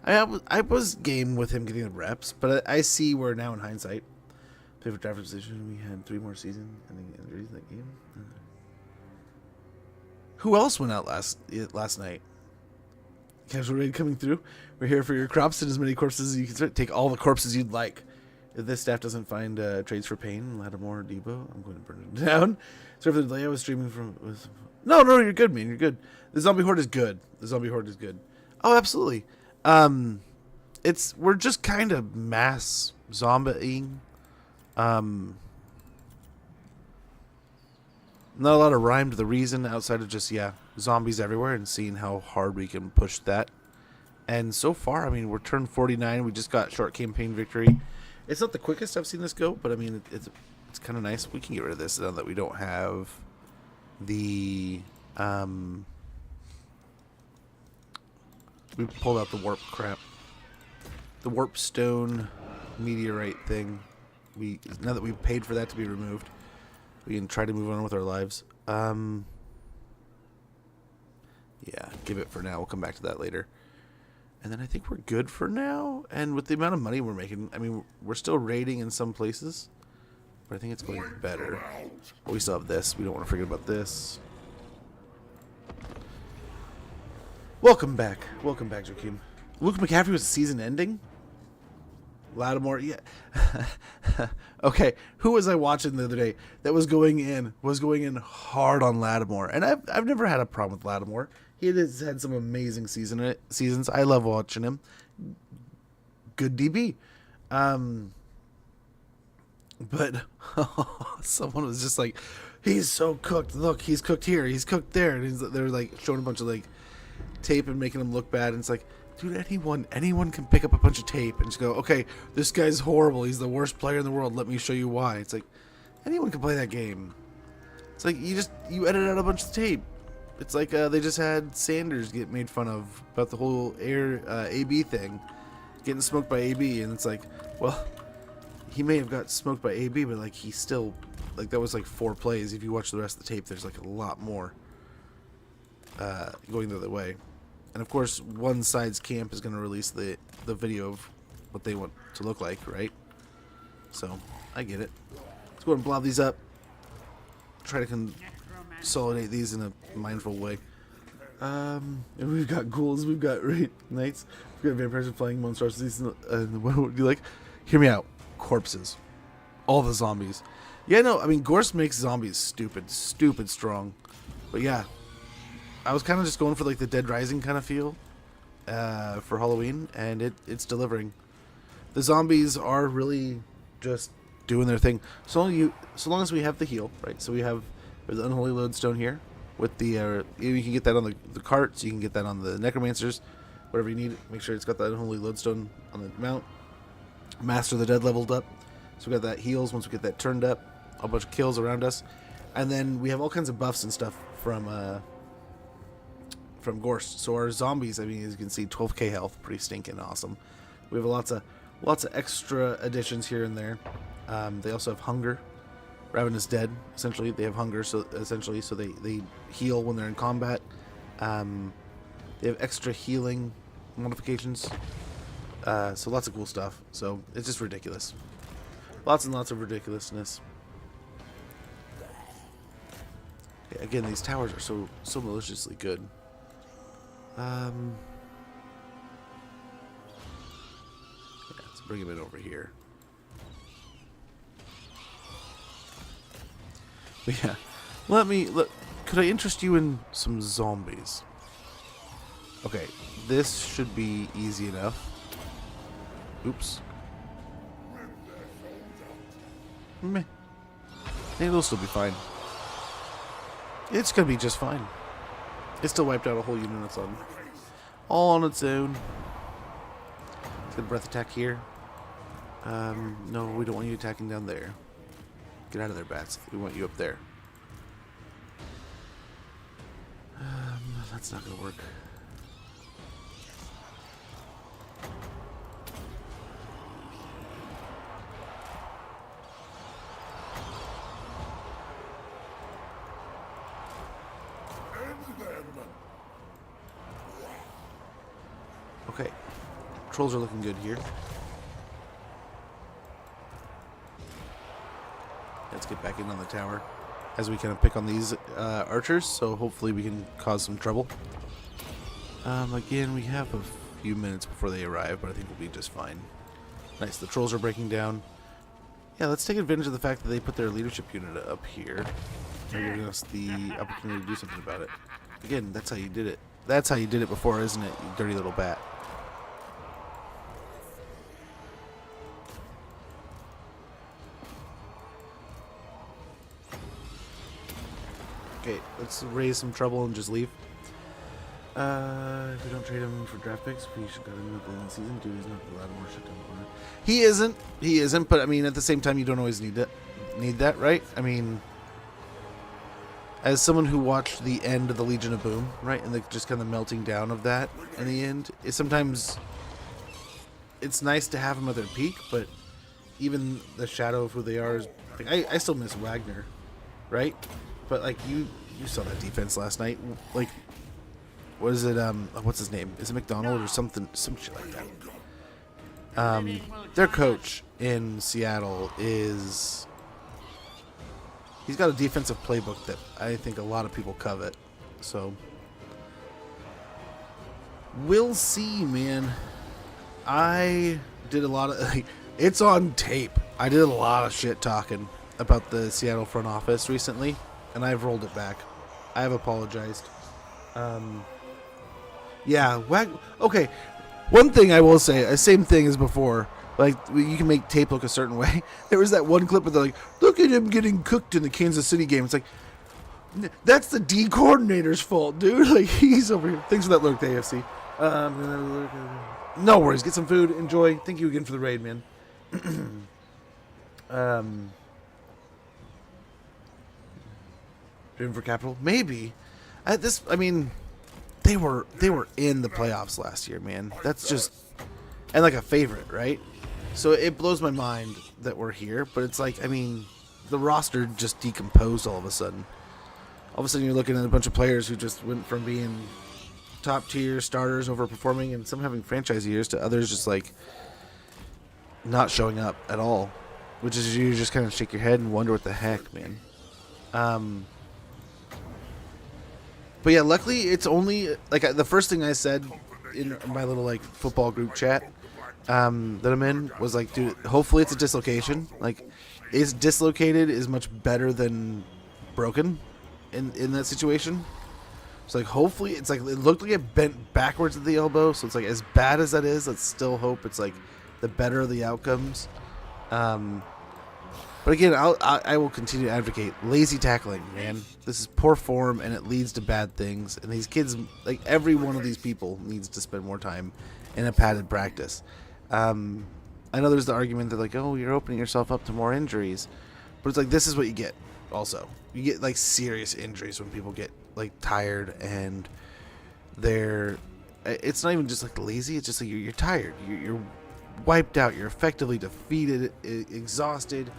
[SPEAKER 1] I was game with him getting the reps, but I see where now in hindsight, favorite draft position, we had 3 more seasons and that game. Who else went out last night? Casual raid coming through. We're here for your crops and as many corpses as you can. Take all the corpses you'd like. If this staff doesn't find trades for pain, Lattimore Depot, I'm going to burn it down. So for the delay, I was streaming from. No, you're good, man. You're good. The zombie horde is good. Oh, absolutely. We're just kind of mass zombieing. Not a lot of rhyme to the reason outside of just, yeah, zombies everywhere and seeing how hard we can push that. And so far, I mean, we're turn 49. We just got short campaign victory. It's not the quickest I've seen this go, but I mean, it's kind of nice. We can get rid of this now that we don't have the... we pulled out the warp crap. The warp stone meteorite thing. Now that we've paid for that to be removed, we can try to move on with our lives. Yeah, give it for now. We'll come back to that later. And then I think we're good for now. And with the amount of money we're making, I mean, we're still raiding in some places, but I think it's going better. But we still have this. We don't want to forget about this. Welcome back. Welcome back, Joaquin. Luke McCaffrey was season ending? Lattimore, yeah. Okay, who was I watching the other day that was going in hard on Lattimore? And I've never had a problem with Lattimore. He has had some amazing seasons. I love watching him. Good DB. But someone was just like, he's so cooked. Look, he's cooked here. He's cooked there. And they're like showing a bunch of like tape and making him look bad. And it's like, dude, anyone can pick up a bunch of tape and just go, okay, this guy's horrible. He's the worst player in the world. Let me show you why. It's like, anyone can play that game. It's like, you edit out a bunch of tape. It's like they just had Sanders get made fun of about the whole AB thing, getting smoked by AB, and it's like, well, he may have got smoked by AB, but like he still, like that was like 4 plays. If you watch the rest of the tape, there's like a lot more going the other way. And of course, one side's camp is going to release the video of what they want to look like, right? So I get it. Let's go ahead and blob these up. Try to consolidate these in a mindful way. And we've got ghouls, we've got knights, we've got vampires playing monstrosities. What would you like? Hear me out. Corpses. All the zombies. Yeah, no, I mean, Ghorst makes zombies stupid strong. But yeah, I was kind of just going for like the Dead Rising kind of feel for Halloween, and it's delivering. The zombies are really just doing their thing. So long as we have the heal, right? So we have the Unholy Lodestone here with the you can get that on the carts, you can get that on the Necromancers, whatever you need. Make sure it's got that Unholy Lodestone on the mount. Master of the Dead leveled up, so we got that heals. Once we get that turned up, a bunch of kills around us, and then we have all kinds of buffs and stuff from Ghorst. So our zombies, I mean, as you can see, 12k health, pretty stinking awesome. We have lots of extra additions here and there. They also have hunger. Ravenous Dead, essentially, they have hunger, so they heal when they're in combat. They have extra healing modifications. So lots of cool stuff. So it's just ridiculous. Lots and lots of ridiculousness. Okay, again, these towers are so maliciously good. Yeah, let's bring him in over here. But yeah, could I interest you in some zombies? Okay, this should be easy enough. Oops. Meh. Maybe they'll still be fine. It's gonna be just fine. It still wiped out a whole unit on its own. All on its own. Let's get a breath attack here. No, we don't want you attacking down there. Get out of there, bats. We want you up there. That's not gonna work. Okay, trolls are looking good here. Let's get back in on the tower as we kind of pick on these archers, so hopefully we can cause some trouble. Again, we have a few minutes before they arrive, but I think we'll be just fine. Nice, the trolls are breaking down. Yeah, let's take advantage of the fact that they put their leadership unit up here. They're giving us the opportunity to do something about it. Again, that's how you did it. That's how you did it before, isn't it, you dirty little bat? Okay, let's raise some trouble and just leave. If we don't trade him for draft picks, we should go to the middle of the season. Dude, he's not allowed more shit down the corner. He isn't, but I mean, at the same time, you don't always need that, right? I mean, as someone who watched the end of the Legion of Boom, right, and the just kind of melting down of that in the end, sometimes it's nice to have them at their peak, but even the shadow of who they are is, like, I still miss Wagner, right? But like you saw that defense last night, like. What is it? What's his name? Is it McDonald or something? Some shit like that. Their coach in Seattle he's got a defensive playbook that I think a lot of people covet. So we'll see, man. I did a lot of, like, it's on tape. I did a lot of shit talking about the Seattle front office recently, and I've rolled it back. I have apologized. Yeah, okay. One thing I will say, same thing as before. Like, you can make tape look a certain way. There was that one clip where they're like, look at him getting cooked in the Kansas City game. It's like, that's the D coordinator's fault, dude. Like, he's over here. Thanks for that lurk, the AFC. No worries. Get some food. Enjoy. Thank you again for the raid, man. Dream for capital? Maybe. They were in the playoffs last year, man. That's just, and like a favorite, right? So it blows my mind that we're here, but it's like, I mean, the roster just decomposed all of a sudden. All of a sudden you're looking at a bunch of players who just went from being top tier starters overperforming and some having franchise years to others just like not showing up at all, which is you just kind of shake your head and wonder what the heck, man. But yeah, luckily it's only, like, the first thing I said in my little, like, football group chat that I'm in was like, dude, hopefully it's a dislocation. Like, is dislocated is much better than broken in that situation. So, like, hopefully it's like, it looked like it bent backwards at the elbow. So it's like, as bad as that is, let's still hope it's like the better of the outcomes. But again, I will continue to advocate lazy tackling, man. This is poor form, and it leads to bad things. And these kids, like, every one of these people needs to spend more time in a padded practice. I know there's the argument that, like, oh, you're opening yourself up to more injuries. But it's like, this is what you get also. You get, like, serious injuries when people get, like, tired and it's not even just, like, lazy. It's just like you're tired. You're wiped out. You're effectively defeated, exhausted.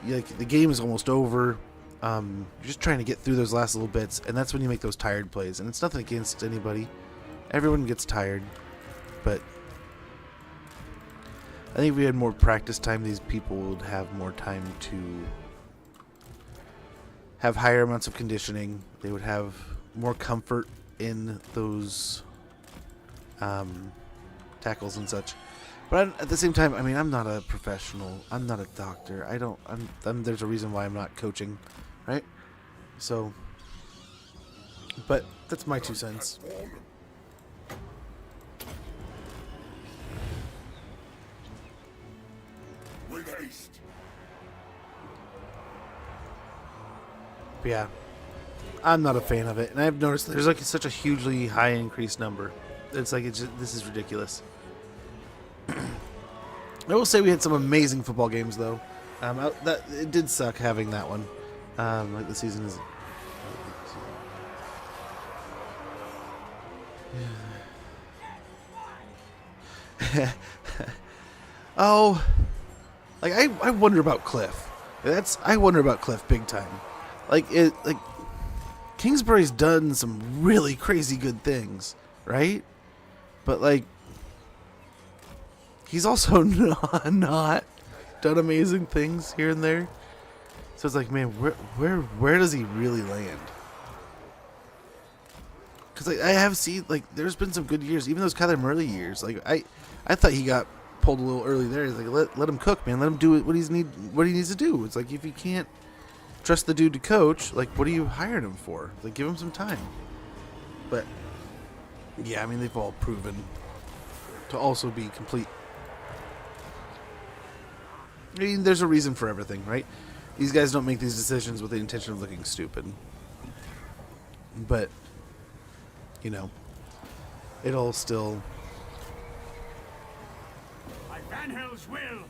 [SPEAKER 1] Like, the game is almost over. You're just trying to get through those last little bits, and that's when you make those tired plays. And it's nothing against anybody. Everyone gets tired, but I think if we had more practice time, these people would have more time to have higher amounts of conditioning. They would have more comfort in those tackles and such. But at the same time, I mean, I'm not a professional. I'm not a doctor. There's a reason why I'm not coaching, right? So, but that's my 2 cents.
[SPEAKER 2] With haste.
[SPEAKER 1] But yeah, I'm not a fan of it, and I've noticed there's like such a hugely high increased number. It's like this is ridiculous. I will say we had some amazing football games, though. That it did suck having that one. Like, the season is. Oh, like I wonder about Cliff. I wonder about Cliff big time. Like Kingsbury's done some really crazy good things, right? But like, he's also not done amazing things here and there. So it's like, man, where does he really land? Because I have seen, like, there's been some good years, even those Kyler Murray years. Like, I thought he got pulled a little early there. He's like, let him cook, man. Let him do what he needs to do. It's like, if you can't trust the dude to coach, like, what are you hiring him for? Like, give him some time. But yeah, I mean, they've all proven to also be complete. I mean, there's a reason for everything, right? These guys don't make these decisions with the intention of looking stupid. but you know, it'll still.
[SPEAKER 4] By Van Hell's will,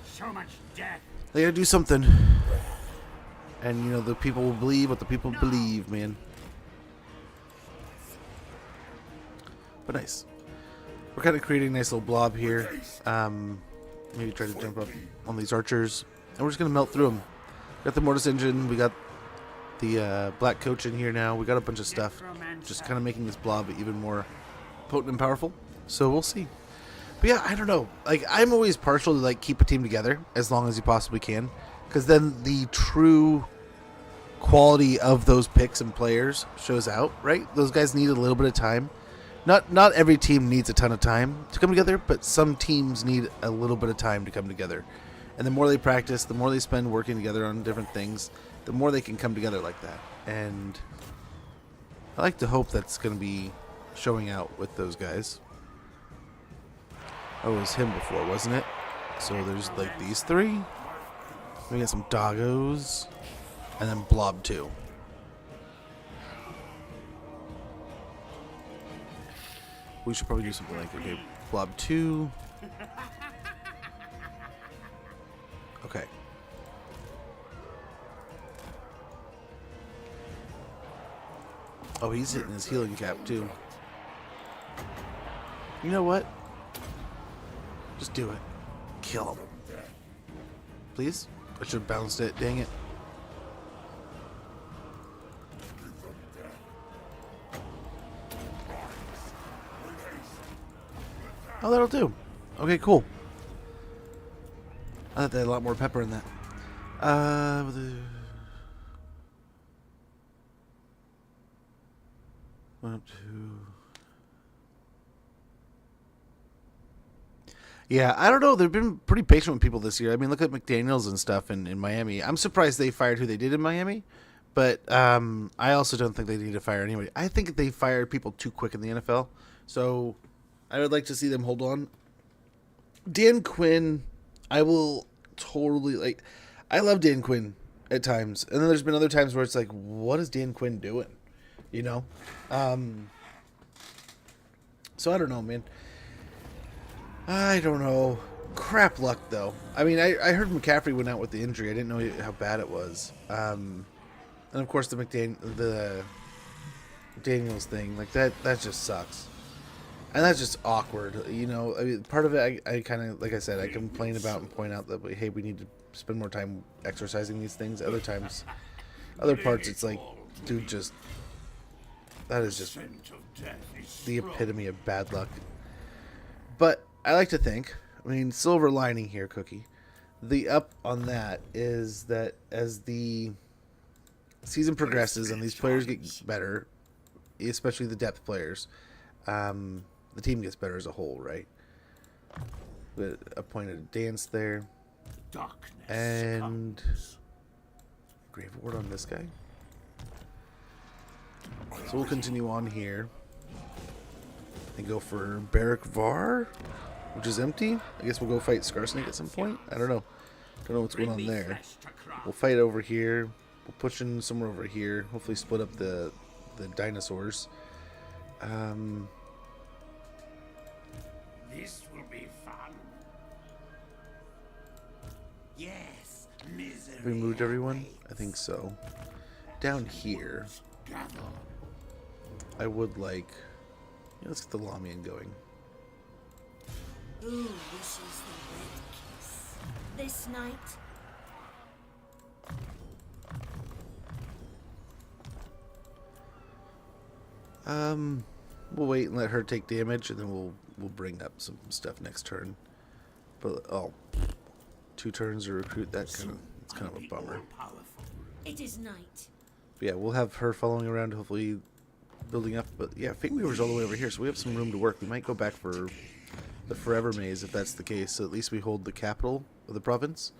[SPEAKER 4] so much death.
[SPEAKER 1] They gotta do something, and you know the people will believe what the people believe, man. But nice. We're kind of creating a nice little blob here. Maybe try to jump up on these archers, and we're just gonna melt through them. Got the mortis engine. We got the black coach in here now. We got a bunch of stuff. Just kind of making this blob even more potent and powerful. So we'll see. But yeah, I don't know. Like, I'm always partial to like keep a team together as long as you possibly can, because then the true quality of those picks and players shows out. Right? Those guys need a little bit of time. Not every team needs a ton of time to come together, but some teams need a little bit of time to come together. And the more they practice, the more they spend working together on different things, the more they can come together like that. And I like to hope that's going to be showing out with those guys. Oh, it was him before, wasn't it? So there's like these three. We got some doggos. And then Blob 2. We should probably do something like, okay, Blob 2. Okay. Oh, he's hitting his healing cap too. You know what? Just do it. Kill him. Please? I should have bounced it. Dang it. Oh, that'll do. Okay, cool. I thought they had a lot more pepper in that. One up two. Yeah, I don't know. They've been pretty patient with people this year. I mean, look at McDaniels and stuff in Miami. I'm surprised they fired who they did in Miami, but I also don't think they need to fire anybody. I think they fired people too quick in the NFL, so I would like to see them hold on. Dan Quinn, I will totally like. I love Dan Quinn at times, and then there's been other times where it's like, what is Dan Quinn doing? You know, so I don't know, man. I don't know. Crap luck, though. I mean, I heard McCaffrey went out with the injury. I didn't know how bad it was. And of course, the Daniels thing, like that just sucks. And that's just awkward. You know, I mean, part of it, I kind of, like I said, I complain about and point out that, hey, we need to spend more time exercising these things. Other parts, it's like, dude, that is just the epitome of bad luck. But I like to think, I mean, silver lining here, Cookie. The up on that is that as the season progresses and these players get better, especially the depth players, the team gets better as a whole, right? We appointed a dance there. And Grave Ward on this guy. So we'll continue on here and go for Barrack Var, which is empty. I guess we'll go fight Scarsnake at some point. I don't know. Don't know what's going on there. We'll fight over here. We'll push in somewhere over here. Hopefully split up the dinosaurs.
[SPEAKER 4] This will be fun. Yes, misery.
[SPEAKER 1] Have we moved everyone? I think so. Down here, I would like... Yeah, let's get the Lamian going.
[SPEAKER 5] Who wishes the red kiss? This night?
[SPEAKER 1] We'll wait and let her take damage, and then we'll bring up some stuff next turn. But 2 turns to recruit. It's kind of a bummer.
[SPEAKER 5] It is night.
[SPEAKER 1] But yeah, we'll have her following around, hopefully building up. But yeah, Fate Weaver's all the way over here, so we have some room to work. We might go back for the Forever Maze if that's the case. So at least we hold the capital of the province.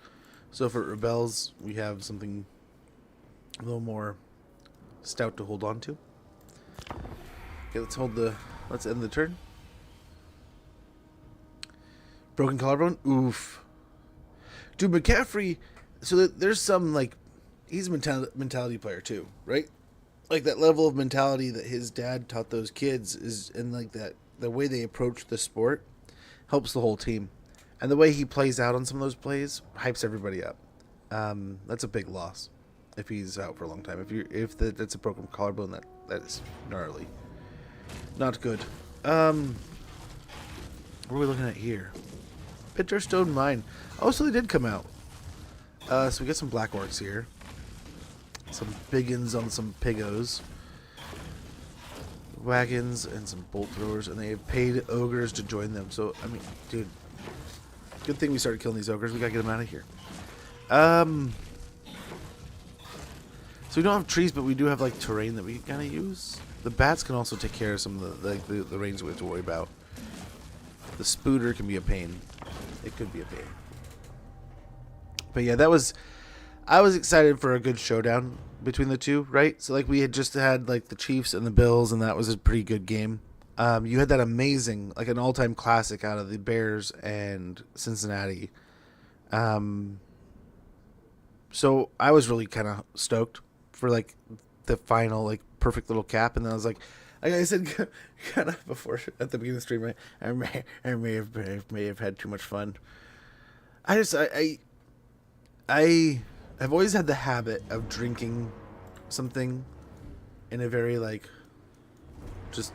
[SPEAKER 1] So if it rebels, we have something a little more stout to hold on to. Okay, let's end the turn. Broken collarbone? Oof. Dude, McCaffrey, so there's some, like, he's a mentality player too, right? like that level of mentality that his dad taught those kids is, and like that the way they approach the sport helps the whole team, and the way he plays out on some of those plays hypes everybody up. That's a big loss if he's out for a long time. That's a broken collarbone, that is gnarly, not good. What are we looking at here? Pitcherstone Mine. Oh, so they did come out. So we got some black orcs here. Some biggins on some pigos. Wagons and some bolt throwers. And they have paid ogres to join them. So, I mean, dude. Good thing we started killing these ogres. We gotta get them out of here. So we don't have trees, but we do have, like, terrain that we can kind of use. The bats can also take care of some of the range we have to worry about. The spooter can be a pain. It could be a pain. But yeah, I was excited for a good showdown between the two, right? So like we had just had like the Chiefs and the Bills, and that was a pretty good game. You had that amazing, like an all-time classic out of the Bears and Cincinnati. So I was really kind of stoked for like the final, like perfect little cap, and then I was like I said kind of before at the beginning of the stream, I may have had too much fun. I've always had the habit of drinking something in a very like just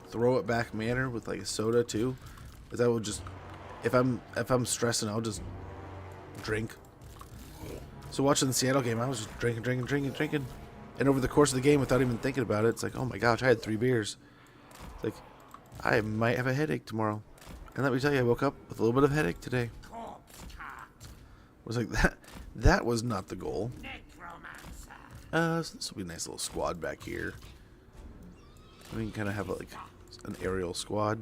[SPEAKER 1] throw it back manner with like a soda too, because I will just if I'm stressing, I'll just drink. So watching the Seattle game, I was just drinking. And over the course of the game, without even thinking about it, it's like, oh my gosh, I had 3 beers. It's like, I might have a headache tomorrow. And let me tell you, I woke up with a little bit of headache today. Was like that was not the goal. So this will be a nice little squad back here. We can kind of have like an aerial squad.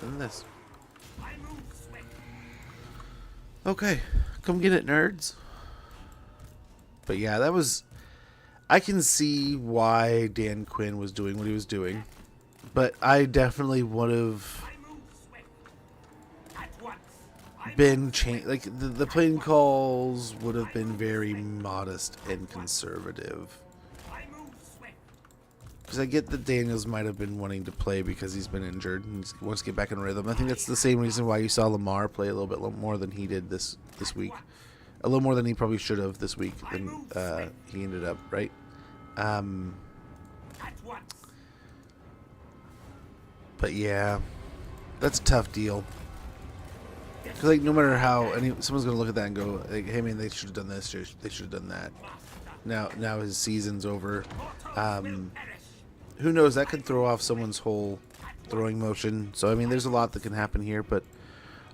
[SPEAKER 1] And this. Okay, come get it, nerds. But yeah, that was... I can see why Dan Quinn was doing what he was doing. But I definitely would have been changed. Like, the playing calls would have been very modest and conservative. Because I get that Daniels might have been wanting to play because he's been injured and he wants to get back in rhythm. I think that's the same reason why you saw Lamar play a little bit more than he did this week. A little more than he probably should have this week than he ended up, right? But yeah, that's a tough deal. Because like no matter how, someone's gonna look at that and go, like, "Hey man, they should have done this. They should have done that." Now his season's over. Who knows? That could throw off someone's whole throwing motion. So I mean, there's a lot that can happen here. But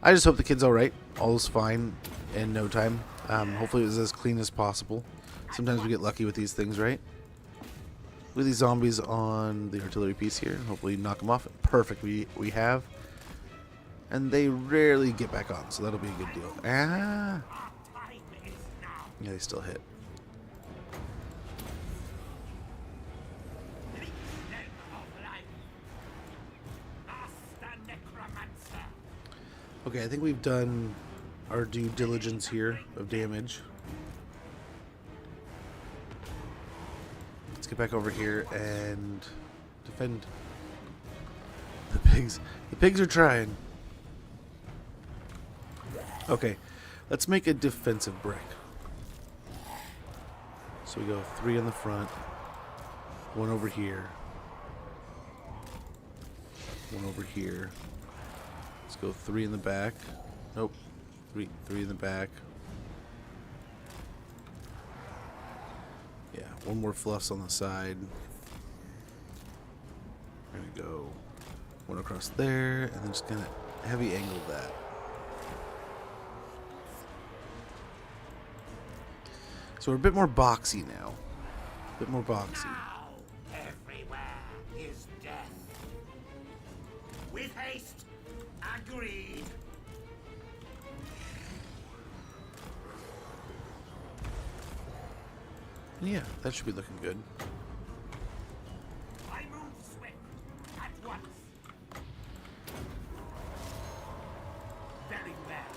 [SPEAKER 1] I just hope the kid's all right. All's fine in no time. Hopefully it was as clean as possible. Sometimes we get lucky with these things, right? Look at these zombies on the artillery piece here. Hopefully knock them off. Perfect. We have. And they rarely get back on, so that'll be a good deal. Ah! Yeah, they still hit. Okay, I think we've done our due diligence here of damage. Let's get back over here and defend. The pigs are trying. Okay, let's make a defensive brick. So we go 3 in the front, 1 over here, 1 over here. Let's go 3 in the back. Nope, 3 in the back. Yeah, 1 more fluffs on the side. We're gonna go 1 across there, and then just gonna heavy angle that. So we're a bit more boxy now. A bit more boxy.
[SPEAKER 4] Now, everywhere is death. With haste, agreed.
[SPEAKER 1] Yeah, that should be looking good.
[SPEAKER 4] I move swift at once. Very well.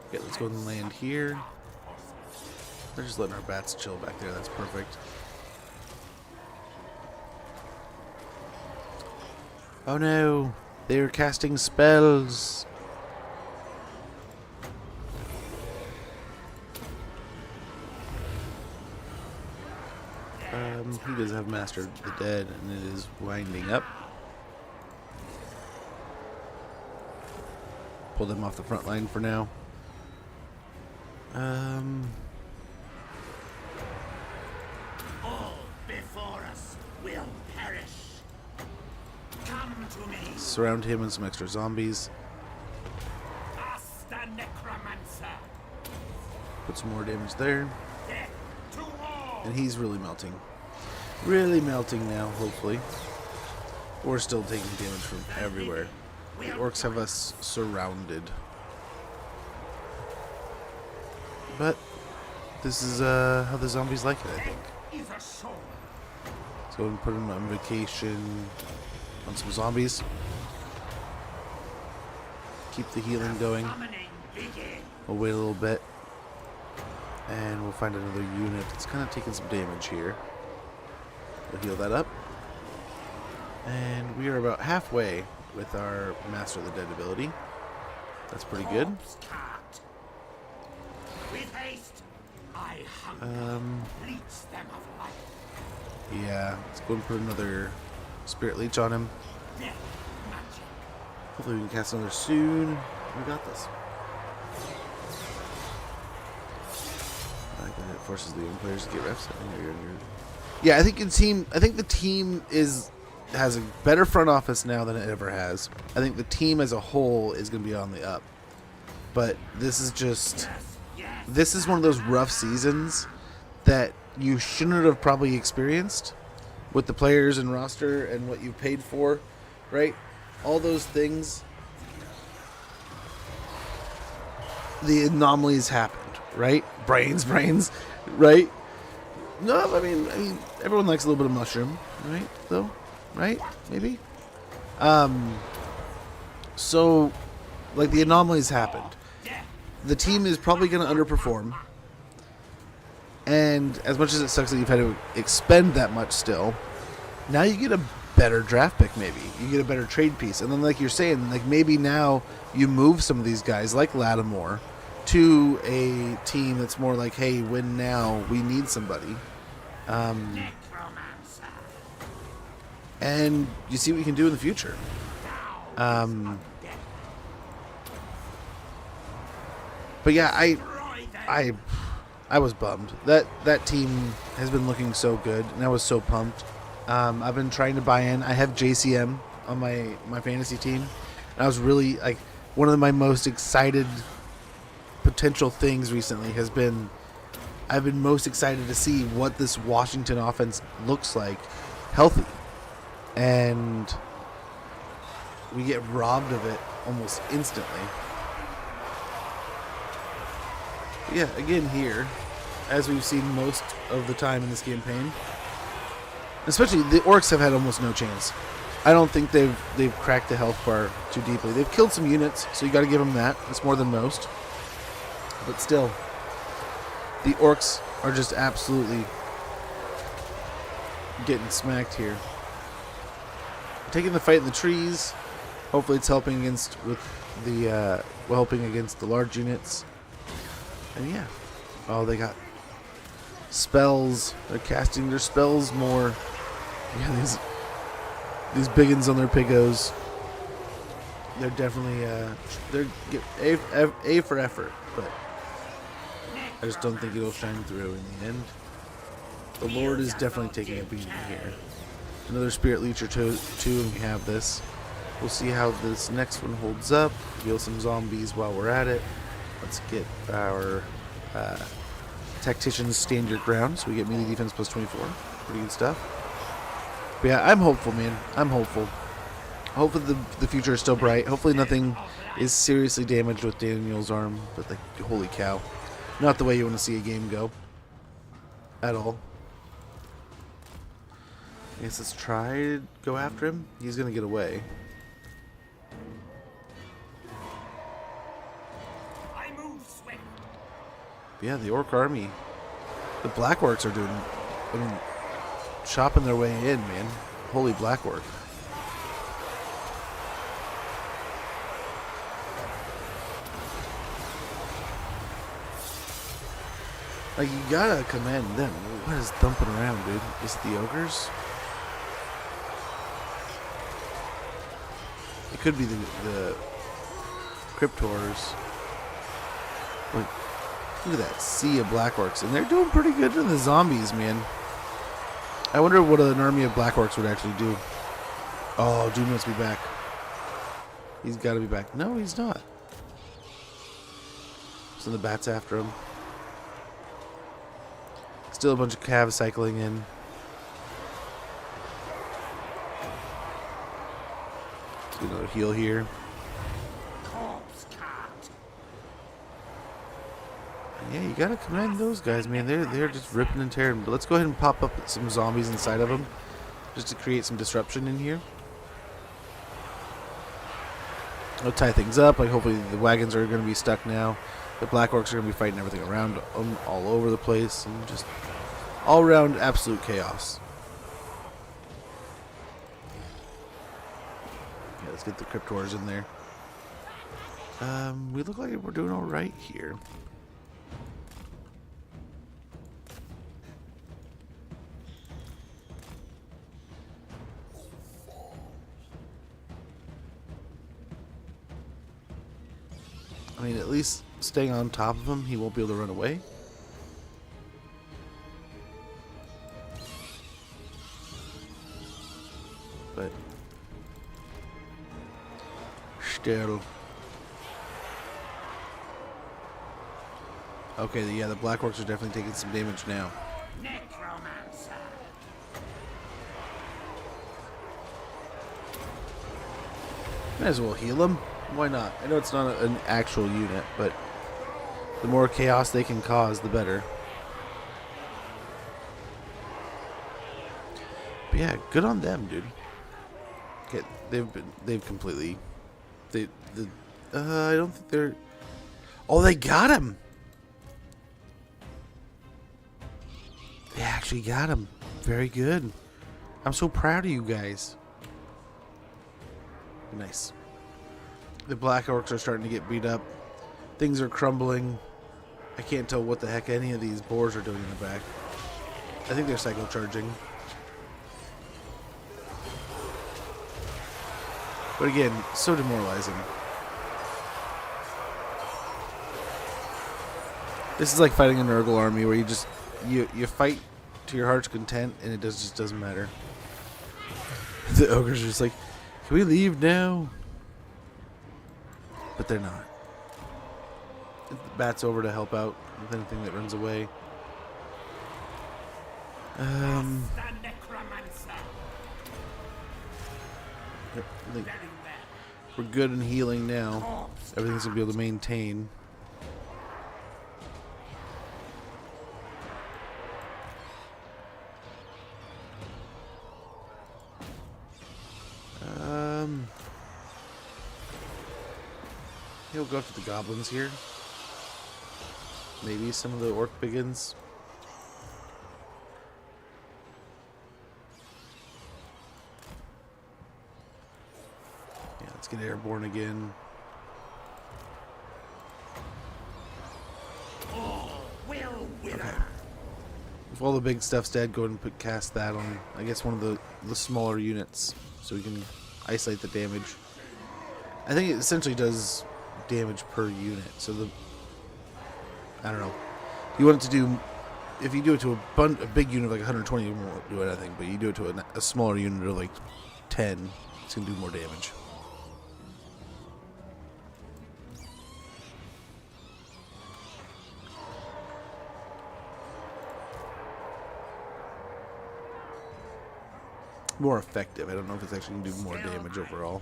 [SPEAKER 1] Okay, let's go and land here. They're just letting our bats chill back there. That's perfect. Oh no, they're casting spells. He does have mastered the dead, and it is winding up. Pull them off the front line for now.
[SPEAKER 4] All before us will perish. Come to me,
[SPEAKER 1] Surround him and some extra zombies.
[SPEAKER 4] Master Necromancer.
[SPEAKER 1] Put some more damage there.
[SPEAKER 4] Death to all.
[SPEAKER 1] And he's really melting. Really melting now, hopefully. We're still taking damage from everywhere. The orcs have us surrounded. But this is how the zombies like it, I think.
[SPEAKER 4] Is a soul.
[SPEAKER 1] Let's go and put him on vacation on some zombies. Keep the healing going.
[SPEAKER 4] Summoning begin.
[SPEAKER 1] We'll wait a little bit. And we'll find another unit. It's kind of taking some damage here. We'll heal that up. And we are about halfway with our Master of the Dead ability. That's pretty good.
[SPEAKER 4] Corpse cart. With haste, I hunger. Leech them of life.
[SPEAKER 1] Yeah, let's go and put another Spirit Leech on him.
[SPEAKER 4] Death magic.
[SPEAKER 1] Hopefully we can cast another soon. We got this. I like that it forces the young players to get reps. Yeah, I think the team has a better front office now than it ever has. I think the team as a whole is going to be on the up. But this is one of those rough seasons that you shouldn't have probably experienced with the players and roster and what you paid for, right? All those things. The anomalies happened, right? Brains, right? No, I mean, everyone likes a little bit of mushroom, right? Though, right? Maybe. So, like, the anomalies happened. The team is probably going to underperform, and as much as it sucks that you've had to expend that much, still, now you get a better draft pick. Maybe you get a better trade piece, and then, like you're saying, like maybe now you move some of these guys, like Lattimore, to a team that's more like, hey, win now. We need somebody.
[SPEAKER 4] Necromancer.
[SPEAKER 1] And you see what you can do in the future. But yeah, I was bummed. That team has been looking so good, and I was so pumped. I've been trying to buy in. I have JCM on my fantasy team, and I was really like one of my most excited potential things recently has been I've been most excited to see what this Washington offense looks like healthy, and we get robbed of it almost instantly. Yeah, again here, as we've seen most of the time in this campaign, especially the orcs have had almost no chance. I don't think they've cracked the health bar too deeply. They've killed some units, so you got to give them that. That's more than most. But still, the orcs are just absolutely getting smacked here. Taking the fight in the trees. Hopefully, it's helping against helping against the large units. And yeah, oh, they got spells. They're casting their spells more. Yeah, these biggins on their pigos. They're definitely A for effort, but I just don't think it'll shine through in the end. The Lord is definitely taking a beating here. Another Spirit Leech or two, and we have this. We'll see how this next one holds up. Heal some zombies while we're at it. Let's get our Tacticians stand your ground, so we get melee defense plus 24. Pretty good stuff. But yeah, I'm hopeful, man. I'm hopeful. Hopefully the future is still bright. Hopefully nothing is seriously damaged with Daniel's arm. But like, holy cow. Not the way you want to see a game go. At all. I guess let's try to go after him. He's going to get away.
[SPEAKER 4] I move swift.
[SPEAKER 1] But yeah, the orc army The Blackworks are doing, I mean, chopping their way in, man. Holy Blackwork. Like, you gotta commend them. What is thumping around, dude? Is it the ogres? It could be the Cryptors. Like, look at that sea of Blackworks. And they're doing pretty good to the zombies, man. I wonder what an army of Blackworks would actually do. Oh, Doom must be back. He's gotta be back. No, he's not. So the bats after him. Still a bunch of calves cycling in. Let's get another heal here.
[SPEAKER 4] Corpse cart.
[SPEAKER 1] Yeah, you gotta commend those guys, man. They're just ripping and tearing. But let's go ahead and pop up some zombies inside of them, just to create some disruption in here. I'll tie things up. Like, hopefully the wagons are gonna be stuck now. The Black Orcs are gonna be fighting everything around them all over the place, and just all around absolute chaos. Yeah, let's get the Cryptors in there. We look like we're doing all right here. I mean, at least staying on top of him, he won't be able to run away. But still. Okay, yeah, the Black Orcs are definitely taking some damage now.
[SPEAKER 4] Necromancer.
[SPEAKER 1] Might as well heal them. Why not? I know it's not an actual unit, but the more chaos they can cause, the better. But yeah, good on them, dude. Okay, they've completely, I don't think they're. Oh, they got him. They actually got him. Very good. I'm so proud of you guys. Nice. The Black Orcs are starting to get beat up. Things are crumbling. I can't tell what the heck any of these boars are doing in the back. I think they're psycho charging. But again, so demoralizing. This is like fighting a Nurgle army where you fight to your heart's content and it just doesn't matter. The ogres are just like, can we leave now? But they're not. The bat's over to help out with anything that runs away.
[SPEAKER 4] The necromancer.
[SPEAKER 1] Yep, I think
[SPEAKER 4] Very well.
[SPEAKER 1] we're good in healing now. Everything's gonna be able to maintain. He'll go after the goblins here. Maybe some of the orc biggins. Yeah, let's get airborne again. Okay. If all the big stuff's dead, go ahead and cast that on, I guess, one of the smaller units, so we can isolate the damage. I think it essentially does damage per unit, so I don't know. You want it to do, if you do it to a big unit of like 120, you won't do anything, but you do it to a smaller unit of like 10, it's going to do more damage. More effective. I don't know if it's actually going to do more damage overall.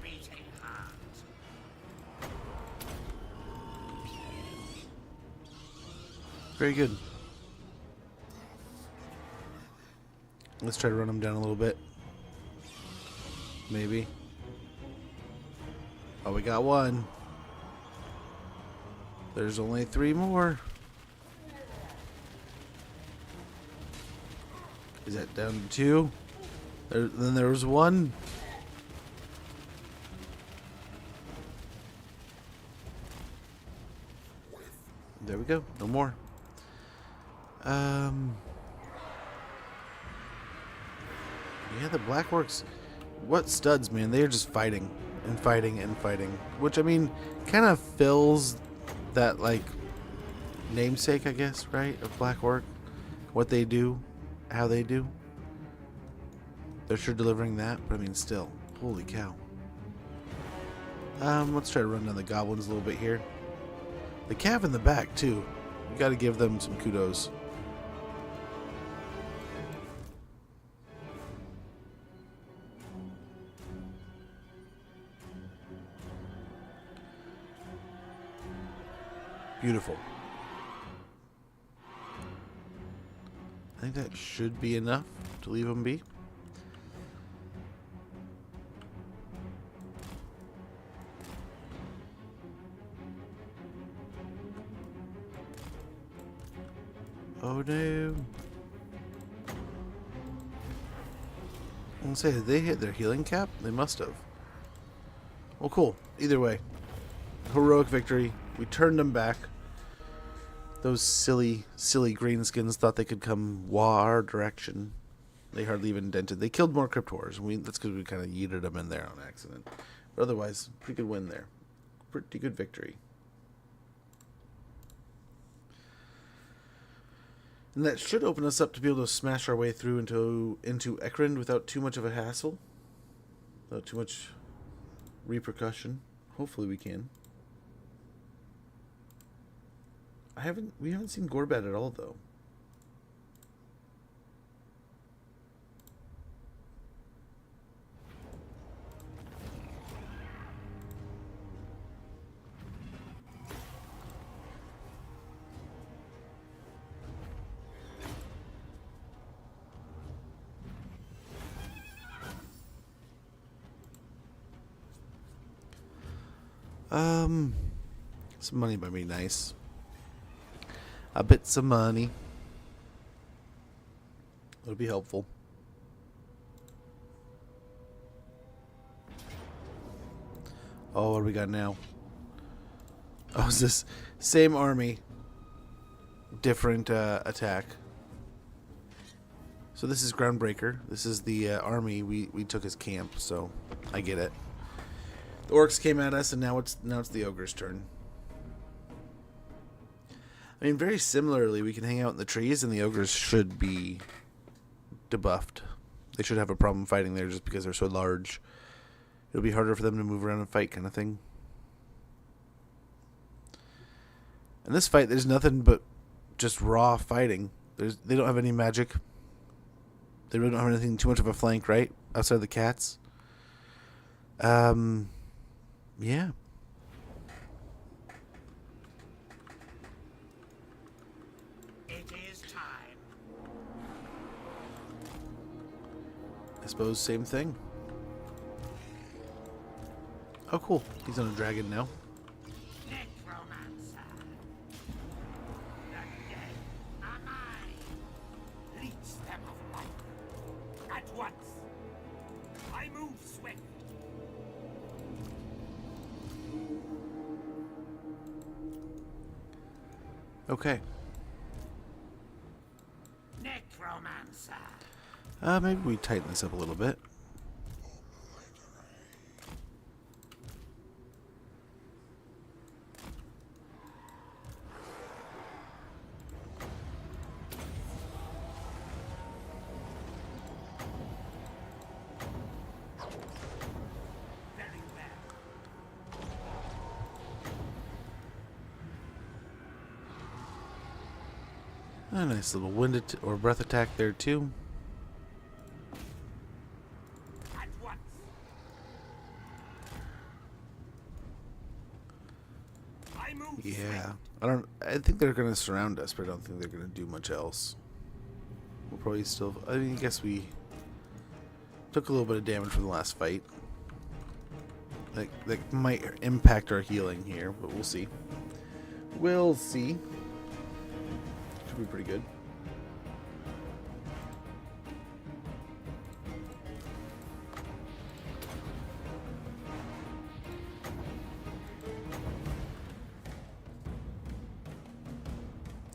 [SPEAKER 1] Very good. Let's try to run them down a little bit. Maybe. Oh, we got one. There's only 3 more. Is that down to 2? Then there was 1. There we go. No more. Yeah, the Black Orcs. What studs, man. They are just fighting and fighting and fighting. Which, I mean, kind of fills that, like, namesake, I guess, right? Of Black Orc. What they do. How they do. They're sure delivering that. But, I mean, still. Holy cow. Let's try to run down the goblins a little bit here. The cav in the back, too. You gotta give them some kudos. Beautiful. I think that should be enough to leave them be. Oh no. I'm gonna say, did they hit their healing cap? They must have. Well, cool. Either way. Heroic victory. We turned them back. Those silly greenskins thought they could come our direction. They hardly even dented. They killed more Cryptors. That's because we kind of yeeted them in there on accident. But otherwise, pretty good win there. Pretty good victory. And that should open us up to be able to smash our way through into Ekrend without too much of a hassle. Without too much repercussion. Hopefully we can. We haven't seen Gorbat at all, though. Some money might be nice. A bit some money. It'll be helpful. Oh, what do we got now? Oh, is this same army, different attack? So this is Groundbreaker. This is the army we took as camp. So I get it. The orcs came at us, and now it's the ogre's turn. I mean, very similarly, we can hang out in the trees, and the ogres should be debuffed. They should have a problem fighting there just because they're so large. It'll be harder for them to move around and fight, kind of thing. In this fight, there's nothing but just raw fighting. They don't have any magic. They really don't have anything too much of a flank, right? Outside of the cats. Yeah.
[SPEAKER 4] It is time.
[SPEAKER 1] I suppose same thing. Oh, cool. He's on a dragon now.
[SPEAKER 4] Necromancer. The dead are mine. Leech them of life. At once. I move swift.
[SPEAKER 1] Okay.
[SPEAKER 4] Necromancer.
[SPEAKER 1] Maybe we tighten this up a little bit.
[SPEAKER 4] Very well.
[SPEAKER 1] A nice little wind or breath attack there too.
[SPEAKER 4] At once. I move
[SPEAKER 1] Yeah. I think they're gonna surround us, but I don't think they're gonna do much else. We'll probably still. I mean, I guess we took a little bit of damage from the last fight. That might impact our healing here, but we'll see. We'll see. Should be pretty good.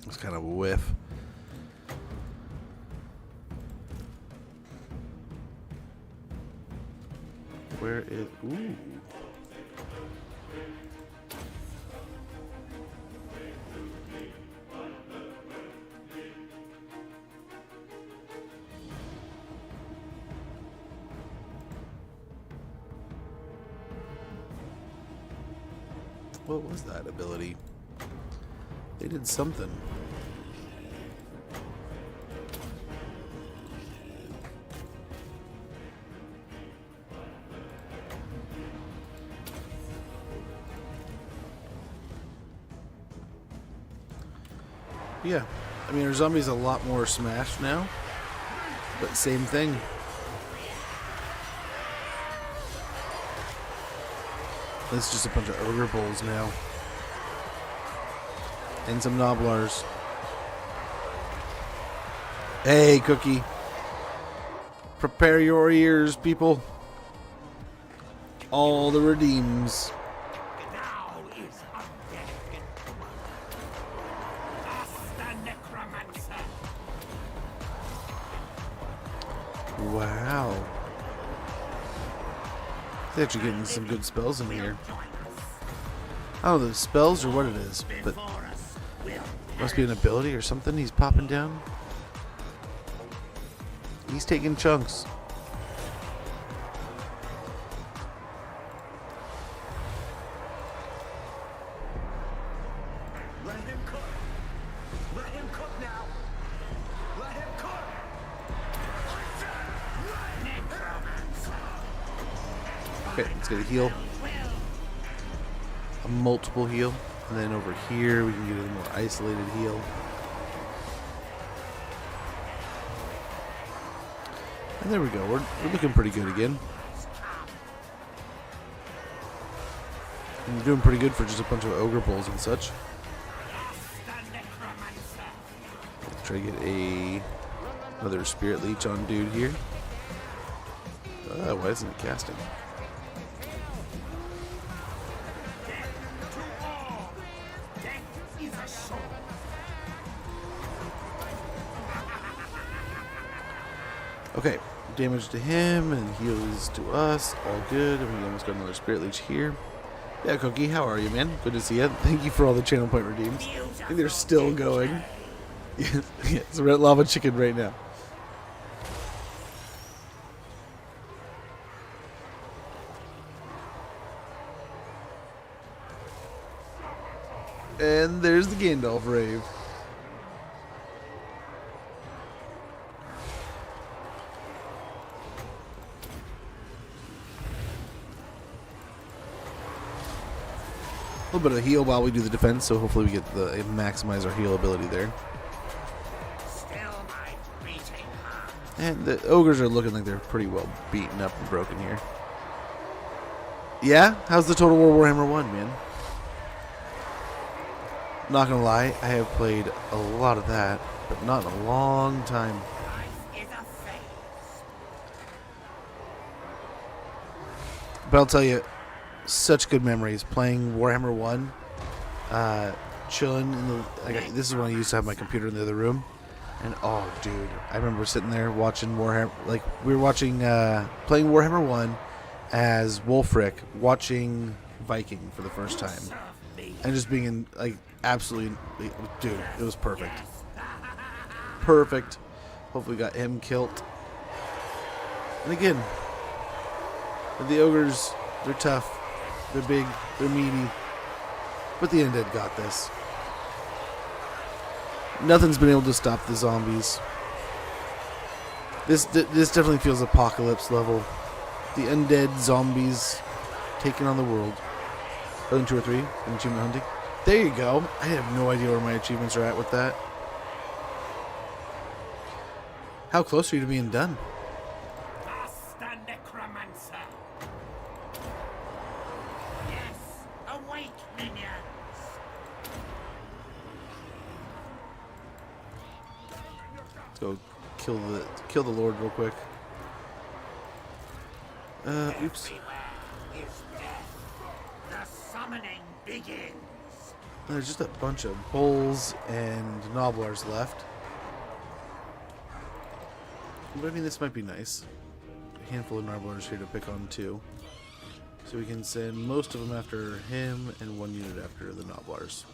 [SPEAKER 1] It's kind of a whiff. Where is... Ooh. What was that ability? They did something. Yeah, I mean, our zombies a lot more smashed now, but same thing. It's just a bunch of ogre bulls now. And some nobblars. Hey, Cookie. Prepare your ears, people. All the redeems.
[SPEAKER 4] Now is undead. Master Necromancer.
[SPEAKER 1] Wow. They're actually getting some good spells in here. I don't know the spells or what it is, but must be an ability or something he's popping down. He's taking chunks.
[SPEAKER 3] Let him cook. Let him cook now. Let him cook.
[SPEAKER 1] Okay, let's get a heal. A multiple heal. And then over here we can get a more isolated heal. And there we go. We're looking pretty good again. And we're doing pretty good for just a bunch of ogre bulls and such. Let's try to get another spirit leech on dude here. Why isn't it casting? Okay, damage to him and heals to us. All good. And we almost got another spirit leech here. Yeah, Cookie, how are you, man? Good to see you. Thank you for all the channel point redeems. I think they're still going. Yes, we're at Lava Chicken right now. And there's the Gandalf rave. A little bit of heal while we do the defense, so hopefully we get the maximize our heal ability there. And the ogres are looking like they're pretty well beaten up and broken here. Yeah? How's the Total War Warhammer 1, man? Not gonna lie, I have played a lot of that, but not in a long time. But I'll tell you, such good memories playing Warhammer 1, chilling in the this is when I used to have my computer in the other room, and oh dude, I remember sitting there watching Warhammer, like we were watching playing Warhammer 1 as Wolfric, watching Viking for the first time, and just being in, like, absolutely, dude, it was perfect. Hopefully we got him killed. And again, the ogres, they're tough. They're big, they're meaty, but the undead got this. Nothing's been able to stop the zombies. This definitely feels apocalypse level. The undead zombies taking on the world. Other than 2 or 3 in achievement hunting. There you go. I have no idea where my achievements are at with that. How close are you to being done?
[SPEAKER 4] Master Necromancer. Yes, awake, minions.
[SPEAKER 1] Let's go kill the Lord real quick. Oops.
[SPEAKER 4] Everywhere is death. The summoning begins.
[SPEAKER 1] There's just a bunch of bulls and nobblers left. But I mean, this might be nice. A handful of nobblers here to pick on too. So we can send most of them after him and one unit after the nobblers.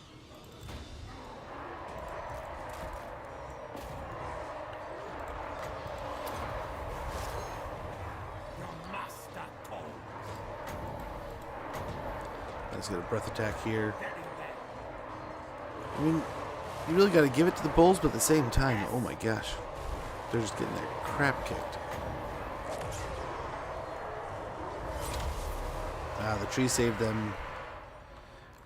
[SPEAKER 1] Let's get a breath attack here. I mean, you really got to give it to the bulls, but at the same time, oh my gosh, they're just getting their crap kicked. Ah, the tree saved them.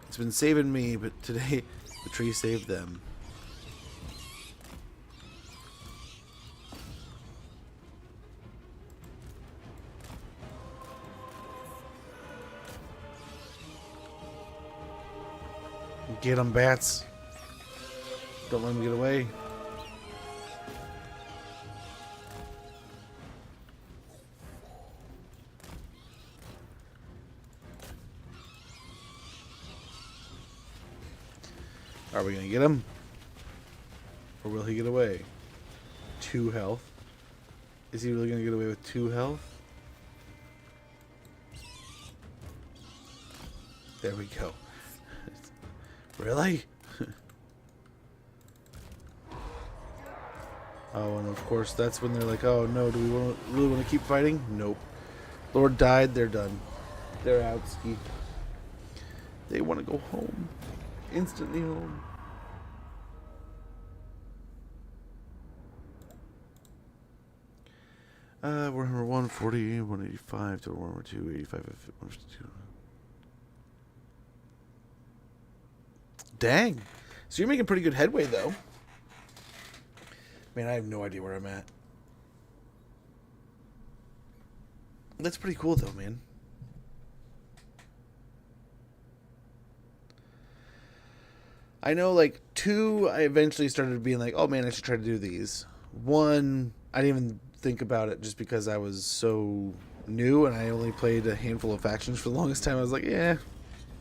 [SPEAKER 1] It's been saving me, but today the tree saved them. Get them, bats. Don't let them get away. Are we going to get him? Or will he get away? 2 health. Is he really going to get away with 2 health? There we go. Really? Oh, and of course that's when they're like, oh no, do we really want to keep fighting? Nope. Lord died, they're done. They're out, ski. They want to go home. Instantly home. Warhammer 140, 185 to Warhammer 2, 85, 152. Dang. So you're making pretty good headway, though. Man, I have no idea where I'm at. That's pretty cool, though, man. I know, like, 2, I eventually started being like, oh, man, I should try to do these. 1, I didn't even think about it just because I was so new and I only played a handful of factions for the longest time. I was like, yeah,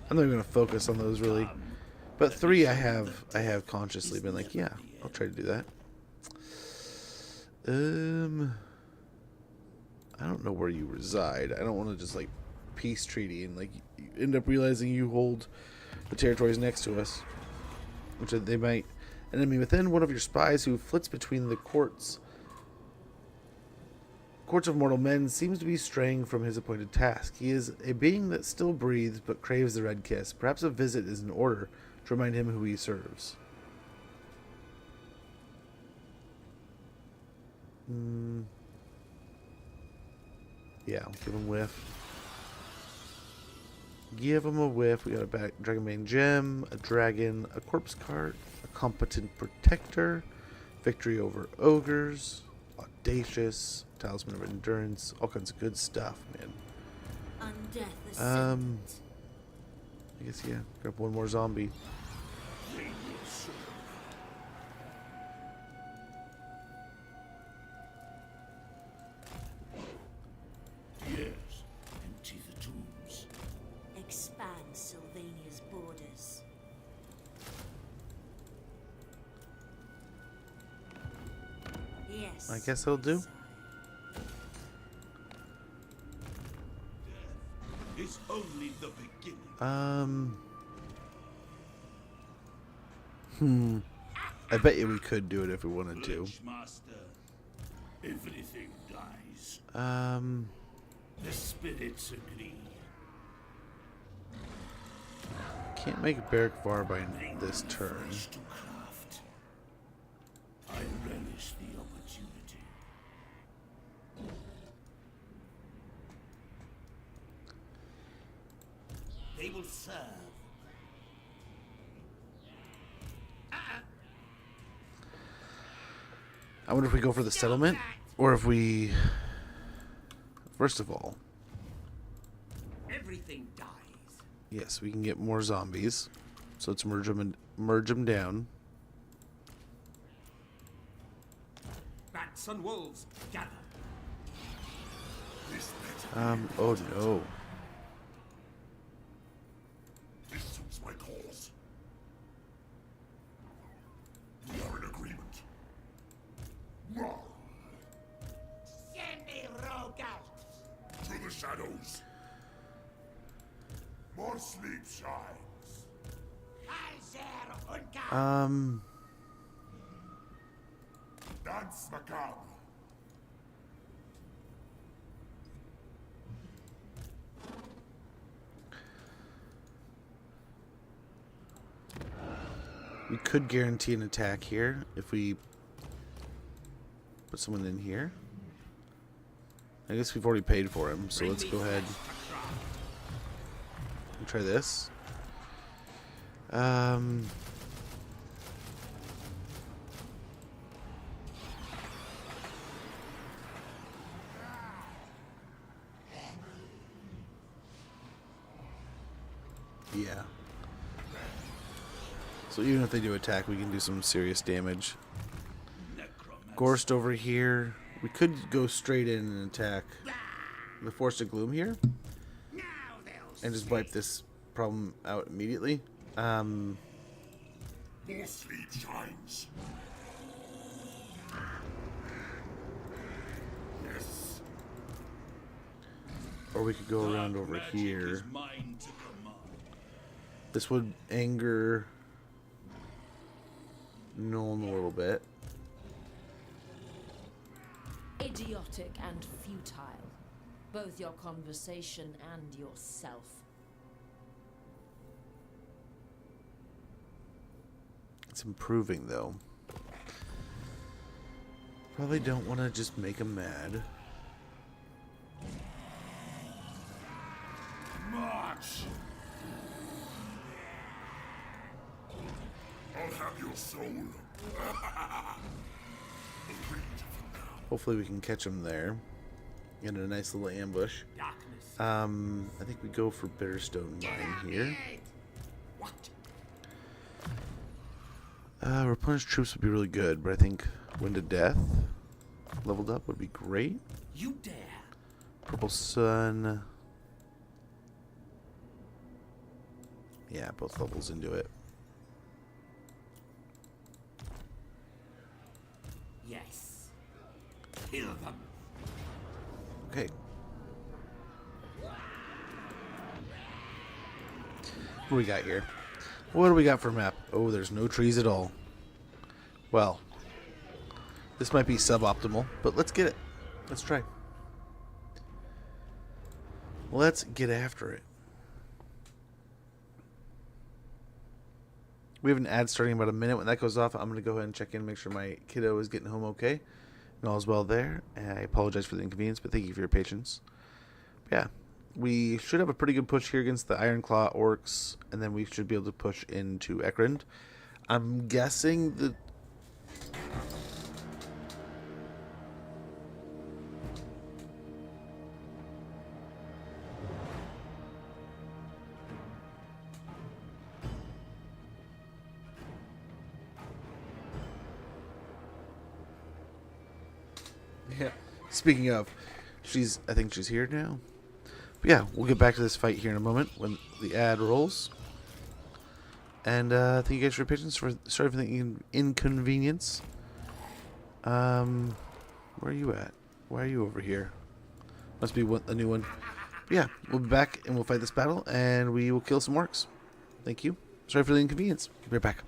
[SPEAKER 1] I'm not even going to focus on those, really. But 3, I have consciously been like, yeah, I'll try to do that. I don't know where you reside. I don't want to just like peace treaty and like you end up realizing you hold the territories next to us, which they might. Enemy within, one of your spies who flits between the courts of mortal men seems to be straying from his appointed task. He is a being that still breathes but craves the red kiss. Perhaps a visit is in order to remind him who he serves. Yeah, I'll give him a whiff. Give him a whiff. We got a Dragonbane gem, a dragon, a corpse cart, a competent protector, victory over ogres, audacious, talisman of endurance, all kinds of good stuff, man. I guess, yeah, grab one more zombie.
[SPEAKER 2] Yes, empty the tombs.
[SPEAKER 5] Expand Sylvania's borders. Yes.
[SPEAKER 1] I guess he'll do.
[SPEAKER 2] It's only the beginning.
[SPEAKER 1] I bet you we could do it if we wanted to.
[SPEAKER 2] Master, everything dies. The spirits agree.
[SPEAKER 1] Can't make Barrack Var by this turn.
[SPEAKER 2] To craft. I relish the opportunity. They will serve.
[SPEAKER 1] I wonder if we go for the settlement, or if we... First of all,
[SPEAKER 4] Everything dies.
[SPEAKER 1] yes, we can get more zombies. So let's merge them down.
[SPEAKER 4] Bats and wolves, gather.
[SPEAKER 1] Oh no.
[SPEAKER 2] This suits my cause. shadows. More sleep shines. Dance macabre.
[SPEAKER 1] We could guarantee an attack here if we put someone in here. I guess we've already paid for him, so let's go ahead and try this. Yeah. So even if they do attack, we can do some serious damage. Ghorst over here. We could go straight in and attack the Force of Gloom here and just wipe this problem out immediately.
[SPEAKER 2] More sleep shines. Yes.
[SPEAKER 1] Or we could go around over
[SPEAKER 6] Magic
[SPEAKER 1] here.
[SPEAKER 6] is mine to command.
[SPEAKER 1] This would anger Nolan a little bit.
[SPEAKER 5] Idiotic and futile. Both your conversation and yourself.
[SPEAKER 1] It's improving though. Probably don't want to just make him mad.
[SPEAKER 2] March. I'll have your soul.
[SPEAKER 1] Hopefully we can catch him there in a nice little ambush.
[SPEAKER 4] Darkness.
[SPEAKER 1] I think we go for Bitterstone Mine here.
[SPEAKER 4] What?
[SPEAKER 1] Replenish troops would be really good, but I think Wind of Death leveled up would be great.
[SPEAKER 4] You dare?
[SPEAKER 1] Purple Sun. Yeah, both levels into it.
[SPEAKER 4] Yes. Kill them.
[SPEAKER 1] Okay. What do we got here? What do we got for a map? Oh, there's no trees at all. Well, this might be suboptimal, but let's get it. Let's try. Let's get after it. We have an ad starting in about a minute. When that goes off, I'm going to go ahead and check in and make sure my kiddo is getting home okay. And all is well there. And I apologize for the inconvenience, but thank you for your patience. Yeah, we should have a pretty good push here against the Ironclaw Orcs, and then we should be able to push into Ekrund. I'm guessing that... Yeah. Speaking of, I think she's here now. But yeah, we'll get back to this fight here in a moment when the ad rolls. And thank you guys for your patience. Sorry for the inconvenience. Where are you at? Why are you over here? Must be a new one. But yeah, we'll be back and we'll fight this battle and we will kill some orcs. Thank you. Sorry for the inconvenience. Be right back.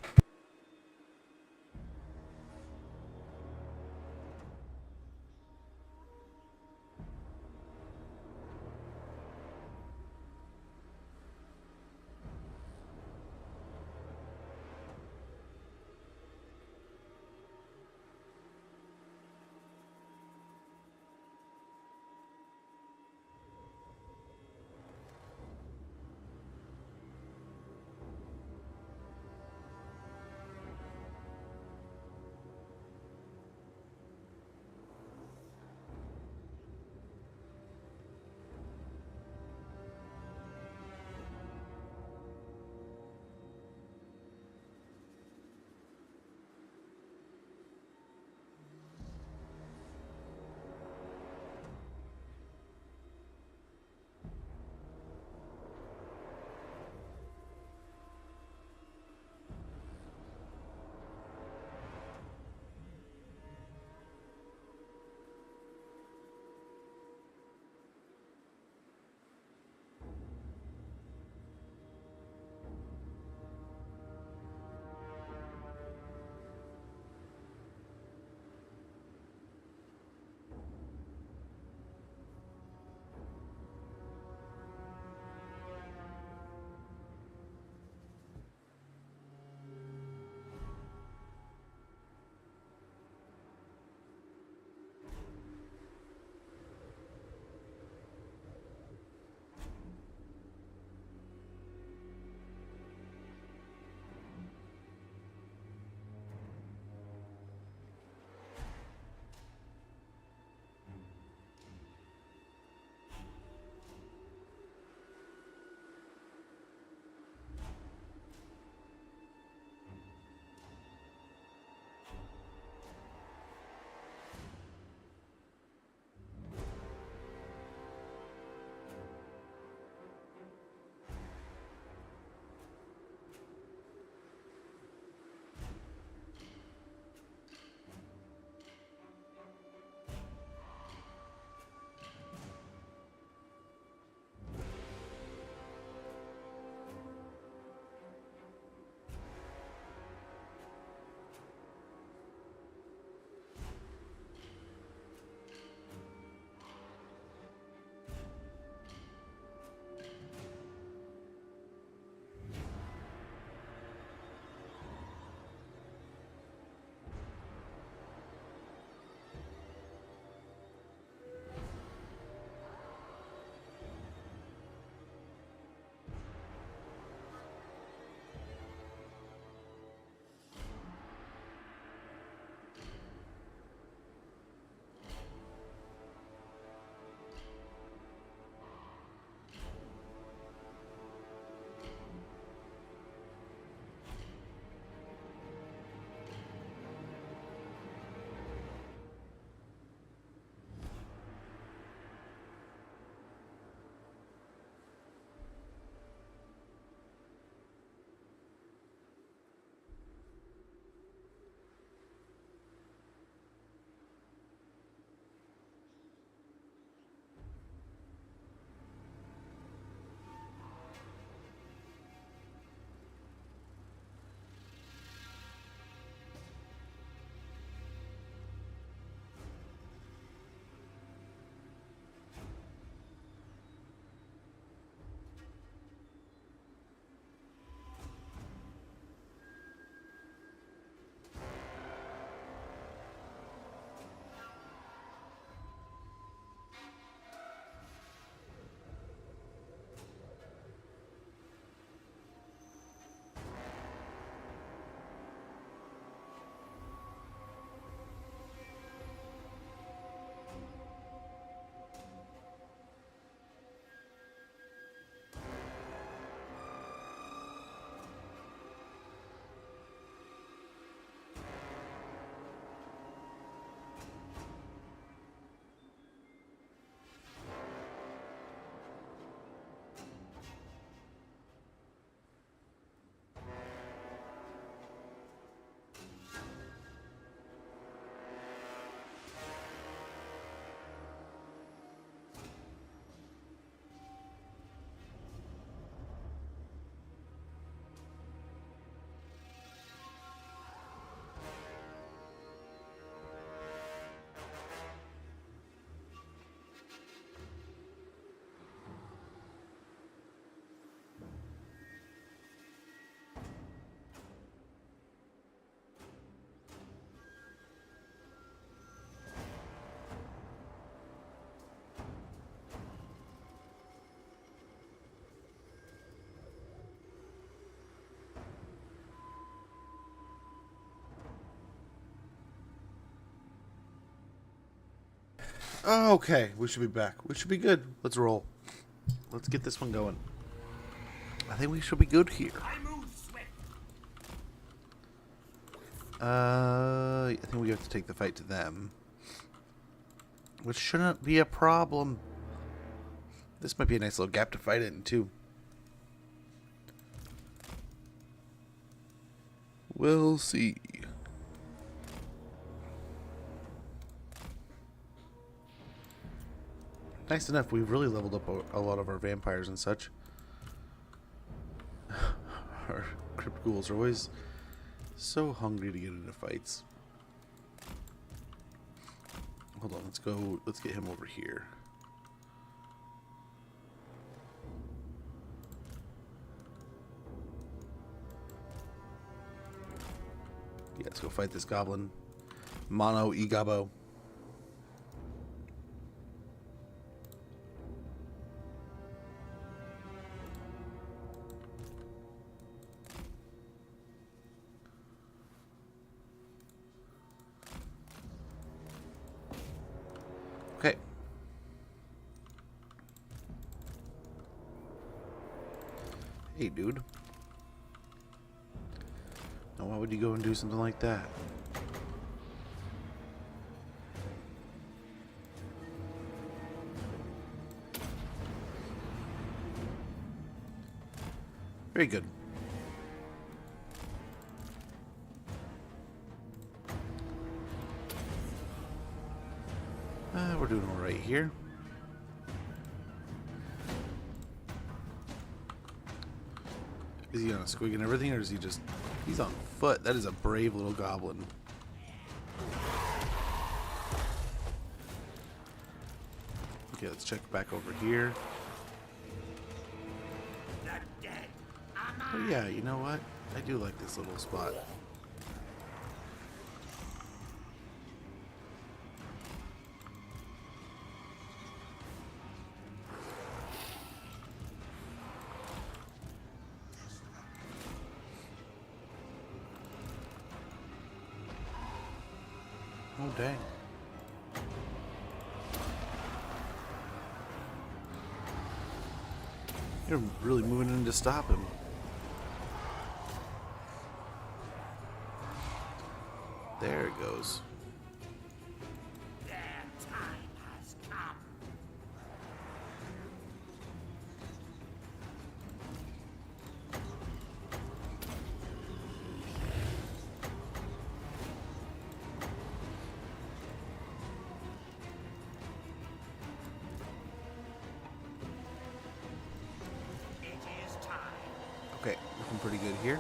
[SPEAKER 1] Okay, we should be back. We should be good. Let's roll. Let's get this one going. I think we should be good here.
[SPEAKER 4] I move swift.
[SPEAKER 1] I think we have to take the fight to them, which shouldn't be a problem. This might be a nice little gap to fight it in, too. We'll see. Nice enough, we've really leveled up a lot of our vampires and such. Our crypt ghouls are always so hungry to get into fights. Hold on, let's get him over here. Yeah, let's go fight this goblin. Mono Igabo. Okay. Hey, dude. Now, why would you go and do something like that? Very good. We're doing all right here. Is he on a squig and everything, or is he just... He's on foot. That is a brave little goblin. Okay, let's check back over here. Oh yeah, you know what? I do like this little spot. Oh, dang. You're really moving in to stop him. There it goes.
[SPEAKER 4] Their time has come. It is time.
[SPEAKER 1] Okay, looking pretty good here.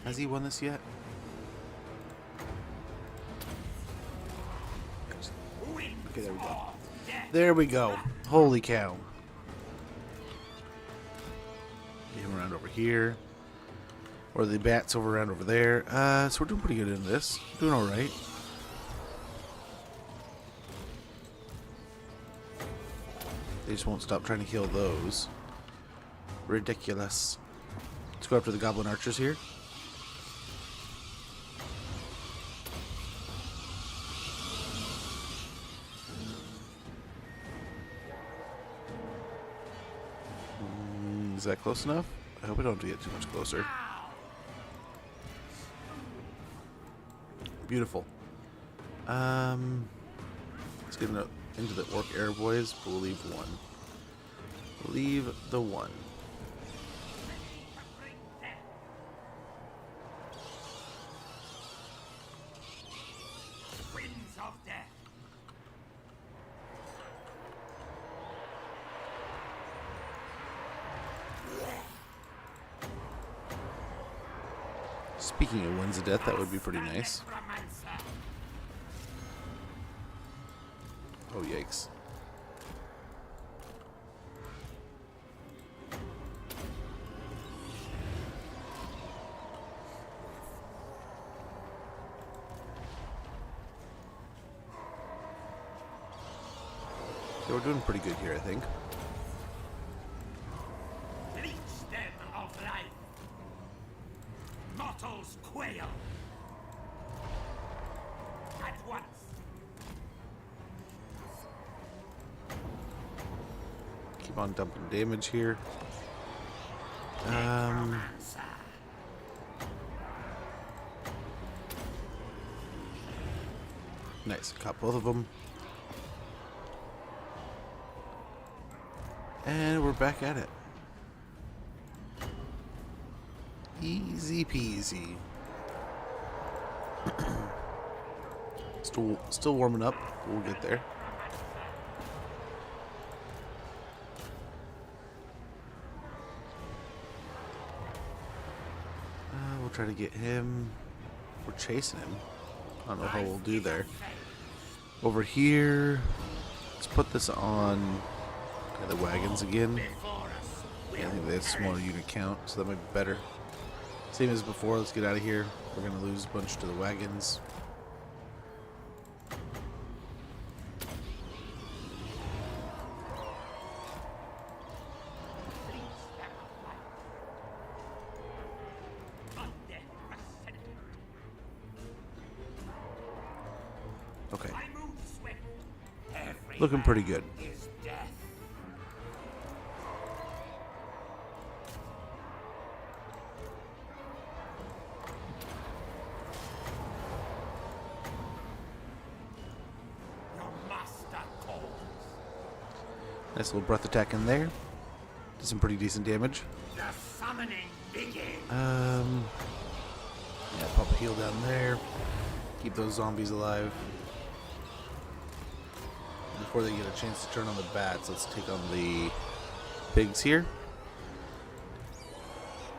[SPEAKER 1] Has he won this yet? Okay, there we go. There we go. Holy cow. Get him around over here. Or the bats over around over there. So we're doing pretty good in this. Doing alright. They just won't stop trying to kill those. Ridiculous. Let's go after the goblin archers here. Is that close enough? I hope we don't have to get too much closer. Beautiful. Let's get into the orc air boys, but we'll leave one. Leave the one.
[SPEAKER 4] Winds of death.
[SPEAKER 1] Speaking of winds of death, that would be pretty nice. Oh, yikes. Yeah, we're doing pretty good here, I think.
[SPEAKER 4] Leech them of life. quail. At once.
[SPEAKER 1] Keep on dumping damage here.
[SPEAKER 4] Necromancer.
[SPEAKER 1] Nice. Caught both of them. And we're back at it. Easy peasy. Still warming up. We'll get there. We'll try to get him. We're chasing him. I don't know how we'll do there. Over here, let's put this on the wagons again. I think they have smaller unit count, so that might be better. Same as before, let's get out of here. We're going to lose a bunch to the wagons. Okay. Looking pretty good.
[SPEAKER 4] Is death. Your master calls.
[SPEAKER 1] Nice little breath attack in there. Did some pretty decent damage.
[SPEAKER 4] The summoning begins.
[SPEAKER 1] Yeah, pop a heal down there. Keep those zombies alive. Before they get a chance to turn on the bats, let's take on the pigs here.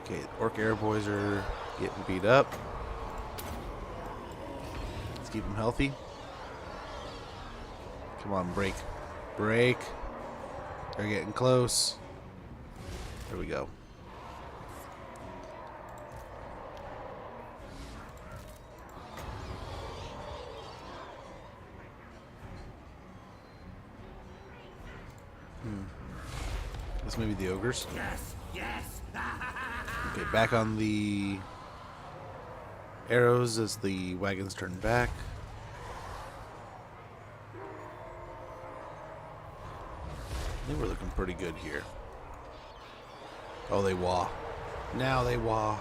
[SPEAKER 1] Okay, orc air boys are getting beat up. Let's keep them healthy. Come on, break. Break. They're getting close. There we go. This may be the ogres.
[SPEAKER 4] Yes, yes.
[SPEAKER 1] Okay, back on the arrows as the wagons turn back. I think we're looking pretty good here. Oh, they wah. Now they wah.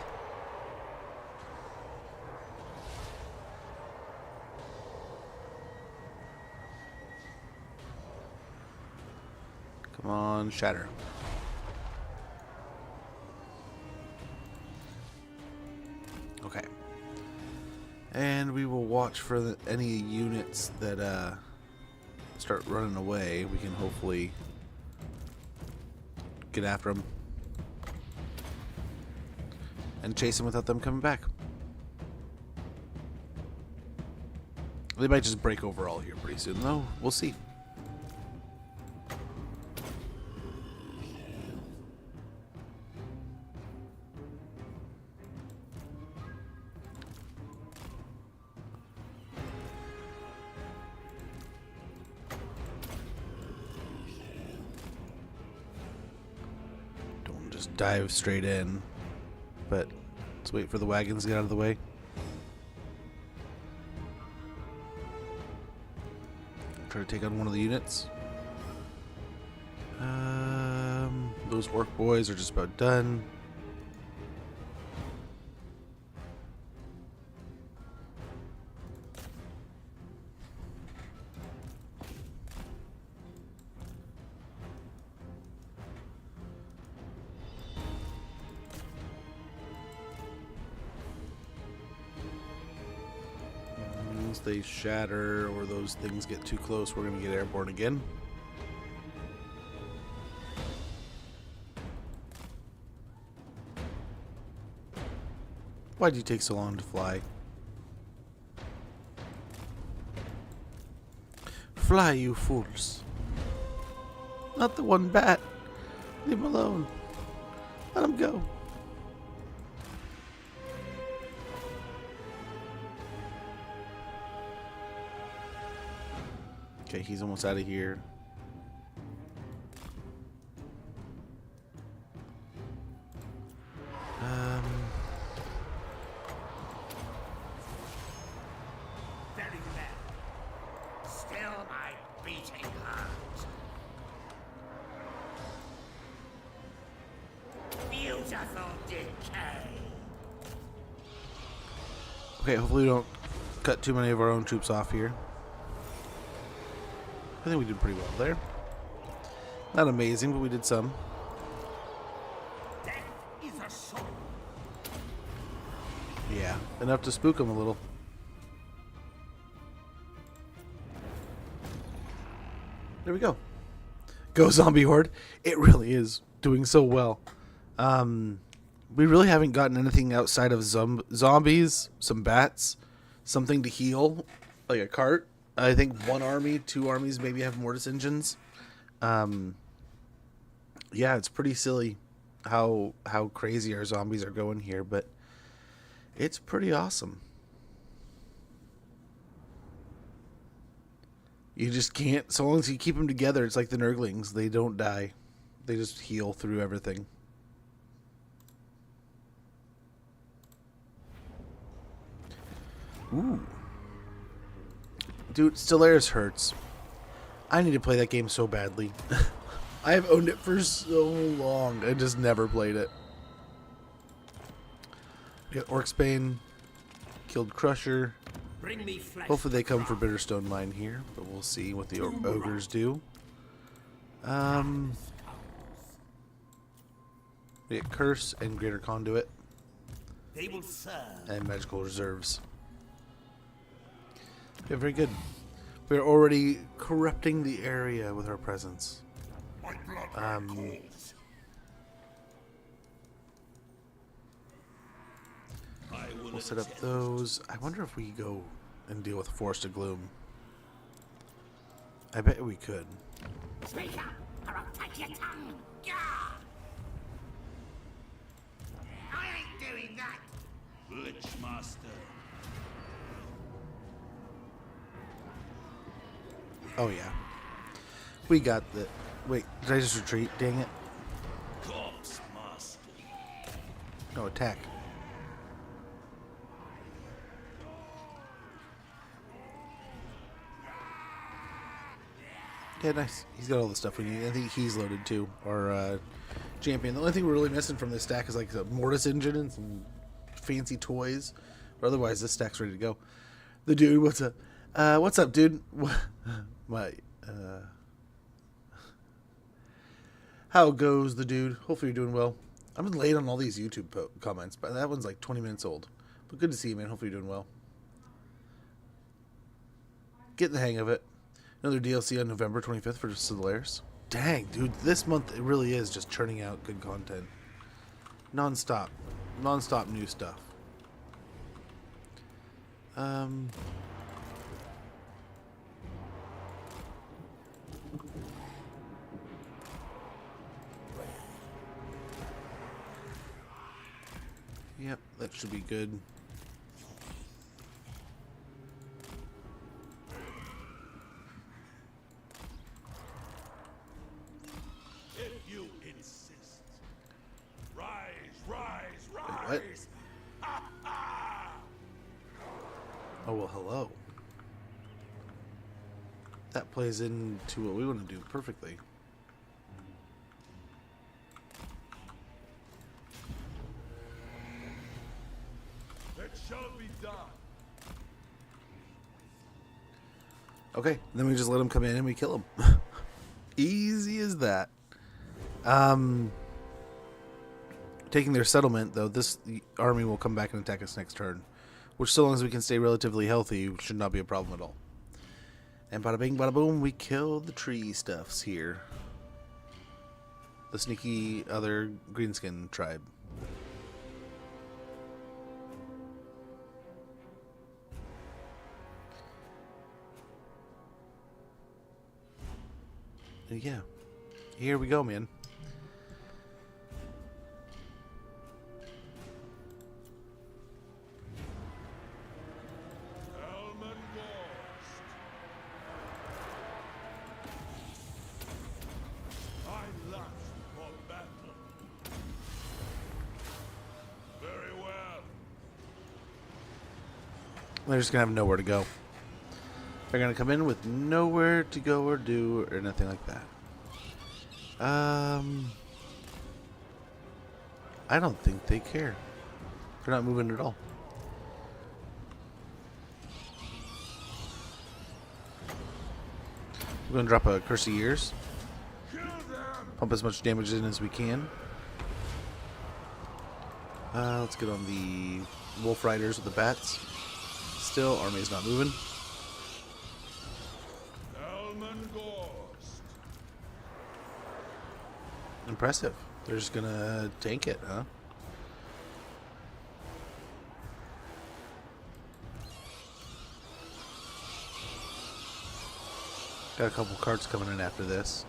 [SPEAKER 1] Come on, shatter. Okay. And we will watch for any units that start running away. We can hopefully get after them and chase them without them coming back. They might just break overall here pretty soon, though. We'll see. Don't just dive straight in, but let's wait for the wagons to get out of the way. Try to take on one of the units. Those orc boys are just about done. Once they shatter or those things get too close, we're going to get airborne again. Why'd you take so long to fly? Fly, you fools. Not the one bat. Leave him alone. Let him go. Okay, he's almost out of here.
[SPEAKER 4] beating heart. Beautiful decay.
[SPEAKER 1] Okay, hopefully we don't cut too many of our own troops off here. I think we did pretty well there. Not amazing, but we did some.
[SPEAKER 4] Death is a soul.
[SPEAKER 1] Yeah, enough to spook them a little. There we go. Go Zombie Horde. It really is doing so well. We really haven't gotten anything outside of zombies, some bats, something to heal, like a cart. I think 1 army, 2 armies maybe have mortis engines. Yeah, it's pretty silly how crazy our zombies are going here, but it's pretty awesome. You just can't, so long as you keep them together, it's like the Nurglings. They don't die. They just heal through everything. Ooh. Dude, Stellaris hurts. I need to play that game so badly. I have owned it for so long. I just never played it. We got Orcsbane. Killed Crusher.
[SPEAKER 4] Bring me flesh.
[SPEAKER 1] Hopefully they come for Bitterstone Mine here, but we'll see what the ogres do. We get Curse and Greater Conduit.
[SPEAKER 4] They will serve.
[SPEAKER 1] And Magical Reserves. Okay, very good. We're already corrupting the area with our presence.
[SPEAKER 2] My blood calls.
[SPEAKER 1] We'll set up those. I wonder if we go and deal with Forest of Gloom. I bet we could.
[SPEAKER 4] Speak up, or I'll take your tongue. Gah! I ain't doing that.
[SPEAKER 6] Butch master.
[SPEAKER 1] Oh yeah. We got the... Wait, did I just retreat? Dang it.
[SPEAKER 6] Corpse master.
[SPEAKER 1] No, attack. Yeah, nice. He's got all the stuff we need. I think he's loaded too. Our champion. The only thing we're really missing from this stack is like a mortis engine and some fancy toys. But otherwise, this stack's ready to go. The dude, what's up? What's up, dude? My, how goes the dude? Hopefully you're doing well. I'm late on all these YouTube comments, but that one's like 20 minutes old. But good to see you, man. Hopefully you're doing well. Getting the hang of it. Another DLC on November 25th for Stellaris. Dang, dude, this month it really is just churning out good content. Non-stop. Non-stop new stuff. Yep, that should be good.
[SPEAKER 6] If you insist. Rise, rise,
[SPEAKER 1] What?
[SPEAKER 6] rise. Ha ha!
[SPEAKER 1] Oh, well, hello. That plays into what we want to do perfectly.
[SPEAKER 6] It shall be done.
[SPEAKER 1] Okay, then we just let them come in and we kill them. Easy as that. Taking their settlement, though, this army will come back and attack us next turn. Which, so long as we can stay relatively healthy, should not be a problem at all. And bada bing, bada boom, we kill the tree stuffs here. The sneaky other greenskin tribe. And yeah, here we go, man.
[SPEAKER 6] Helman Ghorst. I lust for battle. Very well.
[SPEAKER 1] They're just gonna have nowhere to go. They're gonna come in with nowhere to go or do or nothing like that. I don't think they care. They're not moving at all. We're gonna drop a Curse of Years. Pump as much damage in as we can. Let's get on the Wolf Riders with the bats. Still, army's not moving.
[SPEAKER 6] Helman Ghorst.
[SPEAKER 1] Impressive. They're just gonna tank it, huh? Got a couple carts coming in after this,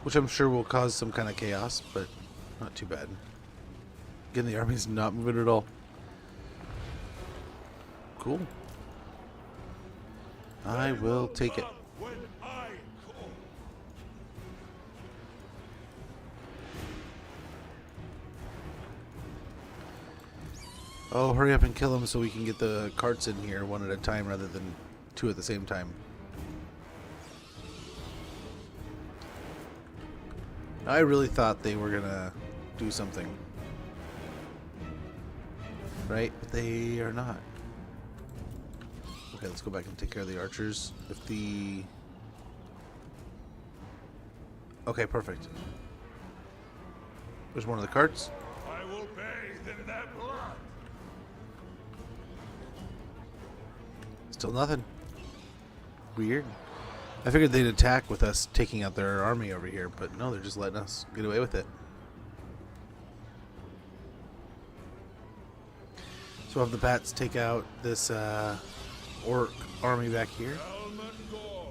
[SPEAKER 1] which I'm sure will cause some kind of chaos, but not too bad. Again, the army's not moving at all. Cool. I will take it.
[SPEAKER 6] When I call.
[SPEAKER 1] Oh, hurry up and kill him so we can get the carts in here one at a time rather than two at the same time. I really thought they were gonna do something. Right? But they are not. Okay, let's go back and take care of the archers. If the... Okay, perfect. There's one of the carts.
[SPEAKER 6] I will bathe in their blood.
[SPEAKER 1] Still nothing. Weird. I figured they'd attack with us taking out their army over here, but no, they're just letting us get away with it. So we'll have the bats take out this orc army back here.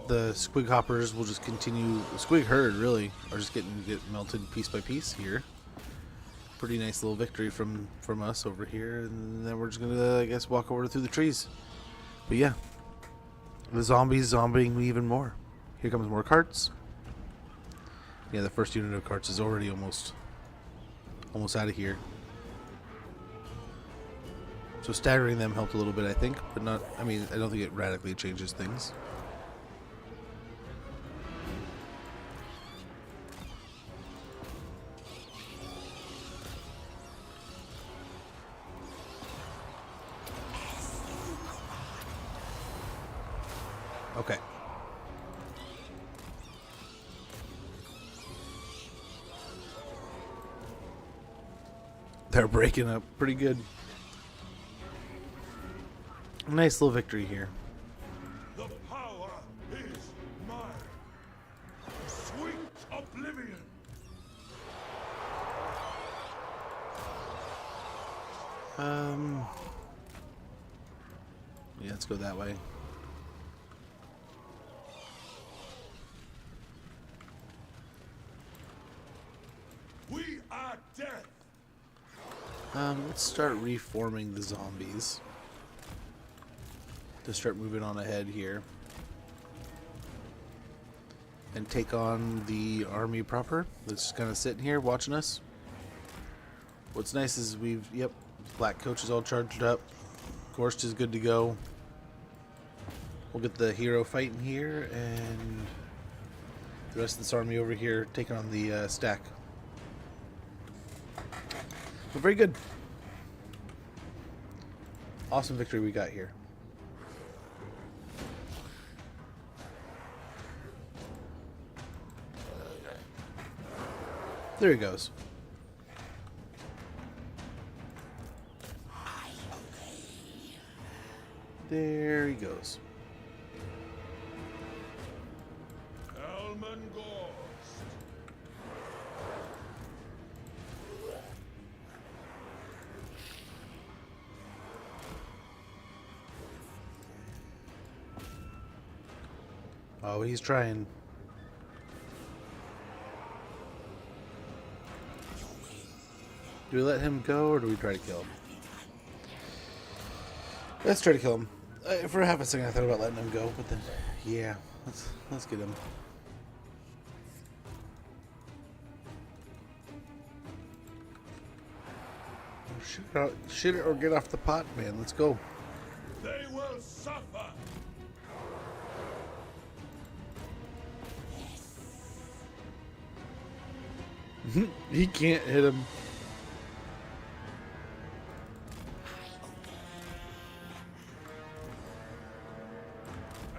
[SPEAKER 1] The squig hoppers will just continue. The squig herd really are just getting melted piece by piece here. Pretty nice little victory from us over here, and then we're just gonna, I guess, walk over through the trees. But yeah, the zombies zombieing me even more. Here comes more carts. Yeah, the first unit of carts is already almost out of here. So staggering them helped a little bit, I think, but not. I mean, I don't think it radically changes things. Okay. They're breaking up pretty good. Nice little victory here.
[SPEAKER 6] The power is mine. Sweet oblivion.
[SPEAKER 1] Yeah, let's go that way.
[SPEAKER 6] We are death.
[SPEAKER 1] Let's start reforming the zombies. To start moving on ahead here. And take on the army proper. That's just kind of sitting here watching us. What's nice is yep, Black Coach is all charged up. Ghorst is good to go. We'll get the hero fighting here, and the rest of this army over here taking on the stack. But very good. Awesome victory we got here. There he goes. There he goes.
[SPEAKER 6] Helman Ghorst.
[SPEAKER 1] Oh, he's trying. Do we let him go, or do we try to kill him? Let's try to kill him. For half a second, I thought about letting him go, but then, yeah, let's get him. Shit it or get off the pot, man. Let's go.
[SPEAKER 6] They will suffer.
[SPEAKER 1] He can't hit him.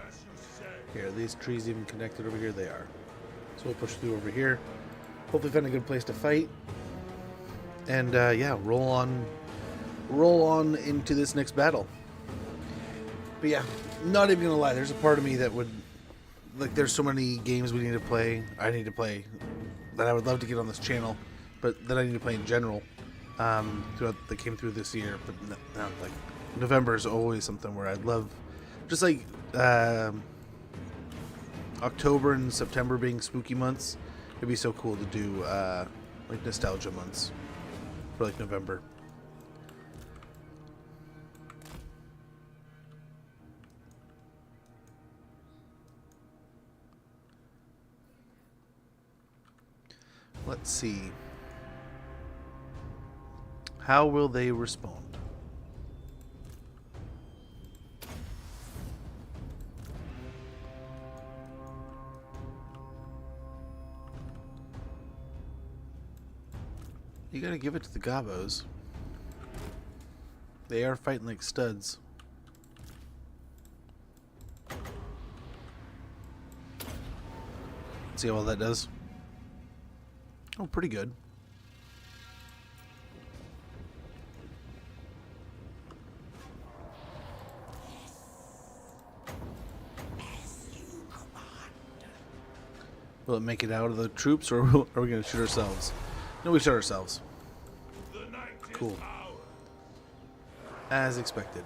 [SPEAKER 6] As you say.
[SPEAKER 1] Here, are these trees even connected over here? They are. So we'll push through over here. Hopefully find a good place to fight. And yeah, roll on into this next battle. But yeah, not even gonna lie, there's a part of me that would like there's so many games we need to play, I need to play, that I would love to get on this channel, but that I need to play in general. Throughout that came through this year, but no, like November is always something where I'd love, just like October and September being spooky months. It'd be so cool to do like nostalgia months for like November. Let's see. How will they respond? You gotta give it to the Gabos. They are fighting like studs. See how well that does? Oh, pretty good. Will it make it out of the troops, or are we going to shoot ourselves? No, we shoot ourselves.
[SPEAKER 6] The night is
[SPEAKER 1] Cool.
[SPEAKER 6] ours.
[SPEAKER 1] As expected.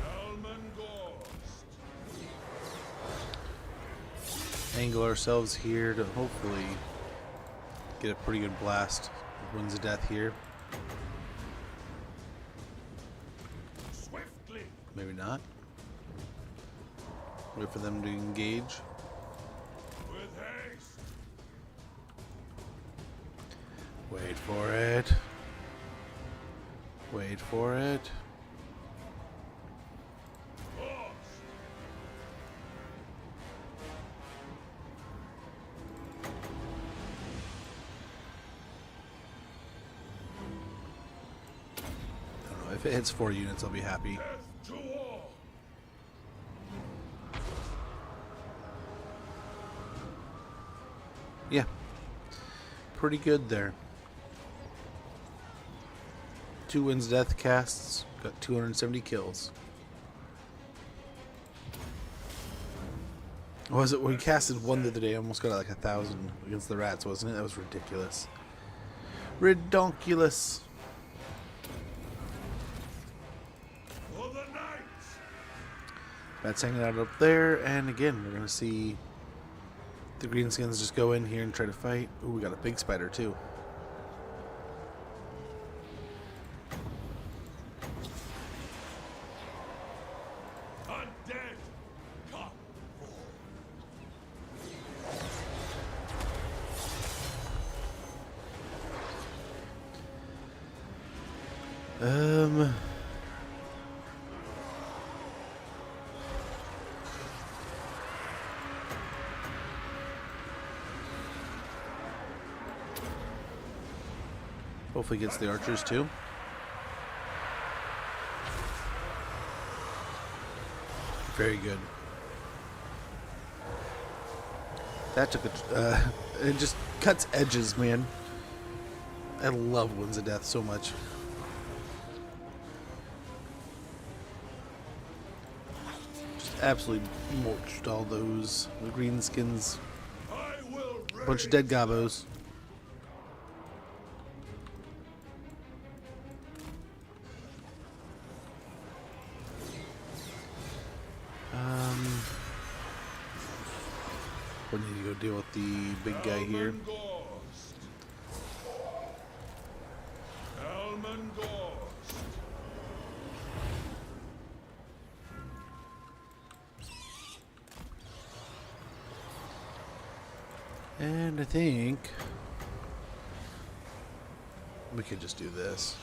[SPEAKER 6] Helman Ghorst.
[SPEAKER 1] Angle ourselves here to hopefully get a pretty good blast. Winds of death here.
[SPEAKER 6] Swiftly.
[SPEAKER 1] Maybe not. Wait for them to engage.
[SPEAKER 6] With haste.
[SPEAKER 1] Wait for it. Wait for it.
[SPEAKER 6] Ghorst.
[SPEAKER 1] I don't know. If it hits 4 units, I'll be happy.
[SPEAKER 6] Death to all.
[SPEAKER 1] Yeah. Pretty good there. 2 wins death casts. Got 270 kills. Was it? We casted one the other day. Almost got like 1,000 against the rats, wasn't it? That was ridiculous. Redonkulous.
[SPEAKER 6] For the night.
[SPEAKER 1] Bats hanging out up there, and again, we're gonna see the greenskins just go in here and try to fight. Ooh, we got a big spider too.
[SPEAKER 6] Undead. Come.
[SPEAKER 1] Hopefully gets the archers too. Very good. That took a... it just cuts edges, man. I love Winds of Death so much. Just absolutely mulched all those greenskins.
[SPEAKER 6] I will
[SPEAKER 1] Bunch of dead gobos. We need to go deal with the big guy here.
[SPEAKER 6] Ghorst. Helman Ghorst.
[SPEAKER 1] And I think we could just do this.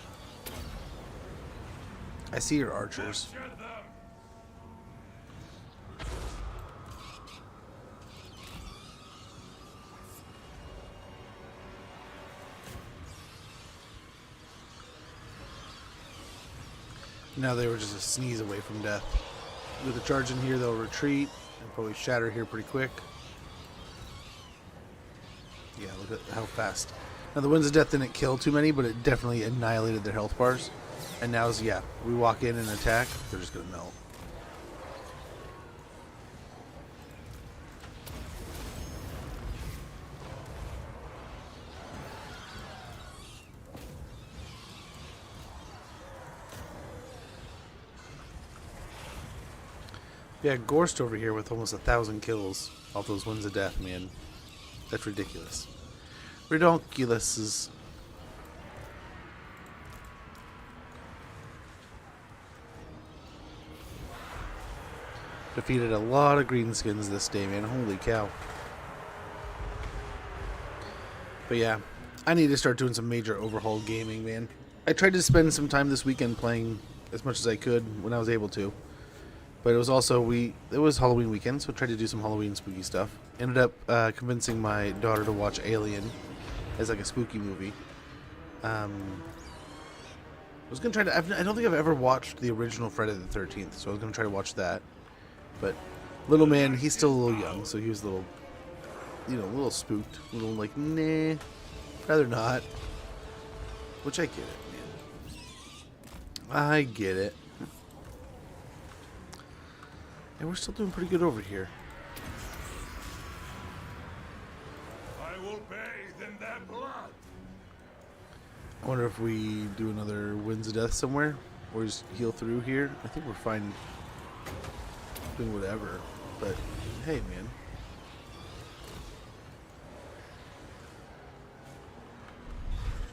[SPEAKER 1] I see your archers.
[SPEAKER 6] Butcher them.
[SPEAKER 1] Now they were just a sneeze away from death. With the charge in here, they'll retreat and probably shatter here pretty quick. Yeah, look at how fast. Now the Winds of Death didn't kill too many, but it definitely annihilated their health bars. And now, yeah, we walk in and attack, they're just gonna melt. Yeah, Ghorst over here with almost 1,000 kills off those Winds of Death, man. That's ridiculous. Redonkulous is... Defeated a lot of greenskins this day, man. Holy cow. But yeah, I need to start doing some major overhaul gaming, man. I tried to spend some time this weekend playing as much as I could when I was able to. But it was also, it was Halloween weekend, so I tried to do some Halloween spooky stuff. Ended up convincing my daughter to watch Alien as like a spooky movie. I was going to try to, I don't think I've ever watched the original Friday the 13th, so I was going to try to watch that. But little man, he's still a little young, so he was a little, you know, a little spooked. A little like, nah, rather not. Which I get it, man. I get it. And we're still doing pretty good over here.
[SPEAKER 6] I will bathe in their blood.
[SPEAKER 1] I wonder if we do another Winds of Death somewhere, or just heal through here. I think we're fine doing whatever, but hey, man.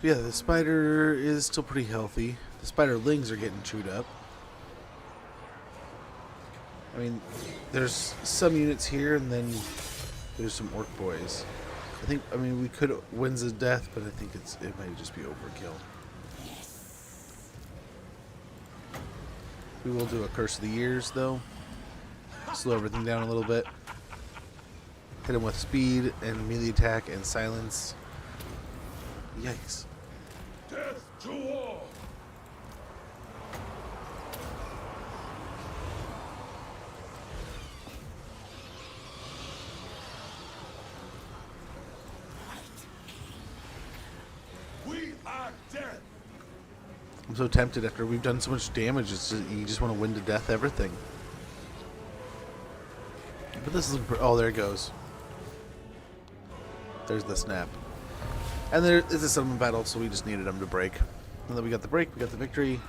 [SPEAKER 1] Yeah, the spider is still pretty healthy. The spiderlings are getting chewed up. I mean, there's some units here, and then there's some orc boys. I mean, we could Winds of Death, but I think it might just be overkill. We will do a Curse of the Years, though. Slow everything down a little bit. Hit him with speed and melee attack and silence. Yikes.
[SPEAKER 6] Death to all. We are dead.
[SPEAKER 1] I'm so tempted after we've done so much damage. It's just, you just want to win to death everything. But this is... Oh, there it goes. There's the snap. And there is a settlement battle, so we just needed them to break. And then we got the break, we got the victory.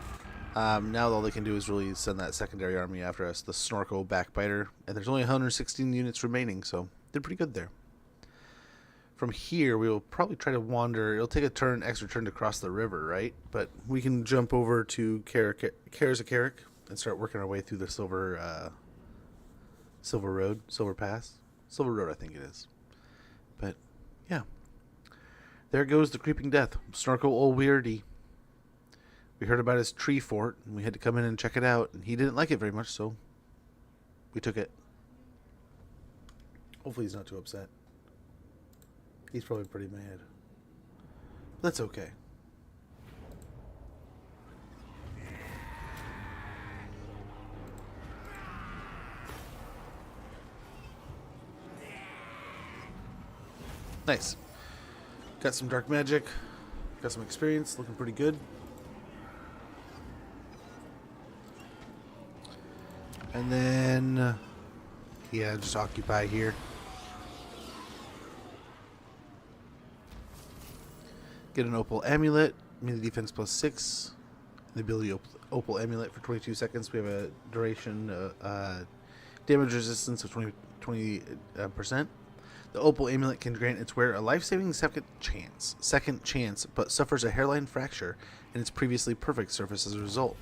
[SPEAKER 1] Now all they can do is really send that secondary army after us, the Snorkel Backbiter. And there's only 116 units remaining, so did pretty good there. From here, we will probably try to wander. It'll take a extra turn to cross the river, right? But we can jump over to Karazakarek and start working our way through the Silver Road, Silver Pass. Silver Road, I think it is. But, yeah. There goes the creeping death. Snorkel Old Weirdy. We heard about his tree fort, and we had to come in and check it out. And he didn't like it very much, so we took it. Hopefully he's not too upset. He's probably pretty mad. That's okay. Nice. Got some dark magic. Got some experience. Looking pretty good. And then... yeah, just occupy here. Get an Opal Amulet, melee defense +6, the ability Opal Amulet for 22 seconds. We have a duration damage resistance of 20%. The Opal Amulet can grant its wearer a life-saving second chance, but suffers a hairline fracture in its previously perfect surface as a result.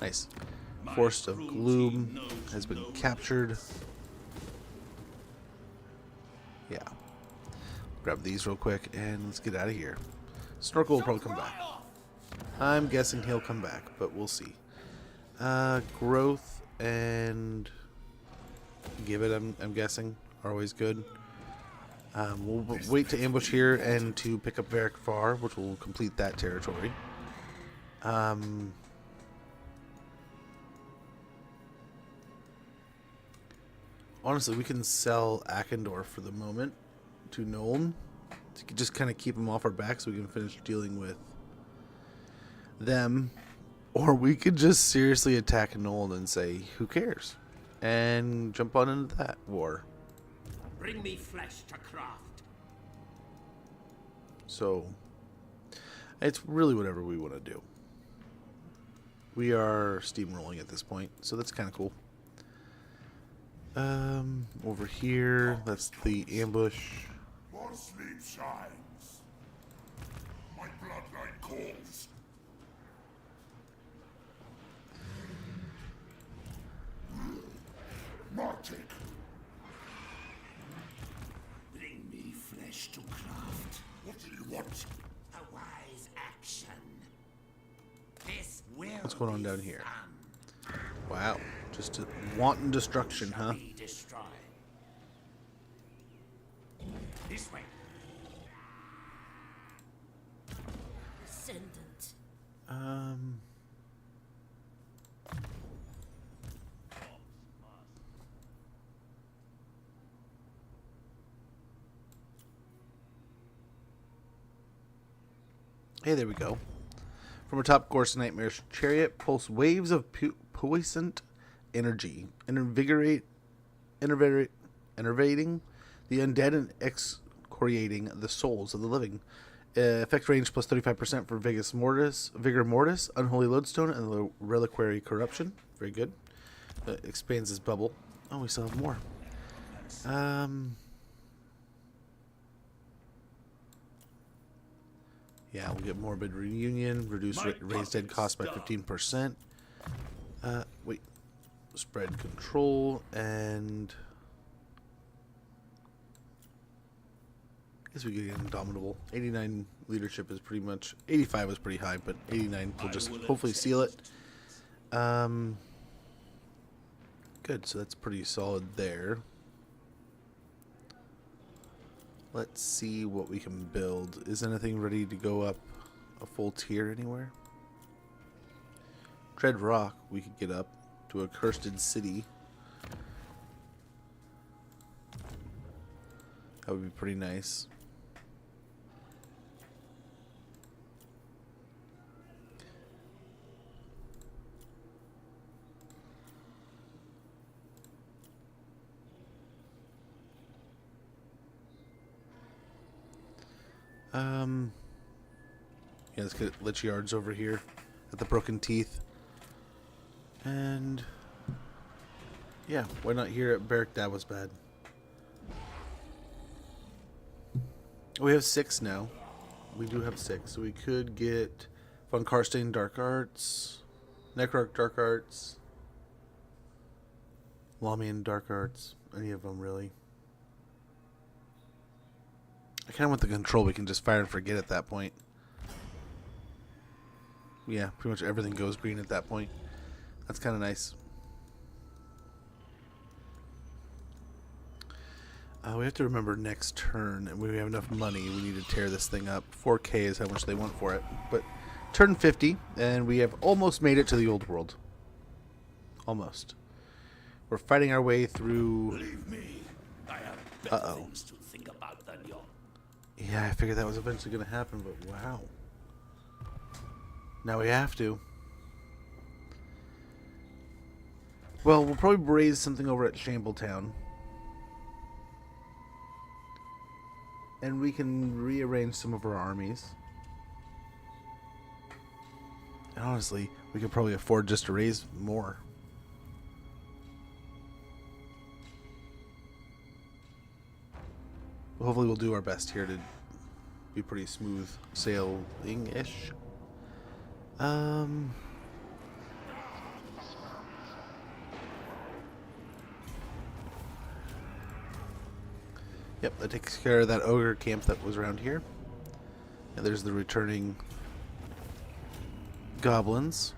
[SPEAKER 1] Nice. Forest of Gloom has been captured. Yeah. Grab these real quick and let's get out of here. Snorkel will probably come back. I'm guessing he'll come back, but we'll see. Growth and give it, I'm guessing, are always good. We'll wait to ambush here and to pick up Varric Far, which will complete that territory. Honestly, we can sell Akendorf for the moment to Nuln to just kind of keep them off our back so we can finish dealing with them. Or we could just seriously attack Nuln and say, who cares? And jump on into that war.
[SPEAKER 4] Bring me flesh to craft.
[SPEAKER 1] So, it's really whatever we want to do. We are steamrolling at this point, so that's kind of cool. Over here, that's the ambush.
[SPEAKER 2] More sleep shines. My bloodline calls. Martic.
[SPEAKER 4] Bring me flesh to craft.
[SPEAKER 2] What do you want?
[SPEAKER 4] A wise action. This will
[SPEAKER 1] What's going on
[SPEAKER 4] be
[SPEAKER 1] down here?
[SPEAKER 4] fun.
[SPEAKER 1] Wow, just a wanton destruction, huh?
[SPEAKER 4] Be destroyed. This way.
[SPEAKER 5] Ascendant.
[SPEAKER 1] Hey, there we go. From atop Ghorst Nightmare's chariot pulse waves of puissant energy, enervating the undead and excoriating the souls of the living. Effect range plus 35% for Vigor Mortis, Unholy Lodestone, and the Reliquary Corruption. Very good. Expands his bubble. Oh, we still have more. Yeah, we'll get Morbid Reunion, reduce raised dead cost by 15%. Wait. Spread control, and I guess we could get Indomitable. 89 leadership is pretty much, 85 was pretty high, but 89 will just hopefully seal it. Good, so that's pretty solid there. Let's see what we can build. Is anything ready to go up a full tier anywhere? Dread Rock we could get up to a cursed city. That would be pretty nice. Yeah, let's get Lich Yards over here at the Broken Teeth. And yeah, why not here at Barrack? That was bad. We have 6 now. We do have 6, so we could get Von Karstein Dark Arts, Necrarch Dark Arts, Lamian Dark Arts, any of them really. I kind of want the control. We can just fire and forget at that point. Yeah, pretty much everything goes green at that point. That's kind of nice. We have to remember next turn, and we have enough money. We need to tear this thing up. 4K is how much they want for it. But turn 50, and we have almost made it to the old world. Almost. We're fighting our way through.
[SPEAKER 4] Believe me, I have better things to think about than your.
[SPEAKER 1] Yeah, I figured that was eventually going to happen, but wow. Now we have to. Well, we'll probably raise something over at Shambletown. And we can rearrange some of our armies. And honestly, we could probably afford just to raise more. Hopefully we'll do our best here to be pretty smooth sailing-ish. Yep, that takes care of that ogre camp that was around here. And there's the returning goblins.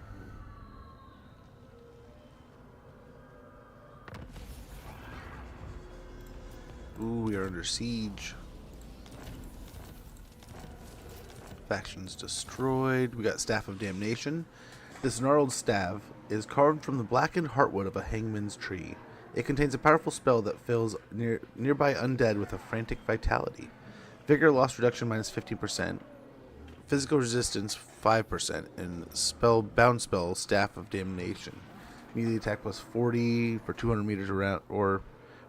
[SPEAKER 1] Ooh, we are under siege. Factions destroyed. We got Staff of Damnation. This gnarled staff is carved from the blackened heartwood of a hangman's tree. It contains a powerful spell that fills nearby undead with a frantic vitality. Vigor loss reduction minus 15%. Physical resistance 5%. And bound spell Staff of Damnation. Melee attack plus 40 for 200 meters around, or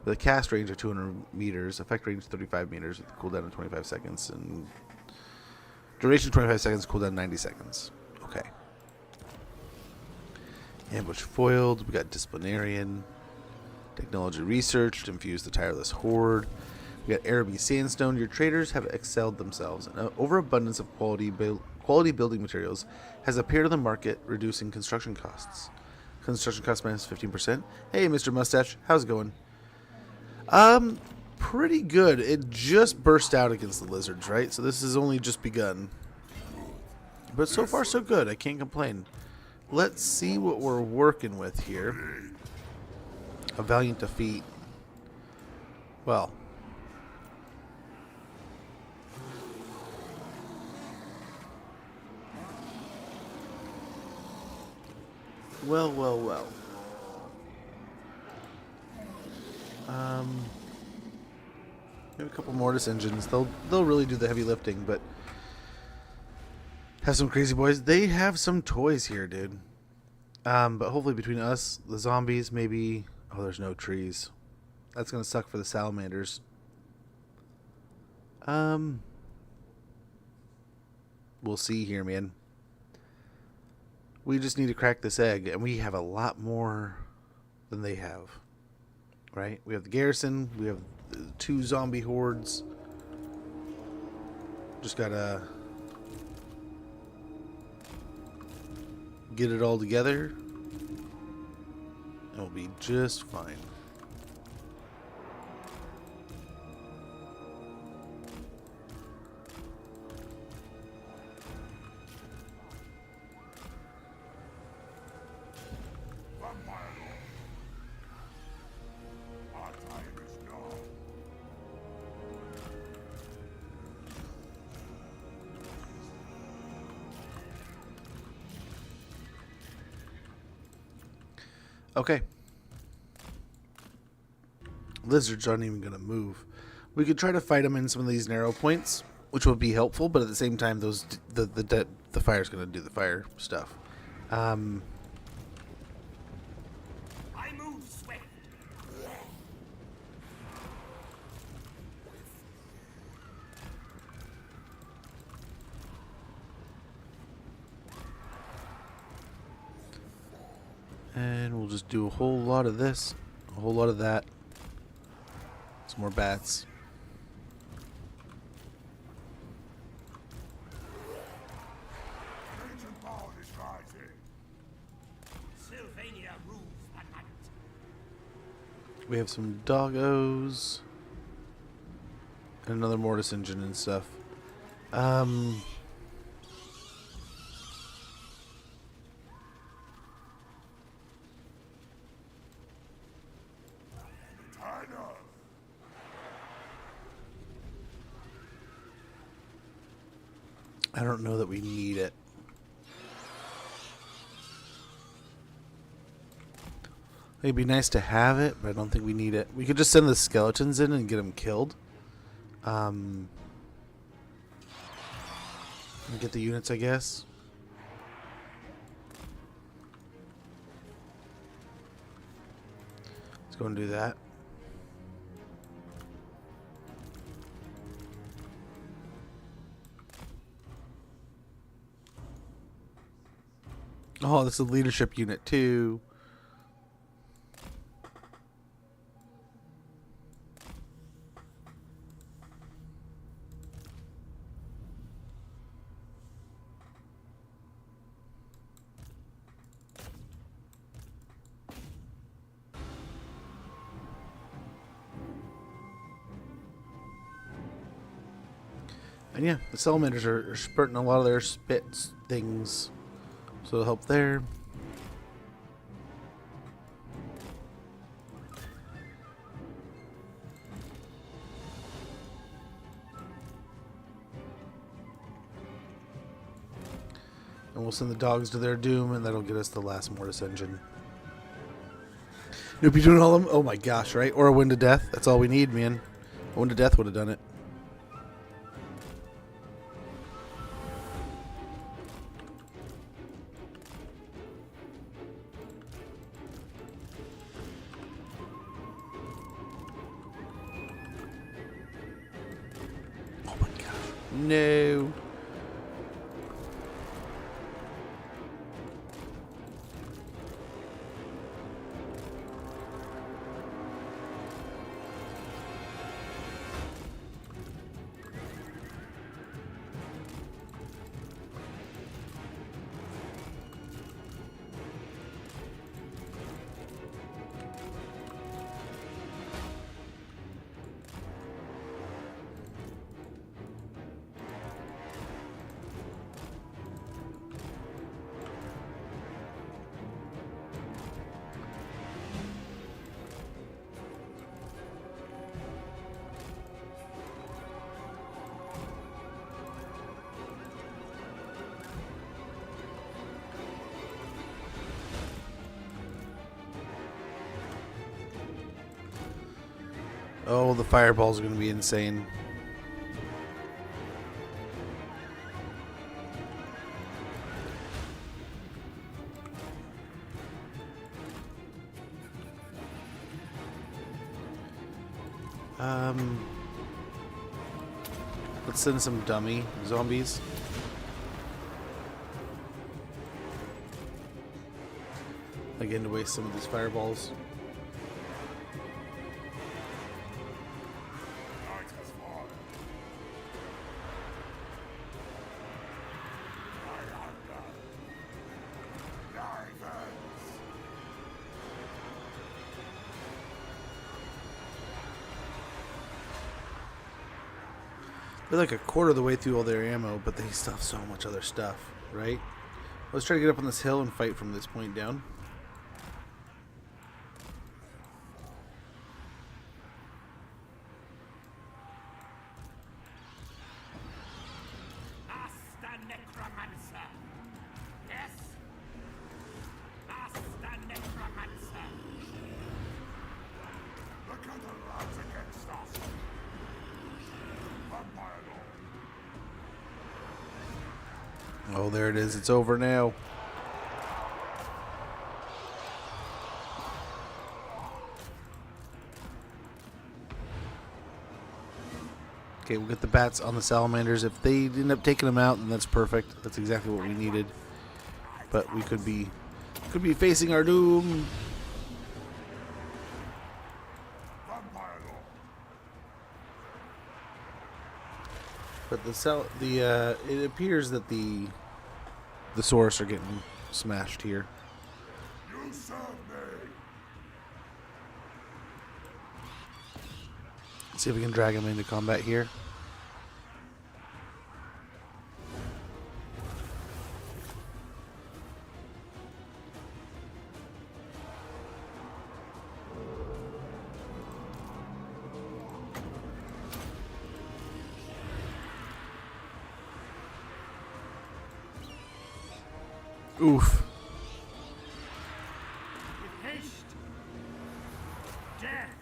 [SPEAKER 1] with a cast range of 200 meters, effect range 35 meters with a cooldown of 25 seconds, and duration 25 seconds, cooldown 90 seconds. Okay. Ambush foiled. We got Disciplinarian. Technology researched. Infuse the tireless horde. We got Araby Sandstone. Your traders have excelled themselves. An overabundance of quality building materials has appeared on the market, reducing construction costs. Construction costs minus 15%. Hey, Mr. Mustache. How's it going? Pretty good. It just burst out against the lizards, right? So this has only just begun. But so far, so good. I can't complain. Let's see what we're working with here. A valiant defeat. Well. Well. Maybe a couple mortis engines. They'll really do the heavy lifting, but have some crazy boys. They have some toys here, dude. But hopefully between us, the zombies, maybe. Oh, there's no trees. That's gonna suck for the salamanders. We'll see here, man. We just need to crack this egg, and we have a lot more than they have. Right? We have the garrison. We have 2 zombie hordes. Just gotta get it all together. It'll be just fine. Okay. Lizards aren't even going to move. We could try to fight them in some of these narrow points, which would be helpful, but at the same time, the fire's going to do the fire stuff.
[SPEAKER 4] I move swift.
[SPEAKER 1] And we'll just do a whole lot of this, a whole lot of that. Some more bats.
[SPEAKER 2] Ancient power is rising.
[SPEAKER 4] Sylvania rules the night.
[SPEAKER 1] We have some doggos. And another mortis engine and stuff. I don't know that we need it. It'd be nice to have it, but I don't think we need it. We could just send the skeletons in and get them killed. And get the units, I guess. Let's go and do that. Oh, this is a leadership unit too. And yeah, the salamanders are spurting a lot of their spit things So it'll help there. And we'll send the dogs to their doom, and that'll get us the last Mortis engine. You'll be doing all of them? Oh my gosh, right? Or a Wind to Death. That's all we need, man. A Wind to Death would have done it. Oh my gosh. No. Oh, the fireballs are going to be insane. Let's send some dummy zombies. Again, to waste some of these fireballs. They're like a quarter of the way through all their ammo, but they still have so much other stuff, right? Let's try to get up on this hill and fight from this point down.
[SPEAKER 4] Master Necromancer. Yes. Master Necromancer.
[SPEAKER 2] Look at the lads against us. Vampire Lord.
[SPEAKER 1] Oh, there it is. It's over now. Okay, we'll get the bats on the salamanders. If they end up taking them out, then that's perfect. That's exactly what we needed. But we could be facing our doom.
[SPEAKER 2] Vampire Lord.
[SPEAKER 1] But it appears that the Saurus are getting smashed here.
[SPEAKER 2] You serve me.
[SPEAKER 1] Let's see if we can drag them into combat here. Oof.
[SPEAKER 4] With haste. Death.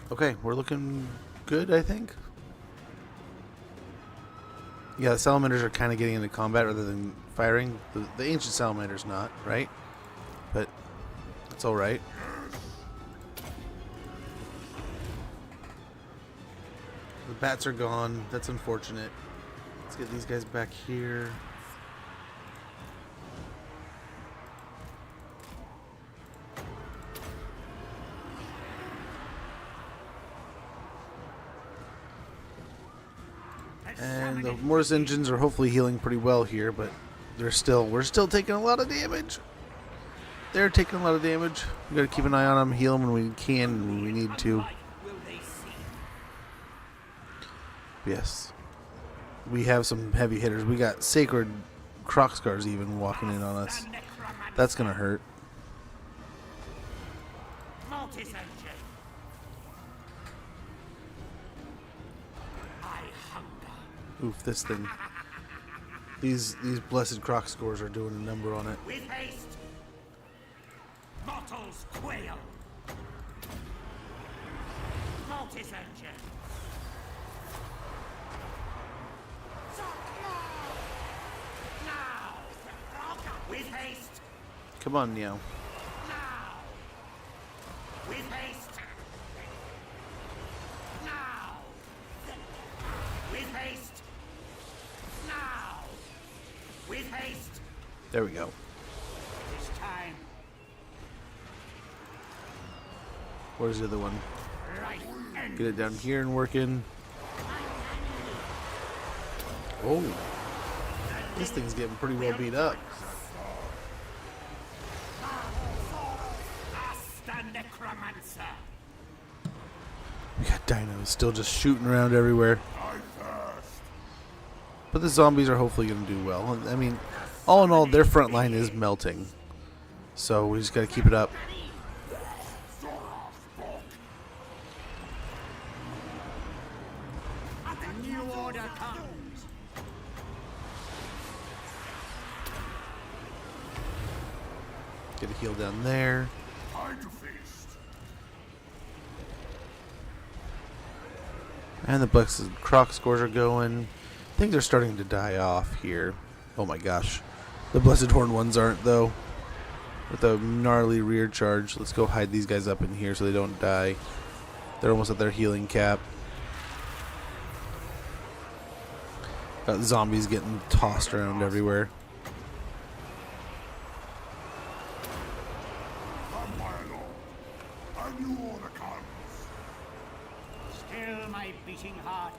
[SPEAKER 1] Okay, we're looking good, I think. Yeah, the salamanders are kind of getting into combat rather than firing. The ancient salamander's not, right? But it's all right. The bats are gone. That's unfortunate. Let's get these guys back here. And the Mortis engines are hopefully healing pretty well here, but we're still taking a lot of damage. They're taking a lot of damage. We gotta keep an eye on them, heal them when we can, when we need to.
[SPEAKER 4] Will they
[SPEAKER 1] Yes. We have some heavy hitters. We got Sacred Crocscars even walking in on us. That's gonna hurt.
[SPEAKER 4] Mortis engine. I hunger.
[SPEAKER 1] Oof, this thing. These blessed Crocscars are doing a number on it.
[SPEAKER 4] With haste. Mortals quail. Mortis engine. Now. With haste.
[SPEAKER 1] Come on, Neo.
[SPEAKER 4] Now. With haste. Now. With haste. Now. With haste.
[SPEAKER 1] There we go.
[SPEAKER 4] It is time.
[SPEAKER 1] Where's the other one?
[SPEAKER 4] Right end.
[SPEAKER 1] Get it down here and working. Oh. This thing's getting pretty well beat up.
[SPEAKER 4] Asta necromancer.
[SPEAKER 1] We got dinos still just shooting around everywhere.
[SPEAKER 2] I thirst.
[SPEAKER 1] But the zombies are hopefully going to do well. I mean, all in all, their front line is melting. So we just got to keep it up.
[SPEAKER 4] The new order comes.
[SPEAKER 1] Get a heal down there.
[SPEAKER 2] Time to feast.
[SPEAKER 1] And the blessed croc scores are going. Things are starting to die off here. Oh my gosh. The blessed horn ones aren't though. With a gnarly rear charge. Let's go hide these guys up in here so they don't die. They're almost at their healing cap. Got zombies getting tossed around everywhere.
[SPEAKER 2] Come, my lord. A new order comes.
[SPEAKER 4] Still my beating heart.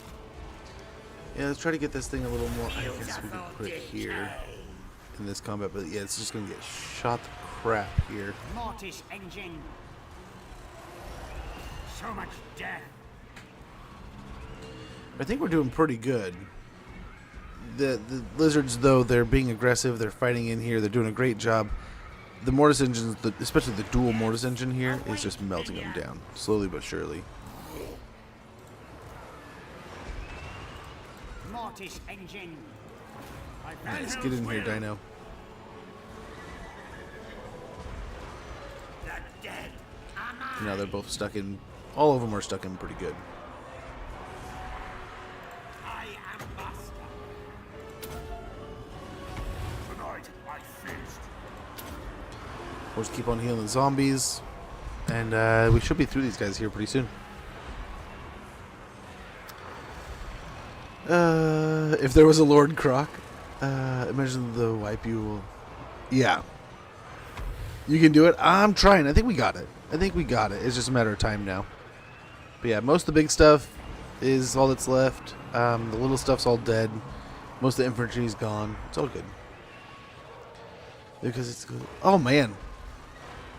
[SPEAKER 1] Yeah, let's try to get this thing a little more. I guess we can put it here in this combat, but yeah, it's just gonna get shot to crap here.
[SPEAKER 4] Mortis engine. So much death.
[SPEAKER 1] I think we're doing pretty good. The lizards, though, they're being aggressive. They're fighting in here. They're doing a great job. The mortis engines, especially the dual mortis engine here, is just melting them down slowly but surely.
[SPEAKER 4] Mortis engine.
[SPEAKER 1] Nice, get in here, Dino.
[SPEAKER 4] The dead are mine.
[SPEAKER 1] Now they're both stuck in. All of them are stuck in pretty good.
[SPEAKER 4] I am master.
[SPEAKER 2] Tonight I feast.
[SPEAKER 1] We'll just keep on healing zombies. And we should be through these guys here pretty soon. If there was a Lord Croc, imagine the wipe you will. Yeah. You can do it. I'm trying. I think we got it. It's just a matter of time now. But yeah, most of the big stuff is all that's left. The little stuff's all dead. Most of the infantry's gone. It's all good. Because it's good. Oh, man.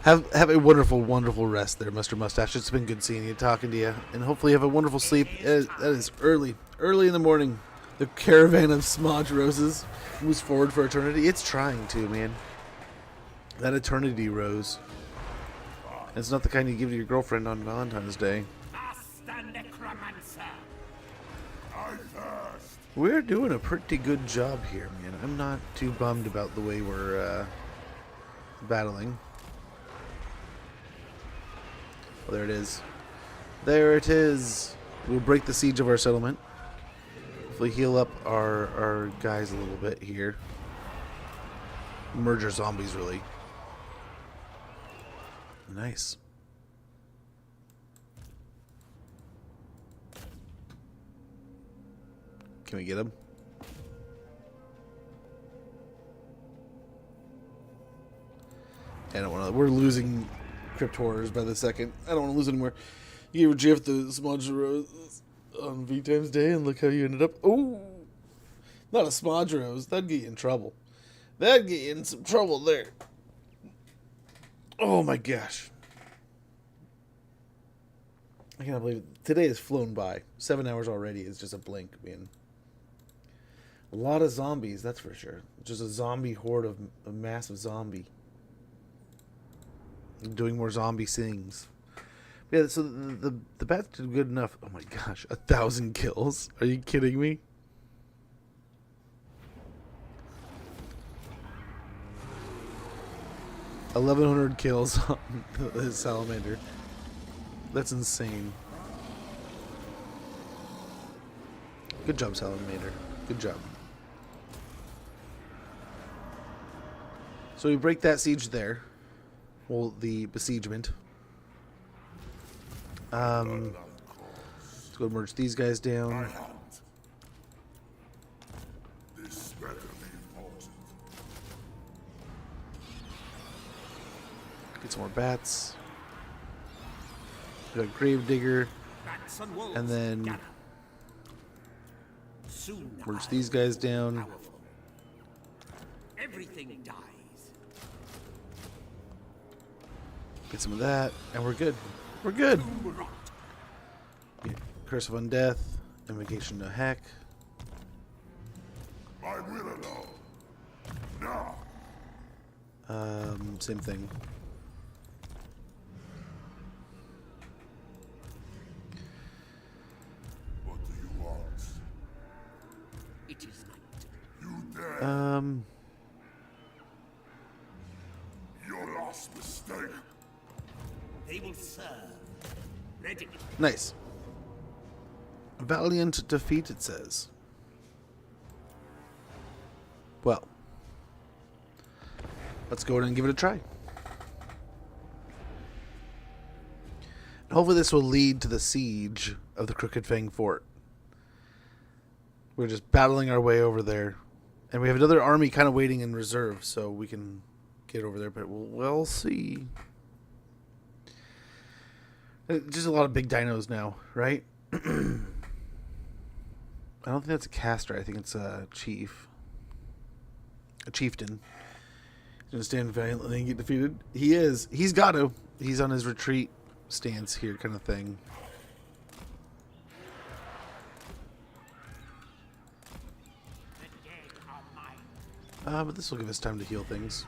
[SPEAKER 1] Have a wonderful, wonderful rest there, Mr. Mustache. It's been good seeing you, talking to you. And hopefully you have a wonderful sleep. That is early in the morning. The caravan of smudge roses moves forward for eternity. It's trying to, man. That eternity rose. It's not the kind you give to your girlfriend on Valentine's Day.
[SPEAKER 4] Asta necromancer.
[SPEAKER 2] I thirst.
[SPEAKER 1] We're doing a pretty good job here, man. I'm not too bummed about the way we're battling. Oh, there it is. There it is. We'll break the siege of our settlement. Hopefully heal up our guys a little bit here. Merge our zombies, really. Nice. Can we get him? I don't want to. We're losing Crypt Horrors by the second. I don't want to lose anymore. You gave Jiff the Smudge Rose on V Times Day, and look how you ended up. Oh, not a Smudge Rose. That'd get you in trouble. That'd get you in some trouble there. Oh my gosh. I cannot believe it. Today has flown by. 7 hours already is just a blink, man. A lot of zombies, that's for sure. Just a zombie horde of a massive zombie. Doing more zombie things. Yeah, so the bats did good enough. Oh my gosh, 1,000 kills? Are you kidding me? $1,100 kills on the salamander. That's insane. Good job, salamander. Good job. So we break that siege there. Well, the besiegement. Let's go merge these guys down.
[SPEAKER 2] This better be important.
[SPEAKER 1] Get some more bats. We got Gravedigger.
[SPEAKER 4] Bats and wolves
[SPEAKER 1] And then
[SPEAKER 4] gather. Soon
[SPEAKER 1] merge
[SPEAKER 4] I
[SPEAKER 1] these guys
[SPEAKER 4] will be
[SPEAKER 1] down.
[SPEAKER 4] powerful. Everything dies.
[SPEAKER 1] Get some of that. And we're good. We're good.
[SPEAKER 4] Rot.
[SPEAKER 1] Get Curse of Undeath. Invocation to Heck.
[SPEAKER 2] I will alone. Now.
[SPEAKER 1] Same thing.
[SPEAKER 2] What do you want?
[SPEAKER 4] It is night.
[SPEAKER 2] You dead? Your last mistake.
[SPEAKER 4] They will serve. Ready.
[SPEAKER 1] Nice. Valiant defeat, it says. Well, let's go ahead and give it a try. And hopefully this will lead to the siege of the Crooked Fang Fort. We're just battling our way over there. And we have another army kind of waiting in reserve, so we can get over there, but we'll see. Just a lot of big dinos now, right? I don't think that's a caster. I think it's a chief. A chieftain. He's going to stand valiantly and get defeated. He is. He's got to. He's on his retreat stance here kind of thing.
[SPEAKER 4] The dead are mine.
[SPEAKER 1] But this will give us time to heal things.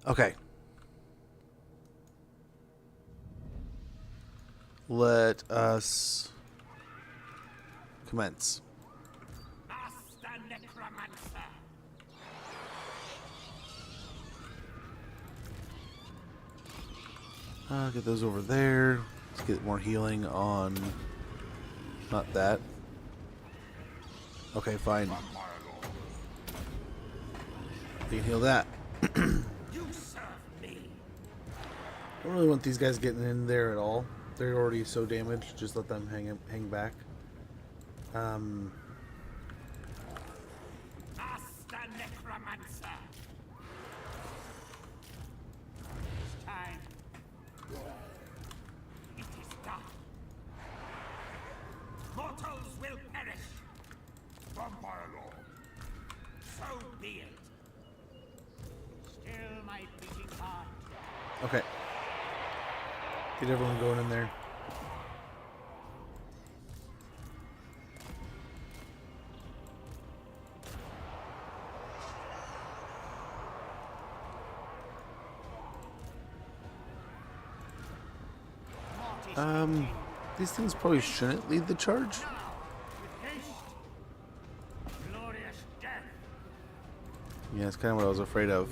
[SPEAKER 1] Okay. Let us commence.
[SPEAKER 4] Master Necromancer.
[SPEAKER 1] Get those over there. Let's get more healing on... Not that. Okay, fine. You can heal that.
[SPEAKER 4] You serve me.
[SPEAKER 1] Don't really want these guys getting in there at all. They're already so damaged. Just let them hang back.
[SPEAKER 4] Master Necromancer. It's time. It is done. Mortals will perish.
[SPEAKER 2] Vampire Lord.
[SPEAKER 4] So be it. Still my beating heart.
[SPEAKER 1] Okay. Get everyone going in there. These things probably shouldn't lead the charge.
[SPEAKER 4] With haste. Glorious death.
[SPEAKER 1] Yeah, it's kind of what I was afraid of.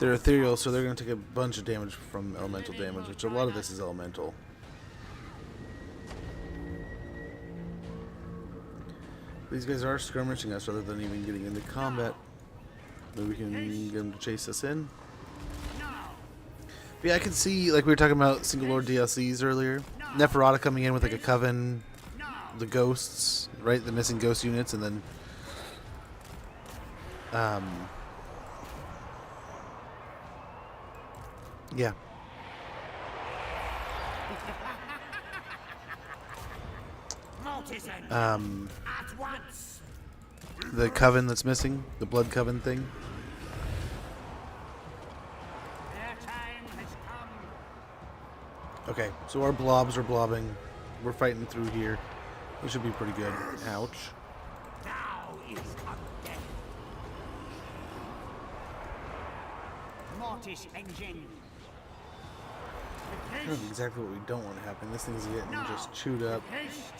[SPEAKER 1] They're ethereal, so they're going to take a bunch of damage from elemental damage, which a lot of this is elemental. These guys are skirmishing us rather than even getting into combat. Maybe we can get them to chase us in. But yeah, I can see, like we were talking about single lord DLCs earlier, Neferata coming in with like a coven, the ghosts, right? The missing ghost units, and then yeah.
[SPEAKER 4] At once.
[SPEAKER 1] The coven that's missing, the blood coven thing.
[SPEAKER 4] Their time has come.
[SPEAKER 1] Okay, so our blobs are blobbing. We're fighting through here. This should be pretty good. Ouch.
[SPEAKER 4] Now is come death. Mortis engine.
[SPEAKER 1] I know exactly what we don't want to happen. This thing's getting just chewed up.
[SPEAKER 4] Haste.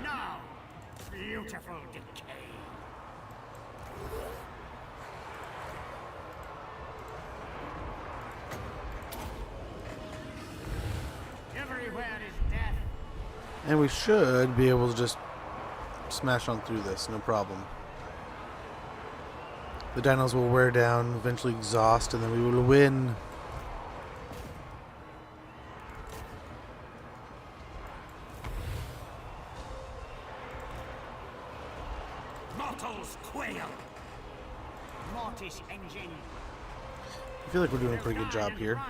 [SPEAKER 4] Now, beautiful decay. Everywhere is death.
[SPEAKER 1] And we should be able to just smash on through this, no problem. The dinos will wear down, eventually exhaust, and then we will win.
[SPEAKER 4] Mortals quail. Mortis engine.
[SPEAKER 1] I feel like we're doing a pretty good job here.
[SPEAKER 4] Rise.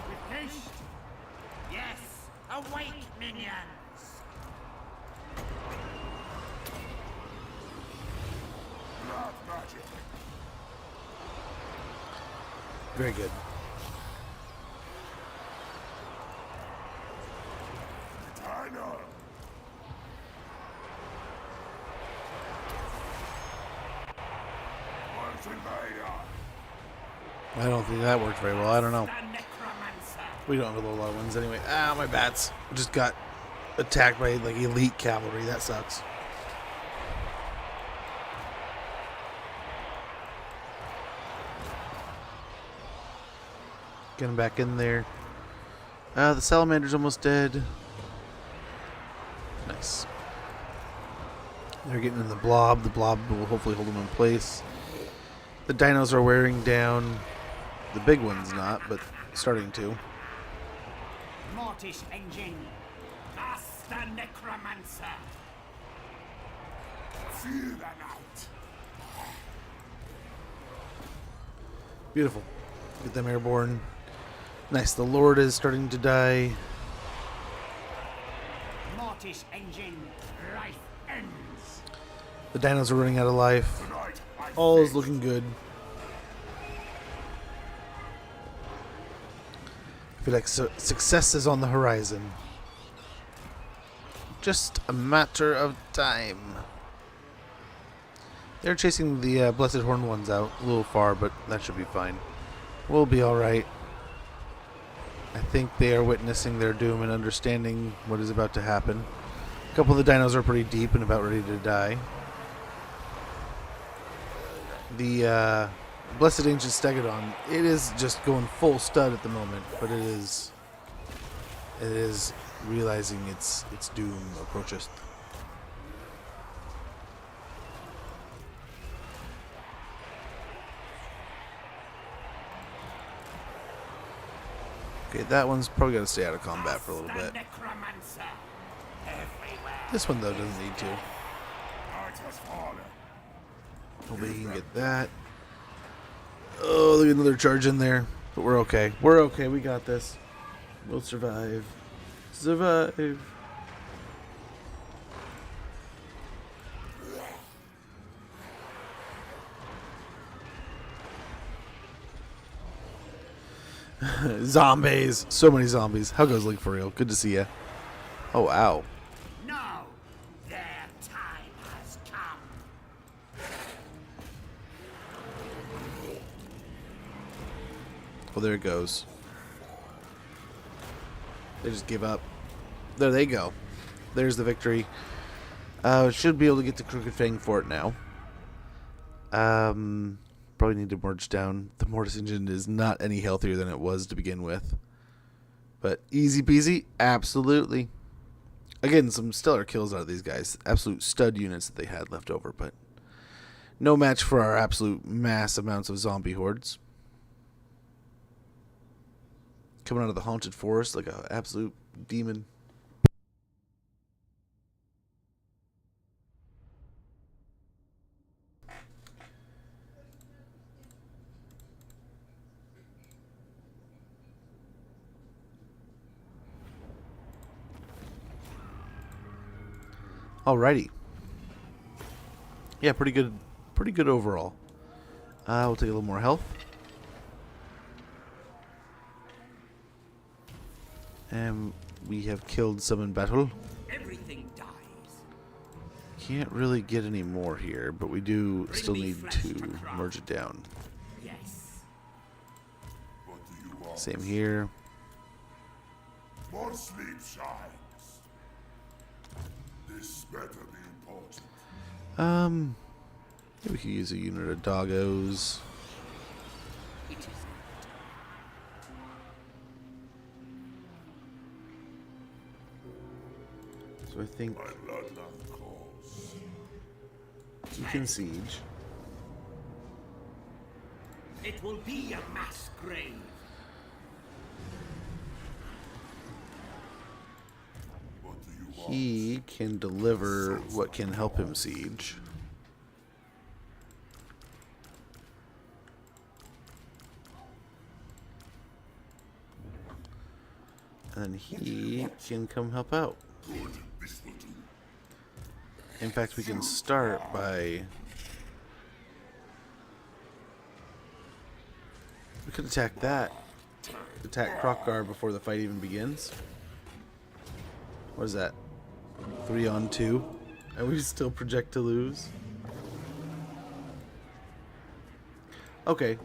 [SPEAKER 4] With haste. Yes, awake, minions.
[SPEAKER 2] Not magic.
[SPEAKER 1] Very good.
[SPEAKER 2] Dino. Once invader.
[SPEAKER 1] I don't think that worked very well. I don't know.
[SPEAKER 4] The necromancer.
[SPEAKER 1] We don't have a lot of ones anyway. Ah, my bats. We just got attacked by like elite cavalry. That sucks. Get him back in there. The salamander's almost dead. Nice. They're getting in the blob. The blob will hopefully hold them in place. The dinos are wearing down. The big one's not, but starting to.
[SPEAKER 4] Mortis engine. Master necromancer.
[SPEAKER 2] Feel the night.
[SPEAKER 1] Beautiful. Get them airborne. Nice. The Lord is starting to die.
[SPEAKER 4] Mortis engine. Life ends.
[SPEAKER 1] The dinos are running out of life.
[SPEAKER 2] Tonight, I
[SPEAKER 1] All is looking good. I feel like success is on the horizon. Just a matter of time. They're chasing the Blessed Horn ones out a little far, but that should be fine. We'll be alright. I think they are witnessing their doom and understanding what is about to happen. A couple of the dinos are pretty deep and about ready to die. The Blessed Ancient Stegodon, it is just going full stud at the moment, but it is realizing its doom approaches. Okay, that one's probably got to stay out of combat for a little bit.
[SPEAKER 4] Necromancer. Everywhere.
[SPEAKER 1] This one, though, doesn't need to.
[SPEAKER 2] Night has fallen.
[SPEAKER 1] Hopefully he can get that. Oh, look at another charge in there. But we're okay. We're okay. We got this. We'll survive. Survive. Zombies. So many zombies. How goes Link for real? Good to see ya. Oh, ow.
[SPEAKER 4] No, their time has come.
[SPEAKER 1] Well, there it goes. They just give up. There they go. There's the victory. Should be able to get to Crooked Fang Fort now. Probably need to merge down. The Mortis engine is not any healthier than it was to begin with. But easy peasy, absolutely. Again, some stellar kills out of these guys. Absolute stud units that they had left over, but no match for our absolute mass amounts of zombie hordes. Coming out of the haunted forest like an absolute demon. Alrighty. Yeah, pretty good overall. We'll take a little more health. And we have killed some in battle.
[SPEAKER 4] Everything dies.
[SPEAKER 1] Can't really get any more here, but we do still need to merge it down.
[SPEAKER 4] Yes.
[SPEAKER 2] What do you want?
[SPEAKER 1] Same here.
[SPEAKER 2] More sleep shines. This better be important.
[SPEAKER 1] We could use a unit of doggos.
[SPEAKER 4] It is.
[SPEAKER 1] So I think
[SPEAKER 2] My bloodline calls.
[SPEAKER 1] you can siege.
[SPEAKER 4] It will be a mass grave.
[SPEAKER 2] What do you want?
[SPEAKER 1] He can deliver what can help him siege. And then he can come help out.
[SPEAKER 2] Good. This will do.
[SPEAKER 1] In fact, we can start by... We could attack that. Attack Krokgar before the fight even begins. What is that? 3 on 2? And we still project to lose? Okay.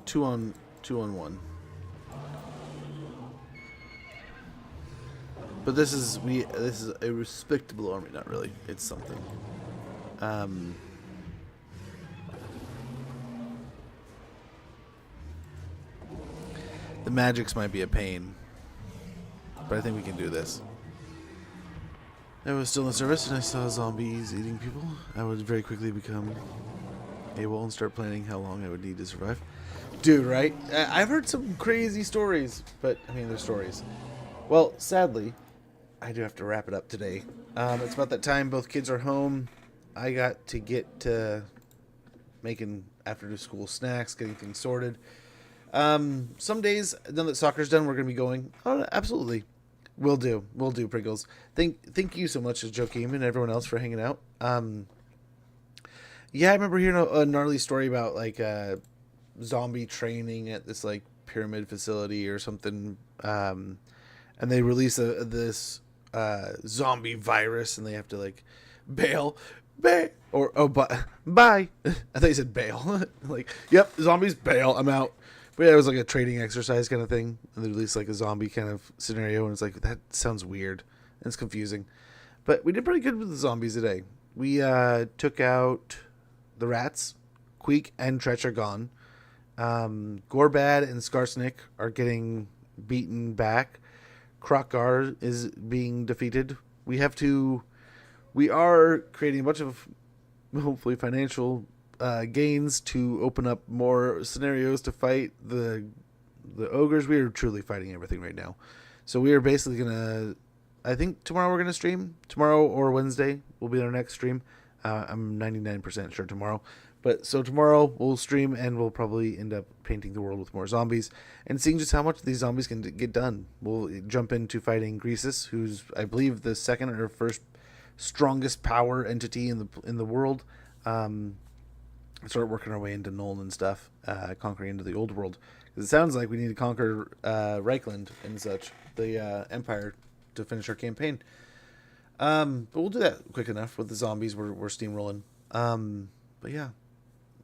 [SPEAKER 1] 2 on 1. But this is a respectable army, not really. It's something. The magics might be a pain, but I think we can do this. I was still in the service and I saw zombies eating people. I would very quickly become able and start planning how long I would need to survive. Dude, right? I've heard some crazy stories, but I mean, they're stories. Well, sadly, I do have to wrap it up today. It's about that time. Both kids are home. I got to get to making after school snacks, getting things sorted. Some days, now that soccer's done, we're going to be going. Oh, absolutely. Will do, Pringles. Thank you so much, Joakim and everyone else for hanging out. Yeah, I remember hearing a gnarly story about like zombie training at this like pyramid facility or something. And they release this zombie virus, and they have to like bail, or bye. I thought you said bail. Like, yep, zombies bail. I'm out. But yeah, it was like a training exercise kind of thing, and they released like a zombie kind of scenario, and it's like that sounds weird and it's confusing. But we did pretty good with the zombies today. We took out the rats. Queek and Tretch are gone. Gorbad and Skarsnik are getting beaten back. Krokgar is being defeated. We are creating a bunch of hopefully financial gains to open up more scenarios to fight the ogres. We are truly fighting everything right now. So we are basically gonna, I think tomorrow we're gonna stream. Tomorrow or Wednesday will be our next stream. I'm 99% sure tomorrow. But so tomorrow we'll stream, and we'll probably end up painting the world with more zombies and seeing just how much these zombies can get done. We'll jump into fighting Greasus, who's I believe the second or first strongest power entity in the world. Start working our way into Nuln and stuff, conquering into the old world. Because it sounds like we need to conquer Reichland and such, the Empire, to finish our campaign. But we'll do that quick enough with the zombies. We're steamrolling. But yeah.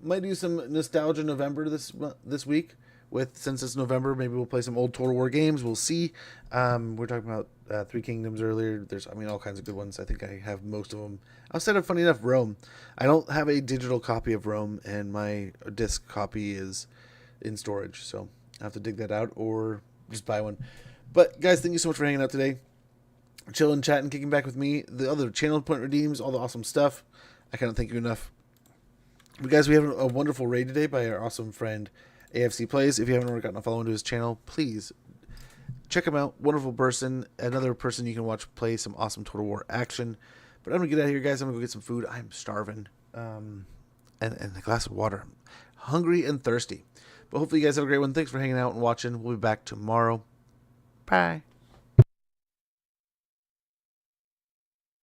[SPEAKER 1] Might do some nostalgia November this week with, since it's November, maybe we'll play some old Total War games. We'll see. We're talking about Three Kingdoms earlier. There's, all kinds of good ones. I think I have most of them. Outside of, funny enough, Rome. I don't have a digital copy of Rome, and my disc copy is in storage. So I have to dig that out or just buy one. But, guys, thank you so much for hanging out today. Chilling, chatting, kicking back with me. The other channel point redeems, all the awesome stuff. I cannot thank you enough. But, guys, we have a wonderful raid today by our awesome friend AFC Plays. If you haven't already gotten a follow into his channel, please check him out. Wonderful person. Another person you can watch play some awesome Total War action. But I'm going to get out of here, guys. I'm going to go get some food. I'm starving. And a glass of water. I'm hungry and thirsty. But hopefully you guys have a great one. Thanks for hanging out and watching. We'll be back tomorrow. Bye.